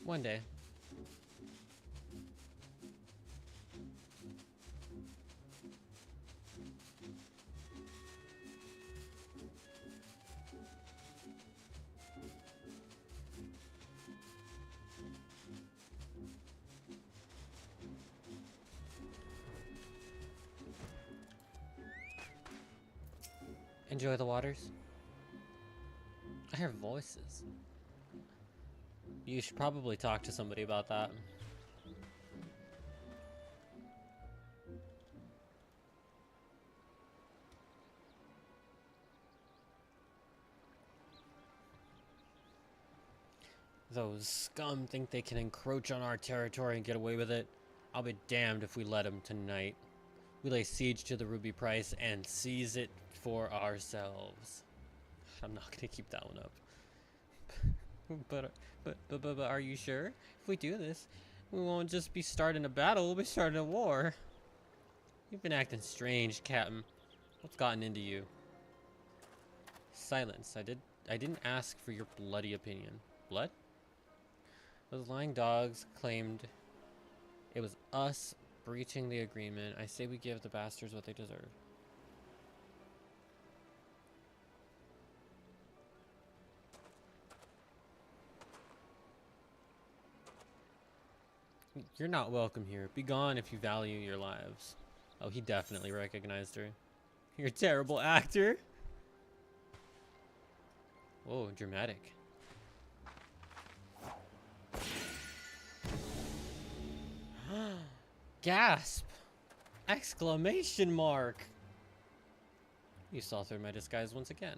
One day. Enjoy the waters. I hear voices. You should probably talk to somebody about that. Those scum think they can encroach on our territory and get away with it. I'll be damned if we let them tonight. We lay siege to the Ruby Price and seize it for ourselves. I'm not gonna keep that one up. But are you sure? If we do this, we won't just be starting a battle, we'll be starting a war. You've been acting strange, Captain. What's gotten into you? Silence. I didn't ask for your bloody opinion. Blood? Those lying dogs claimed it was us breaching the agreement. I say we give the bastards what they deserve. You're not welcome here. Be gone if you value your lives. Oh, he definitely recognized her. You're a terrible actor. Whoa, dramatic. Gasp! Exclamation mark! You saw through my disguise once again.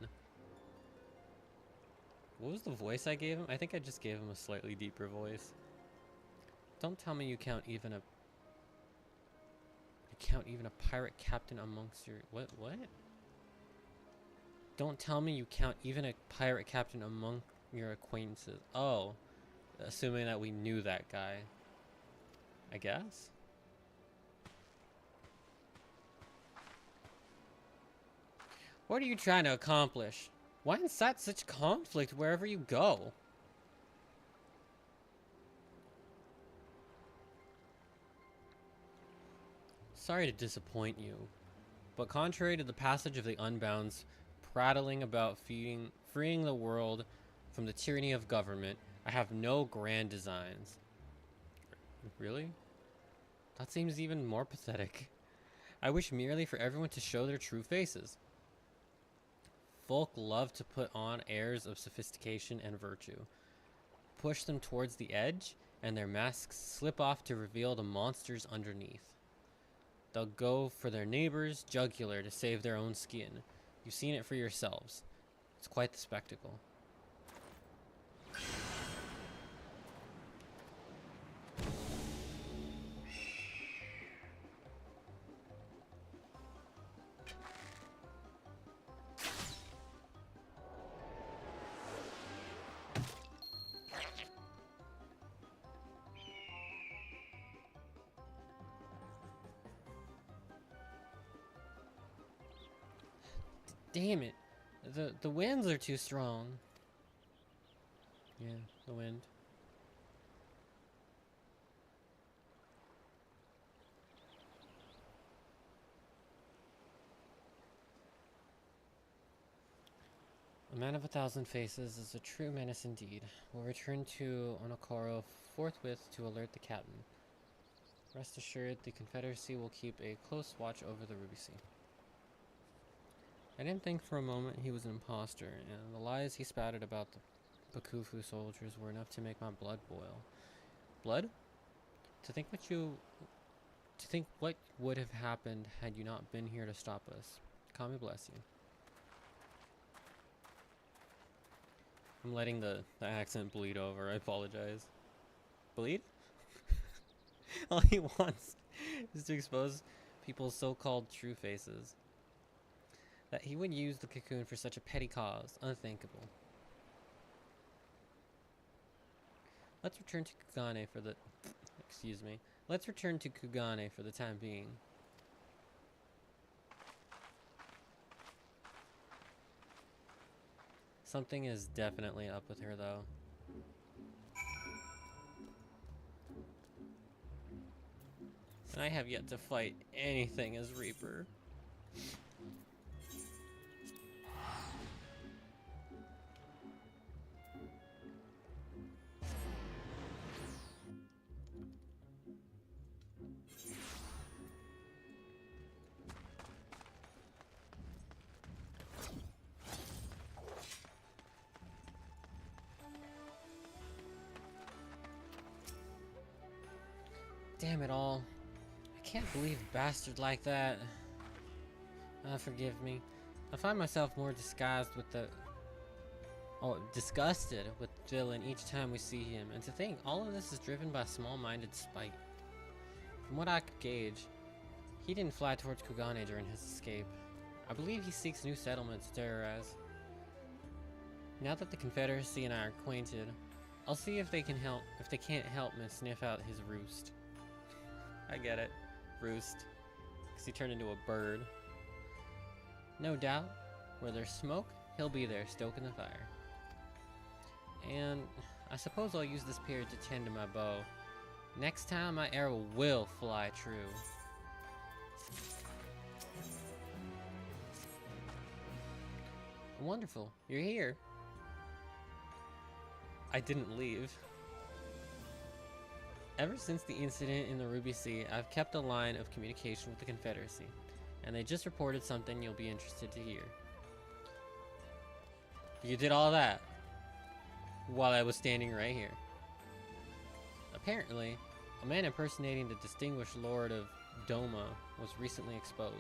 What was the voice I gave him? I think I just gave him a slightly deeper voice. Don't tell me you count even a pirate captain amongst your what? Don't tell me you count even a pirate captain among your acquaintances. Oh, assuming that we knew that guy. I guess. What are you trying to accomplish? Why incite such conflict wherever you go? Sorry to disappoint you, but contrary to the passage of the Unbound's prattling about freeing the world from the tyranny of government, I have no grand designs. Really? That seems even more pathetic. I wish merely for everyone to show their true faces. Folk love to put on airs of sophistication and virtue. Push them towards the edge, and their masks slip off to reveal the monsters underneath. They'll go for their neighbor's jugular to save their own skin. You've seen it for yourselves. It's quite the spectacle. Damn it. The winds are too strong. Yeah, the wind. A man of 1,000 faces is a true menace indeed. We'll return to Onokoro forthwith to alert the captain. Rest assured, the Confederacy will keep a close watch over the Ruby Sea. I didn't think for a moment he was an imposter, and the lies he spouted about the Bakufu soldiers were enough to make my blood boil. Blood? To think what would have happened had you not been here to stop us. Kami bless you. I'm letting the accent bleed over. I apologize. Bleed? All he wants is to expose people's so-called true faces. That he would use the cocoon for such a petty cause. Unthinkable. Let's return to Kugane for the... Excuse me. Let's return to Kugane for the time being. Something is definitely up with her, though. And I have yet to fight anything as Reaper. Damn it all. I can't believe a bastard like that. Forgive me. I find myself more disgusted with the villain each time we see him, and to think all of this is driven by small-minded spite. From what I could gauge, he didn't fly towards Kugane during his escape. I believe he seeks new settlements to terrorize. Now that the Confederacy and I are acquainted, I'll see if they can't help me sniff out his roost. I get it. Roost. Because he turned into a bird. No doubt, where there's smoke, he'll be there, stoking the fire. And I suppose I'll use this period to tend to my bow. Next time, my arrow will fly true. Wonderful. You're here. I didn't leave. Ever since the incident in the Ruby Sea, I've kept a line of communication with the Confederacy, and they just reported something you'll be interested to hear. You did all that while I was standing right here. Apparently, a man impersonating the distinguished Lord of Doma was recently exposed.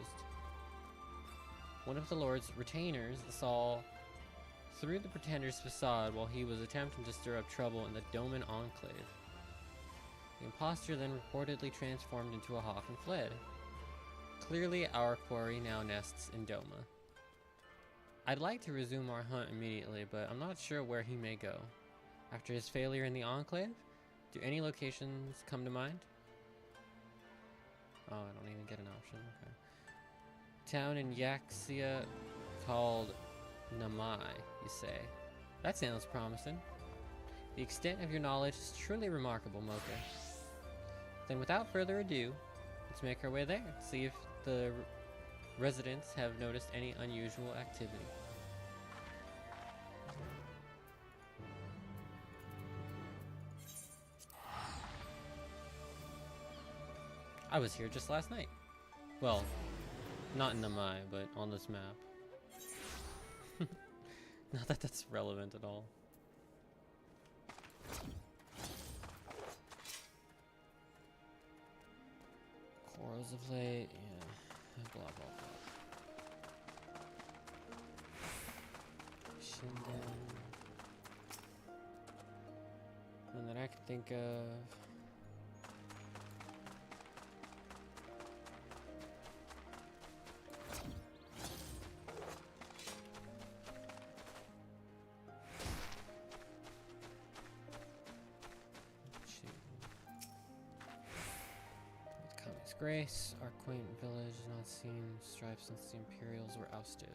One of the Lord's retainers saw through the pretender's facade while he was attempting to stir up trouble in the Doman Enclave. The impostor then reportedly transformed into a hawk and fled. Clearly, our quarry now nests in Doma. I'd like to resume our hunt immediately, but I'm not sure where he may go. After his failure in the Enclave, do any locations come to mind? Oh, I don't even get an option. Okay. Town in Yaxia called Namai, you say. That sounds promising. The extent of your knowledge is truly remarkable, Mocha. Then without further ado, let's make our way there. See if the residents have noticed any unusual activity. I was here just last night. Well, not in Namai, but on this map. Not that that's relevant at all. Quarrels of late, yeah, blah blah blah. Shinden. One that I can think of. Grace, our quaint village has not seen strife since the Imperials were ousted.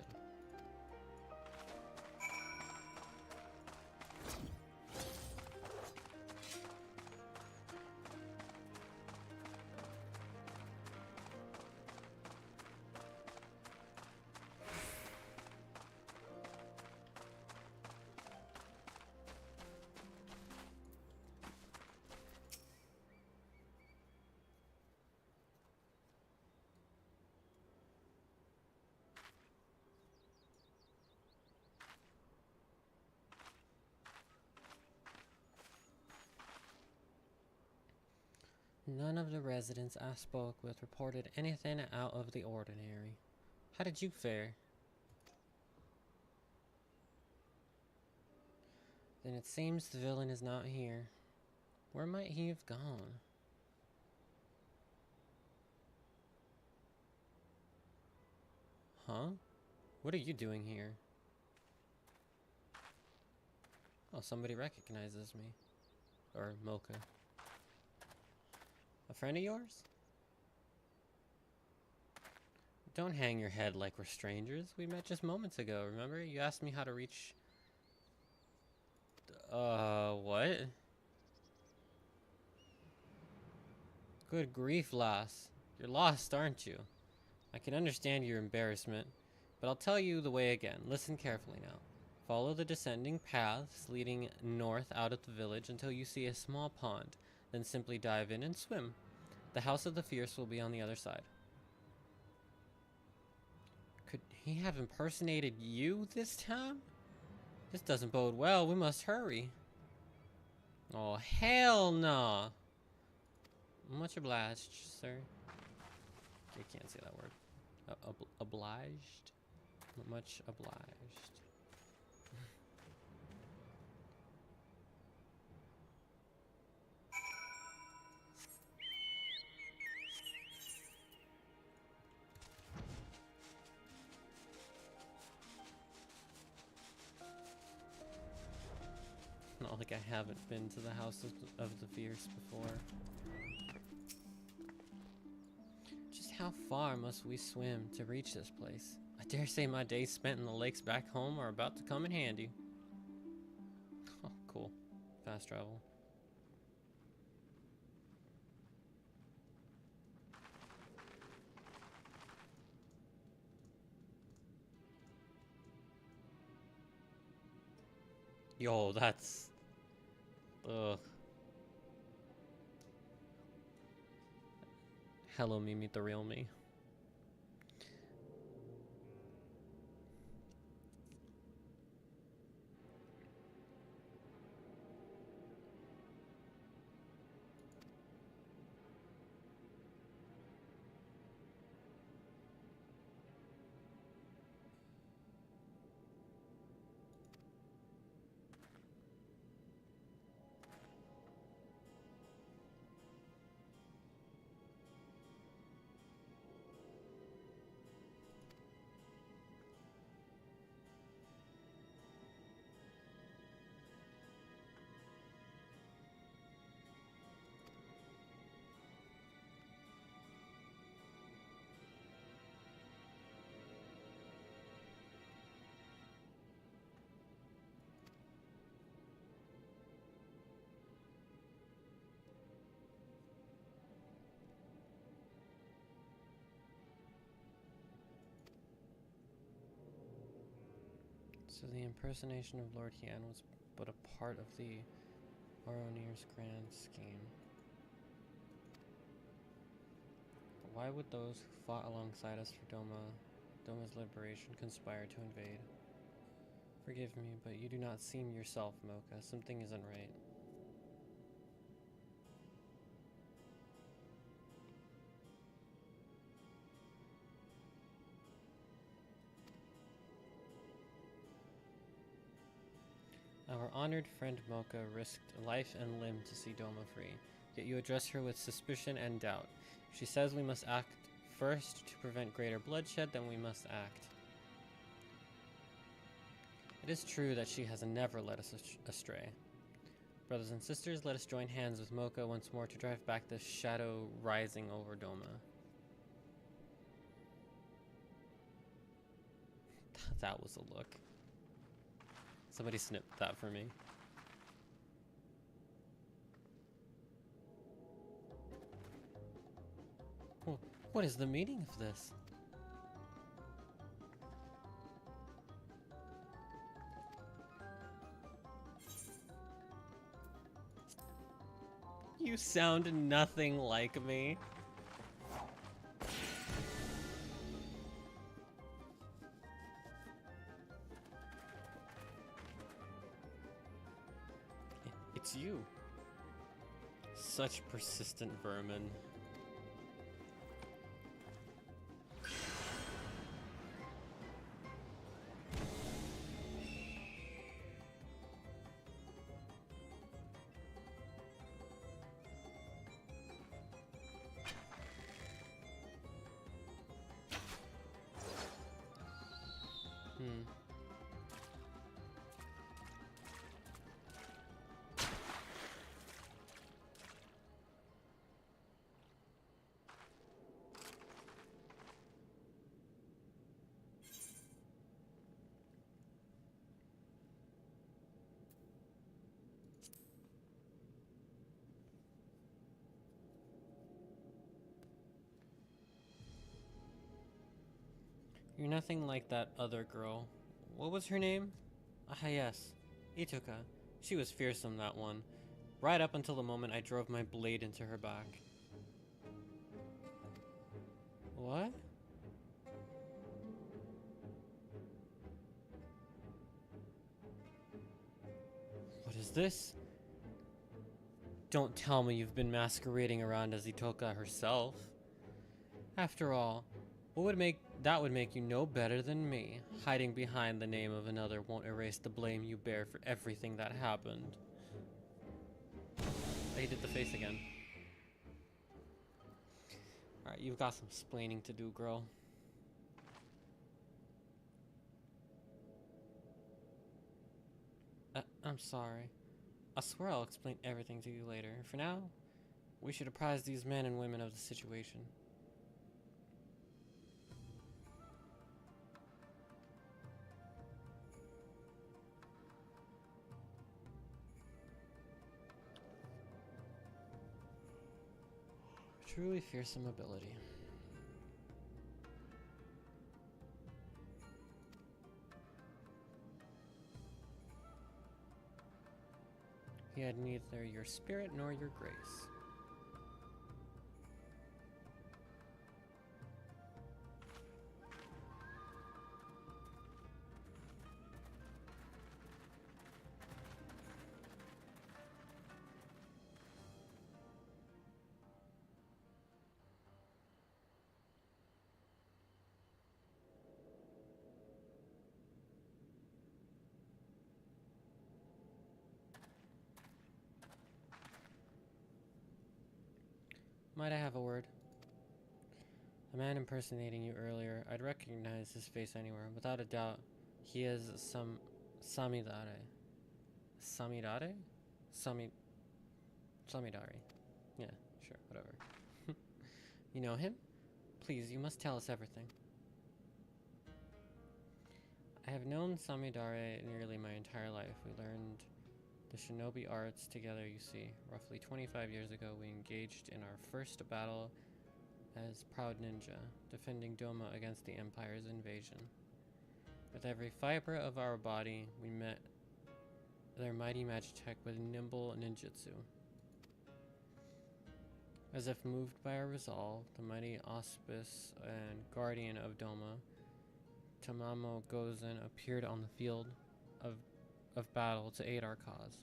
None of the residents I spoke with reported anything out of the ordinary. How did you fare? Then it seems the villain is not here. Where might he have gone? Huh? What are you doing here? Oh, somebody recognizes me. Or Mocha. A friend of yours? Don't hang your head like we're strangers. We met just moments ago, remember? You asked me how to reach... what? Good grief, lass. You're lost, aren't you? I can understand your embarrassment, but I'll tell you the way again. Listen carefully now. Follow the descending paths leading north out of the village until you see a small pond. Then simply dive in and swim. The House of the Fierce will be on the other side. Could he have impersonated you this time? This doesn't bode well. We must hurry. Oh, hell nah. Much obliged, sir. I can't say that word. Obliged? Much obliged. Not like I haven't been to the House of the Fierce before. Just how far must we swim to reach this place? I dare say my days spent in the lakes back home are about to come in handy. Oh, cool. Fast travel. Yo, that's... ugh. Hello me, meet the real me. So the impersonation of Lord Hian was but a part of the Aronir's grand scheme. But why would those who fought alongside us for Doma's liberation conspire to invade? Forgive me, but you do not seem yourself, Mocha. Something isn't right. Our honored friend Mocha risked life and limb to see Doma free, yet you address her with suspicion and doubt. She says we must act first to prevent greater bloodshed, then we must act. It is true that she has never led us astray. Brothers and sisters, let us join hands with Mocha once more to drive back the shadow rising over Doma. That was a look. Somebody snipped that for me. What is the meaning of this? You sound nothing like me. It's you. Such persistent vermin. You're nothing like that other girl. What was her name? Ah, yes. Ituka. She was fearsome, that one. Right up until the moment I drove my blade into her back. What? What is this? Don't tell me you've been masquerading around as Itoka herself. After all, what would make you no better than me? Hiding behind the name of another won't erase the blame you bear for everything that happened. He did the face again. Alright, you've got some splaining to do, girl. I'm sorry. I swear I'll explain everything to you later. For now, we should apprise these men and women of the situation. Truly fearsome ability. He had neither your spirit nor your grace. Might I have a word? The man impersonating you earlier, I'd recognize his face anywhere. Without a doubt, he is some Samidare. Samidare? Samidare. Yeah, sure, whatever. You know him? Please, you must tell us everything. I have known Samidare nearly my entire life. We learned the shinobi arts together, you see. Roughly 25 years ago, we engaged in our first battle as proud ninja, defending Doma against the Empire's invasion. With every fiber of our body, we met their mighty magitech with nimble ninjutsu. As if moved by our resolve, the mighty auspice and guardian of Doma, Tamamo Gozen, appeared on the field of battle to aid our cause.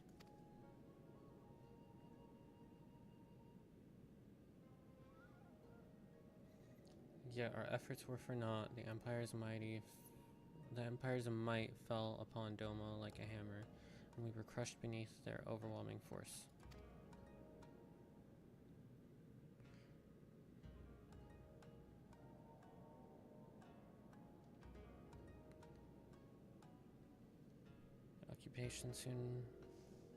Yet our efforts were for naught. The Empire's might fell upon Doma like a hammer, and we were crushed beneath their overwhelming force. Occupation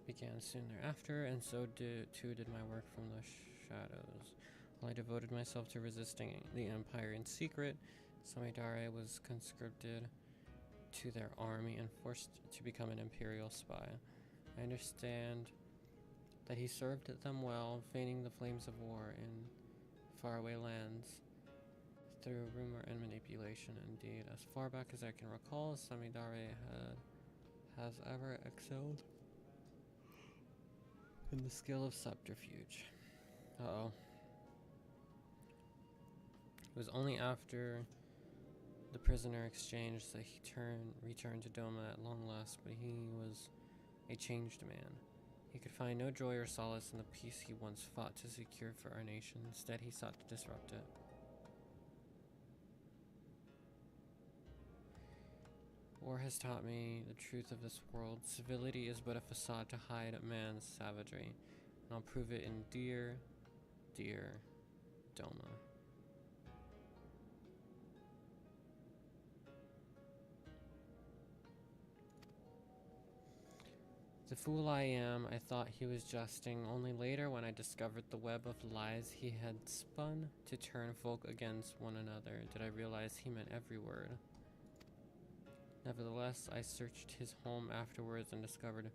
began soon thereafter, and so too did my work from the shadows. While I devoted myself to resisting the Empire in secret, Samidare was conscripted to their army and forced to become an imperial spy. I understand that he served them well, feigning the flames of war in faraway lands through rumor and manipulation. Indeed, as far back as I can recall, Samidare has ever excelled in the skill of subterfuge. Uh-oh. It was only after the prisoner exchange that he returned to Doma at long last, but he was a changed man. He could find no joy or solace in the peace he once fought to secure for our nation. Instead, he sought to disrupt it. War has taught me the truth of this world. Civility is but a facade to hide man's savagery, and I'll prove it in dear, dear Doma. The fool I am, I thought he was jesting. Only later, when I discovered the web of lies he had spun to turn folk against one another, did I realize he meant every word. Nevertheless, I searched his home afterwards and discovered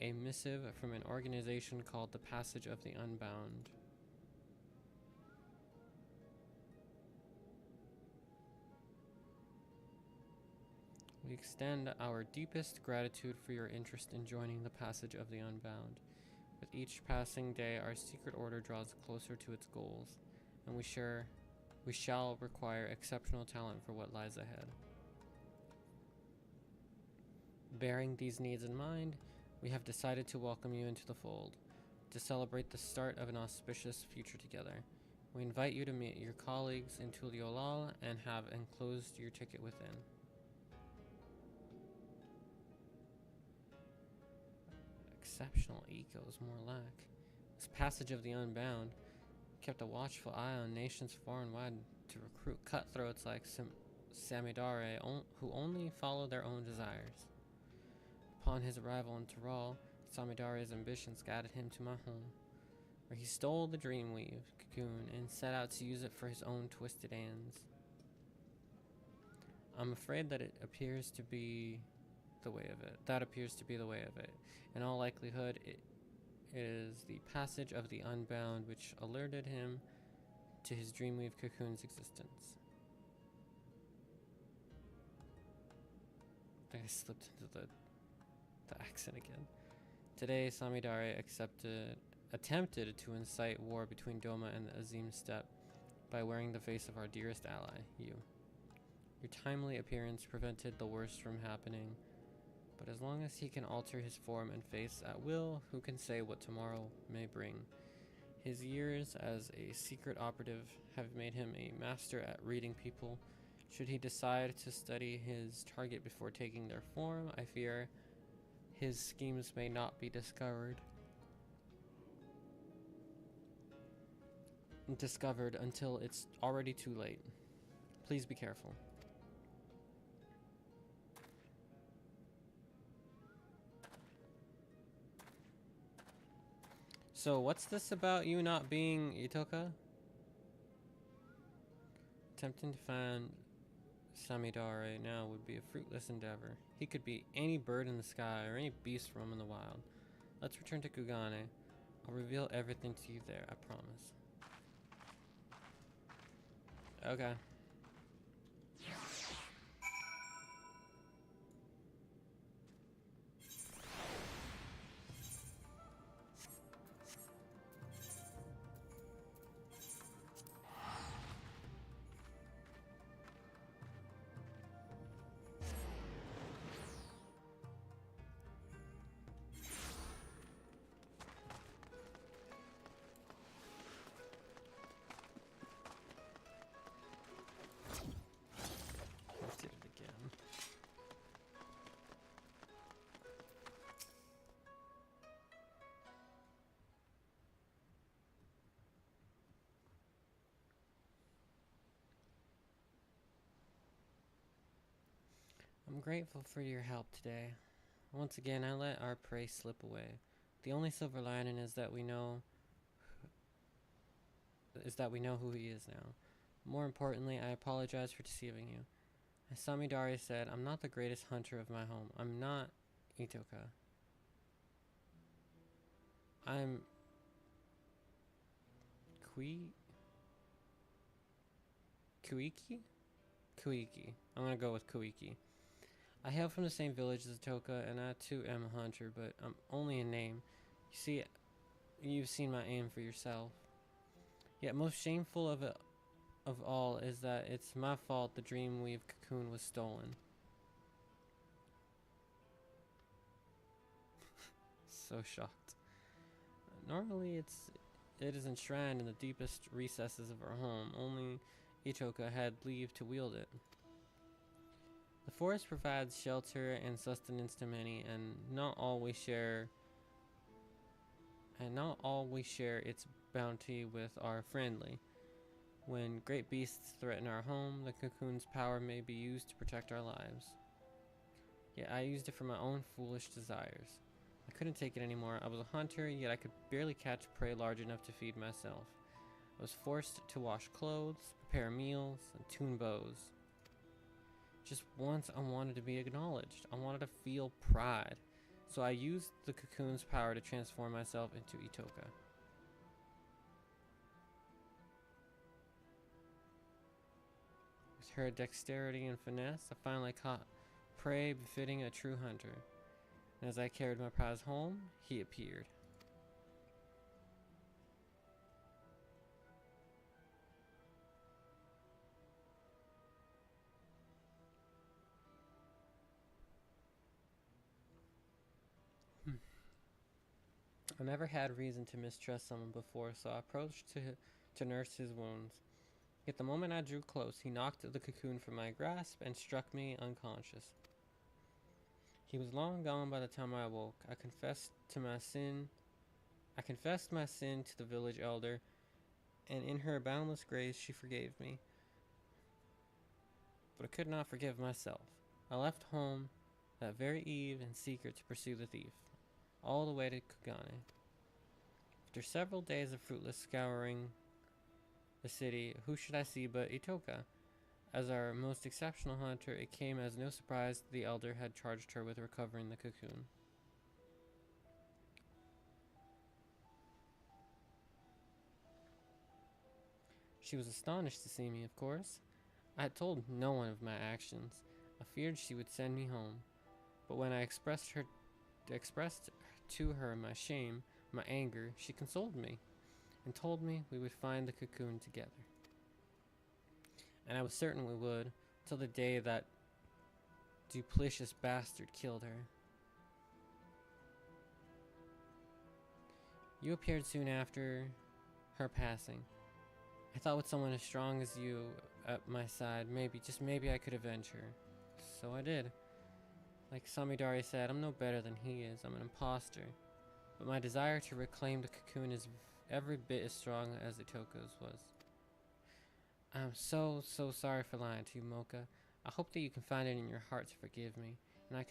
a missive from an organization called the Passage of the Unbound. We extend our deepest gratitude for your interest in joining the Passage of the Unbound. With each passing day, our secret order draws closer to its goals, and we shall require exceptional talent for what lies ahead. Bearing these needs in mind, we have decided to welcome you into the fold, to celebrate the start of an auspicious future together. We invite you to meet your colleagues in Tuliolal and have enclosed your ticket within. Exceptional ecos, more lack. This Passage of the Unbound kept a watchful eye on nations far and wide to recruit cutthroats like Samidare, who only follow their own desires. Upon his arrival in Tyrol, Samidare's ambitions guided him to my home, where he stole the Dreamweave cocoon and set out to use it for his own twisted ends. I'm afraid that appears to be the way of it. In all likelihood, it is the Passage of the Unbound which alerted him to his Dreamweave cocoon's existence. I think I slipped into the accent again. Today, Samidare attempted to incite war between Doma and the Azim Steppe by wearing the face of our dearest ally, you. Your timely appearance prevented the worst from happening, but as long as he can alter his form and face at will, who can say what tomorrow may bring? His years as a secret operative have made him a master at reading people. Should he decide to study his target before taking their form, I fear his schemes may not be discovered. discovered until it's already too late. Please be careful. So what's this about you not being Itoka? Attempting to find Samidare now would be a fruitless endeavor. He could be any bird in the sky or any beast roaming the wild. Let's return to Kugane. I'll reveal everything to you there, I promise. Okay. I did it again. I'm grateful for your help today. Once again, I let our prey slip away. The only silver lining is that we know who he is now. More importantly, I apologize for deceiving you. As Samidare said, I'm not the greatest hunter of my home. I'm not Itoka. I'm Kuiki? Kuiki. I'm gonna go with Kuiki. I hail from the same village as Itoka, and I too am a hunter, but I'm only a name. You see, you've seen my aim for yourself. Yet most shameful of all is that it's my fault the Dreamweave cocoon was stolen. So shocked. Normally it is enshrined in the deepest recesses of our home. Only Itoka had leave to wield it. The forest provides shelter and sustenance to many, and not all we share its bounty with are friendly. When great beasts threaten our home, the cocoon's power may be used to protect our lives. Yet I used it for my own foolish desires. I couldn't take it anymore. I was a hunter, yet I could barely catch prey large enough to feed myself. I was forced to wash clothes, prepare meals, and tune bows. Just once I wanted to be acknowledged. I wanted to feel pride. So I used the cocoon's power to transform myself into Itoka. With her dexterity and finesse, I finally caught prey befitting a true hunter. And as I carried my prize home, he appeared. I never had reason to mistrust someone before, so I approached to nurse his wounds. Yet the moment I drew close, he knocked the cocoon from my grasp and struck me unconscious. He was long gone by the time I awoke. I confessed my sin to the village elder, and in her boundless grace she forgave me. But I could not forgive myself. I left home that very eve in secret to pursue the thief, all the way to Kugane. After several days of fruitless scouring the city, who should I see but Itoka? As our most exceptional hunter, it came as no surprise that the elder had charged her with recovering the cocoon. She was astonished to see me, of course. I had told no one of my actions. I feared she would send me home. But when I expressed to her my shame, my anger, she consoled me and told me we would find the cocoon together. And I was certain we would, till the day that duplicitous bastard killed her. You appeared soon after her passing. I thought with someone as strong as you at my side, maybe I could avenge her. So I did. Like Samidare said, I'm no better than he is. I'm an imposter. But my desire to reclaim the cocoon is every bit as strong as Itoko's was. I'm so sorry for lying to you, Mocha. I hope that you can find it in your heart to forgive me, and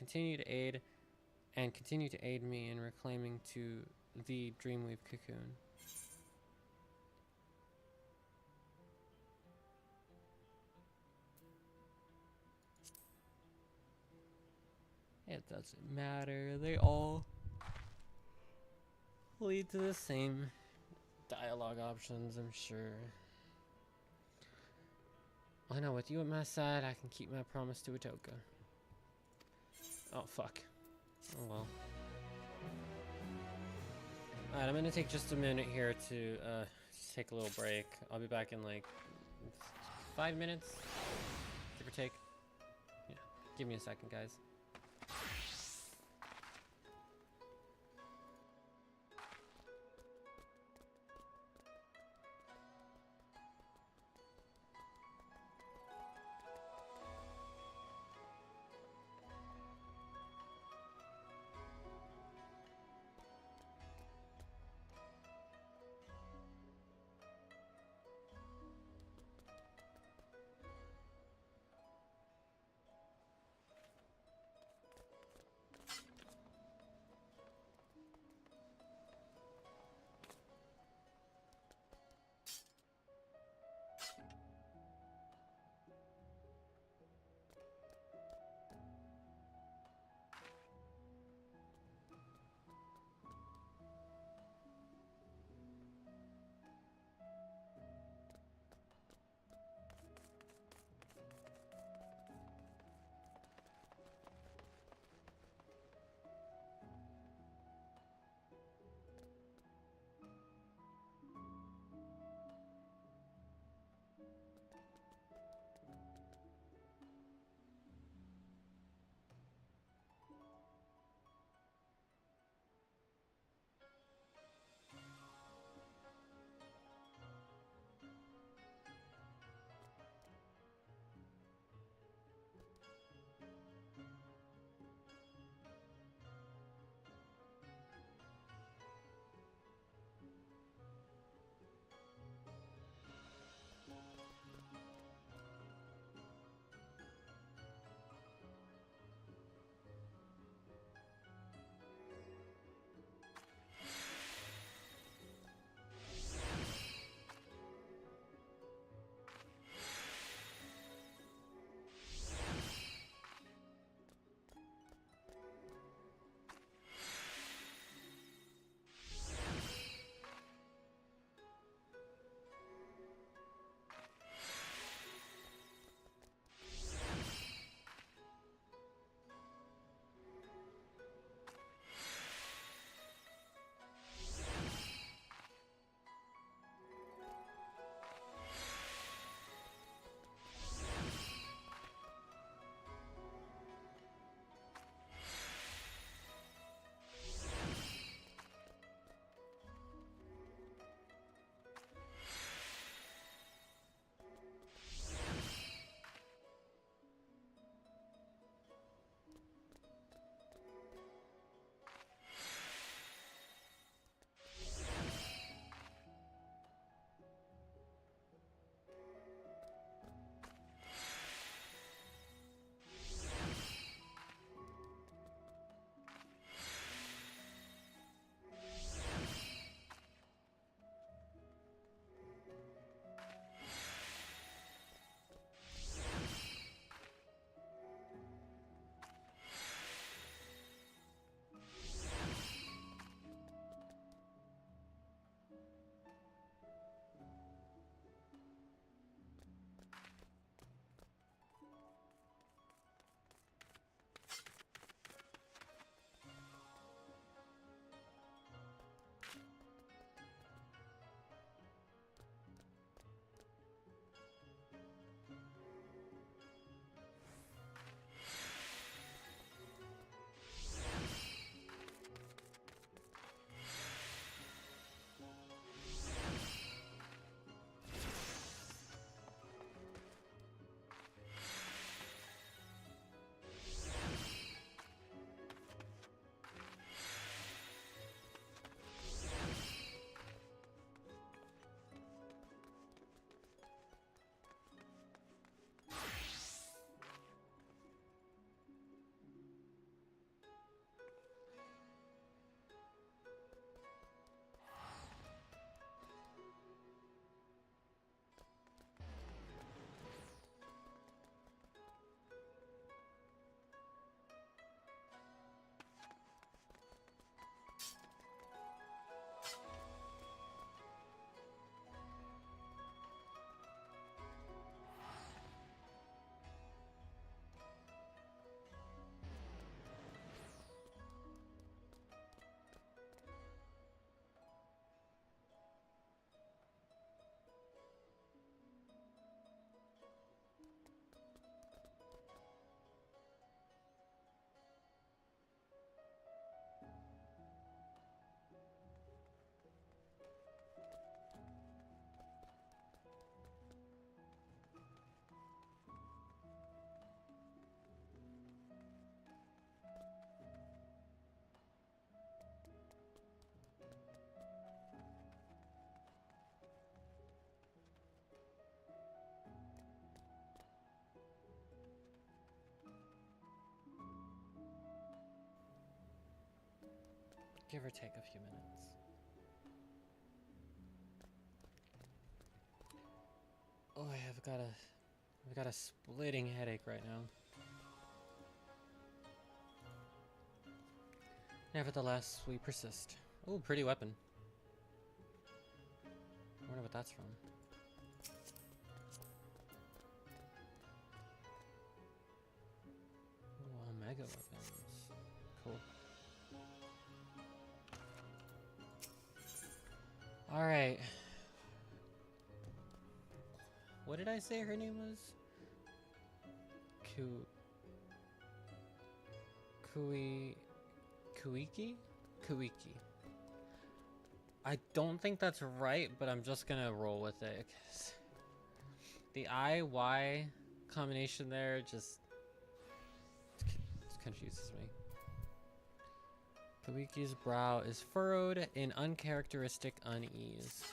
continue to aid me in reclaiming to the Dreamweave cocoon. It doesn't matter. They all lead to the same dialogue options, I'm sure. I know, with you at my side, I can keep my promise to Itoka. Oh, fuck. Oh, well. Alright, I'm gonna take just a minute here to just take a little break. I'll be back in like 5 minutes, give or take. Yeah, give me a second, guys. give or take a few minutes. Oh, I've got a splitting headache right now. Nevertheless, we persist. Ooh, pretty weapon. I wonder what that's from. Ooh, Omega weapons. Cool. Alright. What did I say her name was? Kuiki? Kuiki. I don't think that's right, but I'm just gonna roll with it. 'Cause the I-Y combination there just confuses me. Kuiki's brow is furrowed in uncharacteristic unease.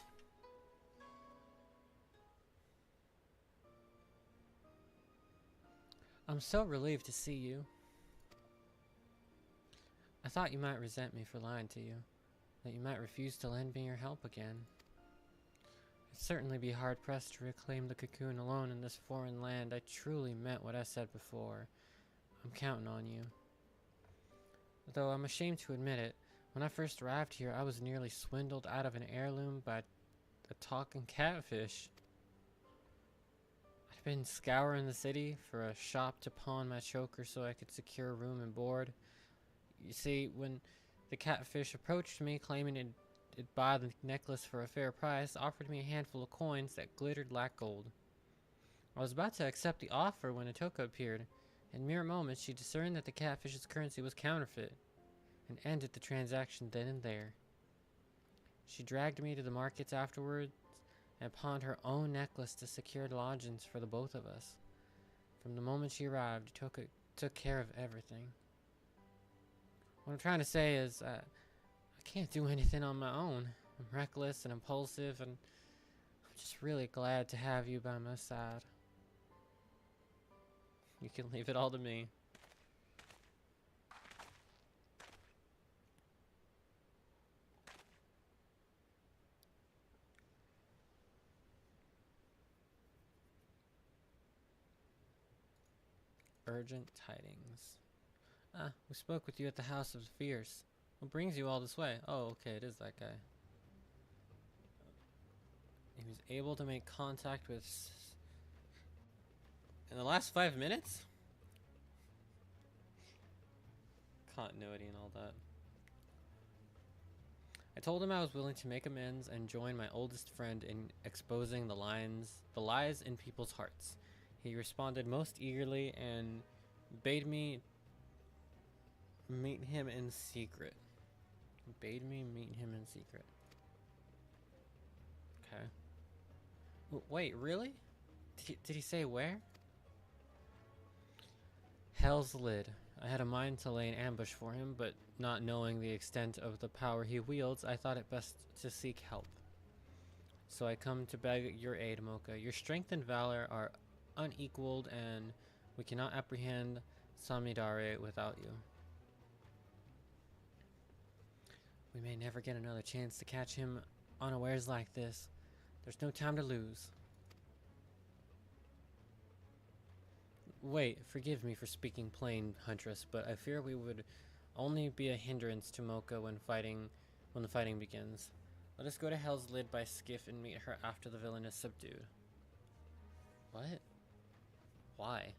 I'm so relieved to see you. I thought you might resent me for lying to you, that you might refuse to lend me your help again. I'd certainly be hard-pressed to reclaim the cocoon alone in this foreign land. I truly meant what I said before. I'm counting on you. Though I'm ashamed to admit it, when I first arrived here, I was nearly swindled out of an heirloom by a talking catfish. I'd been scouring the city for a shop to pawn my choker so I could secure room and board. You see, when the catfish approached me, claiming it'd buy the necklace for a fair price, offered me a handful of coins that glittered like gold. I was about to accept the offer when Atoka appeared. In mere moments, she discerned that the catfish's currency was counterfeit, and ended the transaction then and there. She dragged me to the markets afterwards, and pawned her own necklace to secure lodgings for the both of us. From the moment she arrived, Atoka took care of everything. What I'm trying to say is, I can't do anything on my own. I'm reckless and impulsive, and I'm just really glad to have you by my side. You can leave it all to me. Urgent tidings. We spoke with you at the House of Fierce. What brings you all this way? Oh, okay, it is that guy. He was able to make contact with... in the last 5 minutes? Continuity and all that. I told him I was willing to make amends and join my oldest friend in exposing the lies in people's hearts. He responded most eagerly and bade me meet him in secret. Bade me meet him in secret. Okay. Wait, really? Did he say where? Hell's Lid. I had a mind to lay an ambush for him, but not knowing the extent of the power he wields, I thought it best to seek help. So I come to beg your aid, Mocha. Your strength and valor are unequaled, and we cannot apprehend Samidare without you. We may never get another chance to catch him unawares like this. There's no time to lose. Wait, forgive me for speaking plain, Huntress, but I fear we would only be a hindrance to Mocha when the fighting begins. Let us go to Hell's Lid by skiff and meet her after the villain is subdued. What? Why?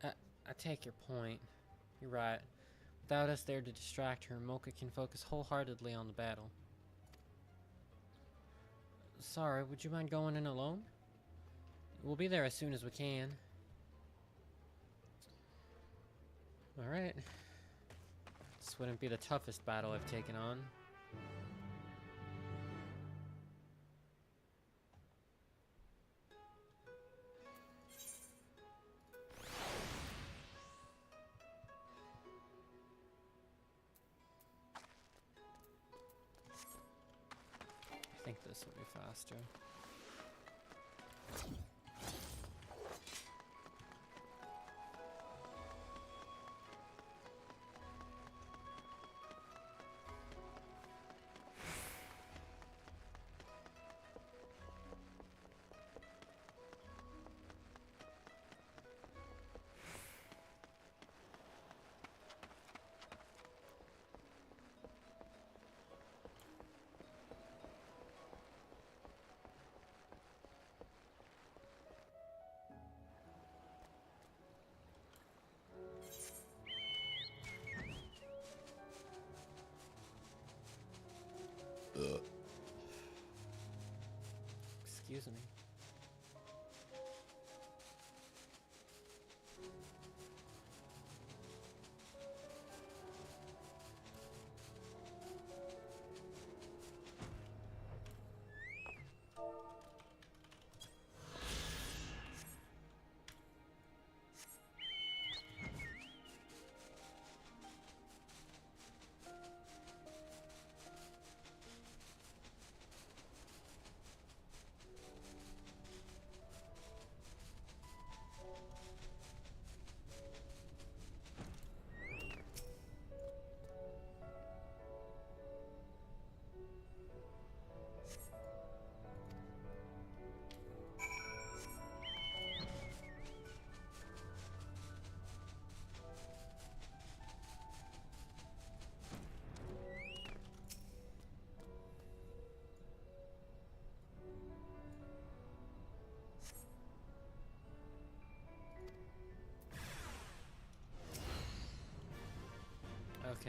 I take your point. You're right. Without us there to distract her, Mocha can focus wholeheartedly on the battle. Sorry, would you mind going in alone? We'll be there as soon as we can. Alright. This wouldn't be the toughest battle I've taken on. I think this will be faster.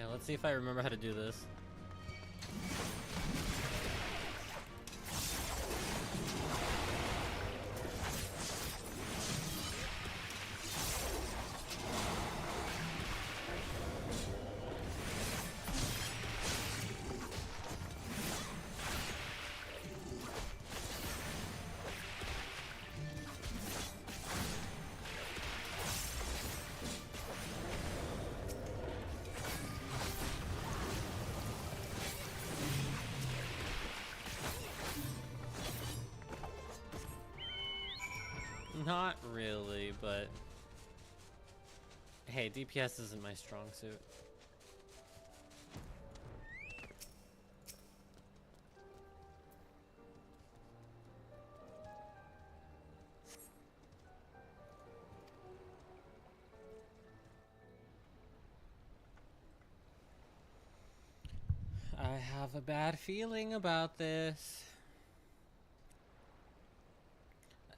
Okay, let's see if I remember how to do this. Not really, but hey, DPS isn't my strong suit. I have a bad feeling about this.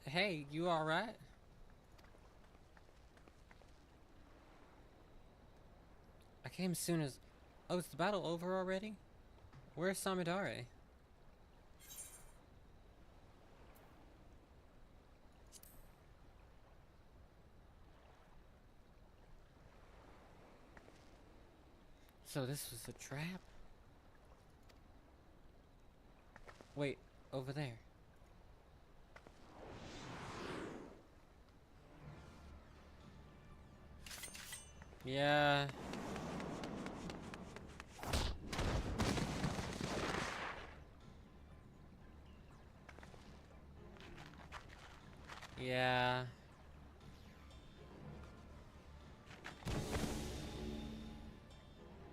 Hey, you alright? I came as soon as... Oh, is the battle over already? Where's Samidare? So this was a trap? Wait, over there. Yeah. Yeah.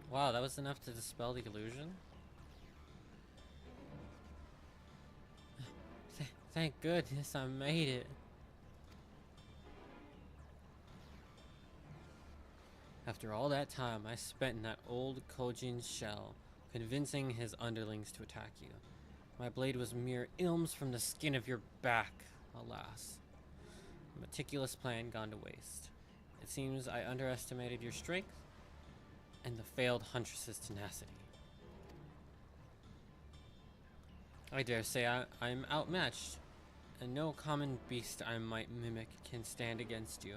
Wow, that was enough to dispel the illusion? Thank goodness I made it. After all that time I spent in that old Kojin shell, convincing his underlings to attack you, my blade was mere ilms from the skin of your back, alas. A meticulous plan gone to waste. It seems I underestimated your strength and the failed huntress's tenacity. I dare say I'm outmatched, and no common beast I might mimic can stand against you.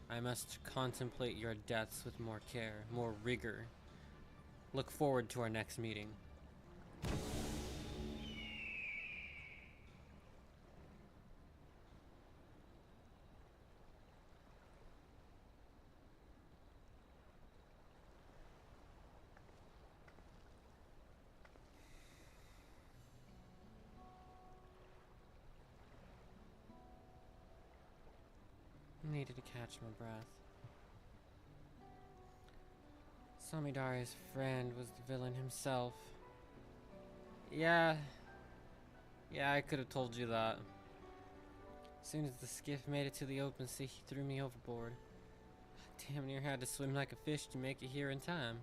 I must contemplate your deaths with more care, more rigor. Look forward to our next meeting. Needed to catch my breath. Samidare's friend was the villain himself. Yeah, I could have told you that. As soon as the skiff made it to the open sea, he threw me overboard. Damn near had to swim like a fish to make it here in time.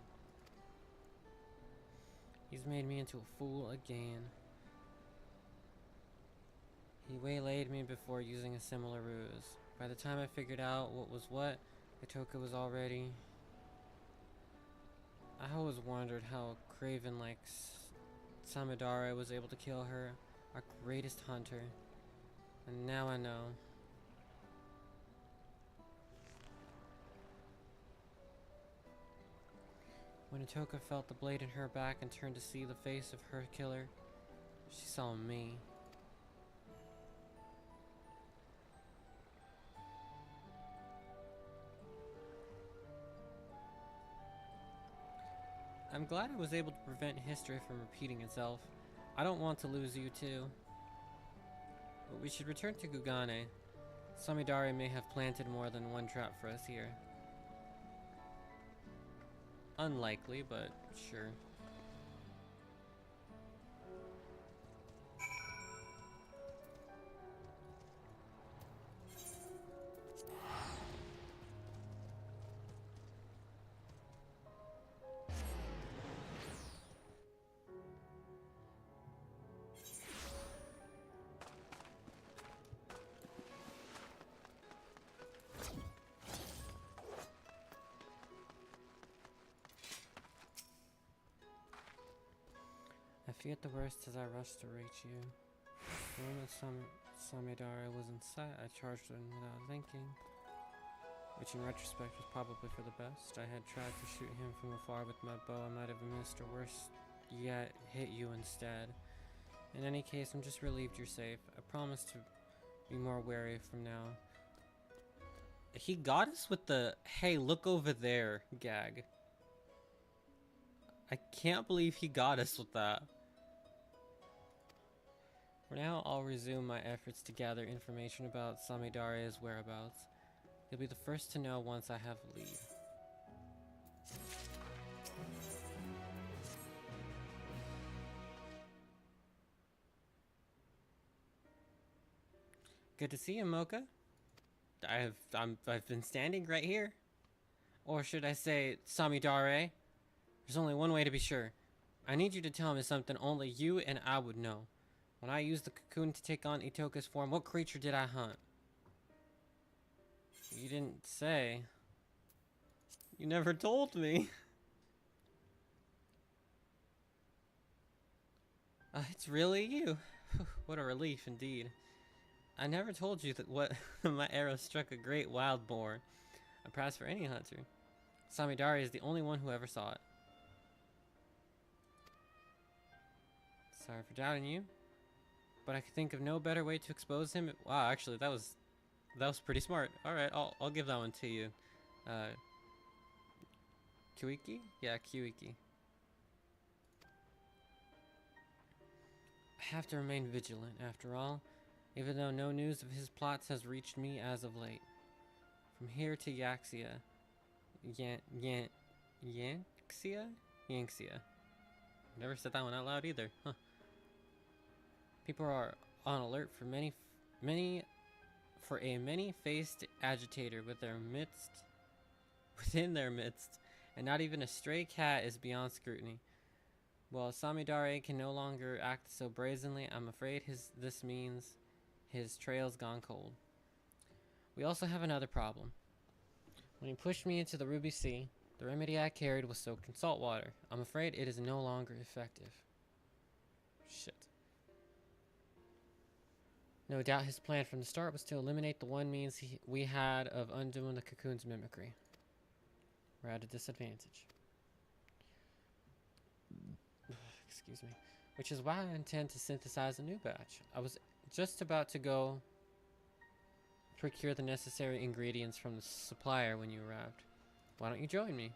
He's made me into a fool again. He waylaid me before using a similar ruse. By the time I figured out what was what, Itoka was already... I always wondered how a craven like Samidare was able to kill her, our greatest hunter. And now I know. When Itoka felt the blade in her back and turned to see the face of her killer, she saw me. I'm glad I was able to prevent history from repeating itself. I don't want to lose you too. But we should return to Gugane. Samidare may have planted more than one trap for us here. Unlikely, but sure. feared the worst as I rushed to reach you. The moment Samidare was in sight, I charged him without thinking, which in retrospect was probably for the best. I had tried to shoot him from afar with my bow. I might have missed, or worse yet, hit you instead. In any case, I'm just relieved you're safe. I promise to be more wary from now. He got us with the, hey, look over there gag. I can't believe he got us with that. For now, I'll resume my efforts to gather information about Samidare's whereabouts. You'll be the first to know once I have a lead. Good to see you, Mocha. I've been standing right here. Or should I say, Samidare? There's only one way to be sure. I need you to tell me something only you and I would know. When I used the cocoon to take on Itoka's form, what creature did I hunt? You didn't say. You never told me. It's really you. What a relief indeed. I never told you that my arrow struck a great wild boar. A prize for any hunter. Samidare is the only one who ever saw it. Sorry for doubting you, but I could think of no better way to expose him. Wow, actually, that was pretty smart. All right, I'll give that one to you. Kiwiki? Yeah, Kiwiki. I have to remain vigilant, after all, even though no news of his plots has reached me as of late. From here to Yaxia. Yanxia? Never said that one out loud either, huh? People are on alert for a many-faced agitator within their midst, and not even a stray cat is beyond scrutiny. While Samidare can no longer act so brazenly, I'm afraid this means his trail's gone cold. We also have another problem. When he pushed me into the Ruby Sea, the remedy I carried was soaked in salt water. I'm afraid it is no longer effective. Shit. No doubt his plan from the start was to eliminate the one means we had of undoing the cocoon's mimicry. We're at a disadvantage. Excuse me. Which is why I intend to synthesize a new batch. I was just about to go procure the necessary ingredients from the supplier when you arrived. Why don't you join me?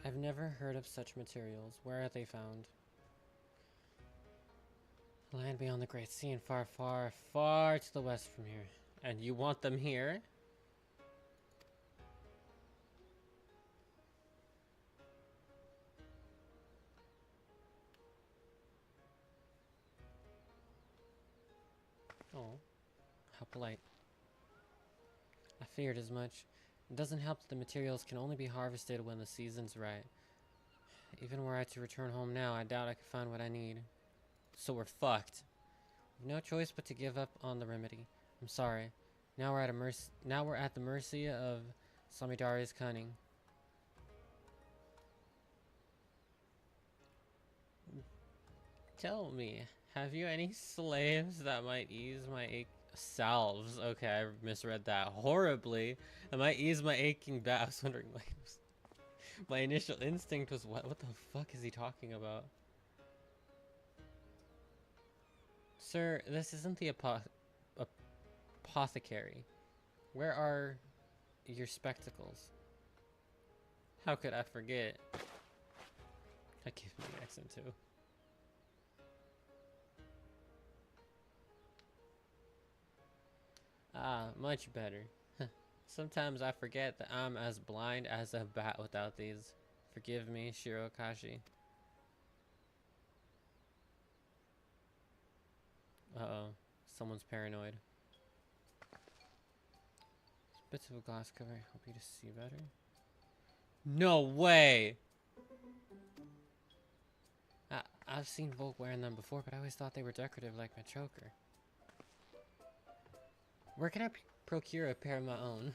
I've never heard of such materials. Where are they found? Land beyond the Great Sea and far, far, far to the west from here. And you want them here? Oh, how polite. I feared as much. It doesn't help that the materials can only be harvested when the season's right. Even were I to return home now, I doubt I could find what I need. So we're fucked. We've no choice but to give up on the remedy. I'm sorry. Now we're at the mercy of Samidare's cunning. Tell me, have you any slaves that might ease my ache? Salves. Okay, I misread that horribly. It might ease my aching back. I was wondering, like, my initial instinct was, what the fuck is he talking about? Sir, this isn't the apothecary. Where are your spectacles? How could I forget? That gave me the accent too. much better. Sometimes I forget that I'm as blind as a bat without these. Forgive me, Shirokashi. Uh-oh. Someone's paranoid. Bits of a glass cover help you to see better. No way! I've seen Volk wearing them before, but I always thought they were decorative like my choker. Where can I procure a pair of my own?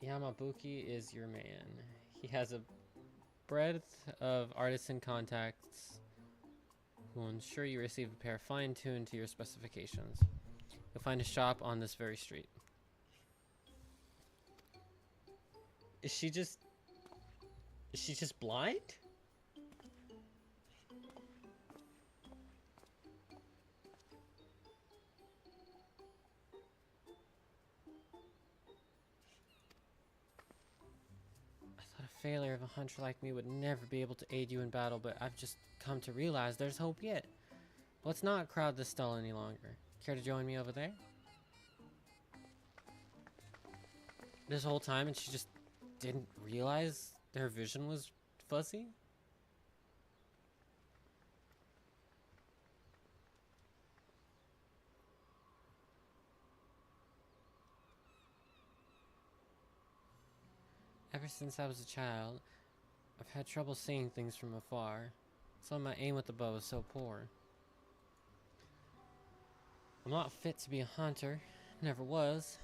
Yamabuki is your man. He has a breadth of artisan contacts who will ensure you receive a pair fine-tuned to your specifications. You'll find a shop on this very street. Is she just blind? I thought a failure of a hunter like me would never be able to aid you in battle, but I've just come to realize there's hope yet. Let's not crowd this stall any longer. Care to join me over there? This whole time and she just didn't realize her vision was fuzzy? Ever since I was a child, I've had trouble seeing things from afar. So my aim with the bow is so poor. I'm not fit to be a hunter. Never was.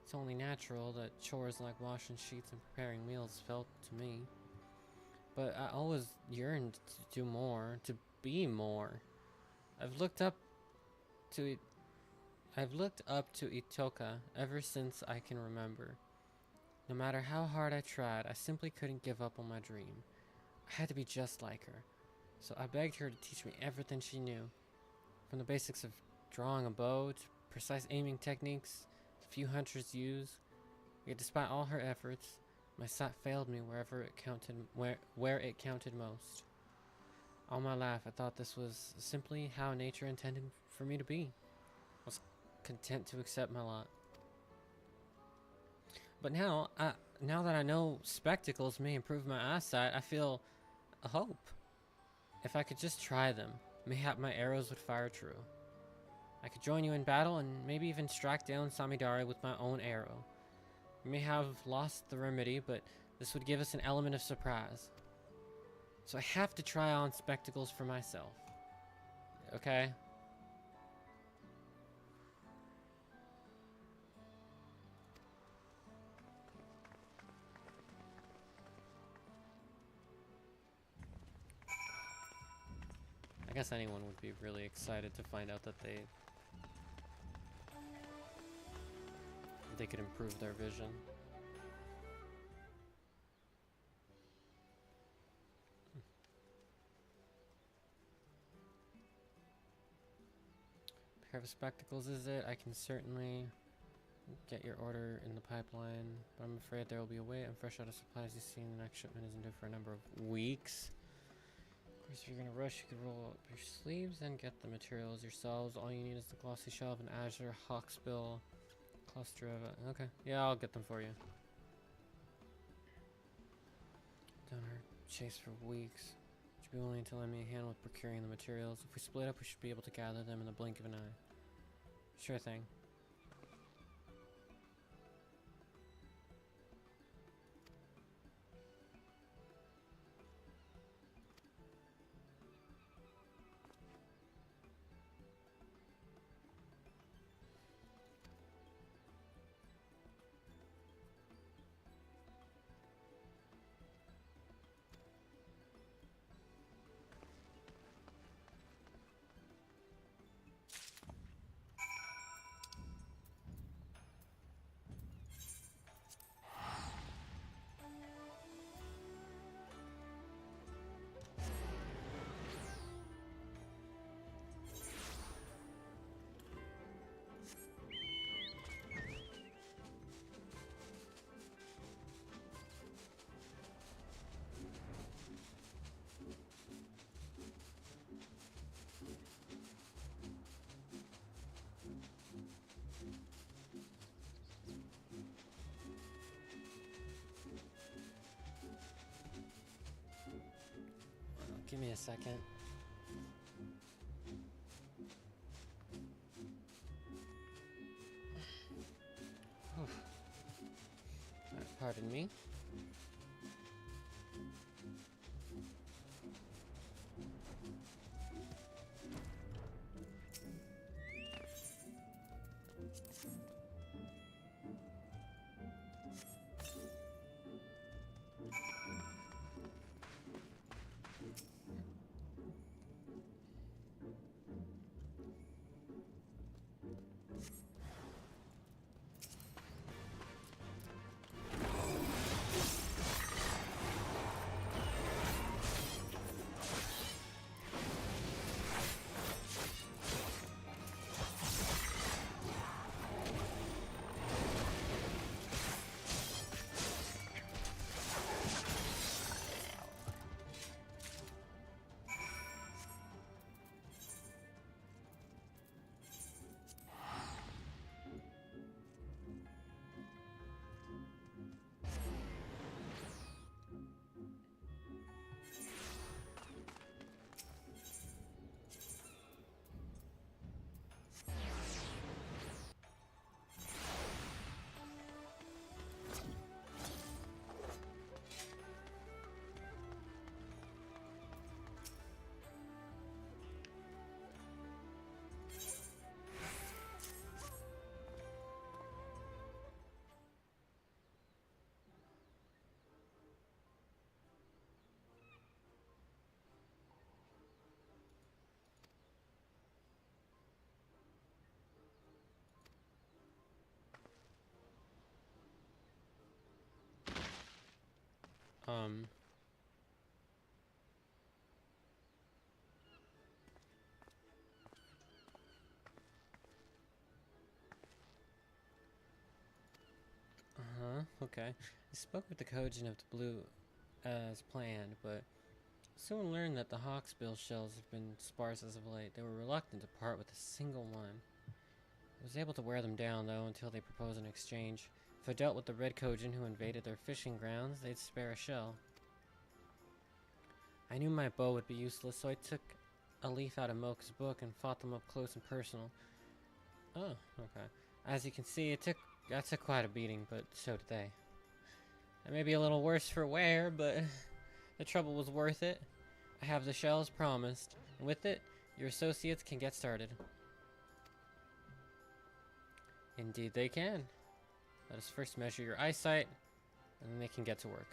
It's only natural that chores like washing sheets and preparing meals felt to me. But I always yearned to do more, to be more. I've looked up to Itoka ever since I can remember. No matter how hard I tried, I simply couldn't give up on my dream. I had to be just like her. So I begged her to teach me everything she knew. From the basics of drawing a bow to precise aiming techniques the few hunters use. Yet despite all her efforts, my sight failed me where it counted most. All my life I thought this was simply how nature intended for me to be. I was content to accept my lot. But now that I know spectacles may improve my eyesight, I feel a hope. If I could just try them, mayhap my arrows would fire true. I could join you in battle and maybe even strike down Samidari with my own arrow. We may have lost the remedy, but this would give us an element of surprise. So I have to try on spectacles for myself. Okay? I guess anyone would be really excited to find out that they could improve their vision. Pair of spectacles is it? I can certainly get your order in the pipeline, but I'm afraid there will be a wait. I'm fresh out of supplies. You see, the next shipment isn't due for a number of weeks. Of course, if you're gonna rush, you could roll up your sleeves and get the materials yourselves. All you need is the glossy shell of an azure, hawksbill, cluster of it. Okay, yeah, I'll get them for you. Done our chase for weeks. Would you be willing to lend me a hand with procuring the materials? If we split up, we should be able to gather them in the blink of an eye. Sure thing. Give me a second. Pardon me. Um. Okay. I spoke with the Kojin of the Blue as planned, but soon learned that the Hawksbill shells have been sparse as of late. They were reluctant to part with a single one. I was able to wear them down, though, until they proposed an exchange. If I dealt with the Red Kojin who invaded their fishing grounds, they'd spare a shell. I knew my bow would be useless, so I took a leaf out of Mocha's book and fought them up close and personal. Oh, okay. As you can see, I took quite a beating, but so did they. I may be a little worse for wear, but the trouble was worth it. I have the shells promised, and with it, your associates can get started. Indeed they can. Let us first measure your eyesight, and then they can get to work.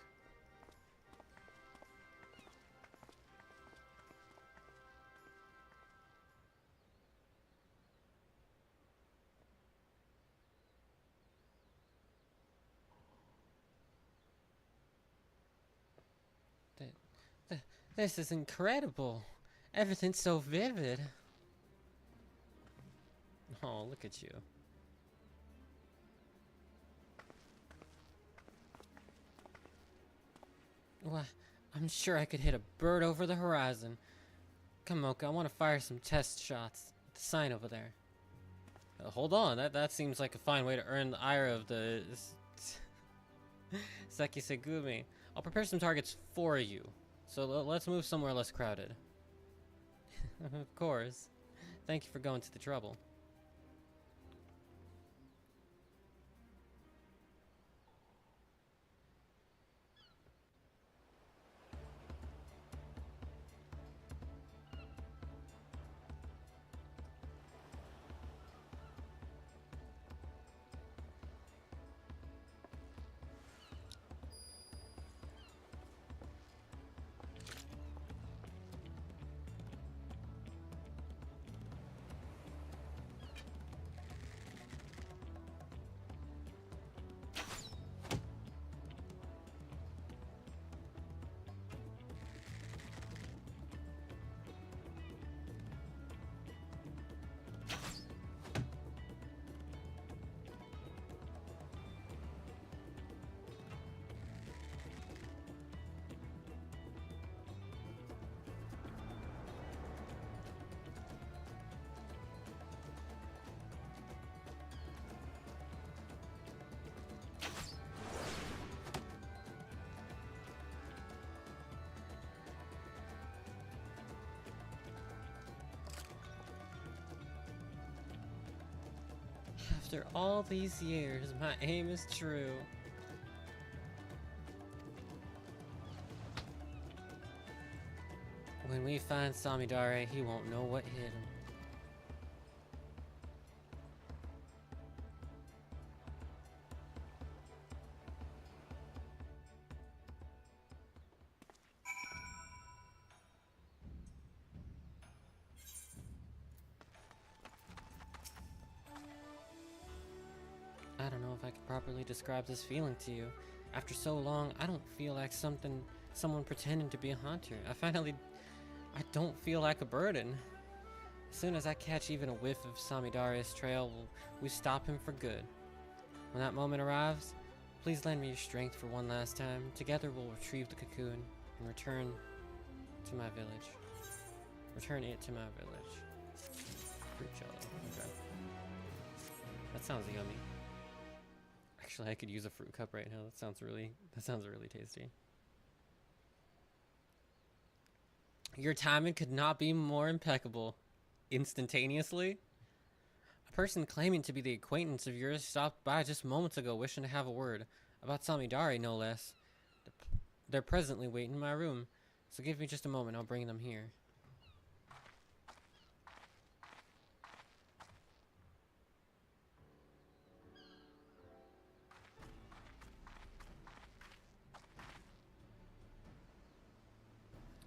This is incredible. Everything's so vivid. Oh, look at you. Why, I'm sure I could hit a bird over the horizon. Come, Mocha, I want to fire some test shots. The sign over there. Hold on, that seems like a fine way to earn the ire of the Sekisegumi. I'll prepare some targets for you. So let's move somewhere less crowded. Of course. Thank you for going to the trouble. After all these years, my aim is true. When we find Samidare, he won't know what hit him. I don't know if I can properly describe this feeling to you. After so long, I don't feel like someone pretending to be a hunter. I don't feel like a burden. As soon as I catch even a whiff of Samidare's trail, we stop him for good. When that moment arrives, please lend me your strength for one last time. Together we'll retrieve the cocoon and return to my village. Return it to my village. Fruit jelly. Okay. That sounds yummy. Actually, I could use a fruit cup right now. That sounds really tasty. Your timing could not be more impeccable. Instantaneously? A person claiming to be the acquaintance of yours stopped by just moments ago wishing to have a word. About Samidare, no less. They're presently waiting in my room. So give me just a moment, I'll bring them here.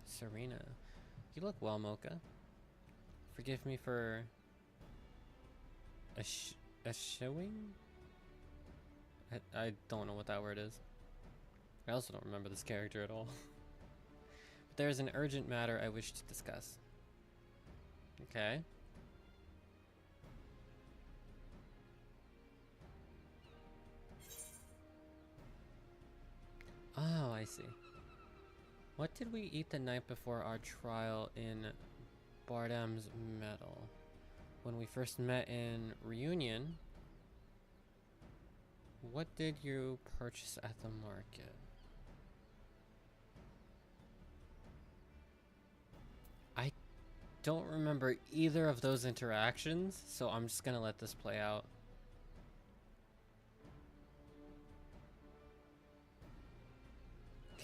Serena. You look well, Mocha. Forgive me for a showing? I don't know what that word is. I also don't remember this character at all. But there is an urgent matter I wish to discuss. Okay. Oh, I see. What did we eat the night before our trial in Bardam's Meadow? When we first met in Reunion, what did you purchase at the market? I don't remember either of those interactions, so I'm just gonna let this play out.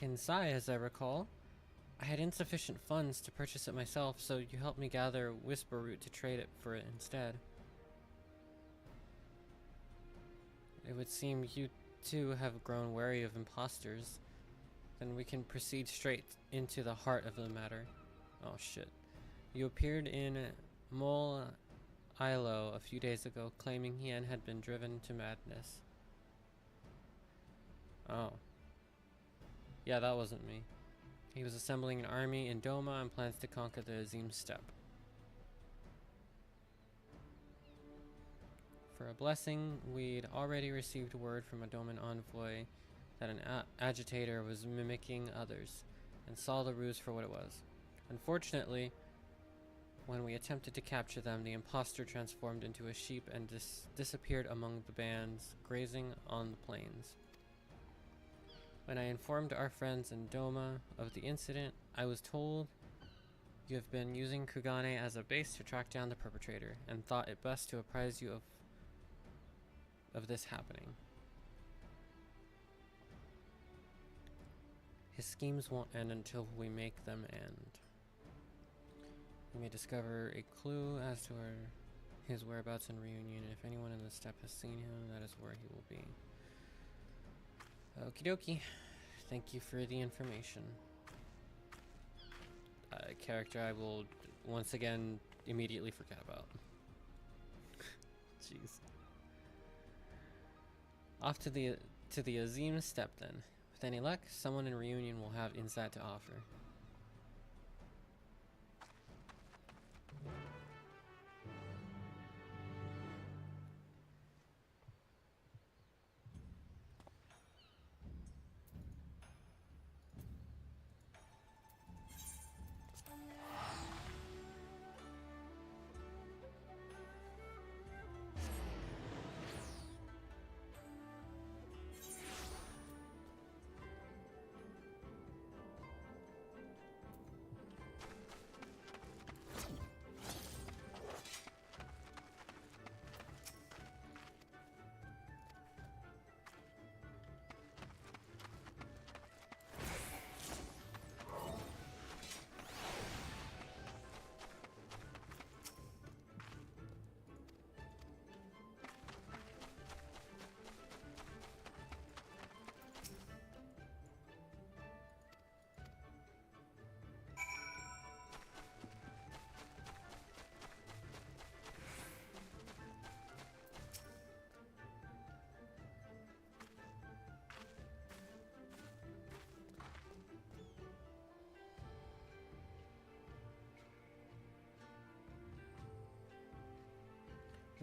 Kinsai, as I recall. I had insufficient funds to purchase it myself, so you helped me gather Whisper Root to trade it for it instead. It would seem you too have grown wary of imposters. Then we can proceed straight into the heart of the matter. Oh shit. You appeared in Mole Ilo a few days ago, claiming Hien had been driven to madness. Oh. Yeah, that wasn't me. He was assembling an army in Doma and plans to conquer the Azim Steppe. For a blessing, we'd already received word from a Doman envoy that an agitator was mimicking others, and saw the ruse for what it was. Unfortunately, when we attempted to capture them, the impostor transformed into a sheep and disappeared among the bands grazing on the plains. When I informed our friends in Doma of the incident, I was told you have been using Kugane as a base to track down the perpetrator, and thought it best to apprise you of this happening. His schemes won't end until we make them end. We may discover a clue as to his whereabouts in Reunion. If anyone in the steppe has seen him, that is where he will be. Okie dokie. Thank you for the information. Character I will once again immediately forget about. Jeez. Off to the Azim Steppe then. With any luck, someone in Reunion will have insight to offer.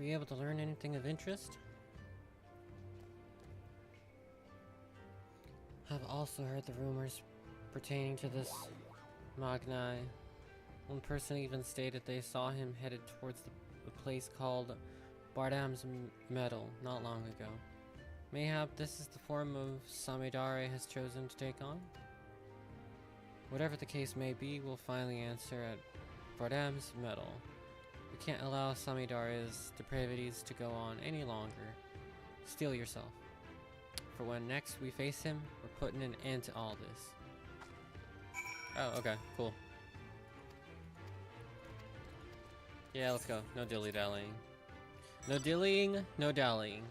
Were you able to learn anything of interest? I've also heard the rumors pertaining to this Magnai. One person even stated they saw him headed towards the place called Bardam's Meadow not long ago. Mayhap this is the form of Samidare has chosen to take on? Whatever the case may be, we'll finally answer at Bardam's Meadow. We can't allow Samidare's depravities to go on any longer. Steel yourself. For when next we face him, we're putting an end to all this. Oh, okay, cool. Yeah, let's go. No dilly-dallying. No dillying, no dallying.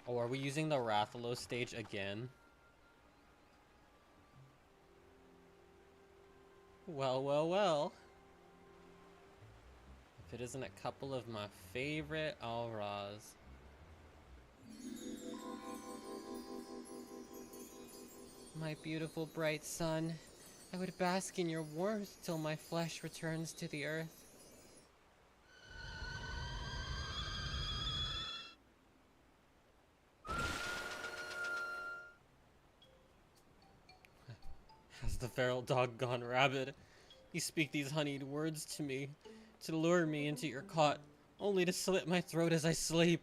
Oh, are we using the Rathalos stage again? Well, well, well. If it isn't a couple of my favorite auras. My beautiful bright sun, I would bask in your warmth till my flesh returns to the earth. Has the feral dog gone rabid? You speak these honeyed words to me, to lure me into your cot, only to slit my throat as I sleep.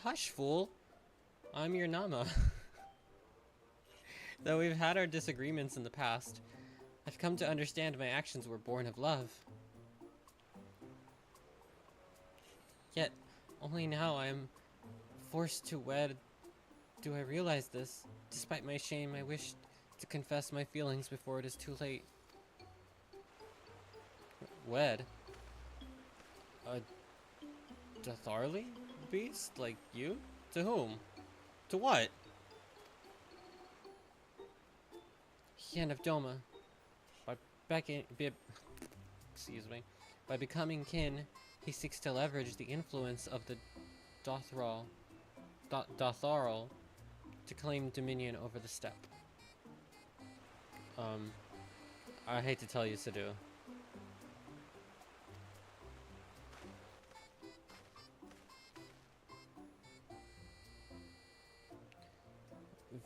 Hush, fool. I'm your Nama. Though we've had our disagreements in the past, I've come to understand my actions were born of love. Yet, only now I am forced to wed do I realize this. Despite my shame, I wish to confess my feelings before it is too late. Wed? A Datharli beast? Like you? To whom? To what? Yen of Doma. By becoming kin, he seeks to leverage the influence of the Datharl to claim dominion over the steppe. I hate to tell you, Sidhu.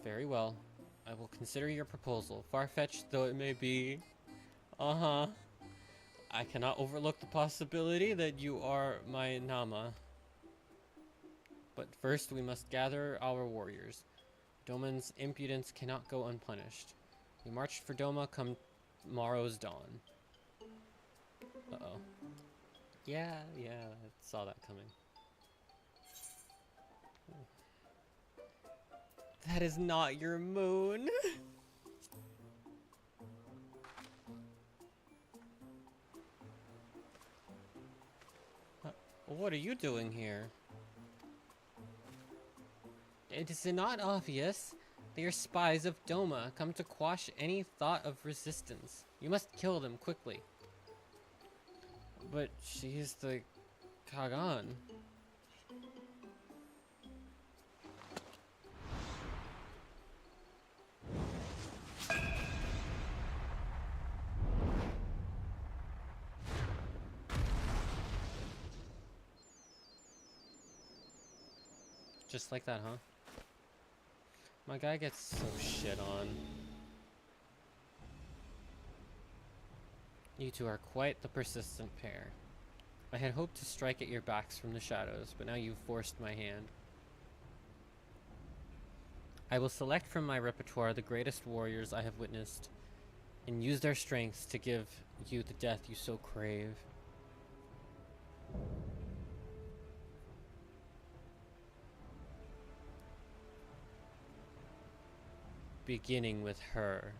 Very well. I will consider your proposal, far-fetched though it may be. I cannot overlook the possibility that you are my Nama. But first we must gather our warriors. Doman's impudence cannot go unpunished. We marched for Doma come tomorrow's dawn. Uh-oh. Yeah, I saw that coming. That is not your moon! What are you doing here? It is not obvious. They are spies of Doma, come to quash any thought of resistance. You must kill them quickly. But she is the Kagan. Just like that, huh? My guy gets so shit on. You two are quite the persistent pair. I had hoped to strike at your backs from the shadows, but now you've forced my hand. I will select from my repertoire the greatest warriors I have witnessed, and use their strengths to give you the death you so crave. Beginning with her.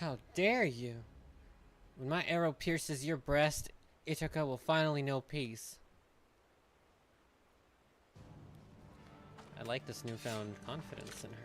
How dare you! When my arrow pierces your breast, Ithaca will finally know peace. I like this newfound confidence in her.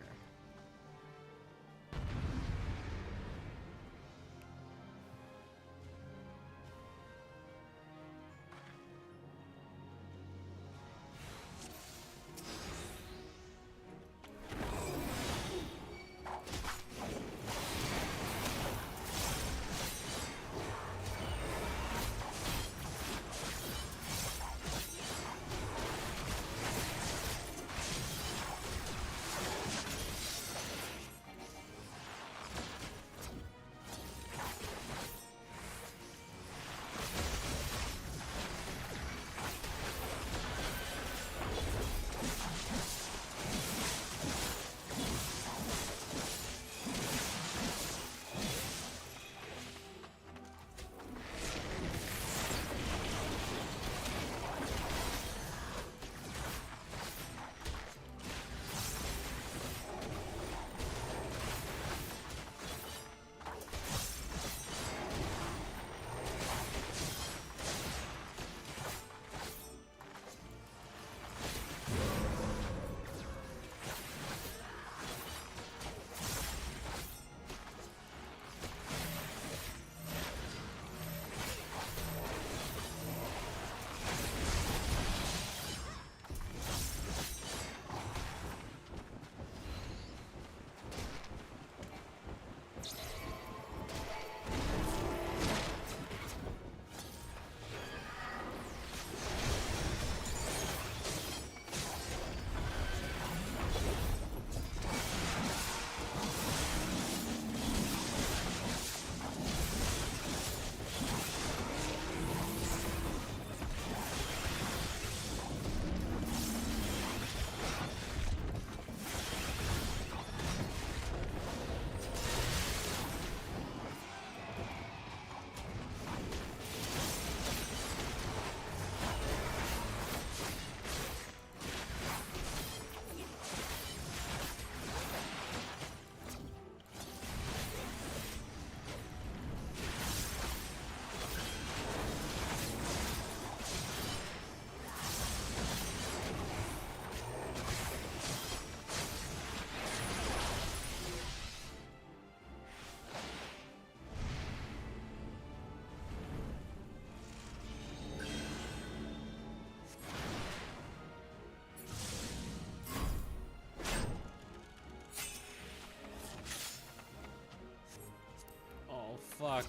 fuck.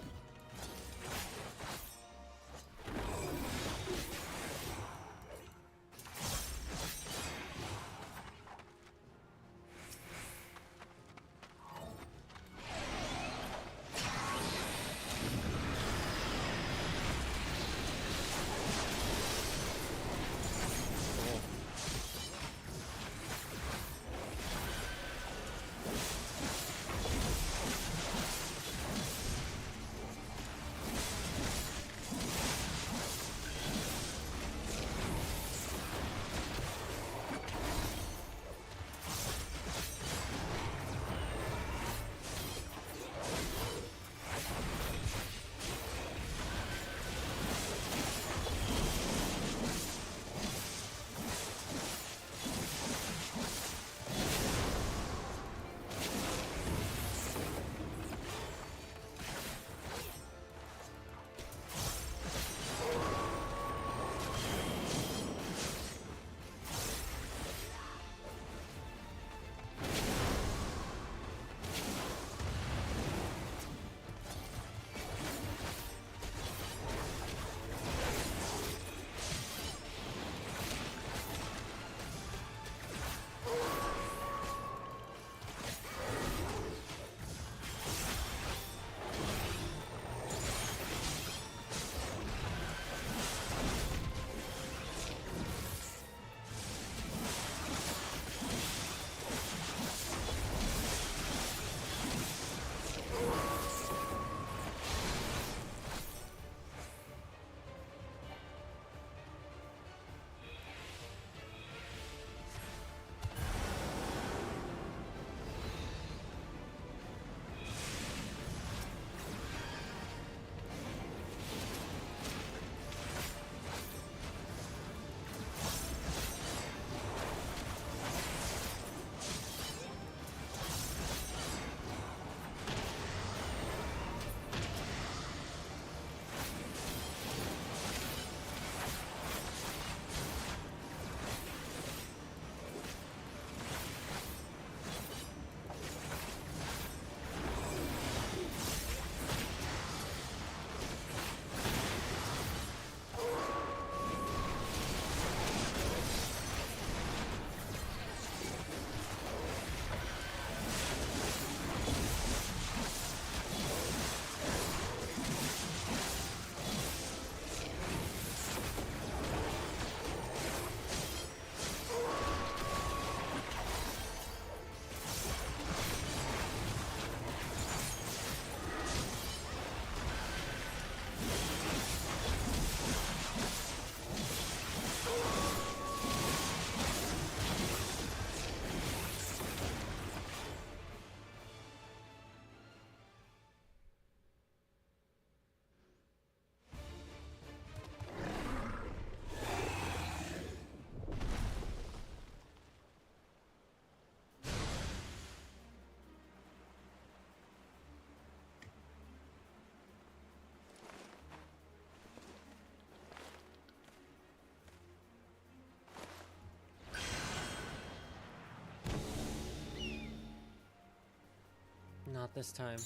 Not this time.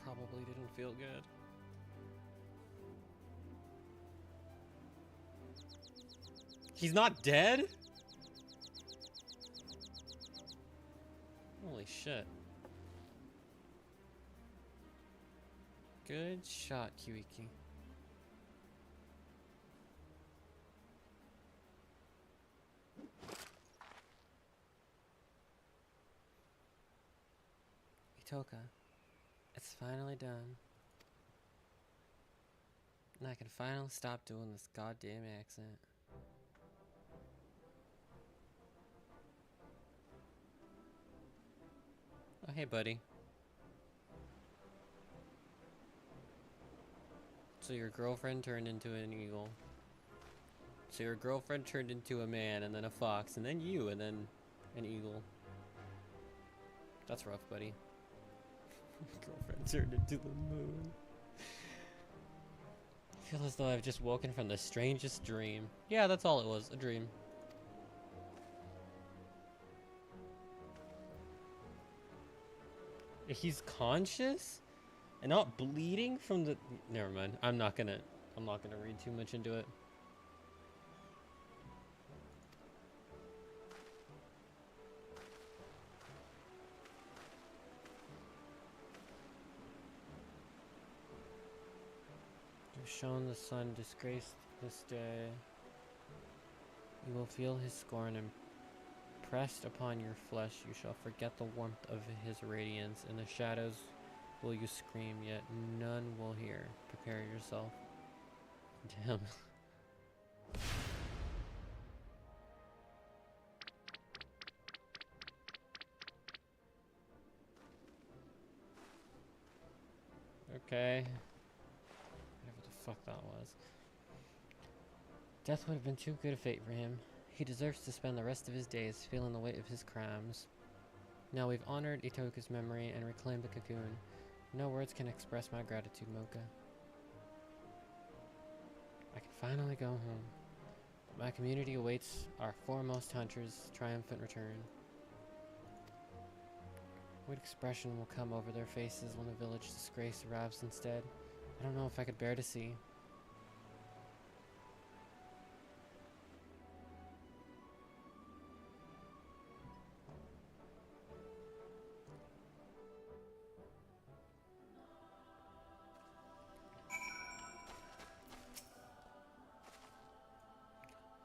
Probably didn't feel good. He's not dead? Holy shit. Good shot, Kiwiki. Itoka. It's finally done. And I can finally stop doing this goddamn accent. Oh, hey, buddy. So your girlfriend turned into an eagle. So your girlfriend turned into a man, and then a fox, and then you, and then an eagle. That's rough, buddy. Girlfriend turned into the moon. I feel as though I've just woken from the strangest dream. Yeah, that's all it was, a dream. He's conscious? And not bleeding from the... Never mind. I'm not gonna read too much into it. You've shown the sun disgraced this day. You will feel his scorn impressed upon your flesh. You shall forget the warmth of his radiance. In the shadows will you scream, yet none will hear. Prepare yourself. Damn. Okay. Whatever the fuck that was. Death would have been too good a fate for him. He deserves to spend the rest of his days feeling the weight of his crimes. Now we've honored Itoka's memory and reclaimed the cocoon. No words can express my gratitude, Mocha. I can finally go home. But my community awaits our foremost hunter's triumphant return. What expression will come over their faces when the village disgrace arrives instead? I don't know if I could bear to see.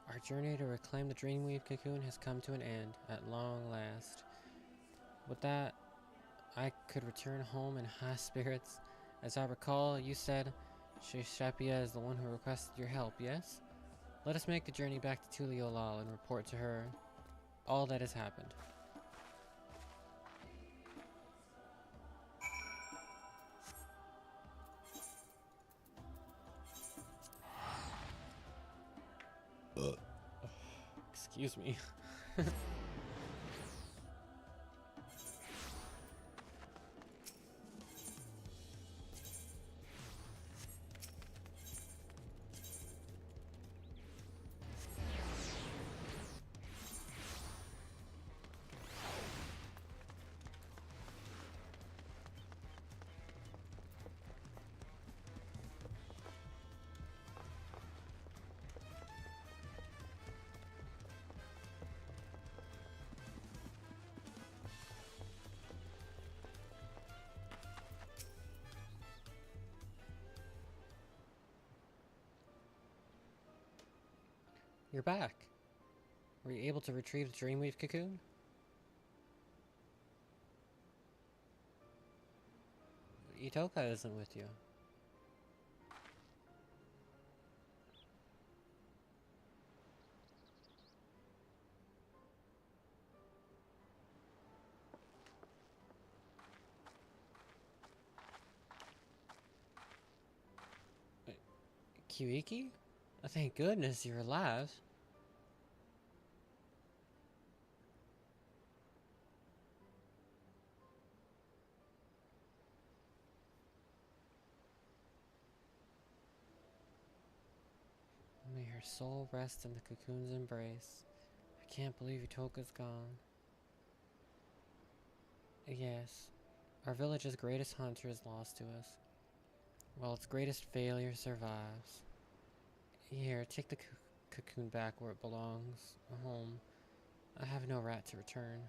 Our journey to reclaim the Dreamweave cocoon has come to an end, at long last. With that, I could return home in high spirits. As I recall, you said Shapia is the one who requested your help, yes? Let us make the journey back to Tuliolal and report to her all that has happened. Excuse me. You're back. Were you able to retrieve the Dreamweave cocoon? Itoka isn't with you. Kyuiki? Oh, thank goodness you're alive. May her soul rest in the cocoon's embrace. I can't believe Utoka's gone. Yes, our village's greatest hunter is lost to us, while its greatest failure survives. Here, take the cocoon back where it belongs, home. I have no right to return.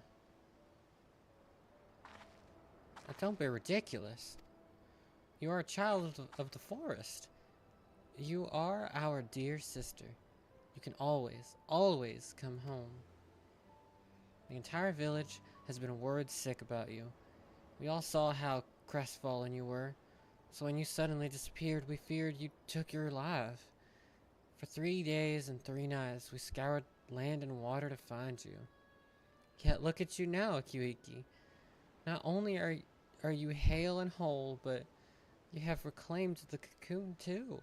Now, don't be ridiculous. You are a child of the forest. You are our dear sister. You can always, always come home. The entire village has been word sick about you. We all saw how crestfallen you were, so when you suddenly disappeared, we feared you took your life. For 3 days and 3 nights, we scoured land and water to find you. Yet look at you now, Kyuiki. Not only are you hale and whole, but you have reclaimed the cocoon too.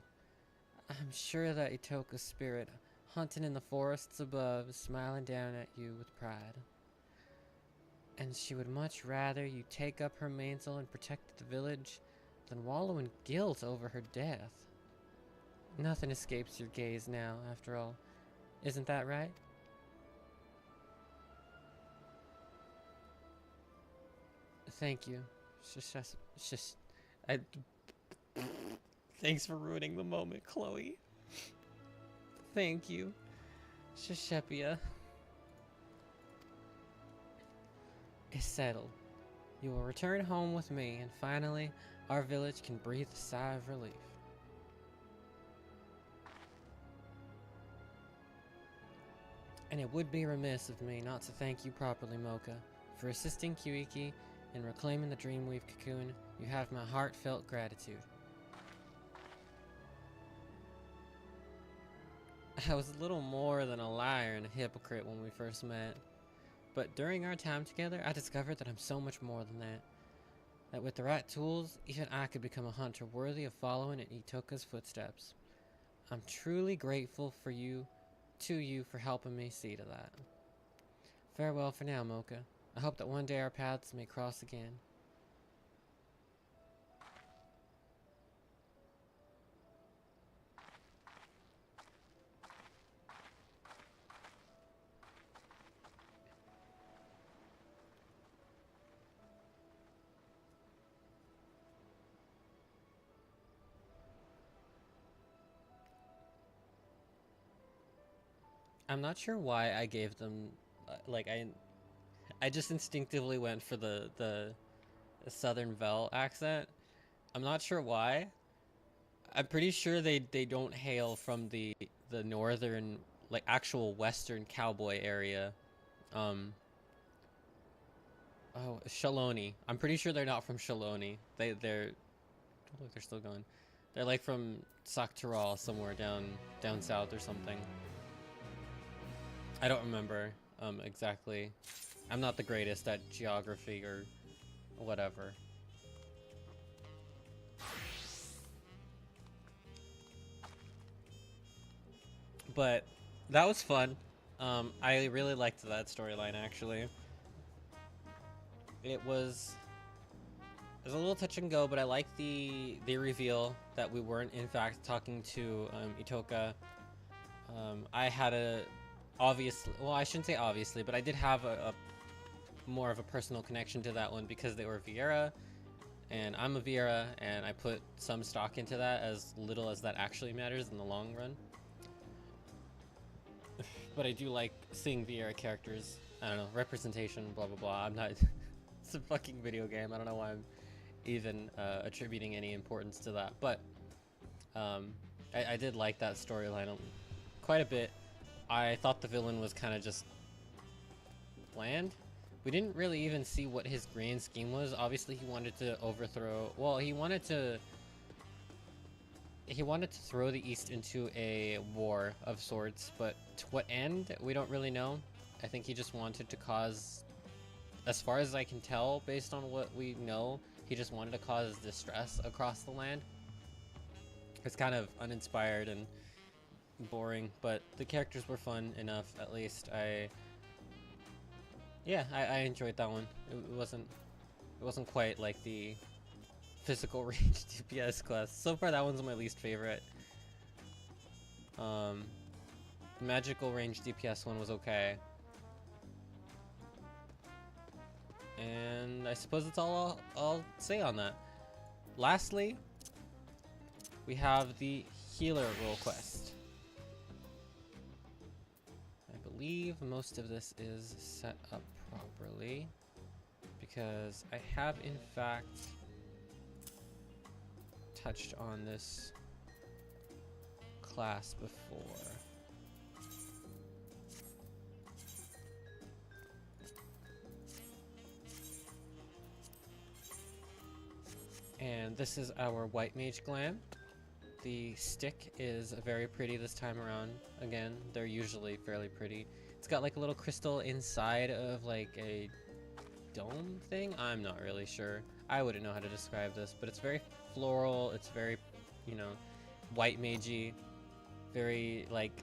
I'm sure that Itoka's spirit, hunting in the forests above, is smiling down at you with pride. And she would much rather you take up her mantle and protect the village than wallow in guilt over her death. Nothing escapes your gaze now, after all. Isn't that right? Thank you. I, thanks for ruining the moment, Chloe. Thank you. Shishepia. Is settled. You will return home with me, and finally, our village can breathe a sigh of relief. And it would be remiss of me not to thank you properly, Mocha, for assisting Kyuiki in reclaiming the Dreamweave cocoon. You have my heartfelt gratitude. I was a little more than a liar and a hypocrite when we first met. But during our time together, I discovered that I'm so much more than that. That with the right tools, even I could become a hunter worthy of following in Itoka's footsteps. I'm truly grateful to you for helping me see to that. Farewell for now, Mocha. I hope that one day our paths may cross again. I'm not sure why I gave them, I just instinctively went for the Southern Vel accent. I'm not sure why. I'm pretty sure they don't hail from the northern, like actual western cowboy area. Oh, Shaloni. I'm pretty sure they're not from Shaloni. They're oh, look, they're still going. They're like from Saktaral, somewhere down south or something. I don't remember exactly. I'm not the greatest at geography or whatever. But that was fun. I really liked that storyline, actually. It was a little touch and go, but I like the reveal that we weren't in fact talking to Itoka. I had a obviously, well, I shouldn't say obviously, but I did have a more of a personal connection to that one because they were Vieira, and I'm a Vieira, and I put some stock into that, as little as that actually matters in the long run. But I do like seeing Vieira characters. I don't know, representation, blah blah blah. I'm not. It's a fucking video game. I don't know why I'm even attributing any importance to that, but I did like that storyline quite a bit. I thought the villain was kind of just bland. We didn't really even see what his grand scheme was. Obviously, he wanted to overthrow. Well, he wanted to throw the East into a war of sorts, but to what end, we don't really know. I think he just wanted to cause, as far as I can tell, based on what we know, he just wanted to cause distress across the land. It's kind of uninspired and boring, but the characters were fun enough, at least. I enjoyed that one. It wasn't quite like the physical range DPS class. So far, that one's my least favorite. The magical range DPS one was okay. And I suppose that's all I'll say on that. Lastly, we have the healer role quest. I believe most of this is set up properly because I have in fact touched on this class before. And this is our White Mage Glam. The stick is very pretty this time around. Again, they're usually fairly pretty. It's got like a little crystal inside of like a dome thing. I'm not really sure. I wouldn't know how to describe this, but it's very floral. It's very, you know, white magey. Very like,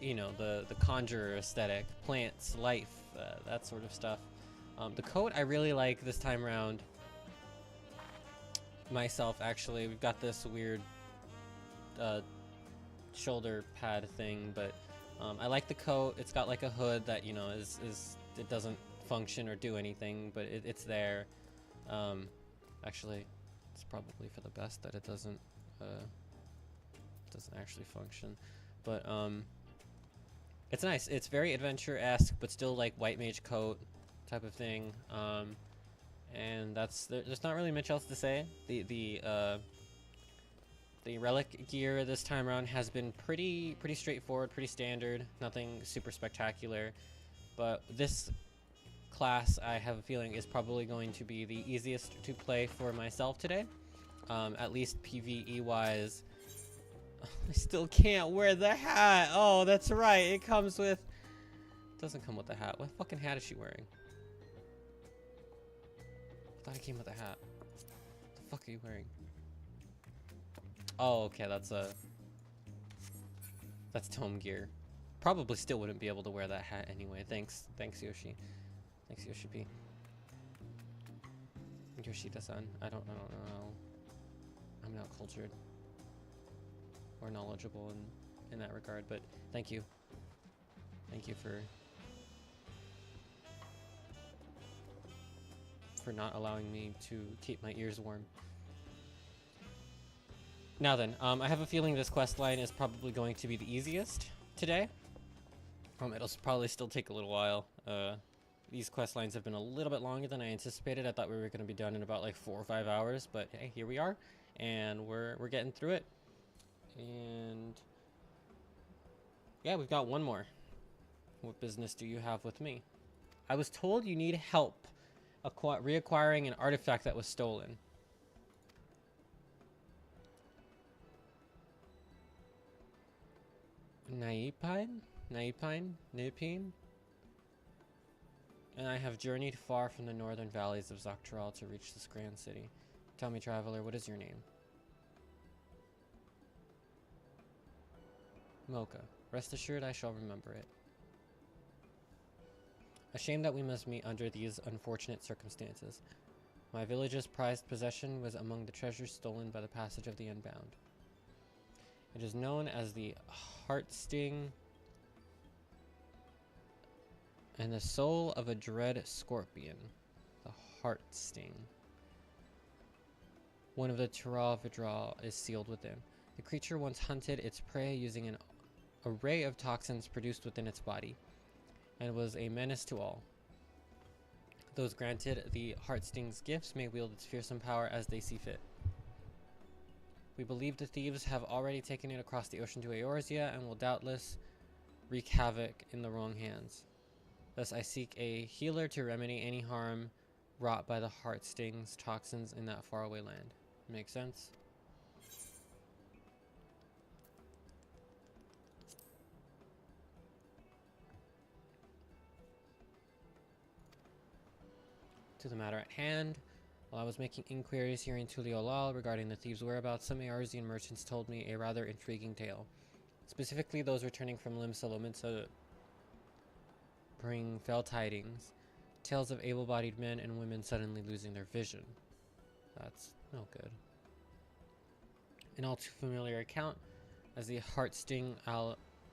you know, the conjurer aesthetic, plants, life, that sort of stuff. The coat I really like this time around. Myself, actually, we've got this weird shoulder pad thing, but I like the coat. It's got like a hood that, you know, is it doesn't function or do anything, but it's there. Actually, it's probably for the best that it doesn't actually function, but it's nice. It's very adventure-esque, but still like white mage coat type of thing. And there's not really much else to say. The relic gear this time around has been pretty straightforward, pretty standard, nothing super spectacular. But this class, I have a feeling, is probably going to be the easiest to play for myself today, at least PvE wise. I still can't wear the hat. Oh, that's right. It comes with. It doesn't come with the hat. What fucking hat is she wearing? I thought it came with a hat. What the fuck are you wearing? Oh, okay. That's tome gear. Probably still wouldn't be able to wear that hat anyway. Thanks, Yoshi. Thanks, Yoshi P. Yoshida-san. I don't know. I'm not cultured or knowledgeable in that regard, but thank you. Thank you for not allowing me to keep my ears warm. Now then, I have a feeling this quest line is probably going to be the easiest today. It'll probably still take a little while. These quest lines have been a little bit longer than I anticipated. I thought we were going to be done in about like 4 or 5 hours, but hey, here we are, and we're getting through it. And yeah, we've got one more. What business do you have with me? I was told you need help reacquiring an artifact that was stolen. Naipine? And I have journeyed far from the northern valleys of Dawntrail to reach this grand city. Tell me, traveler, what is your name? Mocha. Rest assured I shall remember it. A shame that we must meet under these unfortunate circumstances. My village's prized possession was among the treasures stolen by the passage of the Unbound. It is known as the Heartsting and the soul of a dread scorpion. The Heartsting. One of the Tira Vidra is sealed within. The creature once hunted its prey using an array of toxins produced within its body, and was a menace to all. Those granted the Heartsting's gifts may wield its fearsome power as they see fit. We believe the thieves have already taken it across the ocean to Eorzea and will doubtless wreak havoc in the wrong hands. Thus I seek a healer to remedy any harm wrought by the Heartsting's toxins in that faraway land. Make sense? To the matter at hand, while I was making inquiries here in Tuliolal regarding the thieves' whereabouts, some Eorzean merchants told me a rather intriguing tale. Specifically, those returning from Lim-Salominsa bring fell tidings. Tales of able-bodied men and women suddenly losing their vision. That's no good. An all too familiar account, as the Heartsting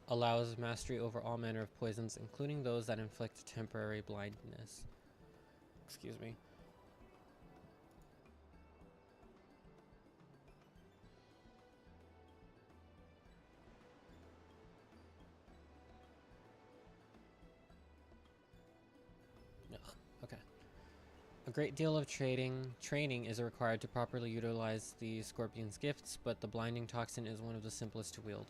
allows mastery over all manner of poisons, including those that inflict temporary blindness. Excuse me. Ugh, okay. A great deal of training is required to properly utilize the scorpion's gifts, but the blinding toxin is one of the simplest to wield.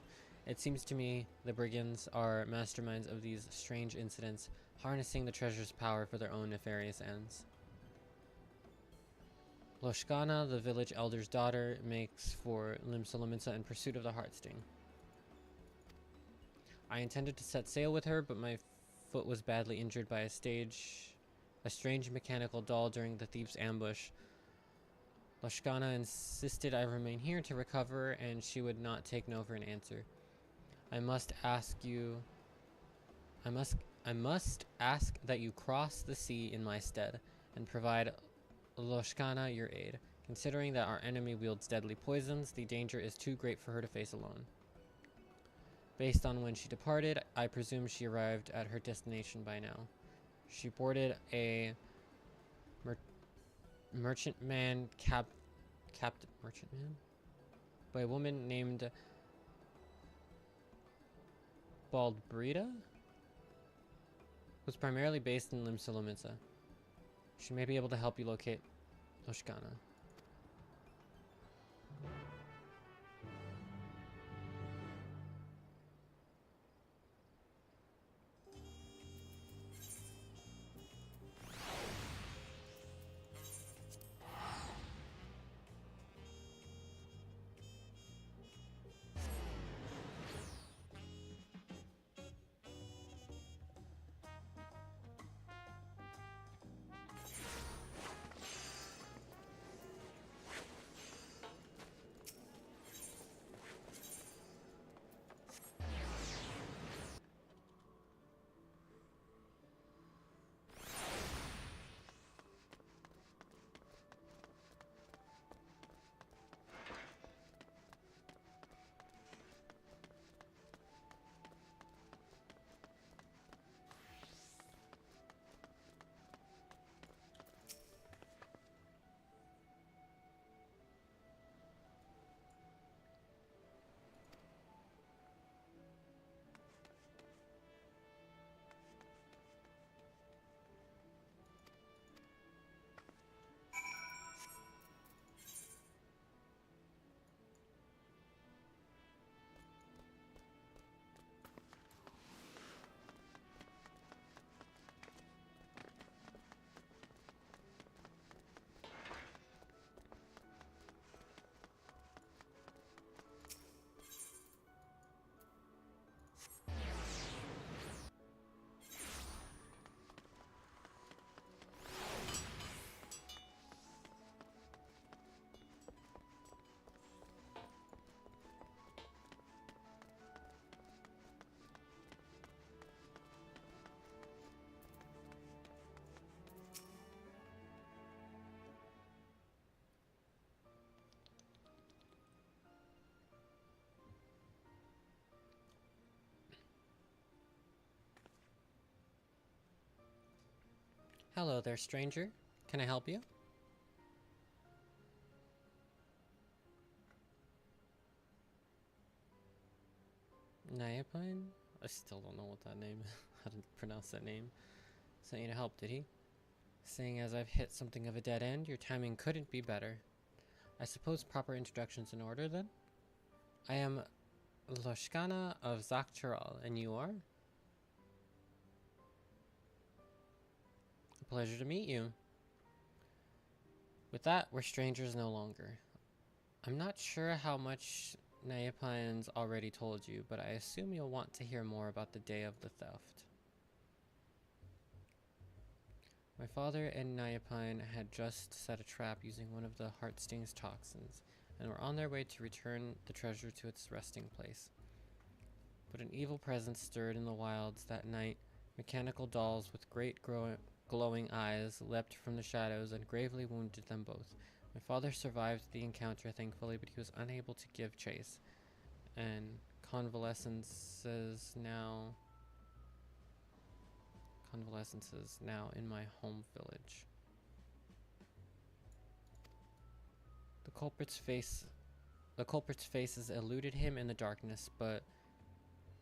It seems to me the brigands are masterminds of these strange incidents, harnessing the treasure's power for their own nefarious ends. Loshkana, the village elder's daughter, makes for Lim-Salominsa in pursuit of the Heartsting. I intended to set sail with her, but my foot was badly injured by a stage a strange mechanical doll during the thieves' ambush. Lashkana insisted I remain here to recover, and she would not take no for an answer. I must ask that you cross the sea in my stead, and provide Loshkana your aid. Considering that our enemy wields deadly poisons, the danger is too great for her to face alone. Based on when she departed, I presume she arrived at her destination by now. She boarded a merchantman captain merchantman by a woman named Baldbrita, who's primarily based in Limsalomitsa. She may be able to help you locate Loshkana. Hello there, stranger. Can I help you? Nyapine? I still don't know what that name is. How to pronounce that name. Sent you to help, did he? Seeing as I've hit something of a dead end, your timing couldn't be better. I suppose proper introductions in order, then? I am Loshkana of Zakcharal, and you are? A pleasure to meet you. With that, we're strangers no longer. I'm not sure how much Nyapine's already told you, but I assume you'll want to hear more about the day of the theft. My father and Nyapine had just set a trap using one of the Heartsting's toxins, and were on their way to return the treasure to its resting place. But an evil presence stirred in the wilds that night. Mechanical dolls with great glowing eyes leapt from the shadows and gravely wounded them both. My father survived the encounter, thankfully, but he was unable to give chase, and convalescence is now in my home village. The culprit's faces eluded him in the darkness, but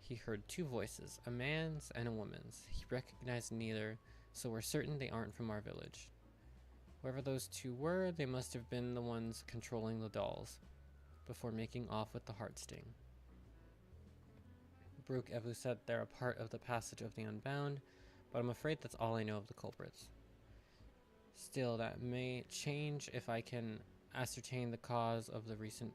he heard two voices, a man's and a woman's. He recognized neither, so we're certain they aren't from our village. Whoever those two were, they must have been the ones controlling the dolls, before making off with the Heartsting. Brooke Evu said they're a part of the Passage of the Unbound, but I'm afraid that's all I know of the culprits. Still, that may change if I can ascertain the cause of the recent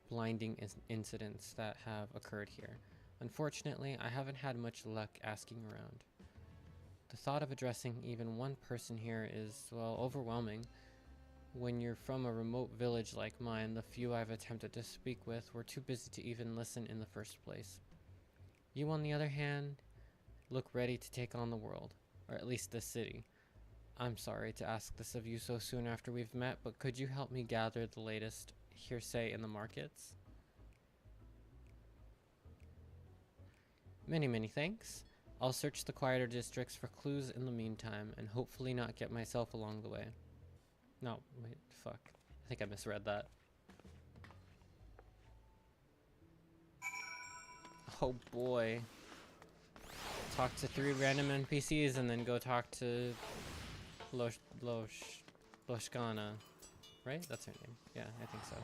blinding incidents that have occurred here. Unfortunately, I haven't had much luck asking around. The thought of addressing even one person here is, well, overwhelming. When you're from a remote village like mine, the few I've attempted to speak with were too busy to even listen in the first place. You, on the other hand, look ready to take on the world, or at least this city. I'm sorry to ask this of you so soon after we've met, but could you help me gather the latest hearsay in the markets? Many, many thanks. I'll search the quieter districts for clues in the meantime, and hopefully not get myself along the way. No, wait, fuck. I think I misread that. Oh boy. Talk to 3 random NPCs and then go talk to Loshkana. Right? That's her name. Yeah, I think so.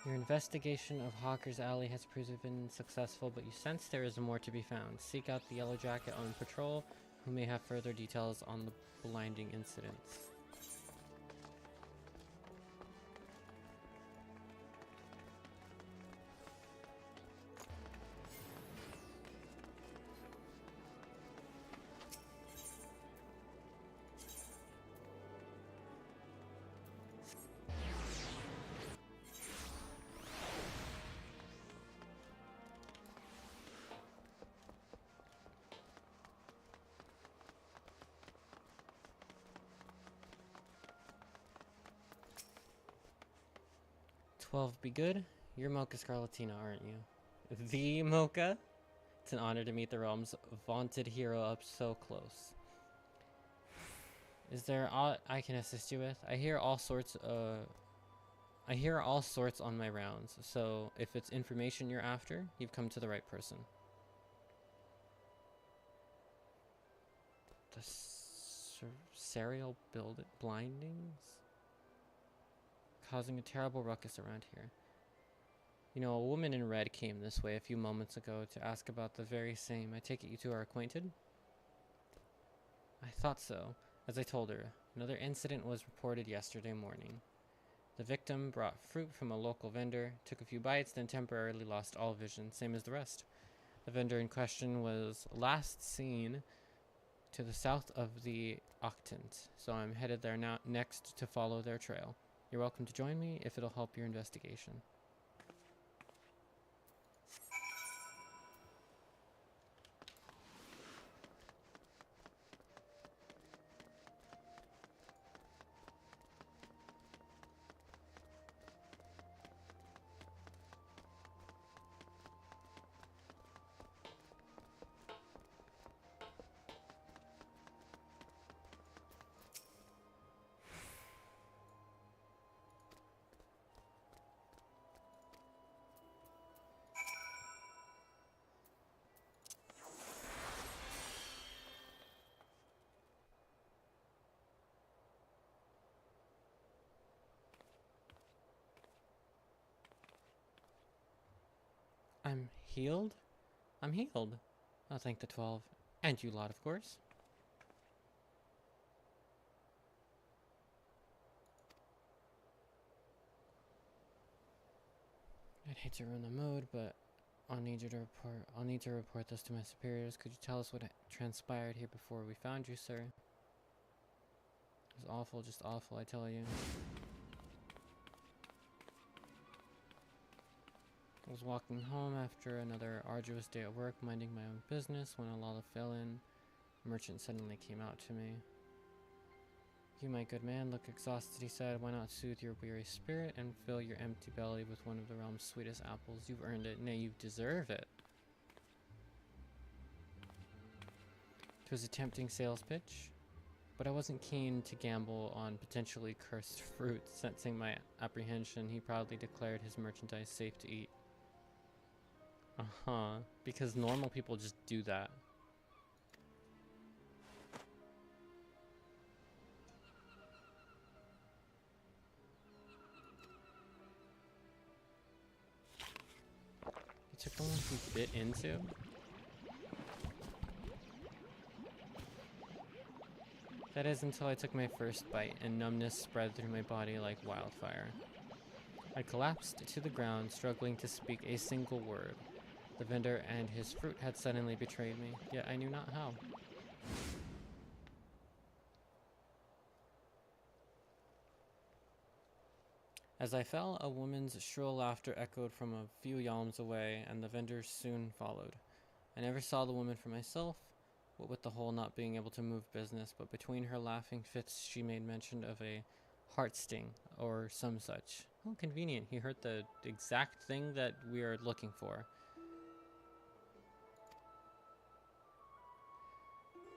Your investigation of Hawker's Alley has proven successful, but you sense there is more to be found. Seek out the Yellow Jacket on patrol, who may have further details on the blinding incidents. "12 be good. You're Mocha Scarlatina, aren't you?" The Mocha? It's an honor to meet the realm's vaunted hero up so close. Is there aught I can assist you with? I hear all sorts on my rounds, so if it's information you're after, you've come to the right person. The serial blindings? Causing a terrible ruckus around here. You know, a woman in red came this way a few moments ago to ask about the very same. I take it you two are acquainted? I thought so. As I told her, another incident was reported yesterday morning. The victim brought fruit from a local vendor, took a few bites, then temporarily lost all vision, same as the rest. The vendor in question was last seen to the south of the Octant, so I'm headed there now next to follow their trail. You're welcome to join me if it'll help your investigation. I'm healed? I'm healed. I'll thank the 12. And you lot, of course. I'd hate to ruin the mood, but I'll need to report this to my superiors. Could you tell us what transpired here before we found you, sir? It was awful, just awful, I tell you. I was walking home after another arduous day at work, minding my own business, when a Lala fell in merchant suddenly came out to me. You, my good man, look exhausted, he said. Why not soothe your weary spirit and fill your empty belly with one of the realm's sweetest apples? You've earned it. Nay, you deserve it. It was a tempting sales pitch, but I wasn't keen to gamble on potentially cursed fruit. Sensing my apprehension, he proudly declared his merchandise safe to eat. Uh-huh, because normal people just do that. You took the one he bit into? That is until I took my first bite, and numbness spread through my body like wildfire. I collapsed to the ground, struggling to speak a single word. The vendor and his fruit had suddenly betrayed me, yet I knew not how. As I fell, a woman's shrill laughter echoed from a few yalms away, and the vendor soon followed. I never saw the woman for myself, what with the whole not being able to move business, but between her laughing fits she made mention of a heart sting, or some such. Oh, convenient, he heard the exact thing that we are looking for.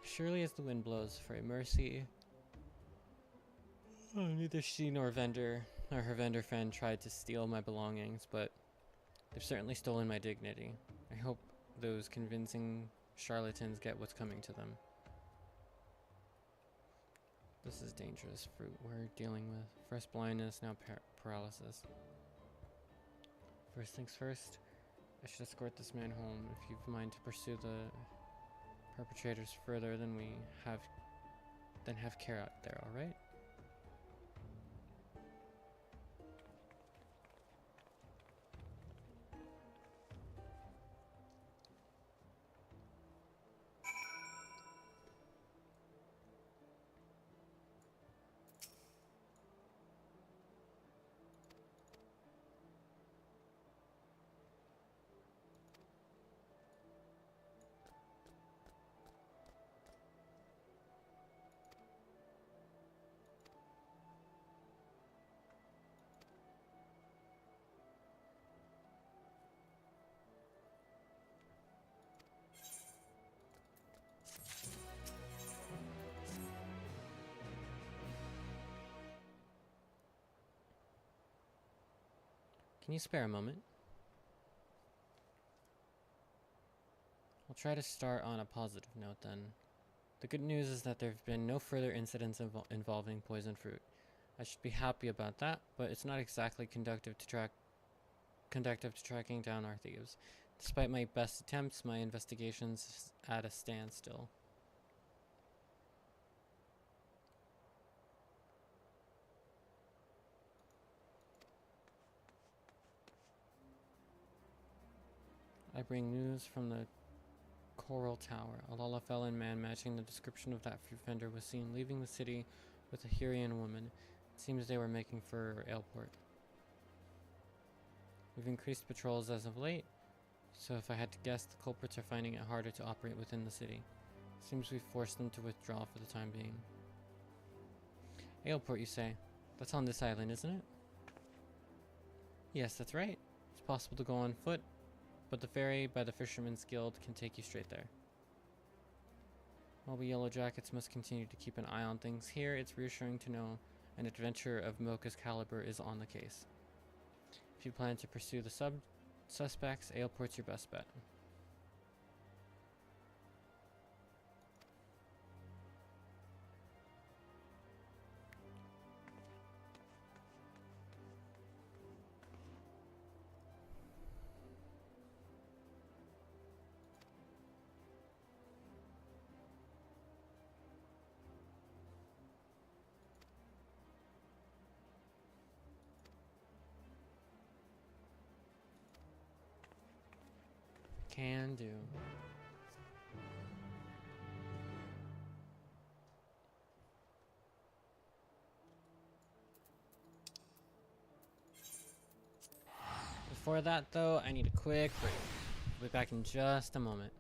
Surely as the wind blows, for a mercy. Oh, neither she nor her vendor friend tried to steal my belongings, but they've certainly stolen my dignity. I hope those convincing charlatans get what's coming to them. This is dangerous fruit we're dealing with. First blindness, now paralysis. First things first, I should escort this man home. If you've mind to pursue the perpetrators further, then have care out there, alright? Can you spare a moment? I'll try to start on a positive note then. The good news is that there have been no further incidents involving poison fruit. I should be happy about that, but it's not exactly conductive to tracking down our thieves. Despite my best attempts, my investigation's at a standstill. I bring news from the Coral Tower. A Lullafellan man matching the description of that fruit vendor was seen leaving the city with a Hyrian woman. It seems they were making for Aleport. We've increased patrols as of late, so if I had to guess, the culprits are finding it harder to operate within the city. Seems we've forced them to withdraw for the time being. Aleport, you say? That's on this island, isn't it? Yes, that's right. It's possible to go on foot, but the ferry by the Fisherman's Guild can take you straight there. While we Yellow Jackets must continue to keep an eye on things here, it's reassuring to know an adventurer of Mocha's caliber is on the case. If you plan to pursue the suspects, Aleport's your best bet. Can do. Before that, though, I need a quick break. We'll be back in just a moment.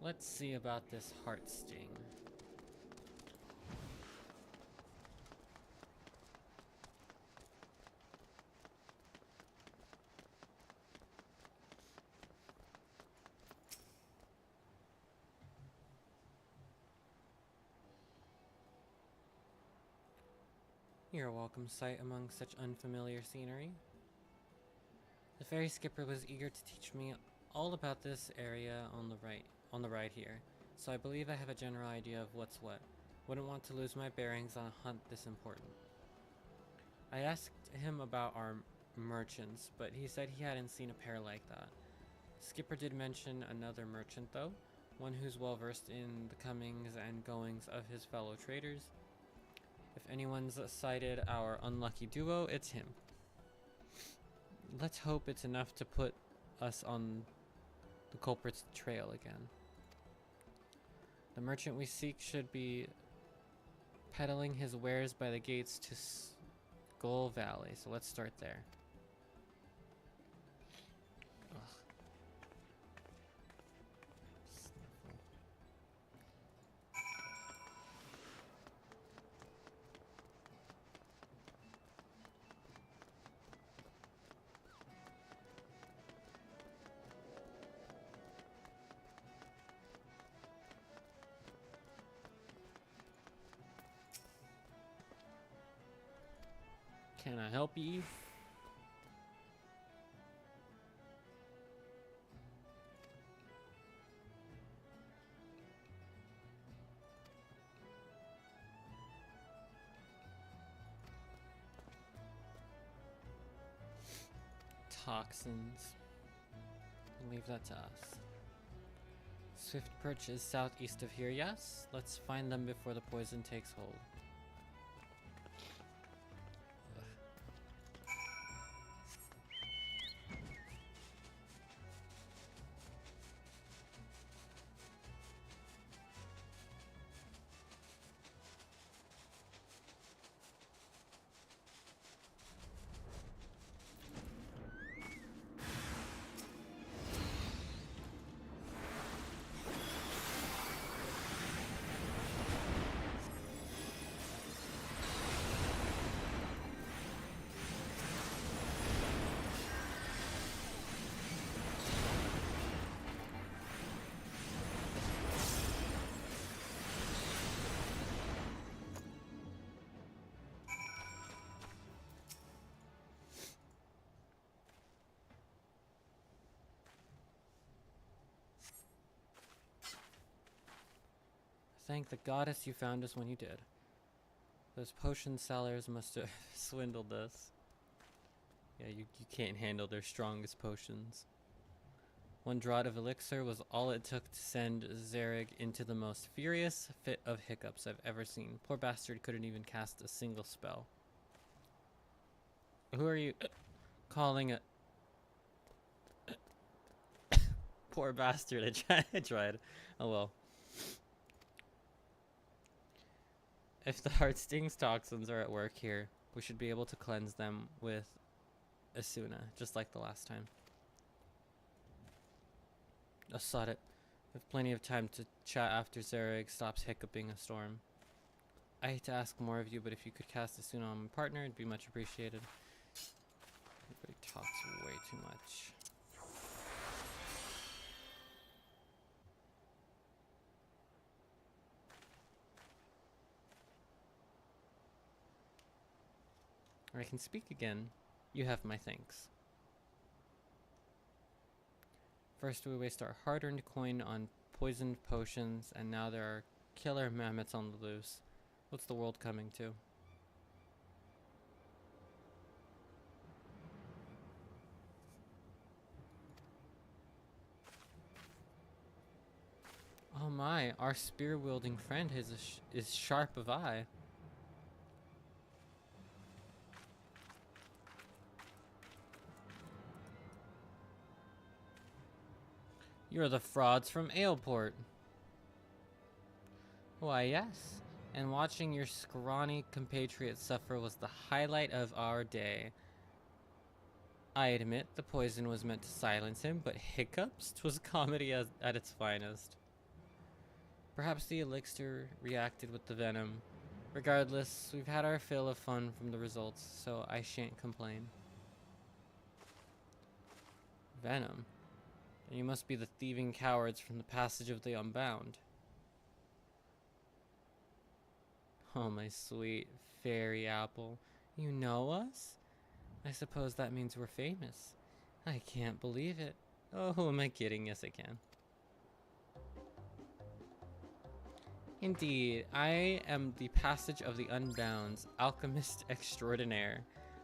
Let's see about this heart sting. You're a welcome sight among such unfamiliar scenery. The ferry skipper was eager to teach me all about this area on the right here, so I believe I have a general idea of what's what. Wouldn't want to lose my bearings on a hunt this important. I asked him about our merchants, but he said he hadn't seen a pair like that. Skipper did mention another merchant though, one who's well versed in the comings and goings of his fellow traders. If anyone's sighted our unlucky duo, it's him. Let's hope it's enough to put us on the culprit's trail again. The merchant we seek should be peddling his wares by the gates to Skull Valley, so let's start there. Ugh. Sniffle. Can I help you? Toxins. Leave that to us. Swift Perch is southeast of here, yes? Let's find them before the poison takes hold. Thank the goddess you found us when you did. Those potion sellers must have swindled us. Yeah, you can't handle their strongest potions. One draught of elixir was all it took to send Zareg into the most furious fit of hiccups I've ever seen. Poor bastard couldn't even cast a single spell. Who are you calling a... Poor bastard, I tried. Oh well. If the heart stings toxins are at work here, we should be able to cleanse them with Asuna, just like the last time. Oh, sod it. We have plenty of time to chat after Zareg stops hiccuping a storm. I hate to ask more of you, but if you could cast Asuna on my partner, it'd be much appreciated. Everybody talks way too much. I can speak again. You have my thanks. First we waste our hard-earned coin on poisoned potions, and now there are killer mammoths on the loose. What's the world coming to? Oh my, our spear-wielding friend is sharp of eye. You're the frauds from Aleport. Why, yes. And watching your scrawny compatriot suffer was the highlight of our day. I admit the poison was meant to silence him, but hiccups? 'Twas comedy at its finest. Perhaps the elixir reacted with the venom. Regardless, we've had our fill of fun from the results, so I shan't complain. Venom? Then you must be the thieving cowards from the Passage of the Unbound. Oh, my sweet fairy apple. You know us? I suppose that means we're famous. I can't believe it. Oh, who am I kidding? Yes, I can. Indeed, I am the Passage of the Unbound's alchemist extraordinaire,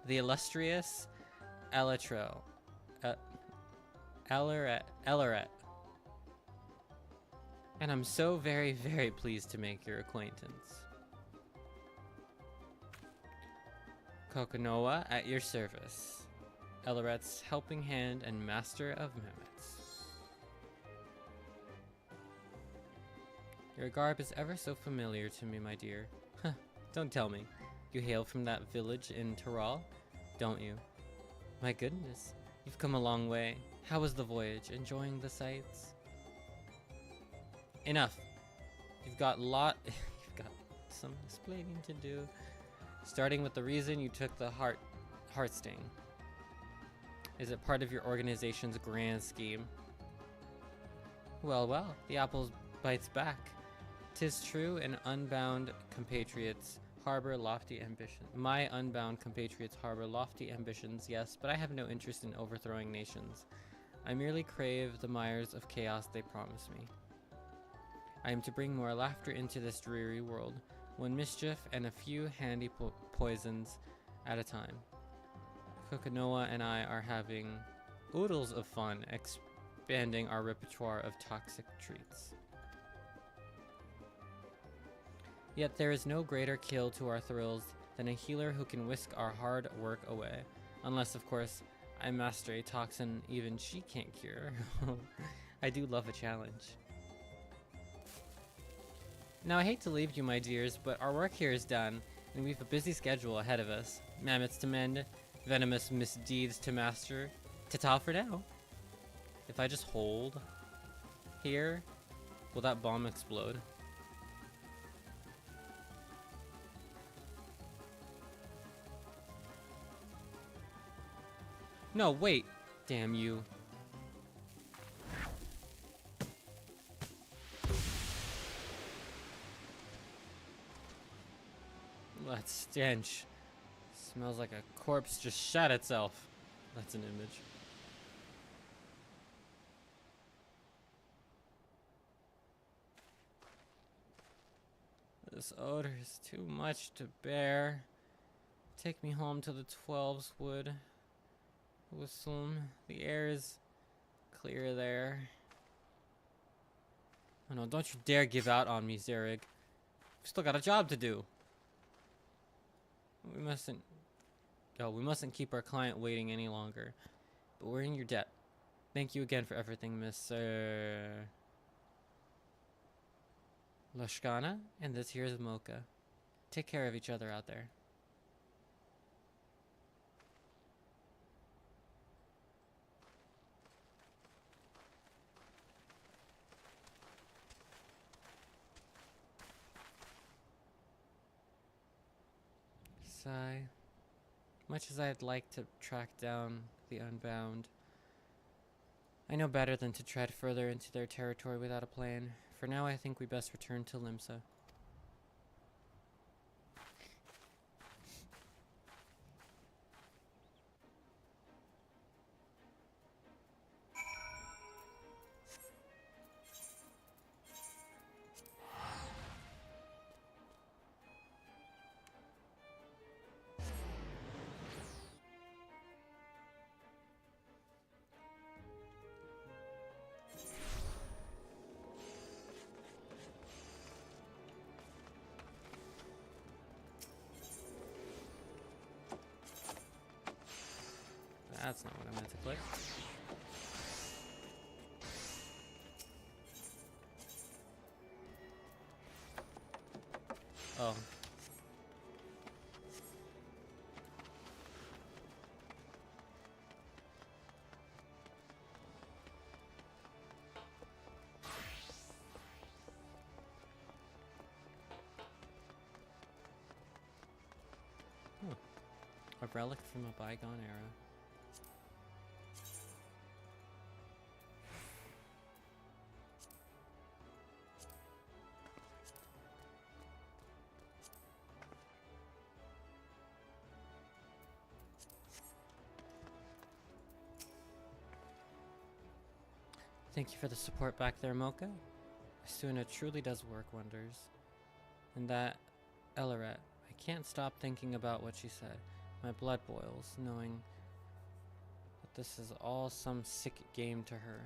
the illustrious Elatrell. Elleret. And I'm so very, very pleased to make your acquaintance. Kokonoa at your service. Elleret's helping hand and master of Mehmets. Your garb is ever so familiar to me, my dear. Huh, don't tell me. You hail from that village in Tyrol, don't you? My goodness, you've come a long way. How was the voyage? Enjoying the sights? Enough. You've got some explaining to do. Starting with the reason you took the heart sting. Is it part of your organization's grand scheme? Well, well, the apple bites back. 'Tis true, an unbound compatriots harbor lofty ambitions. My unbound compatriots harbor lofty ambitions, yes, but I have no interest in overthrowing nations. I merely crave the mires of chaos they promise me. I am to bring more laughter into this dreary world, one mischief and a few handy poisons at a time. Kokonoa and I are having oodles of fun expanding our repertoire of toxic treats. Yet there is no greater kill to our thrills than a healer who can whisk our hard work away. Unless, of course, I master a toxin even she can't cure. I do love a challenge. Now, I hate to leave you, my dears, but our work here is done, and we've a busy schedule ahead of us. Mammoths to mend, venomous misdeeds to master. Ta-ta for now. If I just hold here, will that bomb explode? No, wait. Damn you. That stench. Smells like a corpse just shat itself. That's an image. This odor is too much to bear. Take me home to the 12's wood. Wusum. The air is clear there. Oh no, don't you dare give out on me, Zerig. We've still got a job to do. We mustn't keep our client waiting any longer. But we're in your debt. Thank you again for everything, Miss Loshkana, and this here is Mocha. Take care of each other out there. Sigh. Much as I'd like to track down the Unbound, I know better than to tread further into their territory without a plan. For now, I think we best return to Limsa. That's not what I meant to click. Oh. A relic from a bygone era. Thank you for the support back there, Mocha. Asuna truly does work wonders. And that Elleret, I can't stop thinking about what she said. My blood boils, knowing that this is all some sick game to her.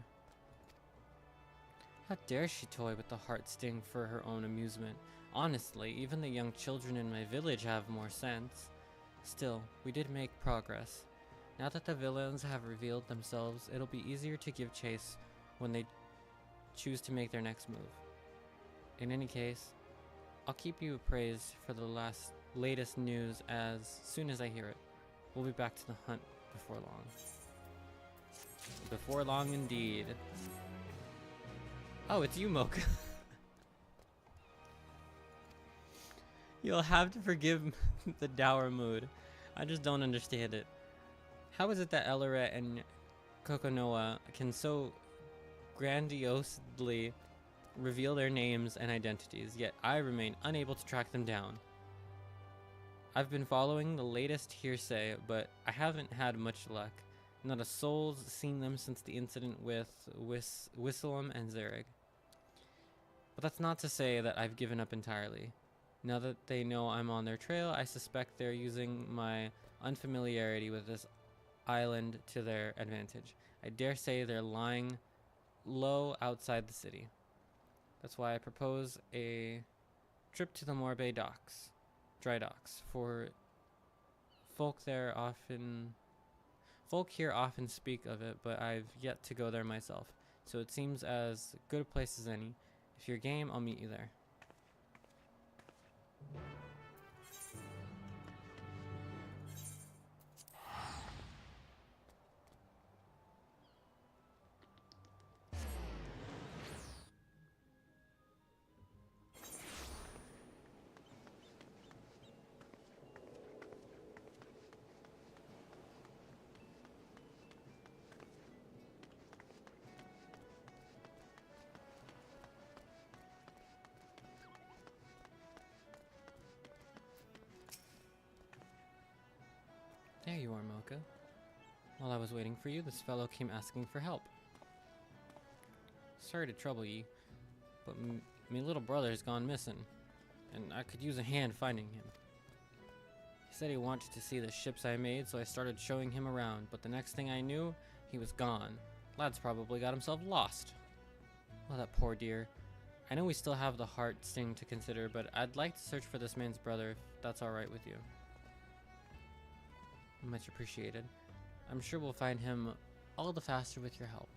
How dare she toy with the heart sting for her own amusement? Honestly, even the young children in my village have more sense. Still, we did make progress. Now that the villains have revealed themselves, it'll be easier to give chase when they choose to make their next move. In any case, I'll keep you appraised for the latest news as soon as I hear it. We'll be back to the hunt before long. Before long indeed. Oh, it's you, Mocha. You'll have to forgive the dour mood. I just don't understand it. How is it that Elleret and Kokonoa can so grandiosely reveal their names and identities, yet I remain unable to track them down? I've been following the latest hearsay, but I haven't had much luck. Not a soul's seen them since the incident with Whistleum and Zereg. But that's not to say that I've given up entirely. Now that they know I'm on their trail, I suspect they're using my unfamiliarity with this island to their advantage. I dare say they're lying low outside the city. That's why I propose a trip to the Morbe docks, dry docks, for folk here often speak of it, but I've yet to go there myself, so it seems as good a place as any. If you're game, I'll meet you there. There you are, Mocha. While I was waiting for you, this fellow came asking for help. Sorry to trouble ye, but me little brother's gone missing, and I could use a hand finding him. He said he wanted to see the ships I made, so I started showing him around, but the next thing I knew, he was gone. Lad's probably got himself lost. Oh, that poor dear. I know we still have the heart sting to consider, but I'd like to search for this man's brother, if that's alright with you. Much appreciated. I'm sure we'll find him all the faster with your help.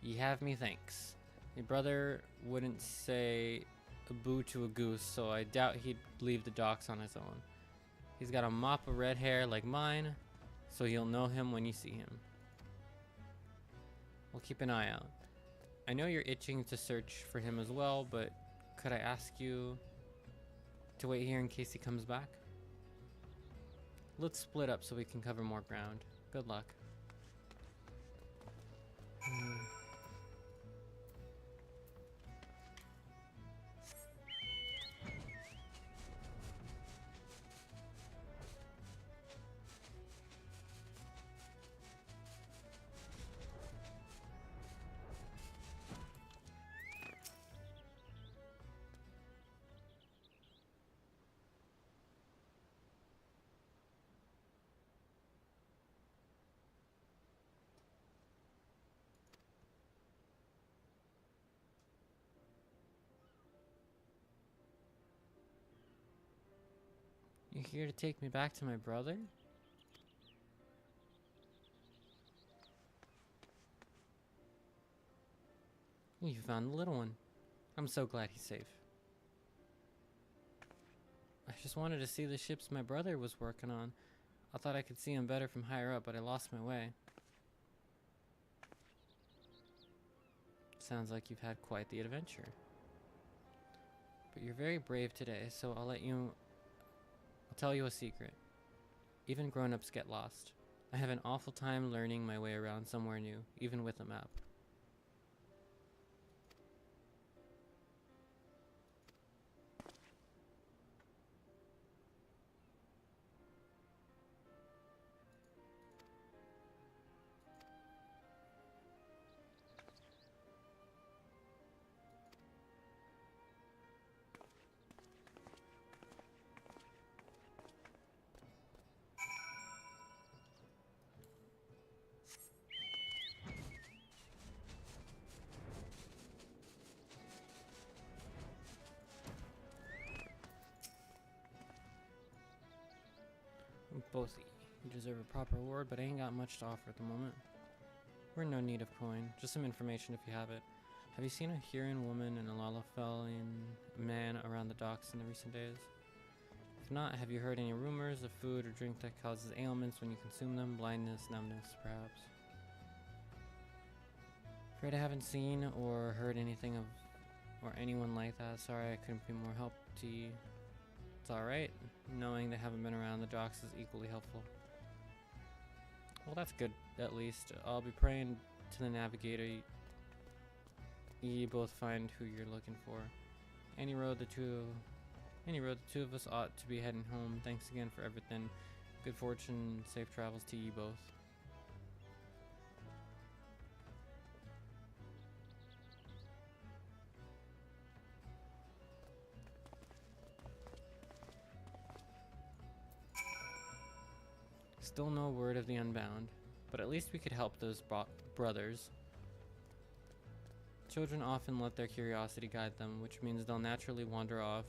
Ye have me thanks. Your brother wouldn't say a boo to a goose, so I doubt he'd leave the docks on his own. He's got a mop of red hair like mine, so you'll know him when you see him. We'll keep an eye out. I know you're itching to search for him as well, but could I ask you to wait here in case he comes back? Let's split up so we can cover more ground. Good luck. You're here to take me back to my brother? You found the little one. I'm so glad he's safe. I just wanted to see the ships my brother was working on. I thought I could see him better from higher up, but I lost my way. Sounds like you've had quite the adventure. But you're very brave today, so I'll tell you a secret. Even grown-ups get lost. I have an awful time learning my way around somewhere new, even with a map. Both you deserve a proper reward, but I ain't got much to offer at the moment. We're in no need of coin, just some information if you have it. Have you seen a Huron woman and a Lalafelian man around the docks in the recent days? If not, have you heard any rumors of food or drink that causes ailments when you consume them? Blindness, numbness, perhaps? Afraid I haven't seen or heard anything of or anyone like that. Sorry I couldn't be more help to you. It's alright. Knowing they haven't been around the docks is equally helpful. Well, that's good, at least. I'll be praying to the navigator ye both find who you're looking for. Any road the two of us ought to be heading home. Thanks again for everything. Good fortune and safe travels to ye both. Still no word of the Unbound, but at least we could help those brothers. Children often let their curiosity guide them, which means they'll naturally wander off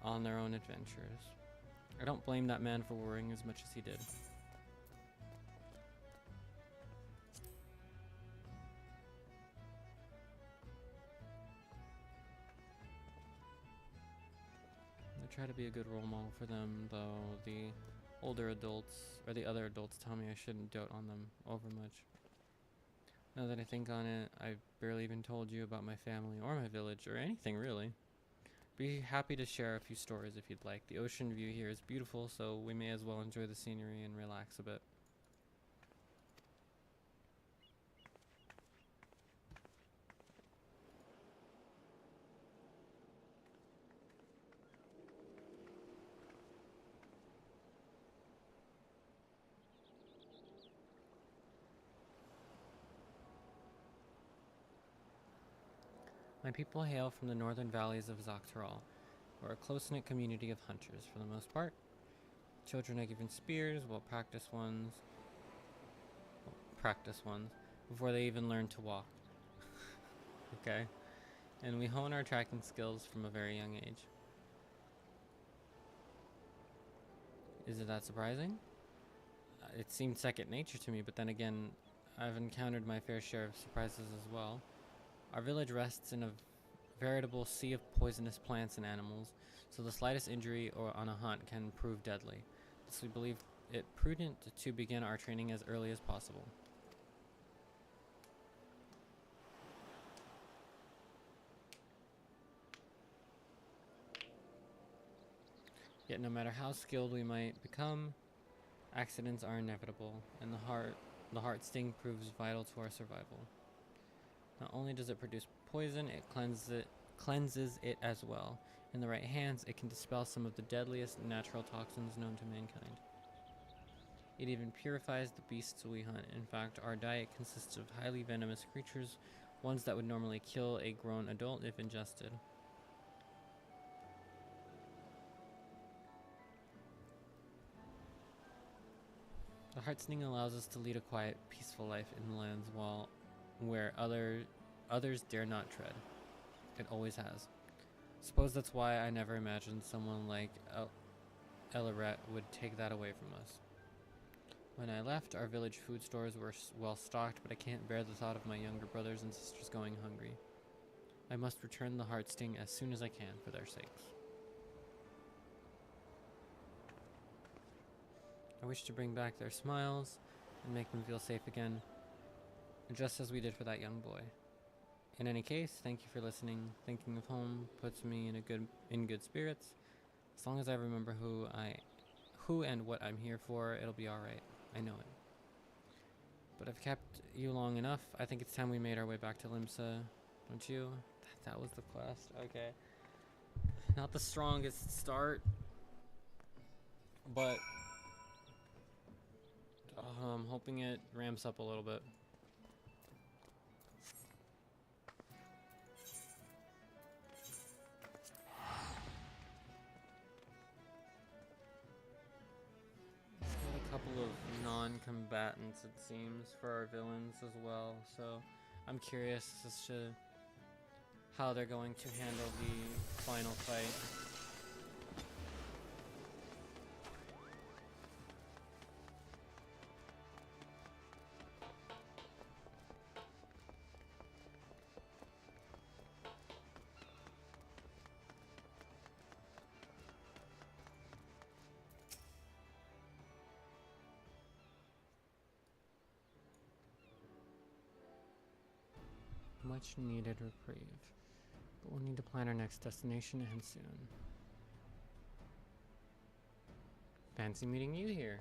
on their own adventures. I don't blame that man for worrying as much as he did. I try to be a good role model for them, though the older adults, or the other adults, tell me I shouldn't dote on them over much. Now that I think on it, I've barely even told you about my family or my village, or anything really. Be happy to share a few stories if you'd like. The ocean view here is beautiful, so we may as well enjoy the scenery and relax a bit. My people hail from the northern valleys of Zaktaral. We're a close-knit community of hunters, for the most part. Children are given spears, practice ones, before they even learn to walk. Okay? And we hone our tracking skills from a very young age. Is it that surprising? It seemed second nature to me, but then again, I've encountered my fair share of surprises as well. Our village rests in a veritable sea of poisonous plants and animals, so the slightest injury or on a hunt can prove deadly. Thus we believe it prudent to begin our training as early as possible. Yet no matter how skilled we might become, accidents are inevitable, and the heart sting proves vital to our survival. Not only does it produce poison, it cleanses it as well. In the right hands, it can dispel some of the deadliest natural toxins known to mankind. It even purifies the beasts we hunt. In fact, our diet consists of highly venomous creatures, ones that would normally kill a grown adult if ingested. The heart sting allows us to lead a quiet, peaceful life in the lands where others dare not tread. It always has. Suppose that's why I never imagined someone like Elaret would take that away from us. When I left, our village food stores were well stocked, but I can't bear the thought of my younger brothers and sisters going hungry. I must return the heart sting as soon as I can for their sakes. I wish to bring back their smiles and make them feel safe again, just as we did for that young boy. In any case, thank you for listening. Thinking of home puts me in good spirits, as long as I remember who and what I'm here for, it'll be alright. I know it. But I've kept you long enough. I think it's time we made our way back to Limsa. Don't you? That was the quest. Okay. Not the strongest start. But I'm hoping it ramps up a little bit. A couple of non-combatants, it seems, for our villains as well. So I'm curious as to how they're going to handle the final fight. Much needed reprieve. But we'll need to plan our next destination and soon. Fancy meeting you here.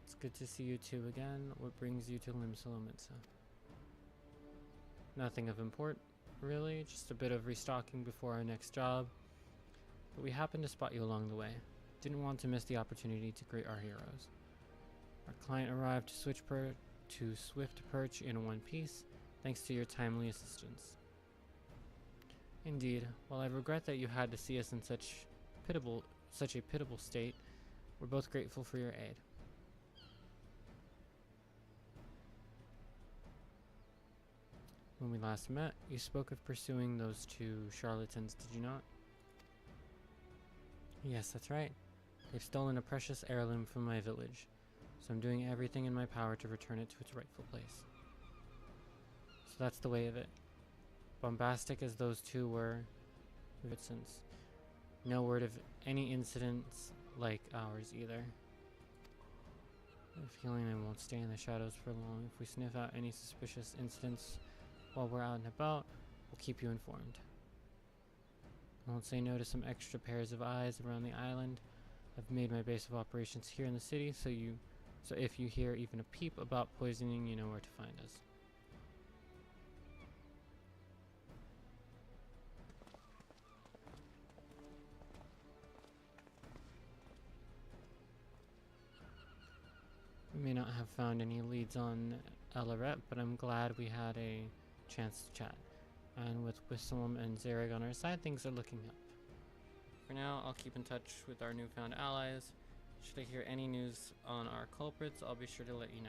It's good to see you two again. What brings you to Limsa Lomitsa? Nothing of import, really. Just a bit of restocking before our next job. But we happened to spot you along the way. Didn't want to miss the opportunity to greet our heroes. Our client arrived to swift perch in one piece, thanks to your timely assistance. Indeed, while I regret that you had to see us in such a pitiable state, we're both grateful for your aid. When we last met, you spoke of pursuing those two charlatans, did you not? Yes, that's right. They've stolen a precious heirloom from my village. So I'm doing everything in my power to return it to its rightful place. So that's the way of it. Bombastic as those two were, since no word of any incidents like ours either. I have a feeling I won't stay in the shadows for long. If we sniff out any suspicious incidents while we're out and about, we'll keep you informed. I won't say no to some extra pairs of eyes around the island. I've made my base of operations here in the city, so if you hear even a peep about poisoning, you know where to find us. We may not have found any leads on Elaret, but I'm glad we had a chance to chat. And with Wisdom and Zareg on our side, things are looking up. For now, I'll keep in touch with our newfound allies. Should I hear any news on our culprits, I'll be sure to let you know.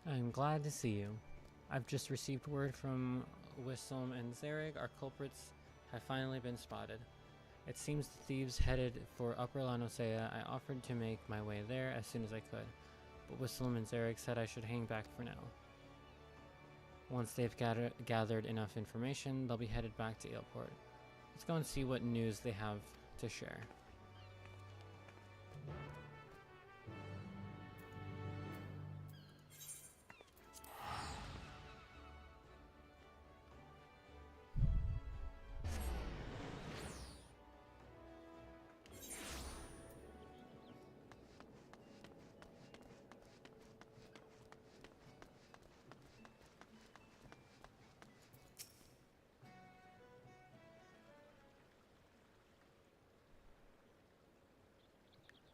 I'm glad to see you. I've just received word from Wisdom and Zareg. Our culprits have finally been spotted. It seems the thieves headed for Upper Lanosea. I offered to make my way there as soon as I could, but Wisdom and Zareg said I should hang back for now. Once they've gathered enough information, they'll be headed back to Ailport. Let's go and see what news they have to share.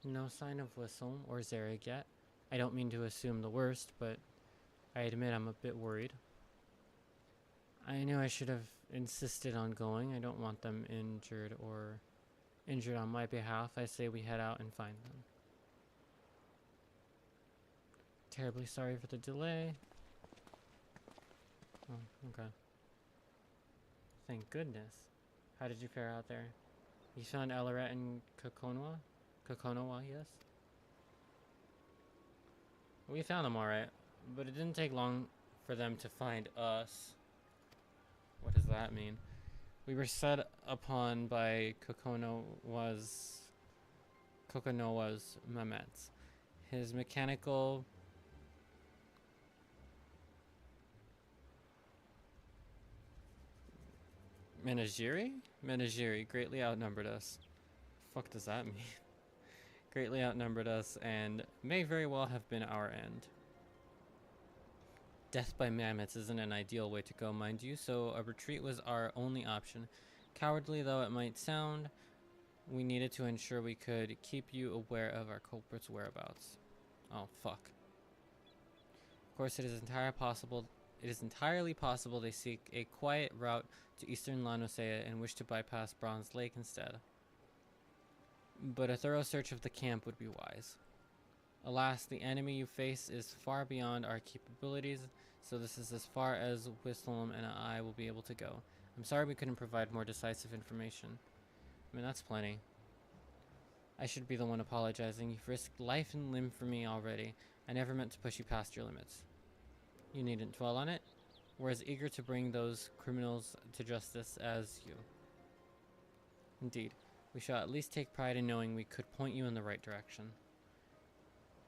No sign of Whistle or Zareg yet. I don't mean to assume the worst, but I admit I'm a bit worried. I knew I should have insisted on going. I don't want them injured on my behalf. I say we head out and find them. Terribly sorry for the delay. Oh, okay. Thank goodness. How did you fare out there? You found Elaret and Kokonoa? Kokonoa, yes? We found them alright, but it didn't take long for them to find us. What does that mean? We were set upon by Kokonowa's Mamets. His mechanical Menagerie greatly outnumbered us. Fuck does that mean? Greatly outnumbered us and may very well have been our end. Death by mammoths isn't an ideal way to go, mind you, so a retreat was our only option. Cowardly though it might sound, we needed to ensure we could keep you aware of our culprit's whereabouts. Oh, fuck. Of course, it is entirely possible they seek a quiet route to eastern Lanosea and wish to bypass Bronze Lake instead. But a thorough search of the camp would be wise. Alas, the enemy you face is far beyond our capabilities, so this is as far as Whistleum and I will be able to go. I'm sorry we couldn't provide more decisive information. I mean, that's plenty. I should be the one apologizing. You've risked life and limb for me already. I never meant to push you past your limits. You needn't dwell on it. We're as eager to bring those criminals to justice as you. Indeed, we shall at least take pride in knowing we could point you in the right direction.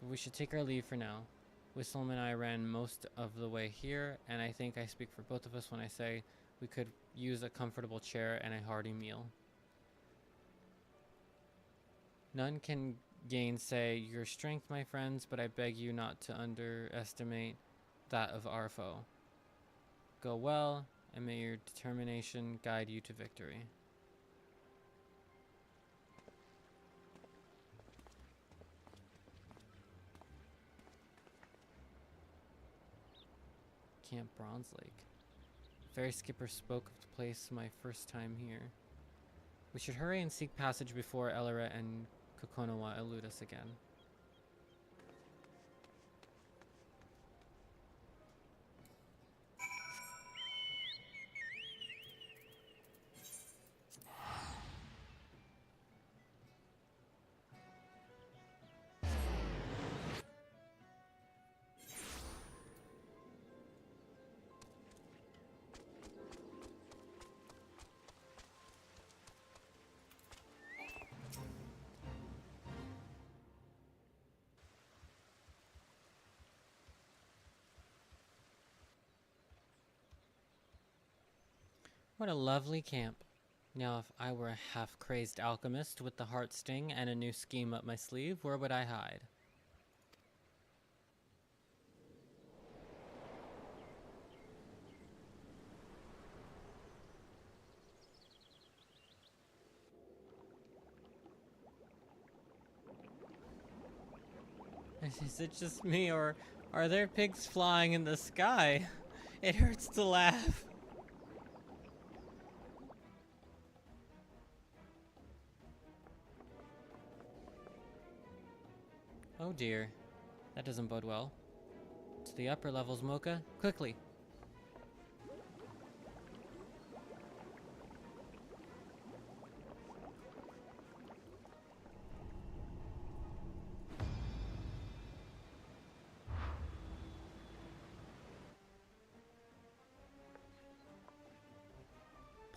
But we should take our leave for now. Whistleum and I ran most of the way here, and I think I speak for both of us when I say we could use a comfortable chair and a hearty meal. None can gainsay your strength, my friends, but I beg you not to underestimate that of our foe. Go well, and may your determination guide you to victory. Camp Bronze Lake. Ferry skipper spoke of the place my first time here. We should hurry and seek passage before Elora and Kokonowa elude us again. What a lovely camp. Now, if I were a half-crazed alchemist with the heart sting and a new scheme up my sleeve, where would I hide? Is it just me, or are there pigs flying in the sky? It hurts to laugh. Oh dear, that doesn't bode well. To the upper levels, Mocha, quickly!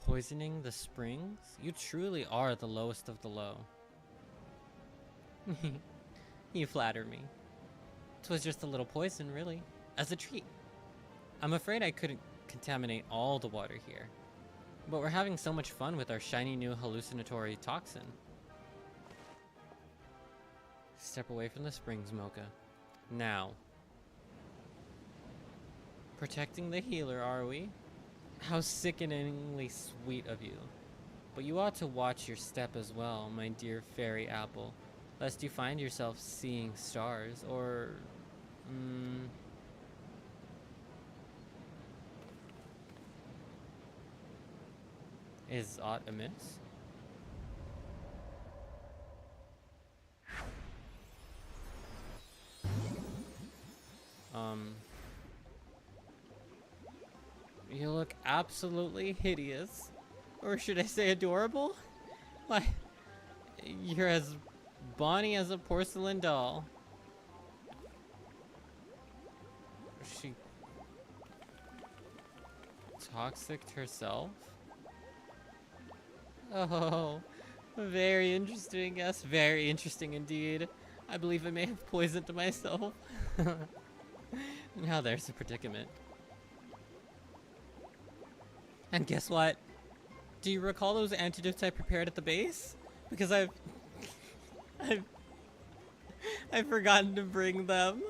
Poisoning the springs? You truly are the lowest of the low. You flatter me. 'Twas just a little poison, really, as a treat. I'm afraid I couldn't contaminate all the water here, but we're having so much fun with our shiny new hallucinatory toxin. Step away from the springs, Mocha. Now. Protecting the healer, are we? How sickeningly sweet of you. But you ought to watch your step as well, my dear fairy apple, lest you find yourself seeing stars, or... Is aught amiss? You look absolutely hideous. Or should I say adorable? Why, you're as bonny as a porcelain doll. she toxicked herself? Oh, very interesting. Yes, very interesting indeed. I believe I may have poisoned myself. Now there's a predicament. And guess what? Do you recall those antidotes I prepared at the base? Because I've I've forgotten to bring them.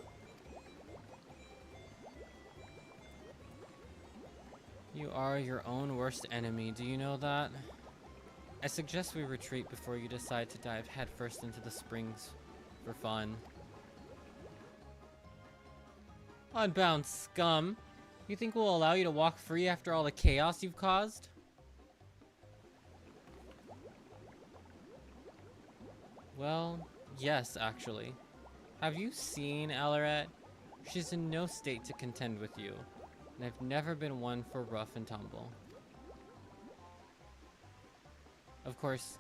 You are your own worst enemy, do you know that? I suggest we retreat before you decide to dive headfirst into the springs for fun. Unbound scum! You think we'll allow you to walk free after all the chaos you've caused? Well, yes, actually. Have you seen Alaret? She's in no state to contend with you, and I've never been one for rough and tumble. Of course,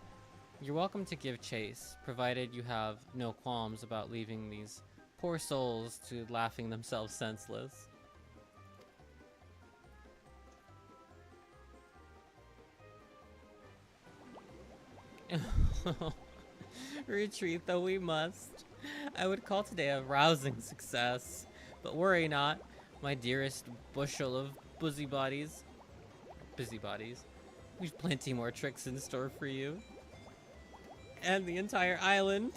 you're welcome to give chase, provided you have no qualms about leaving these poor souls to laughing themselves senseless. Retreat though we must. I would call today a rousing success, but worry not, my dearest bushel of busybodies. We've plenty more tricks in store for you. And the entire island.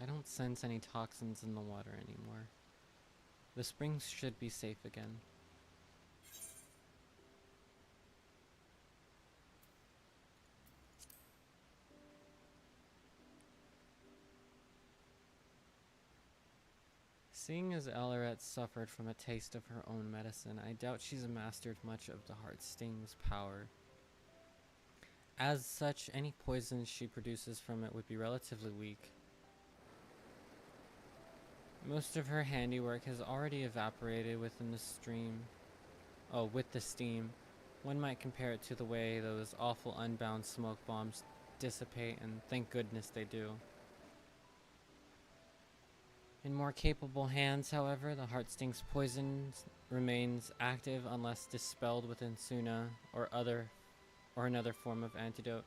I don't sense any toxins in the water anymore. The springs should be safe again. Seeing as Alaret suffered from a taste of her own medicine, I doubt she's mastered much of the heart sting's power. As such, any poison she produces from it would be relatively weak. Most of her handiwork has already evaporated within the stream. Oh, with the steam. One might compare it to the way those awful unbound smoke bombs dissipate, and thank goodness they do. In more capable hands, however, the heart sting's poison remains active unless dispelled with Insuna or another form of antidote.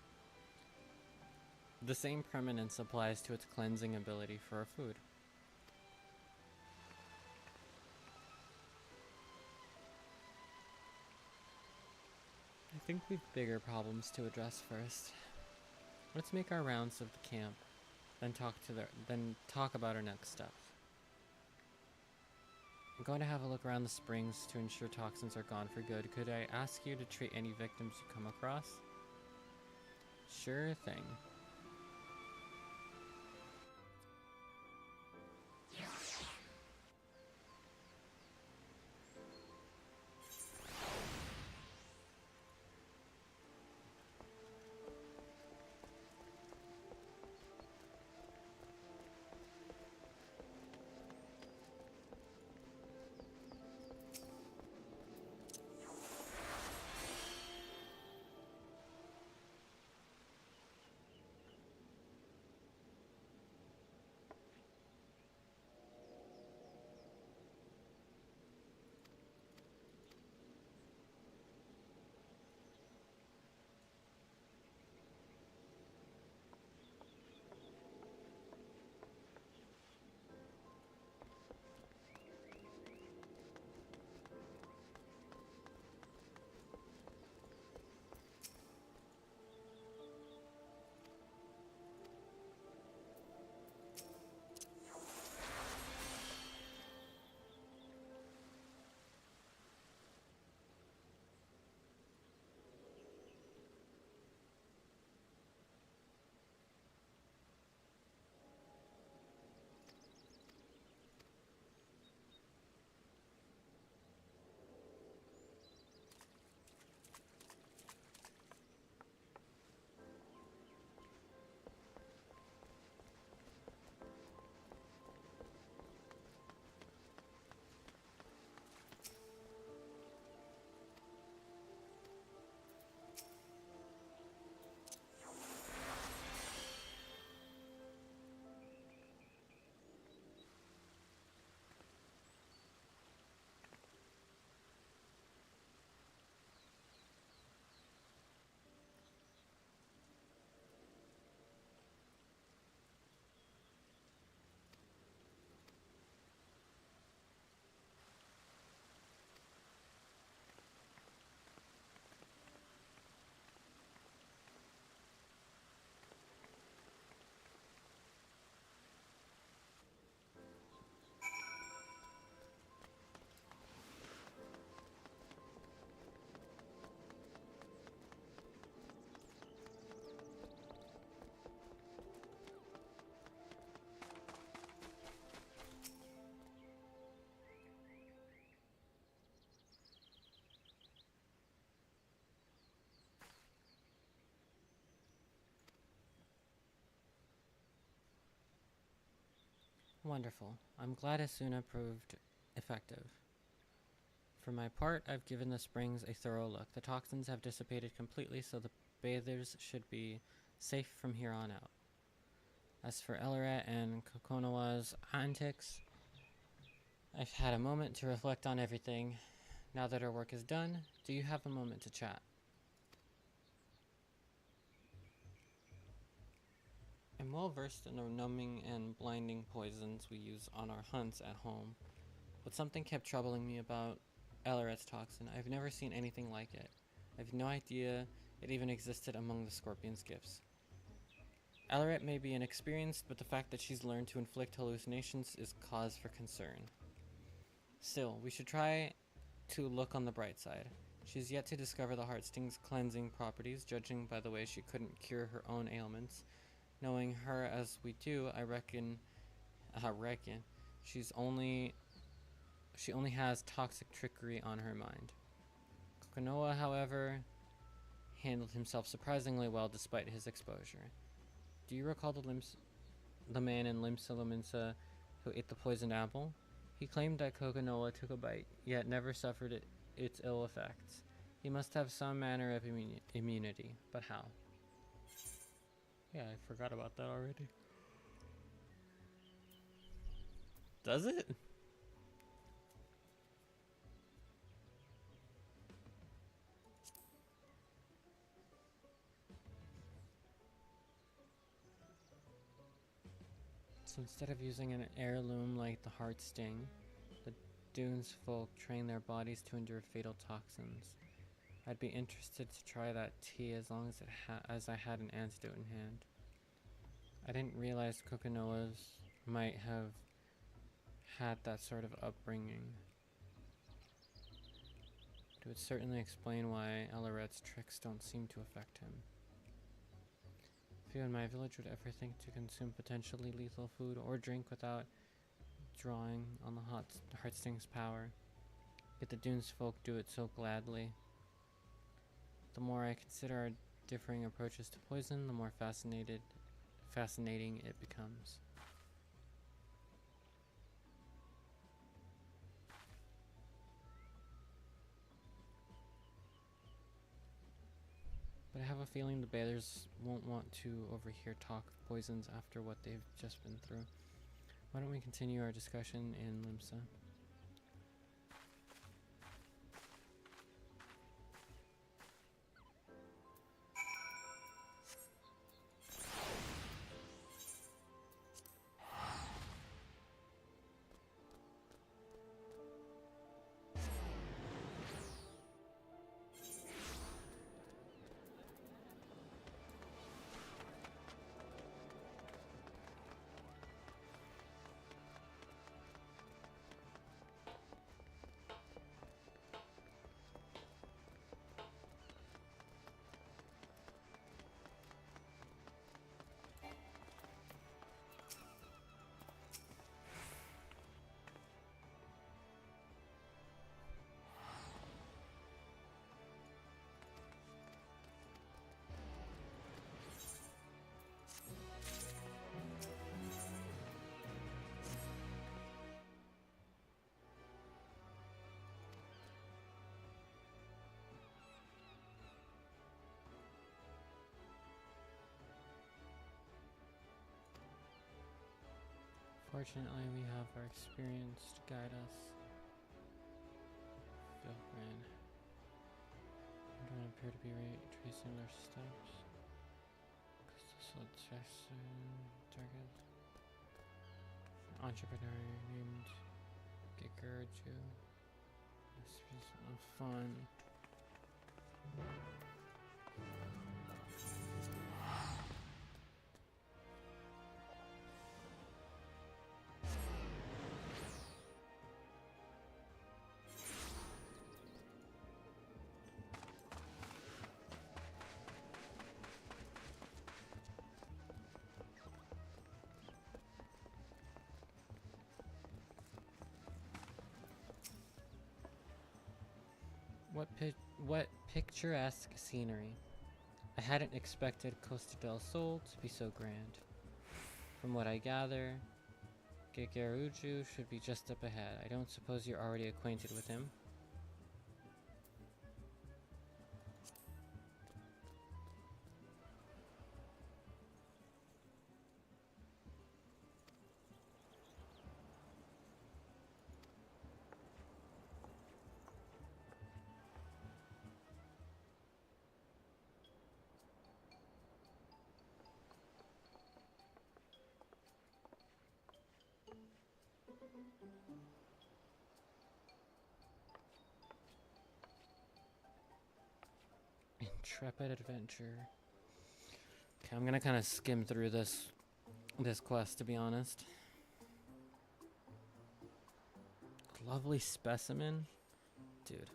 The same preeminence applies to its cleansing ability for a food. I think we've bigger problems to address first. Let's make our rounds of the camp, then talk about our next steps. I'm going to have a look around the springs to ensure toxins are gone for good. Could I ask you to treat any victims you come across? Sure thing. Wonderful. I'm glad Asuna proved effective. For my part, I've given the springs a thorough look. The toxins have dissipated completely, so the bathers should be safe from here on out. As for Eleret and Kokonowa's antics, I've had a moment to reflect on everything. Now that our work is done, do you have a moment to chat? I'm well versed in the numbing and blinding poisons we use on our hunts at home, but something kept troubling me about Eleret's toxin. I've never seen anything like it. I have no idea it even existed among the scorpion's gifts. Eleret may be inexperienced, but the fact that she's learned to inflict hallucinations is cause for concern. Still, we should try to look on the bright side. She's yet to discover the Heartsting's cleansing properties, judging by the way she couldn't cure her own ailments. Knowing her as we do, I reckon she only has toxic trickery on her mind. Kokonowa, however, handled himself surprisingly well despite his exposure. Do you recall the man in Limsa Lominsa who ate the poisoned apple? He claimed that Kokonowa took a bite, yet never suffered its ill effects. He must have some manner of immunity, but how? Yeah, I forgot about that already. Does it? So instead of using an heirloom like the Heartsting, the Dunes folk train their bodies to endure fatal toxins. I'd be interested to try that tea as long as I had an antidote in hand. I didn't realize Kokonowa's might have had that sort of upbringing. It would certainly explain why Eleret's tricks don't seem to affect him. Few in my village would ever think to consume potentially lethal food or drink without drawing on the Heartsting's power. Yet the Dunes folk do it so gladly. The more I consider our differing approaches to poison, the more fascinating it becomes. But I have a feeling the bathers won't want to overhear talk of poisons after what they've just been through. Why don't we continue our discussion in Limsa? Fortunately, we have our experienced to guide us. Filgrin. Don't appear to be tracing their steps. Crystal Jackson, target. Entrepreneur named Gigerju. This is fun. What picturesque scenery. I hadn't expected Costa del Sol to be so grand. From what I gather, Gigaruju should be just up ahead. I don't suppose you're already acquainted with him. Intrepid adventure. Okay, I'm gonna kind of skim through this quest, to be honest. Lovely specimen, dude.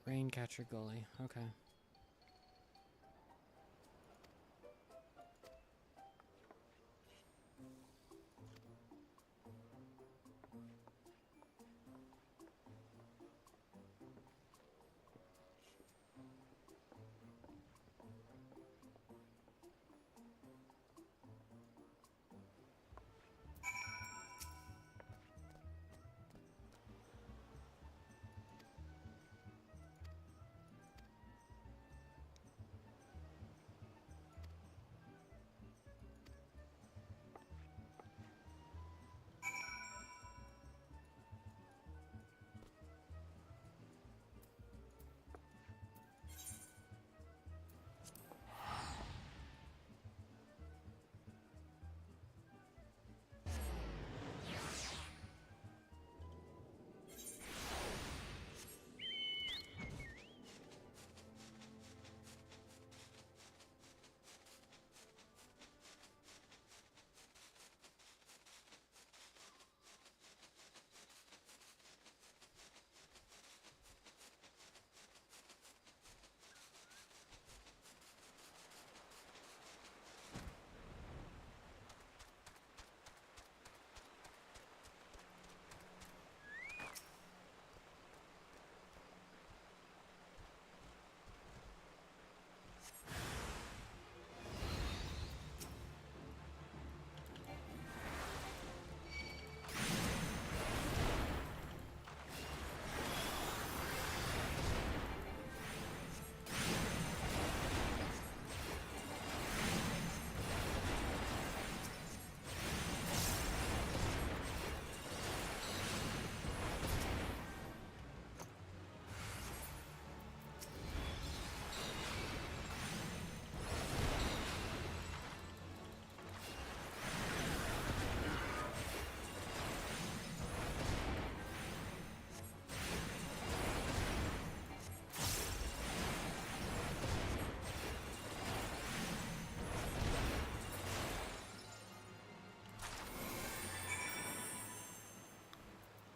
Raincatcher Gully. Okay.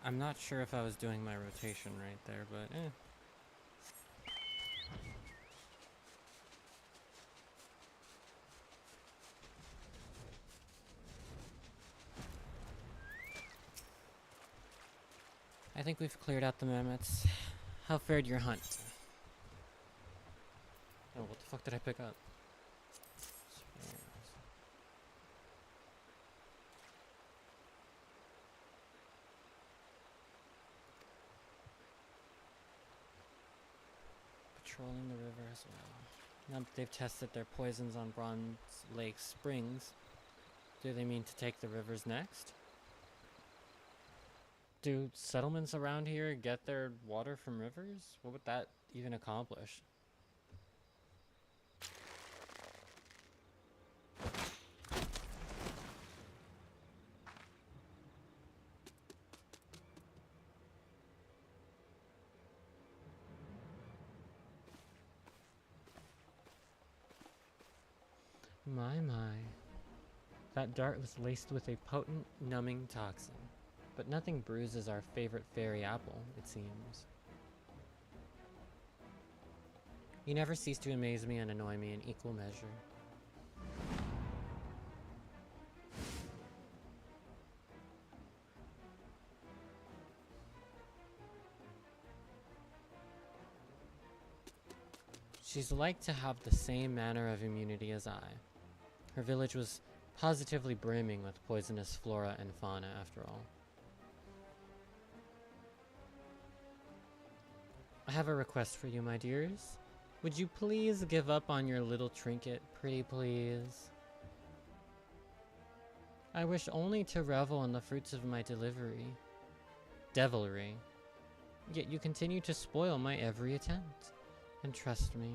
I'm not sure if I was doing my rotation right there, but eh. I think we've cleared out the mammoths. How fared your hunt? Oh, what the fuck did I pick up? patrolling the river as well. Now that they've tested their poisons on Bronze Lake Springs, do they mean to take the rivers next? Do settlements around here get their water from rivers? What would that even accomplish? My. That dart was laced with a potent, numbing toxin. But nothing bruises our favorite fairy apple, it seems. You never cease to amaze me and annoy me in equal measure. She's like to have the same manner of immunity as I. Her village was positively brimming with poisonous flora and fauna, after all. I have a request for you, my dears. Would you please give up on your little trinket, pretty please? I wish only to revel in the fruits of my devilry. Yet you continue to spoil my every attempt. And trust me,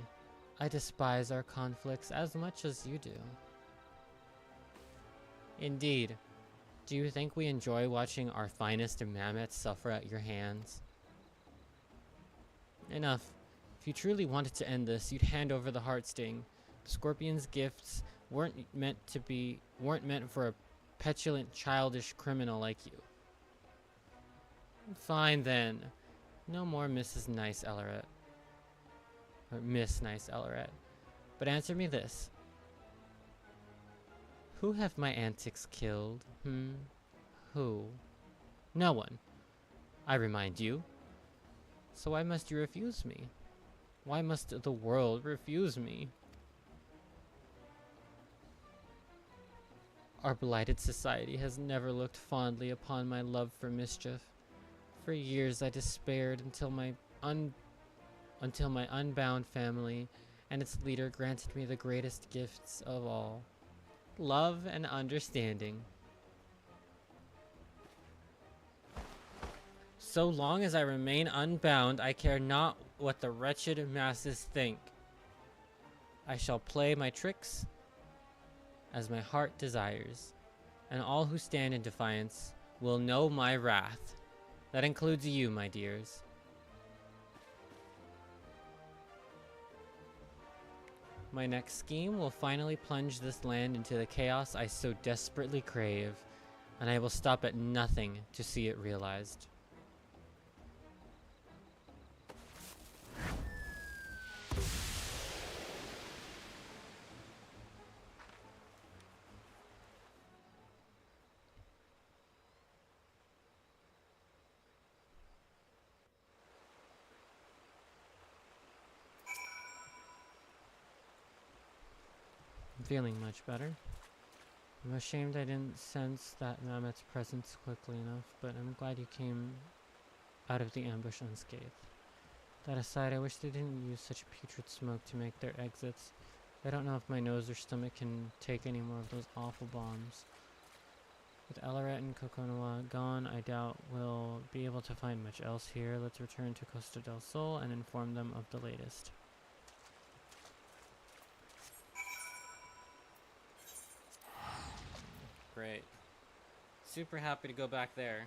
I despise our conflicts as much as you do. Indeed. Do you think we enjoy watching our finest mammoths suffer at your hands? Enough. If you truly wanted to end this, you'd hand over the heart sting. Scorpion's gifts weren't meant for a petulant, childish criminal like you. Fine then. No more Mrs. Nice Elleret. Or Miss Nice Elleret. But answer me this. Who have my antics killed? Who? No one. I remind you. So why must you refuse me? Why must the world refuse me? Our blighted society has never looked fondly upon my love for mischief. For years I despaired until my unbound family and its leader granted me the greatest gifts of all. Love and understanding. So long as I remain unbound, I care not what the wretched masses think. I shall play my tricks as my heart desires, and all who stand in defiance will know my wrath. That includes you, my dears. My next scheme will finally plunge this land into the chaos I so desperately crave, and I will stop at nothing to see it realized. I'm feeling much better. I'm ashamed I didn't sense that mammoth's presence quickly enough, but I'm glad you came out of the ambush unscathed. That aside, I wish they didn't use such putrid smoke to make their exits. I don't know if my nose or stomach can take any more of those awful bombs. With Elleret and Coconoa gone, I doubt we'll be able to find much else here. Let's return to Costa del Sol and inform them of the latest. Great. Super happy to go back there.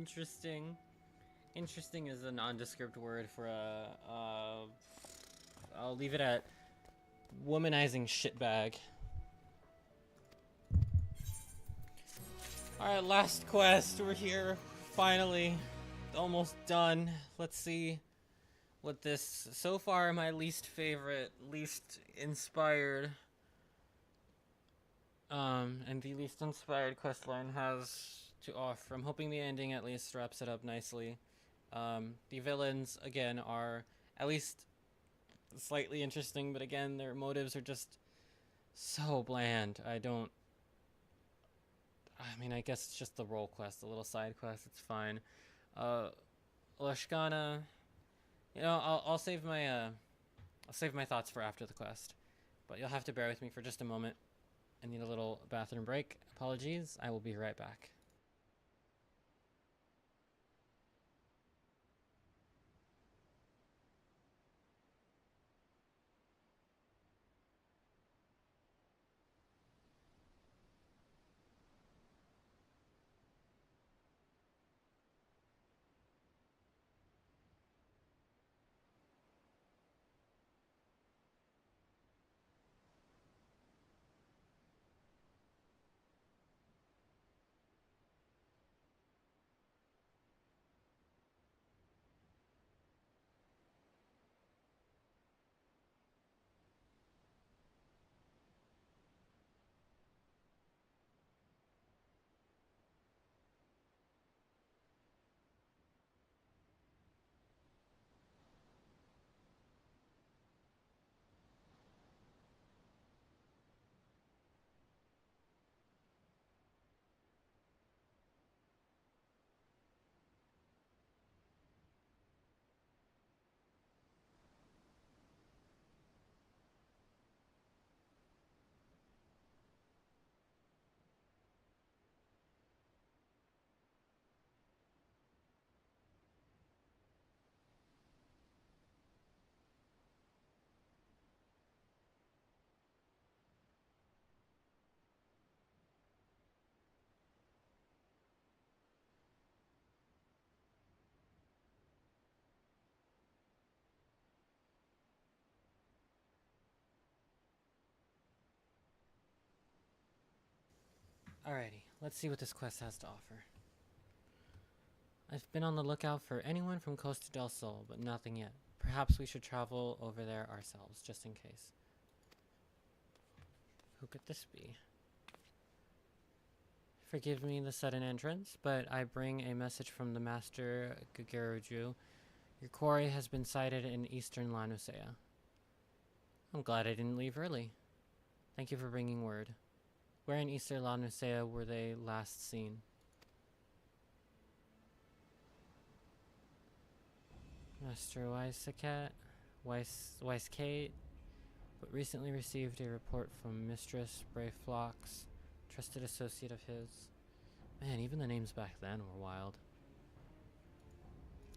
Interesting. Interesting is a nondescript word for I'll leave it at womanizing shitbag. Alright, last quest. We're here. Finally. Almost done. Let's see what this, so far, my least favorite, least inspired, and the least inspired questline has to offer. I'm hoping the ending at least wraps it up nicely. The villains, again, are at least slightly interesting, but again, their motives are just so bland. I mean, I guess it's just the role quest, the little side quest. It's fine. Lashkana, you know, I'll save my thoughts for after the quest, but you'll have to bear with me for just a moment. I need a little bathroom break. Apologies. I will be right back. Alrighty, let's see what this quest has to offer. I've been on the lookout for anyone from Costa del Sol, but nothing yet. Perhaps we should travel over there ourselves, just in case. Who could this be? Forgive me the sudden entrance, but I bring a message from the Master Gageruju. Your quarry has been sighted in eastern Lanusea. I'm glad I didn't leave early. Thank you for bringing word. Where in eastern Lanusea were they last seen? Master Weiskate, but recently received a report from Mistress Brayflox, trusted associate of his. Man, even the names back then were wild.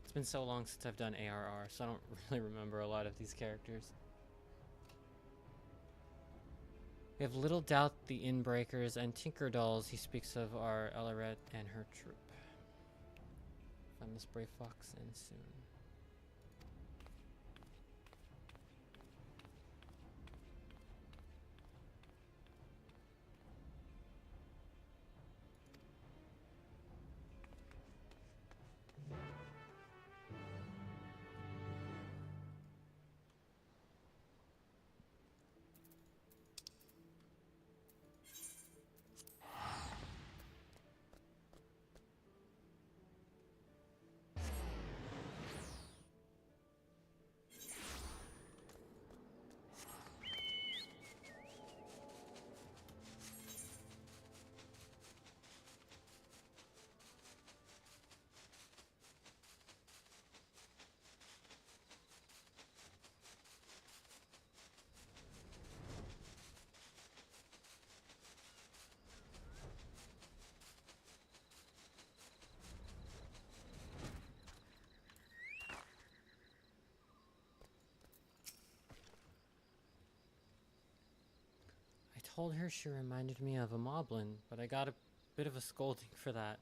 It's been so long since I've done ARR, so I don't really remember a lot of these characters. We have little doubt the Inbreakers and Tinkerdolls he speaks of are Elaret and her troop. Find Miss Brayflox in soon. I told her she reminded me of a moblin, but I got a bit of a scolding for that.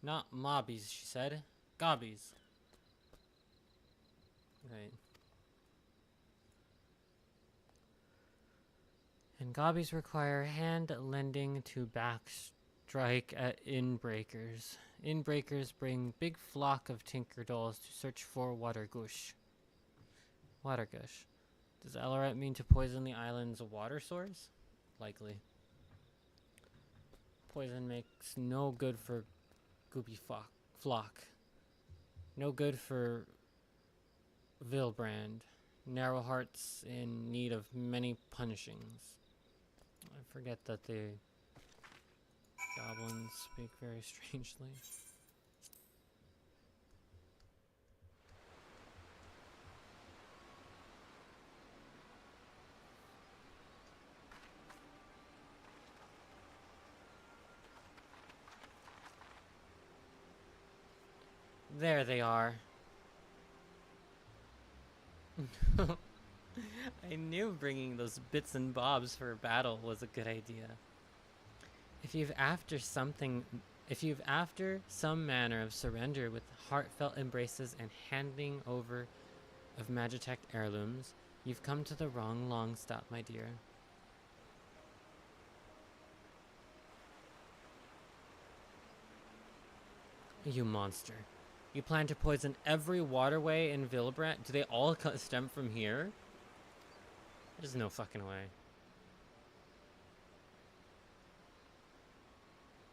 Not mobbies, she said. Gobbies. Right. And gobbies require hand lending to backstrike at inbreakers. Inbreakers bring big flock of tinker dolls to search for water gush. Water gush. Does Alaret mean to poison the island's water source? Likely. Poison makes no good for goopy flock. No good for Vilbrand. Narrow hearts in need of many punishings. I forget that the goblins speak very strangely. There they are. I knew bringing those bits and bobs for battle was a good idea. If you've after some manner of surrender with heartfelt embraces and handing over of Magitech heirlooms, you've come to the wrong long stop, my dear. You monster. You plan to poison every waterway in Vilbrand? Do they all stem from here? There's no fucking way.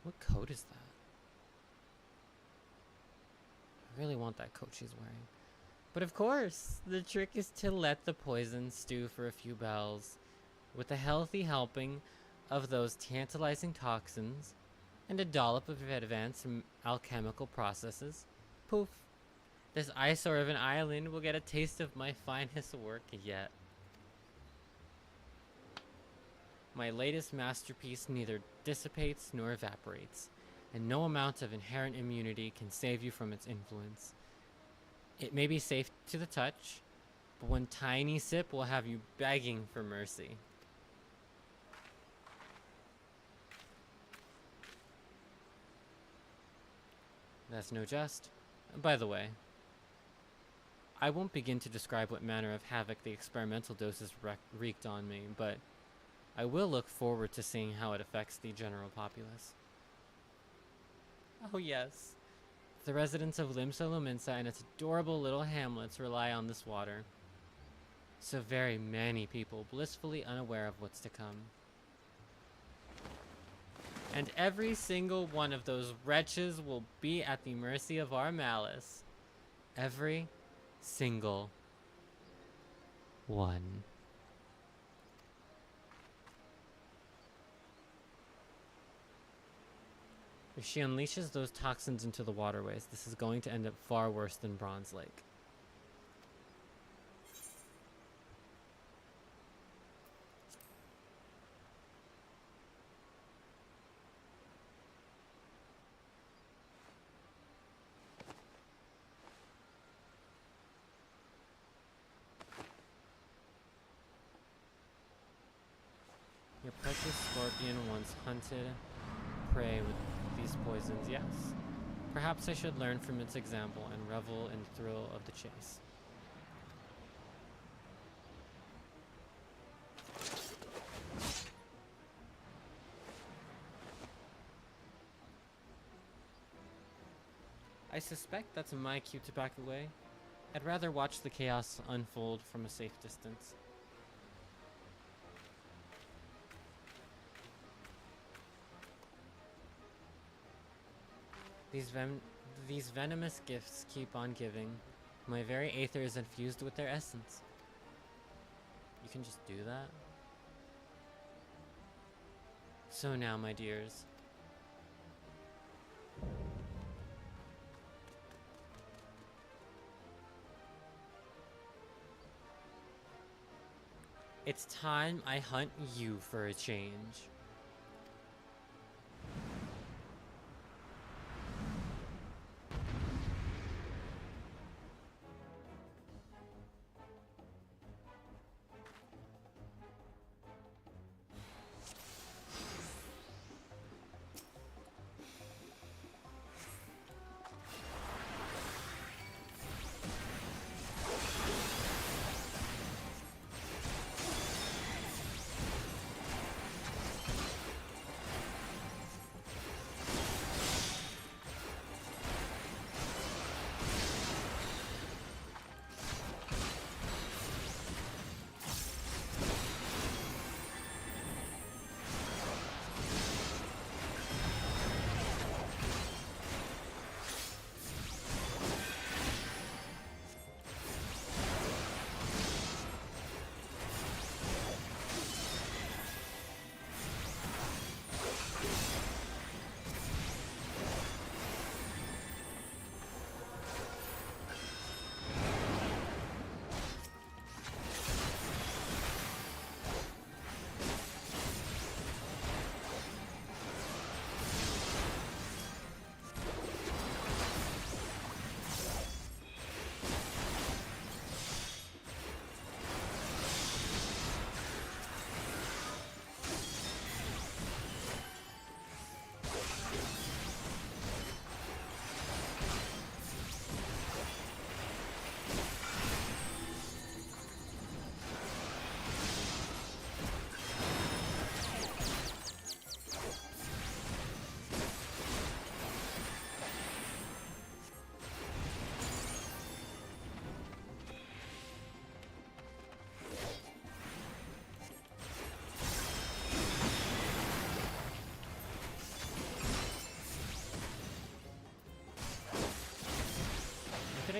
What coat is that? I really want that coat she's wearing. But of course, the trick is to let the poison stew for a few bells. With a healthy helping of those tantalizing toxins, and a dollop of advanced alchemical processes, poof, this eyesore of an island will get a taste of my finest work yet. My latest masterpiece neither dissipates nor evaporates, and no amount of inherent immunity can save you from its influence. It may be safe to the touch, but one tiny sip will have you begging for mercy. That's no jest. By the way, I won't begin to describe what manner of havoc the experimental doses wreaked on me, but I will look forward to seeing how it affects the general populace. Oh yes. The residents of Limsa Luminsa and its adorable little hamlets rely on this water. So very many people blissfully unaware of what's to come. And every single one of those wretches will be at the mercy of our malice. Every single one. If she unleashes those toxins into the waterways, this is going to end up far worse than Bronze Lake. Your precious scorpion once hunted prey with these poisons, yes. Perhaps I should learn from its example and revel in the thrill of the chase. I suspect that's my cue to back away. I'd rather watch the chaos unfold from a safe distance. These venomous gifts keep on giving. My very aether is infused with their essence. You can just do that? So now, my dears. It's time I hunt you for a change.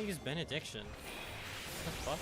gonna use Benediction. What the fuck?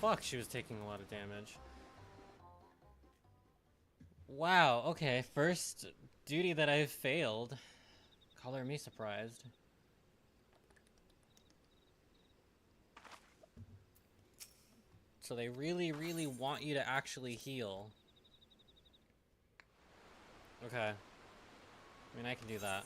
Fuck, she was taking a lot of damage. Wow, okay, first duty that I've failed. Color me surprised. So they really, really want you to actually heal. Okay. I mean, I can do that.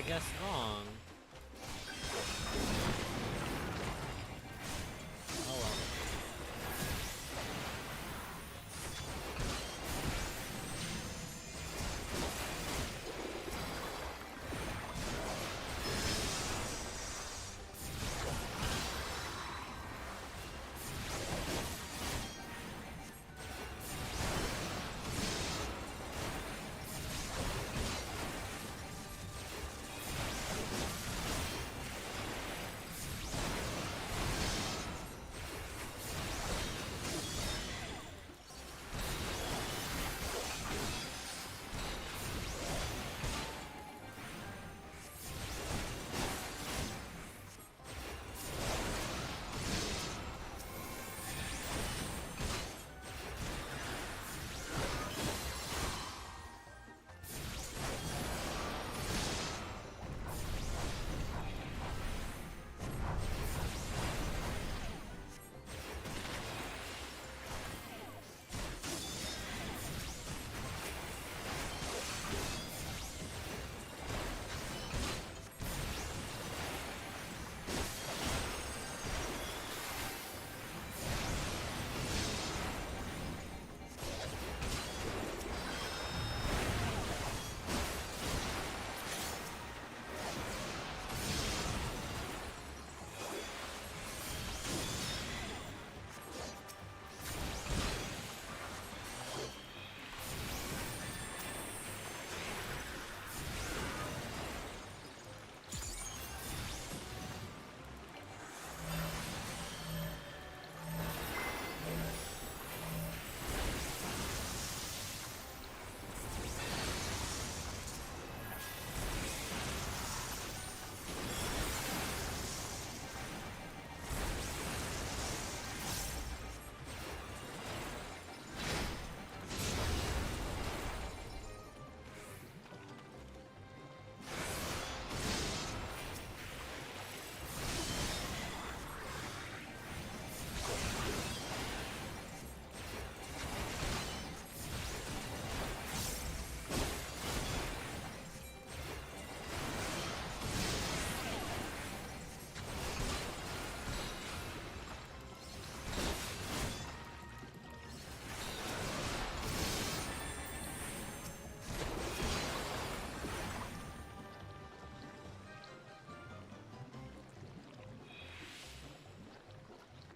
guessed wrong. Oh well.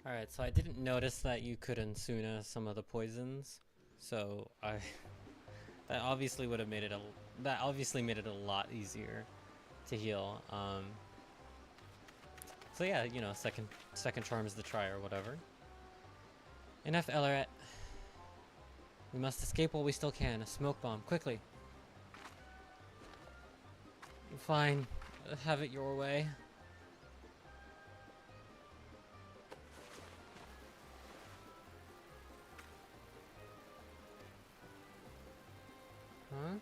Alright, so I didn't notice that you could Unsuna some of the poisons, so that obviously would have made it a lot easier to heal. So yeah, you know, second charm is the try or whatever. Enough, Ellerat. We must escape while we still can. A smoke bomb, quickly. Fine, have it your way. Huh?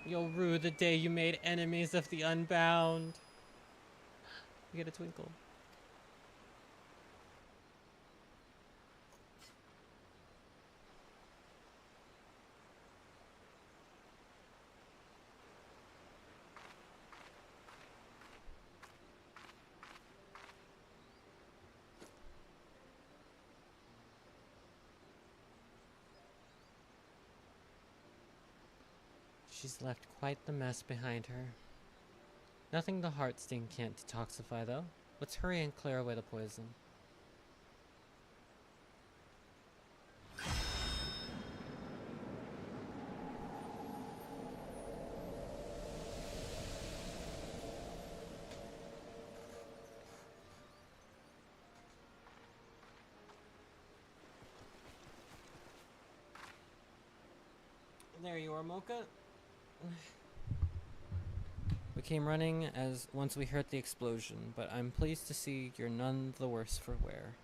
You'll rue the day you made enemies of the Unbound. You get a twinkle. She's left quite the mess behind her. Nothing the heart sting can't detoxify, though. Let's hurry and clear away the poison. There you are, Mocha. We came running as once we heard the explosion, but I'm pleased to see you're none the worse for wear.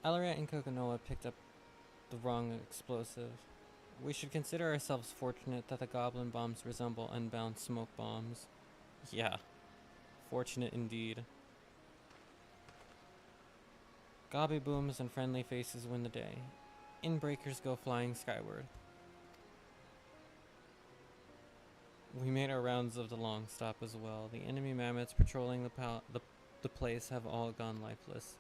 Alaret and Kokonoa picked up the wrong explosive. We should consider ourselves fortunate that the goblin bombs resemble unbound smoke bombs. Yeah, fortunate indeed. Gobby booms and friendly faces win the day. Inbreakers go flying skyward. We made our rounds of the long stop as well. The enemy mammoths patrolling the place have all gone lifeless.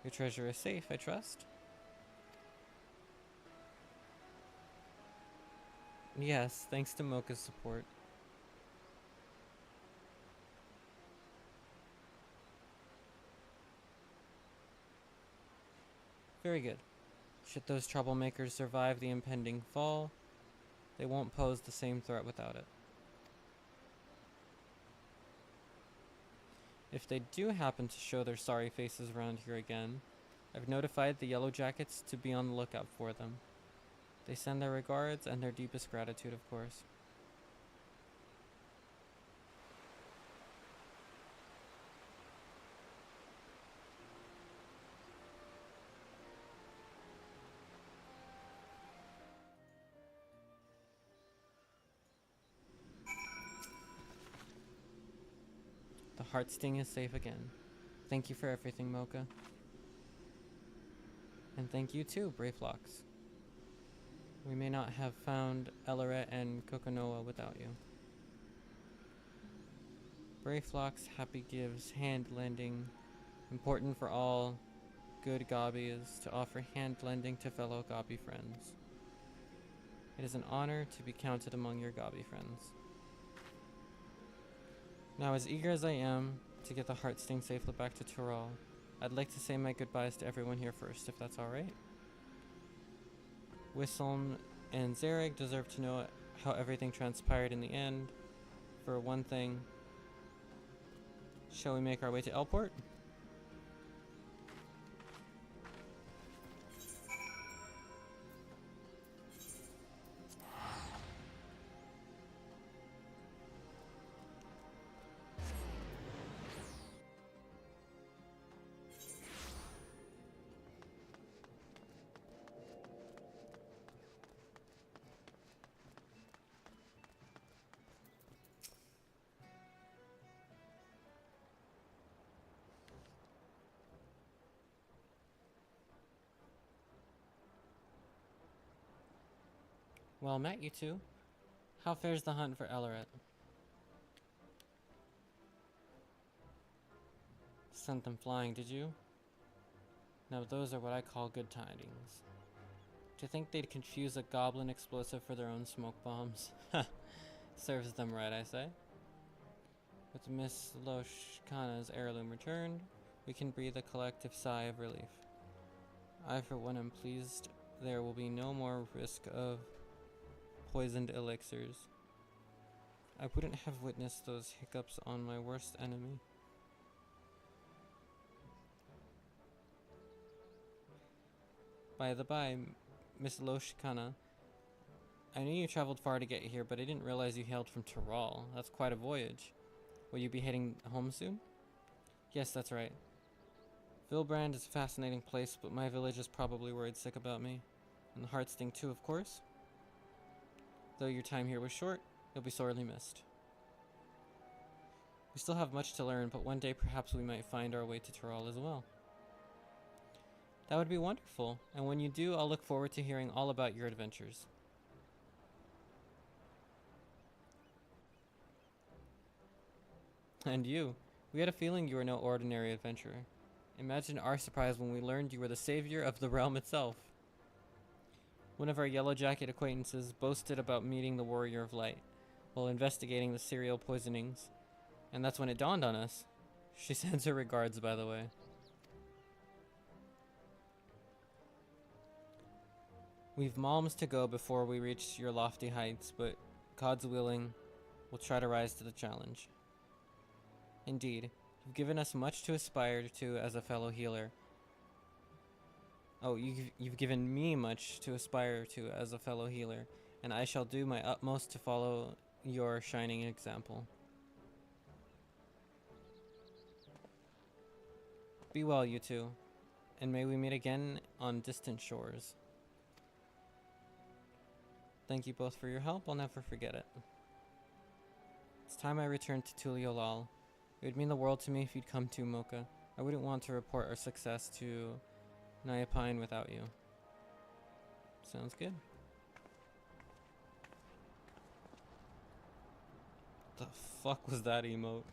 Your treasure is safe, I trust? Yes, thanks to Mocha's support. Very good. Should those troublemakers survive the impending fall, they won't pose the same threat without it. If they do happen to show their sorry faces around here again, I've notified the Yellow Jackets to be on the lookout for them. They send their regards and their deepest gratitude, of course. The heart sting is safe again. Thank you for everything, Mocha. And thank you too, Brayflox. We may not have found Alaret and Kokonoa without you. Brayflox happy gives hand lending. Important for all good Gobby is to offer hand lending to fellow Gobby friends. It is an honor to be counted among your Gobby friends. Now, as eager as I am to get the heart sting safely back to Tyrol, I'd like to say my goodbyes to everyone here first, if that's alright. Wisselm and Zarek deserve to know how everything transpired in the end. For one thing, shall we make our way to Elport? Well met, you two. How fares the hunt for Alaret? Sent them flying, did you? Now those are what I call good tidings. To think they'd confuse a goblin explosive for their own smoke bombs. Serves them right, I say. With Miss Loshkana's heirloom returned, we can breathe a collective sigh of relief. I, for one, am pleased there will be no more risk of poisoned elixirs. I wouldn't have witnessed those hiccups on my worst enemy. By the by, Miss Loshkana, I knew you traveled far to get here, but I didn't realize you hailed from Tyrol. That's quite a voyage. Will you be heading home soon? Yes, that's right. Vilbrand is a fascinating place, but my village is probably worried sick about me. And the heart sting too, of course. Though your time here was short, you'll be sorely missed. We still have much to learn, but one day perhaps we might find our way to Tyrol as well. That would be wonderful, and when you do, I'll look forward to hearing all about your adventures. And you. We had a feeling you were no ordinary adventurer. Imagine our surprise when we learned you were the savior of the realm itself. One of our Yellow Jacket acquaintances boasted about meeting the Warrior of Light while investigating the cereal poisonings, and that's when it dawned on us. She sends her regards, by the way. We've malms to go before we reach your lofty heights, but God's willing, we'll try to rise to the challenge. Indeed, you've given us much to aspire to as a fellow healer. Oh, you've given me much to aspire to as a fellow healer, and I shall do my utmost to follow your shining example. Be well, you two, and may we meet again on distant shores. Thank you both for your help. I'll never forget it. It's time I returned to Tuliolal. It would mean the world to me if you'd come too, Mocha. I wouldn't want to report our success to Nyapine without you. Sounds good. The fuck was that emote?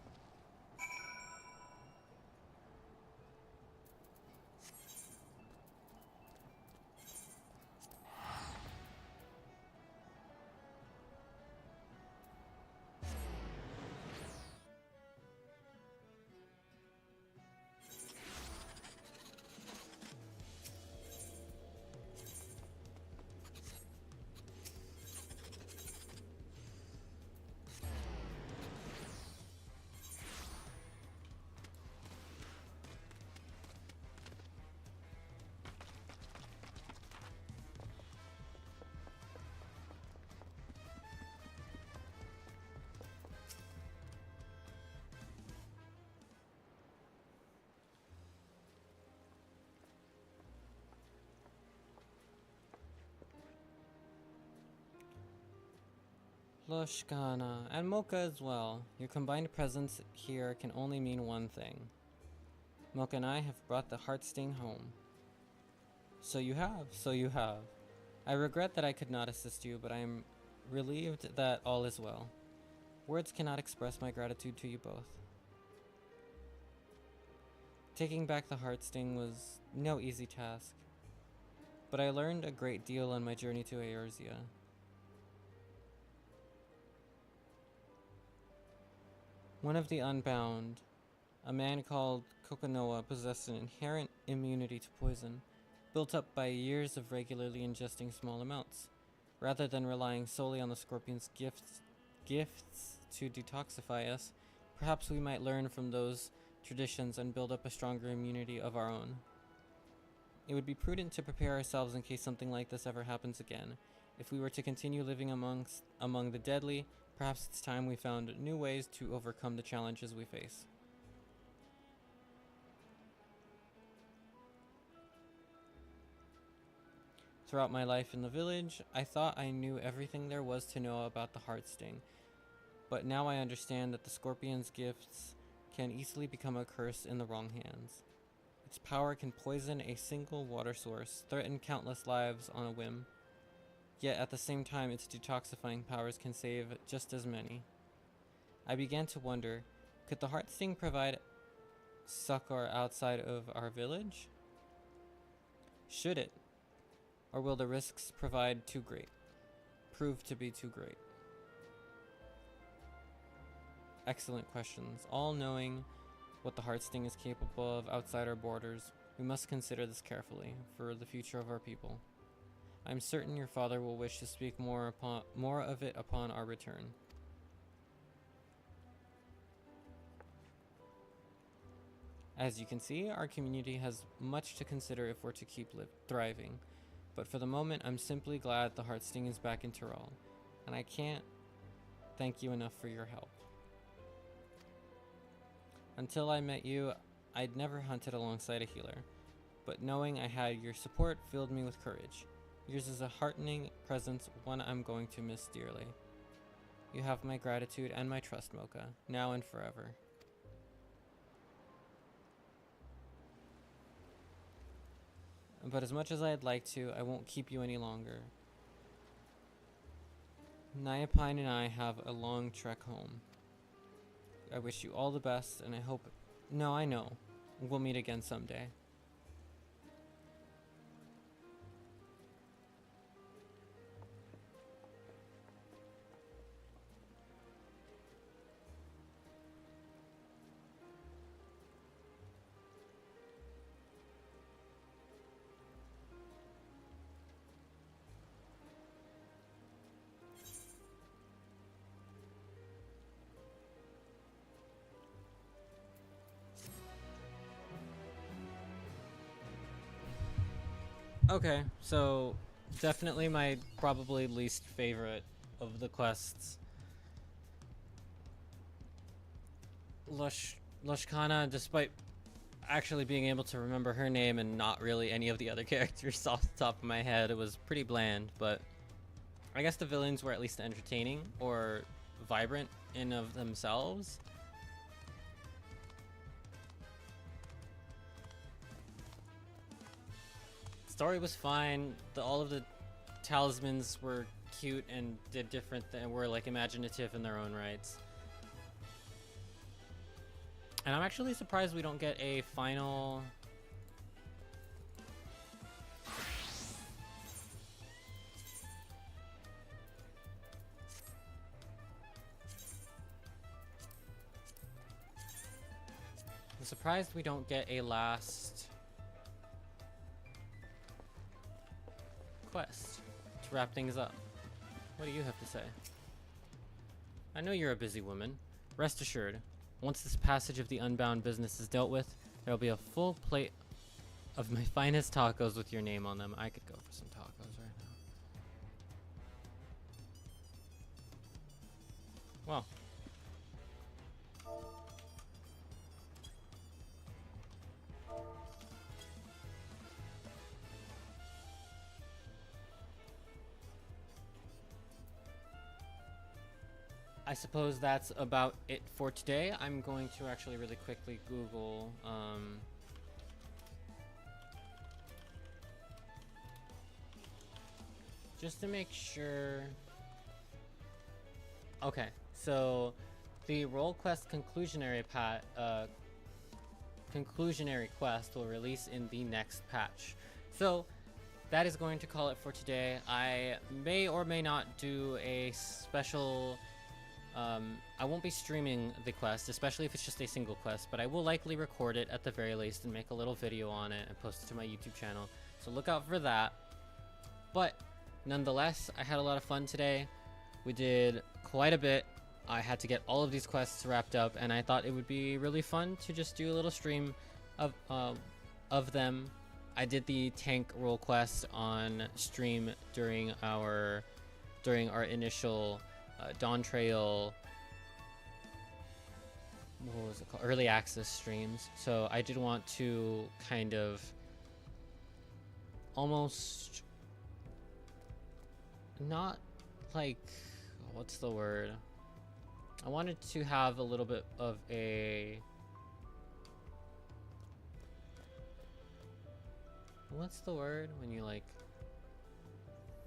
Loshkana, and Mocha as well. Your combined presence here can only mean one thing. Mocha and I have brought the Heartsting home. So you have. I regret that I could not assist you, but I am relieved that all is well. Words cannot express my gratitude to you both. Taking back the Heartsting was no easy task, but I learned a great deal on my journey to Eorzea. One of the Unbound, a man called Kokonoa, possessed an inherent immunity to poison, built up by years of regularly ingesting small amounts. Rather than relying solely on the scorpion's gifts to detoxify us, perhaps we might learn from those traditions and build up a stronger immunity of our own. It would be prudent to prepare ourselves in case something like this ever happens again. If we were to continue living among the deadly, perhaps it's time we found new ways to overcome the challenges we face. Throughout my life in the village, I thought I knew everything there was to know about the Heartsting, but now I understand that the Scorpion's gifts can easily become a curse in the wrong hands. Its power can poison a single water source, threaten countless lives on a whim. Yet at the same time, its detoxifying powers can save just as many. I began to wonder, could the Heartsting provide succor outside of our village? Should it? Or will the risks prove to be too great? Excellent questions. All knowing what the Heartsting is capable of outside our borders, we must consider this carefully for the future of our people. I'm certain your father will wish to speak more of it upon our return. As you can see, our community has much to consider if we're to keep thriving. But for the moment, I'm simply glad the Heartsting is back in Tyrol, and I can't thank you enough for your help. Until I met you, I'd never hunted alongside a healer, but knowing I had your support filled me with courage. Yours is a heartening presence, one I'm going to miss dearly. You have my gratitude and my trust, Mocha, now and forever. But as much as I'd like to, I won't keep you any longer. Nyapine and I have a long trek home. I wish you all the best, and I hope... No, I know. We'll meet again someday. Okay, so definitely my probably least favorite of the quests. Loshkana, despite actually being able to remember her name and not really any of the other characters off the top of my head, it was pretty bland, but I guess the villains were at least entertaining or vibrant in of themselves. Story was fine. All of the talismans were cute and did different and were like imaginative in their own rights. And I'm actually surprised we don't get a final. I'm surprised we don't get a last quest to wrap things up. What do you have to say? I know you're a busy woman. Rest assured, once this passage of the Unbound business is dealt with, there'll be a full plate of my finest tacos with your name on them. I could go for some tacos right now. Well. I suppose that's about it for today. I'm going to actually really quickly Google just to make sure. Okay, so the role quest conclusionary quest will release in the next patch. So that is going to call it for today. I may or may not do a special. I won't be streaming the quest, especially if it's just a single quest, but I will likely record it at the very least and make a little video on it and post it to my YouTube channel. So look out for that. But nonetheless, I had a lot of fun today. We did quite a bit. I had to get all of these quests wrapped up, and I thought it would be really fun to just do a little stream of them. I did the tank role quest on stream during our initial Dawntrail, what was it called? Early access streams. So I did want to kind of almost not like, what's the word? I wanted to have a little bit of a, what's the word when you like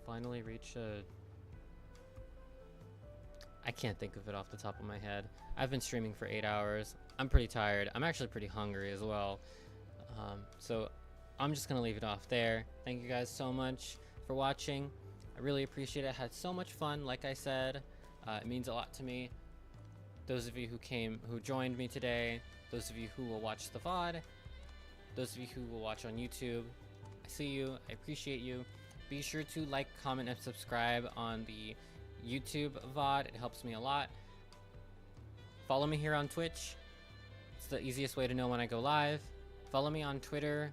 finally reach a, I can't think of it off the top of my head. I've been streaming for 8 hours. I'm pretty tired. I'm actually pretty hungry as well. So I'm just gonna leave it off there. Thank you guys so much for watching. I really appreciate it. I had so much fun, like I said. It means a lot to me. Those of you who joined me today, those of you who will watch the VOD, those of you who will watch on YouTube, I see you. I appreciate you. Be sure to like, comment, and subscribe on the YouTube VOD. It helps me a lot. Follow me here on Twitch. It's the easiest way to know when I go live. Follow me on Twitter,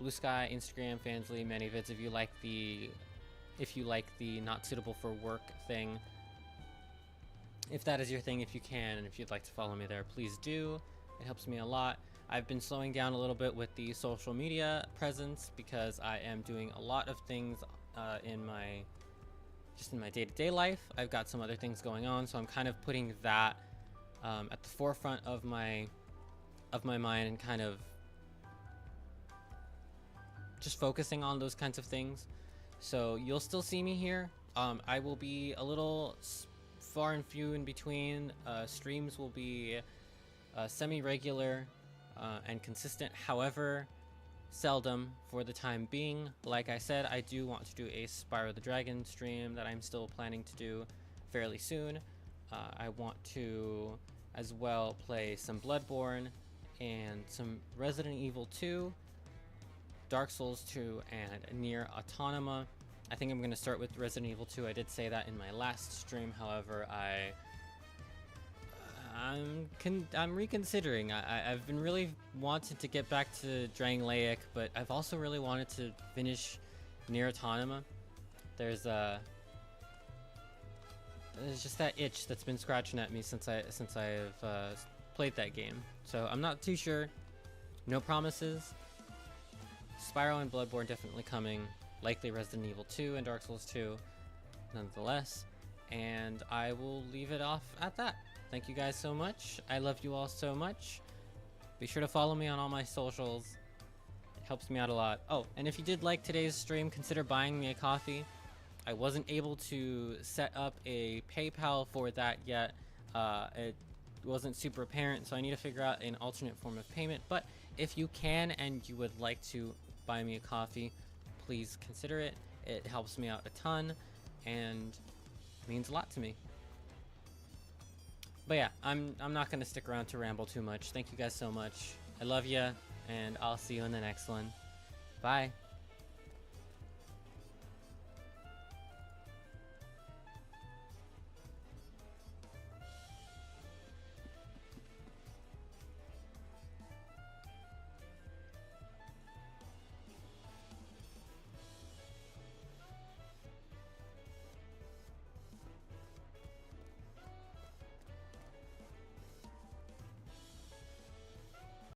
Blue Sky, Instagram, Fansly, ManyVids if you like the not suitable for work thing. If that is your thing, if you can, and if you'd like to follow me there, please do. It helps me a lot. I've been slowing down a little bit with the social media presence because I am doing a lot of things in my day-to-day life. I've got some other things going on, so I'm kind of putting that at the forefront of my mind and kind of just focusing on those kinds of things. So you'll still see me here. I will be a little far and few in between. Streams will be semi-regular and consistent, however seldom for the time being. Like I said, I do want to do a Spyro the Dragon stream that I'm still planning to do fairly soon. I want to as well play some Bloodborne and some Resident Evil 2, Dark Souls 2, and Nier Automata. I think I'm going to start with Resident Evil 2. I did say that in my last stream, however, I'm reconsidering. I've been really wanted to get back to Drangleic, but I've also really wanted to finish Nier Automata. There's just that itch that's been scratching at me since I've played that game. So I'm not too sure No promises. Spyro and Bloodborne definitely coming. Likely Resident Evil 2 and Dark Souls 2, nonetheless. And I will leave it off at that. Thank you guys so much. I love you all so much. Be sure to follow me on all my socials. It helps me out a lot. Oh, and if you did like today's stream, consider buying me a coffee. I wasn't able to set up a PayPal for that yet. It wasn't super apparent, so I need to figure out an alternate form of payment. But if you can and you would like to buy me a coffee, please consider it. It helps me out a ton and means a lot to me. But yeah, I'm not gonna stick around to ramble too much. Thank you guys so much. I love ya, and I'll see you in the next one. Bye.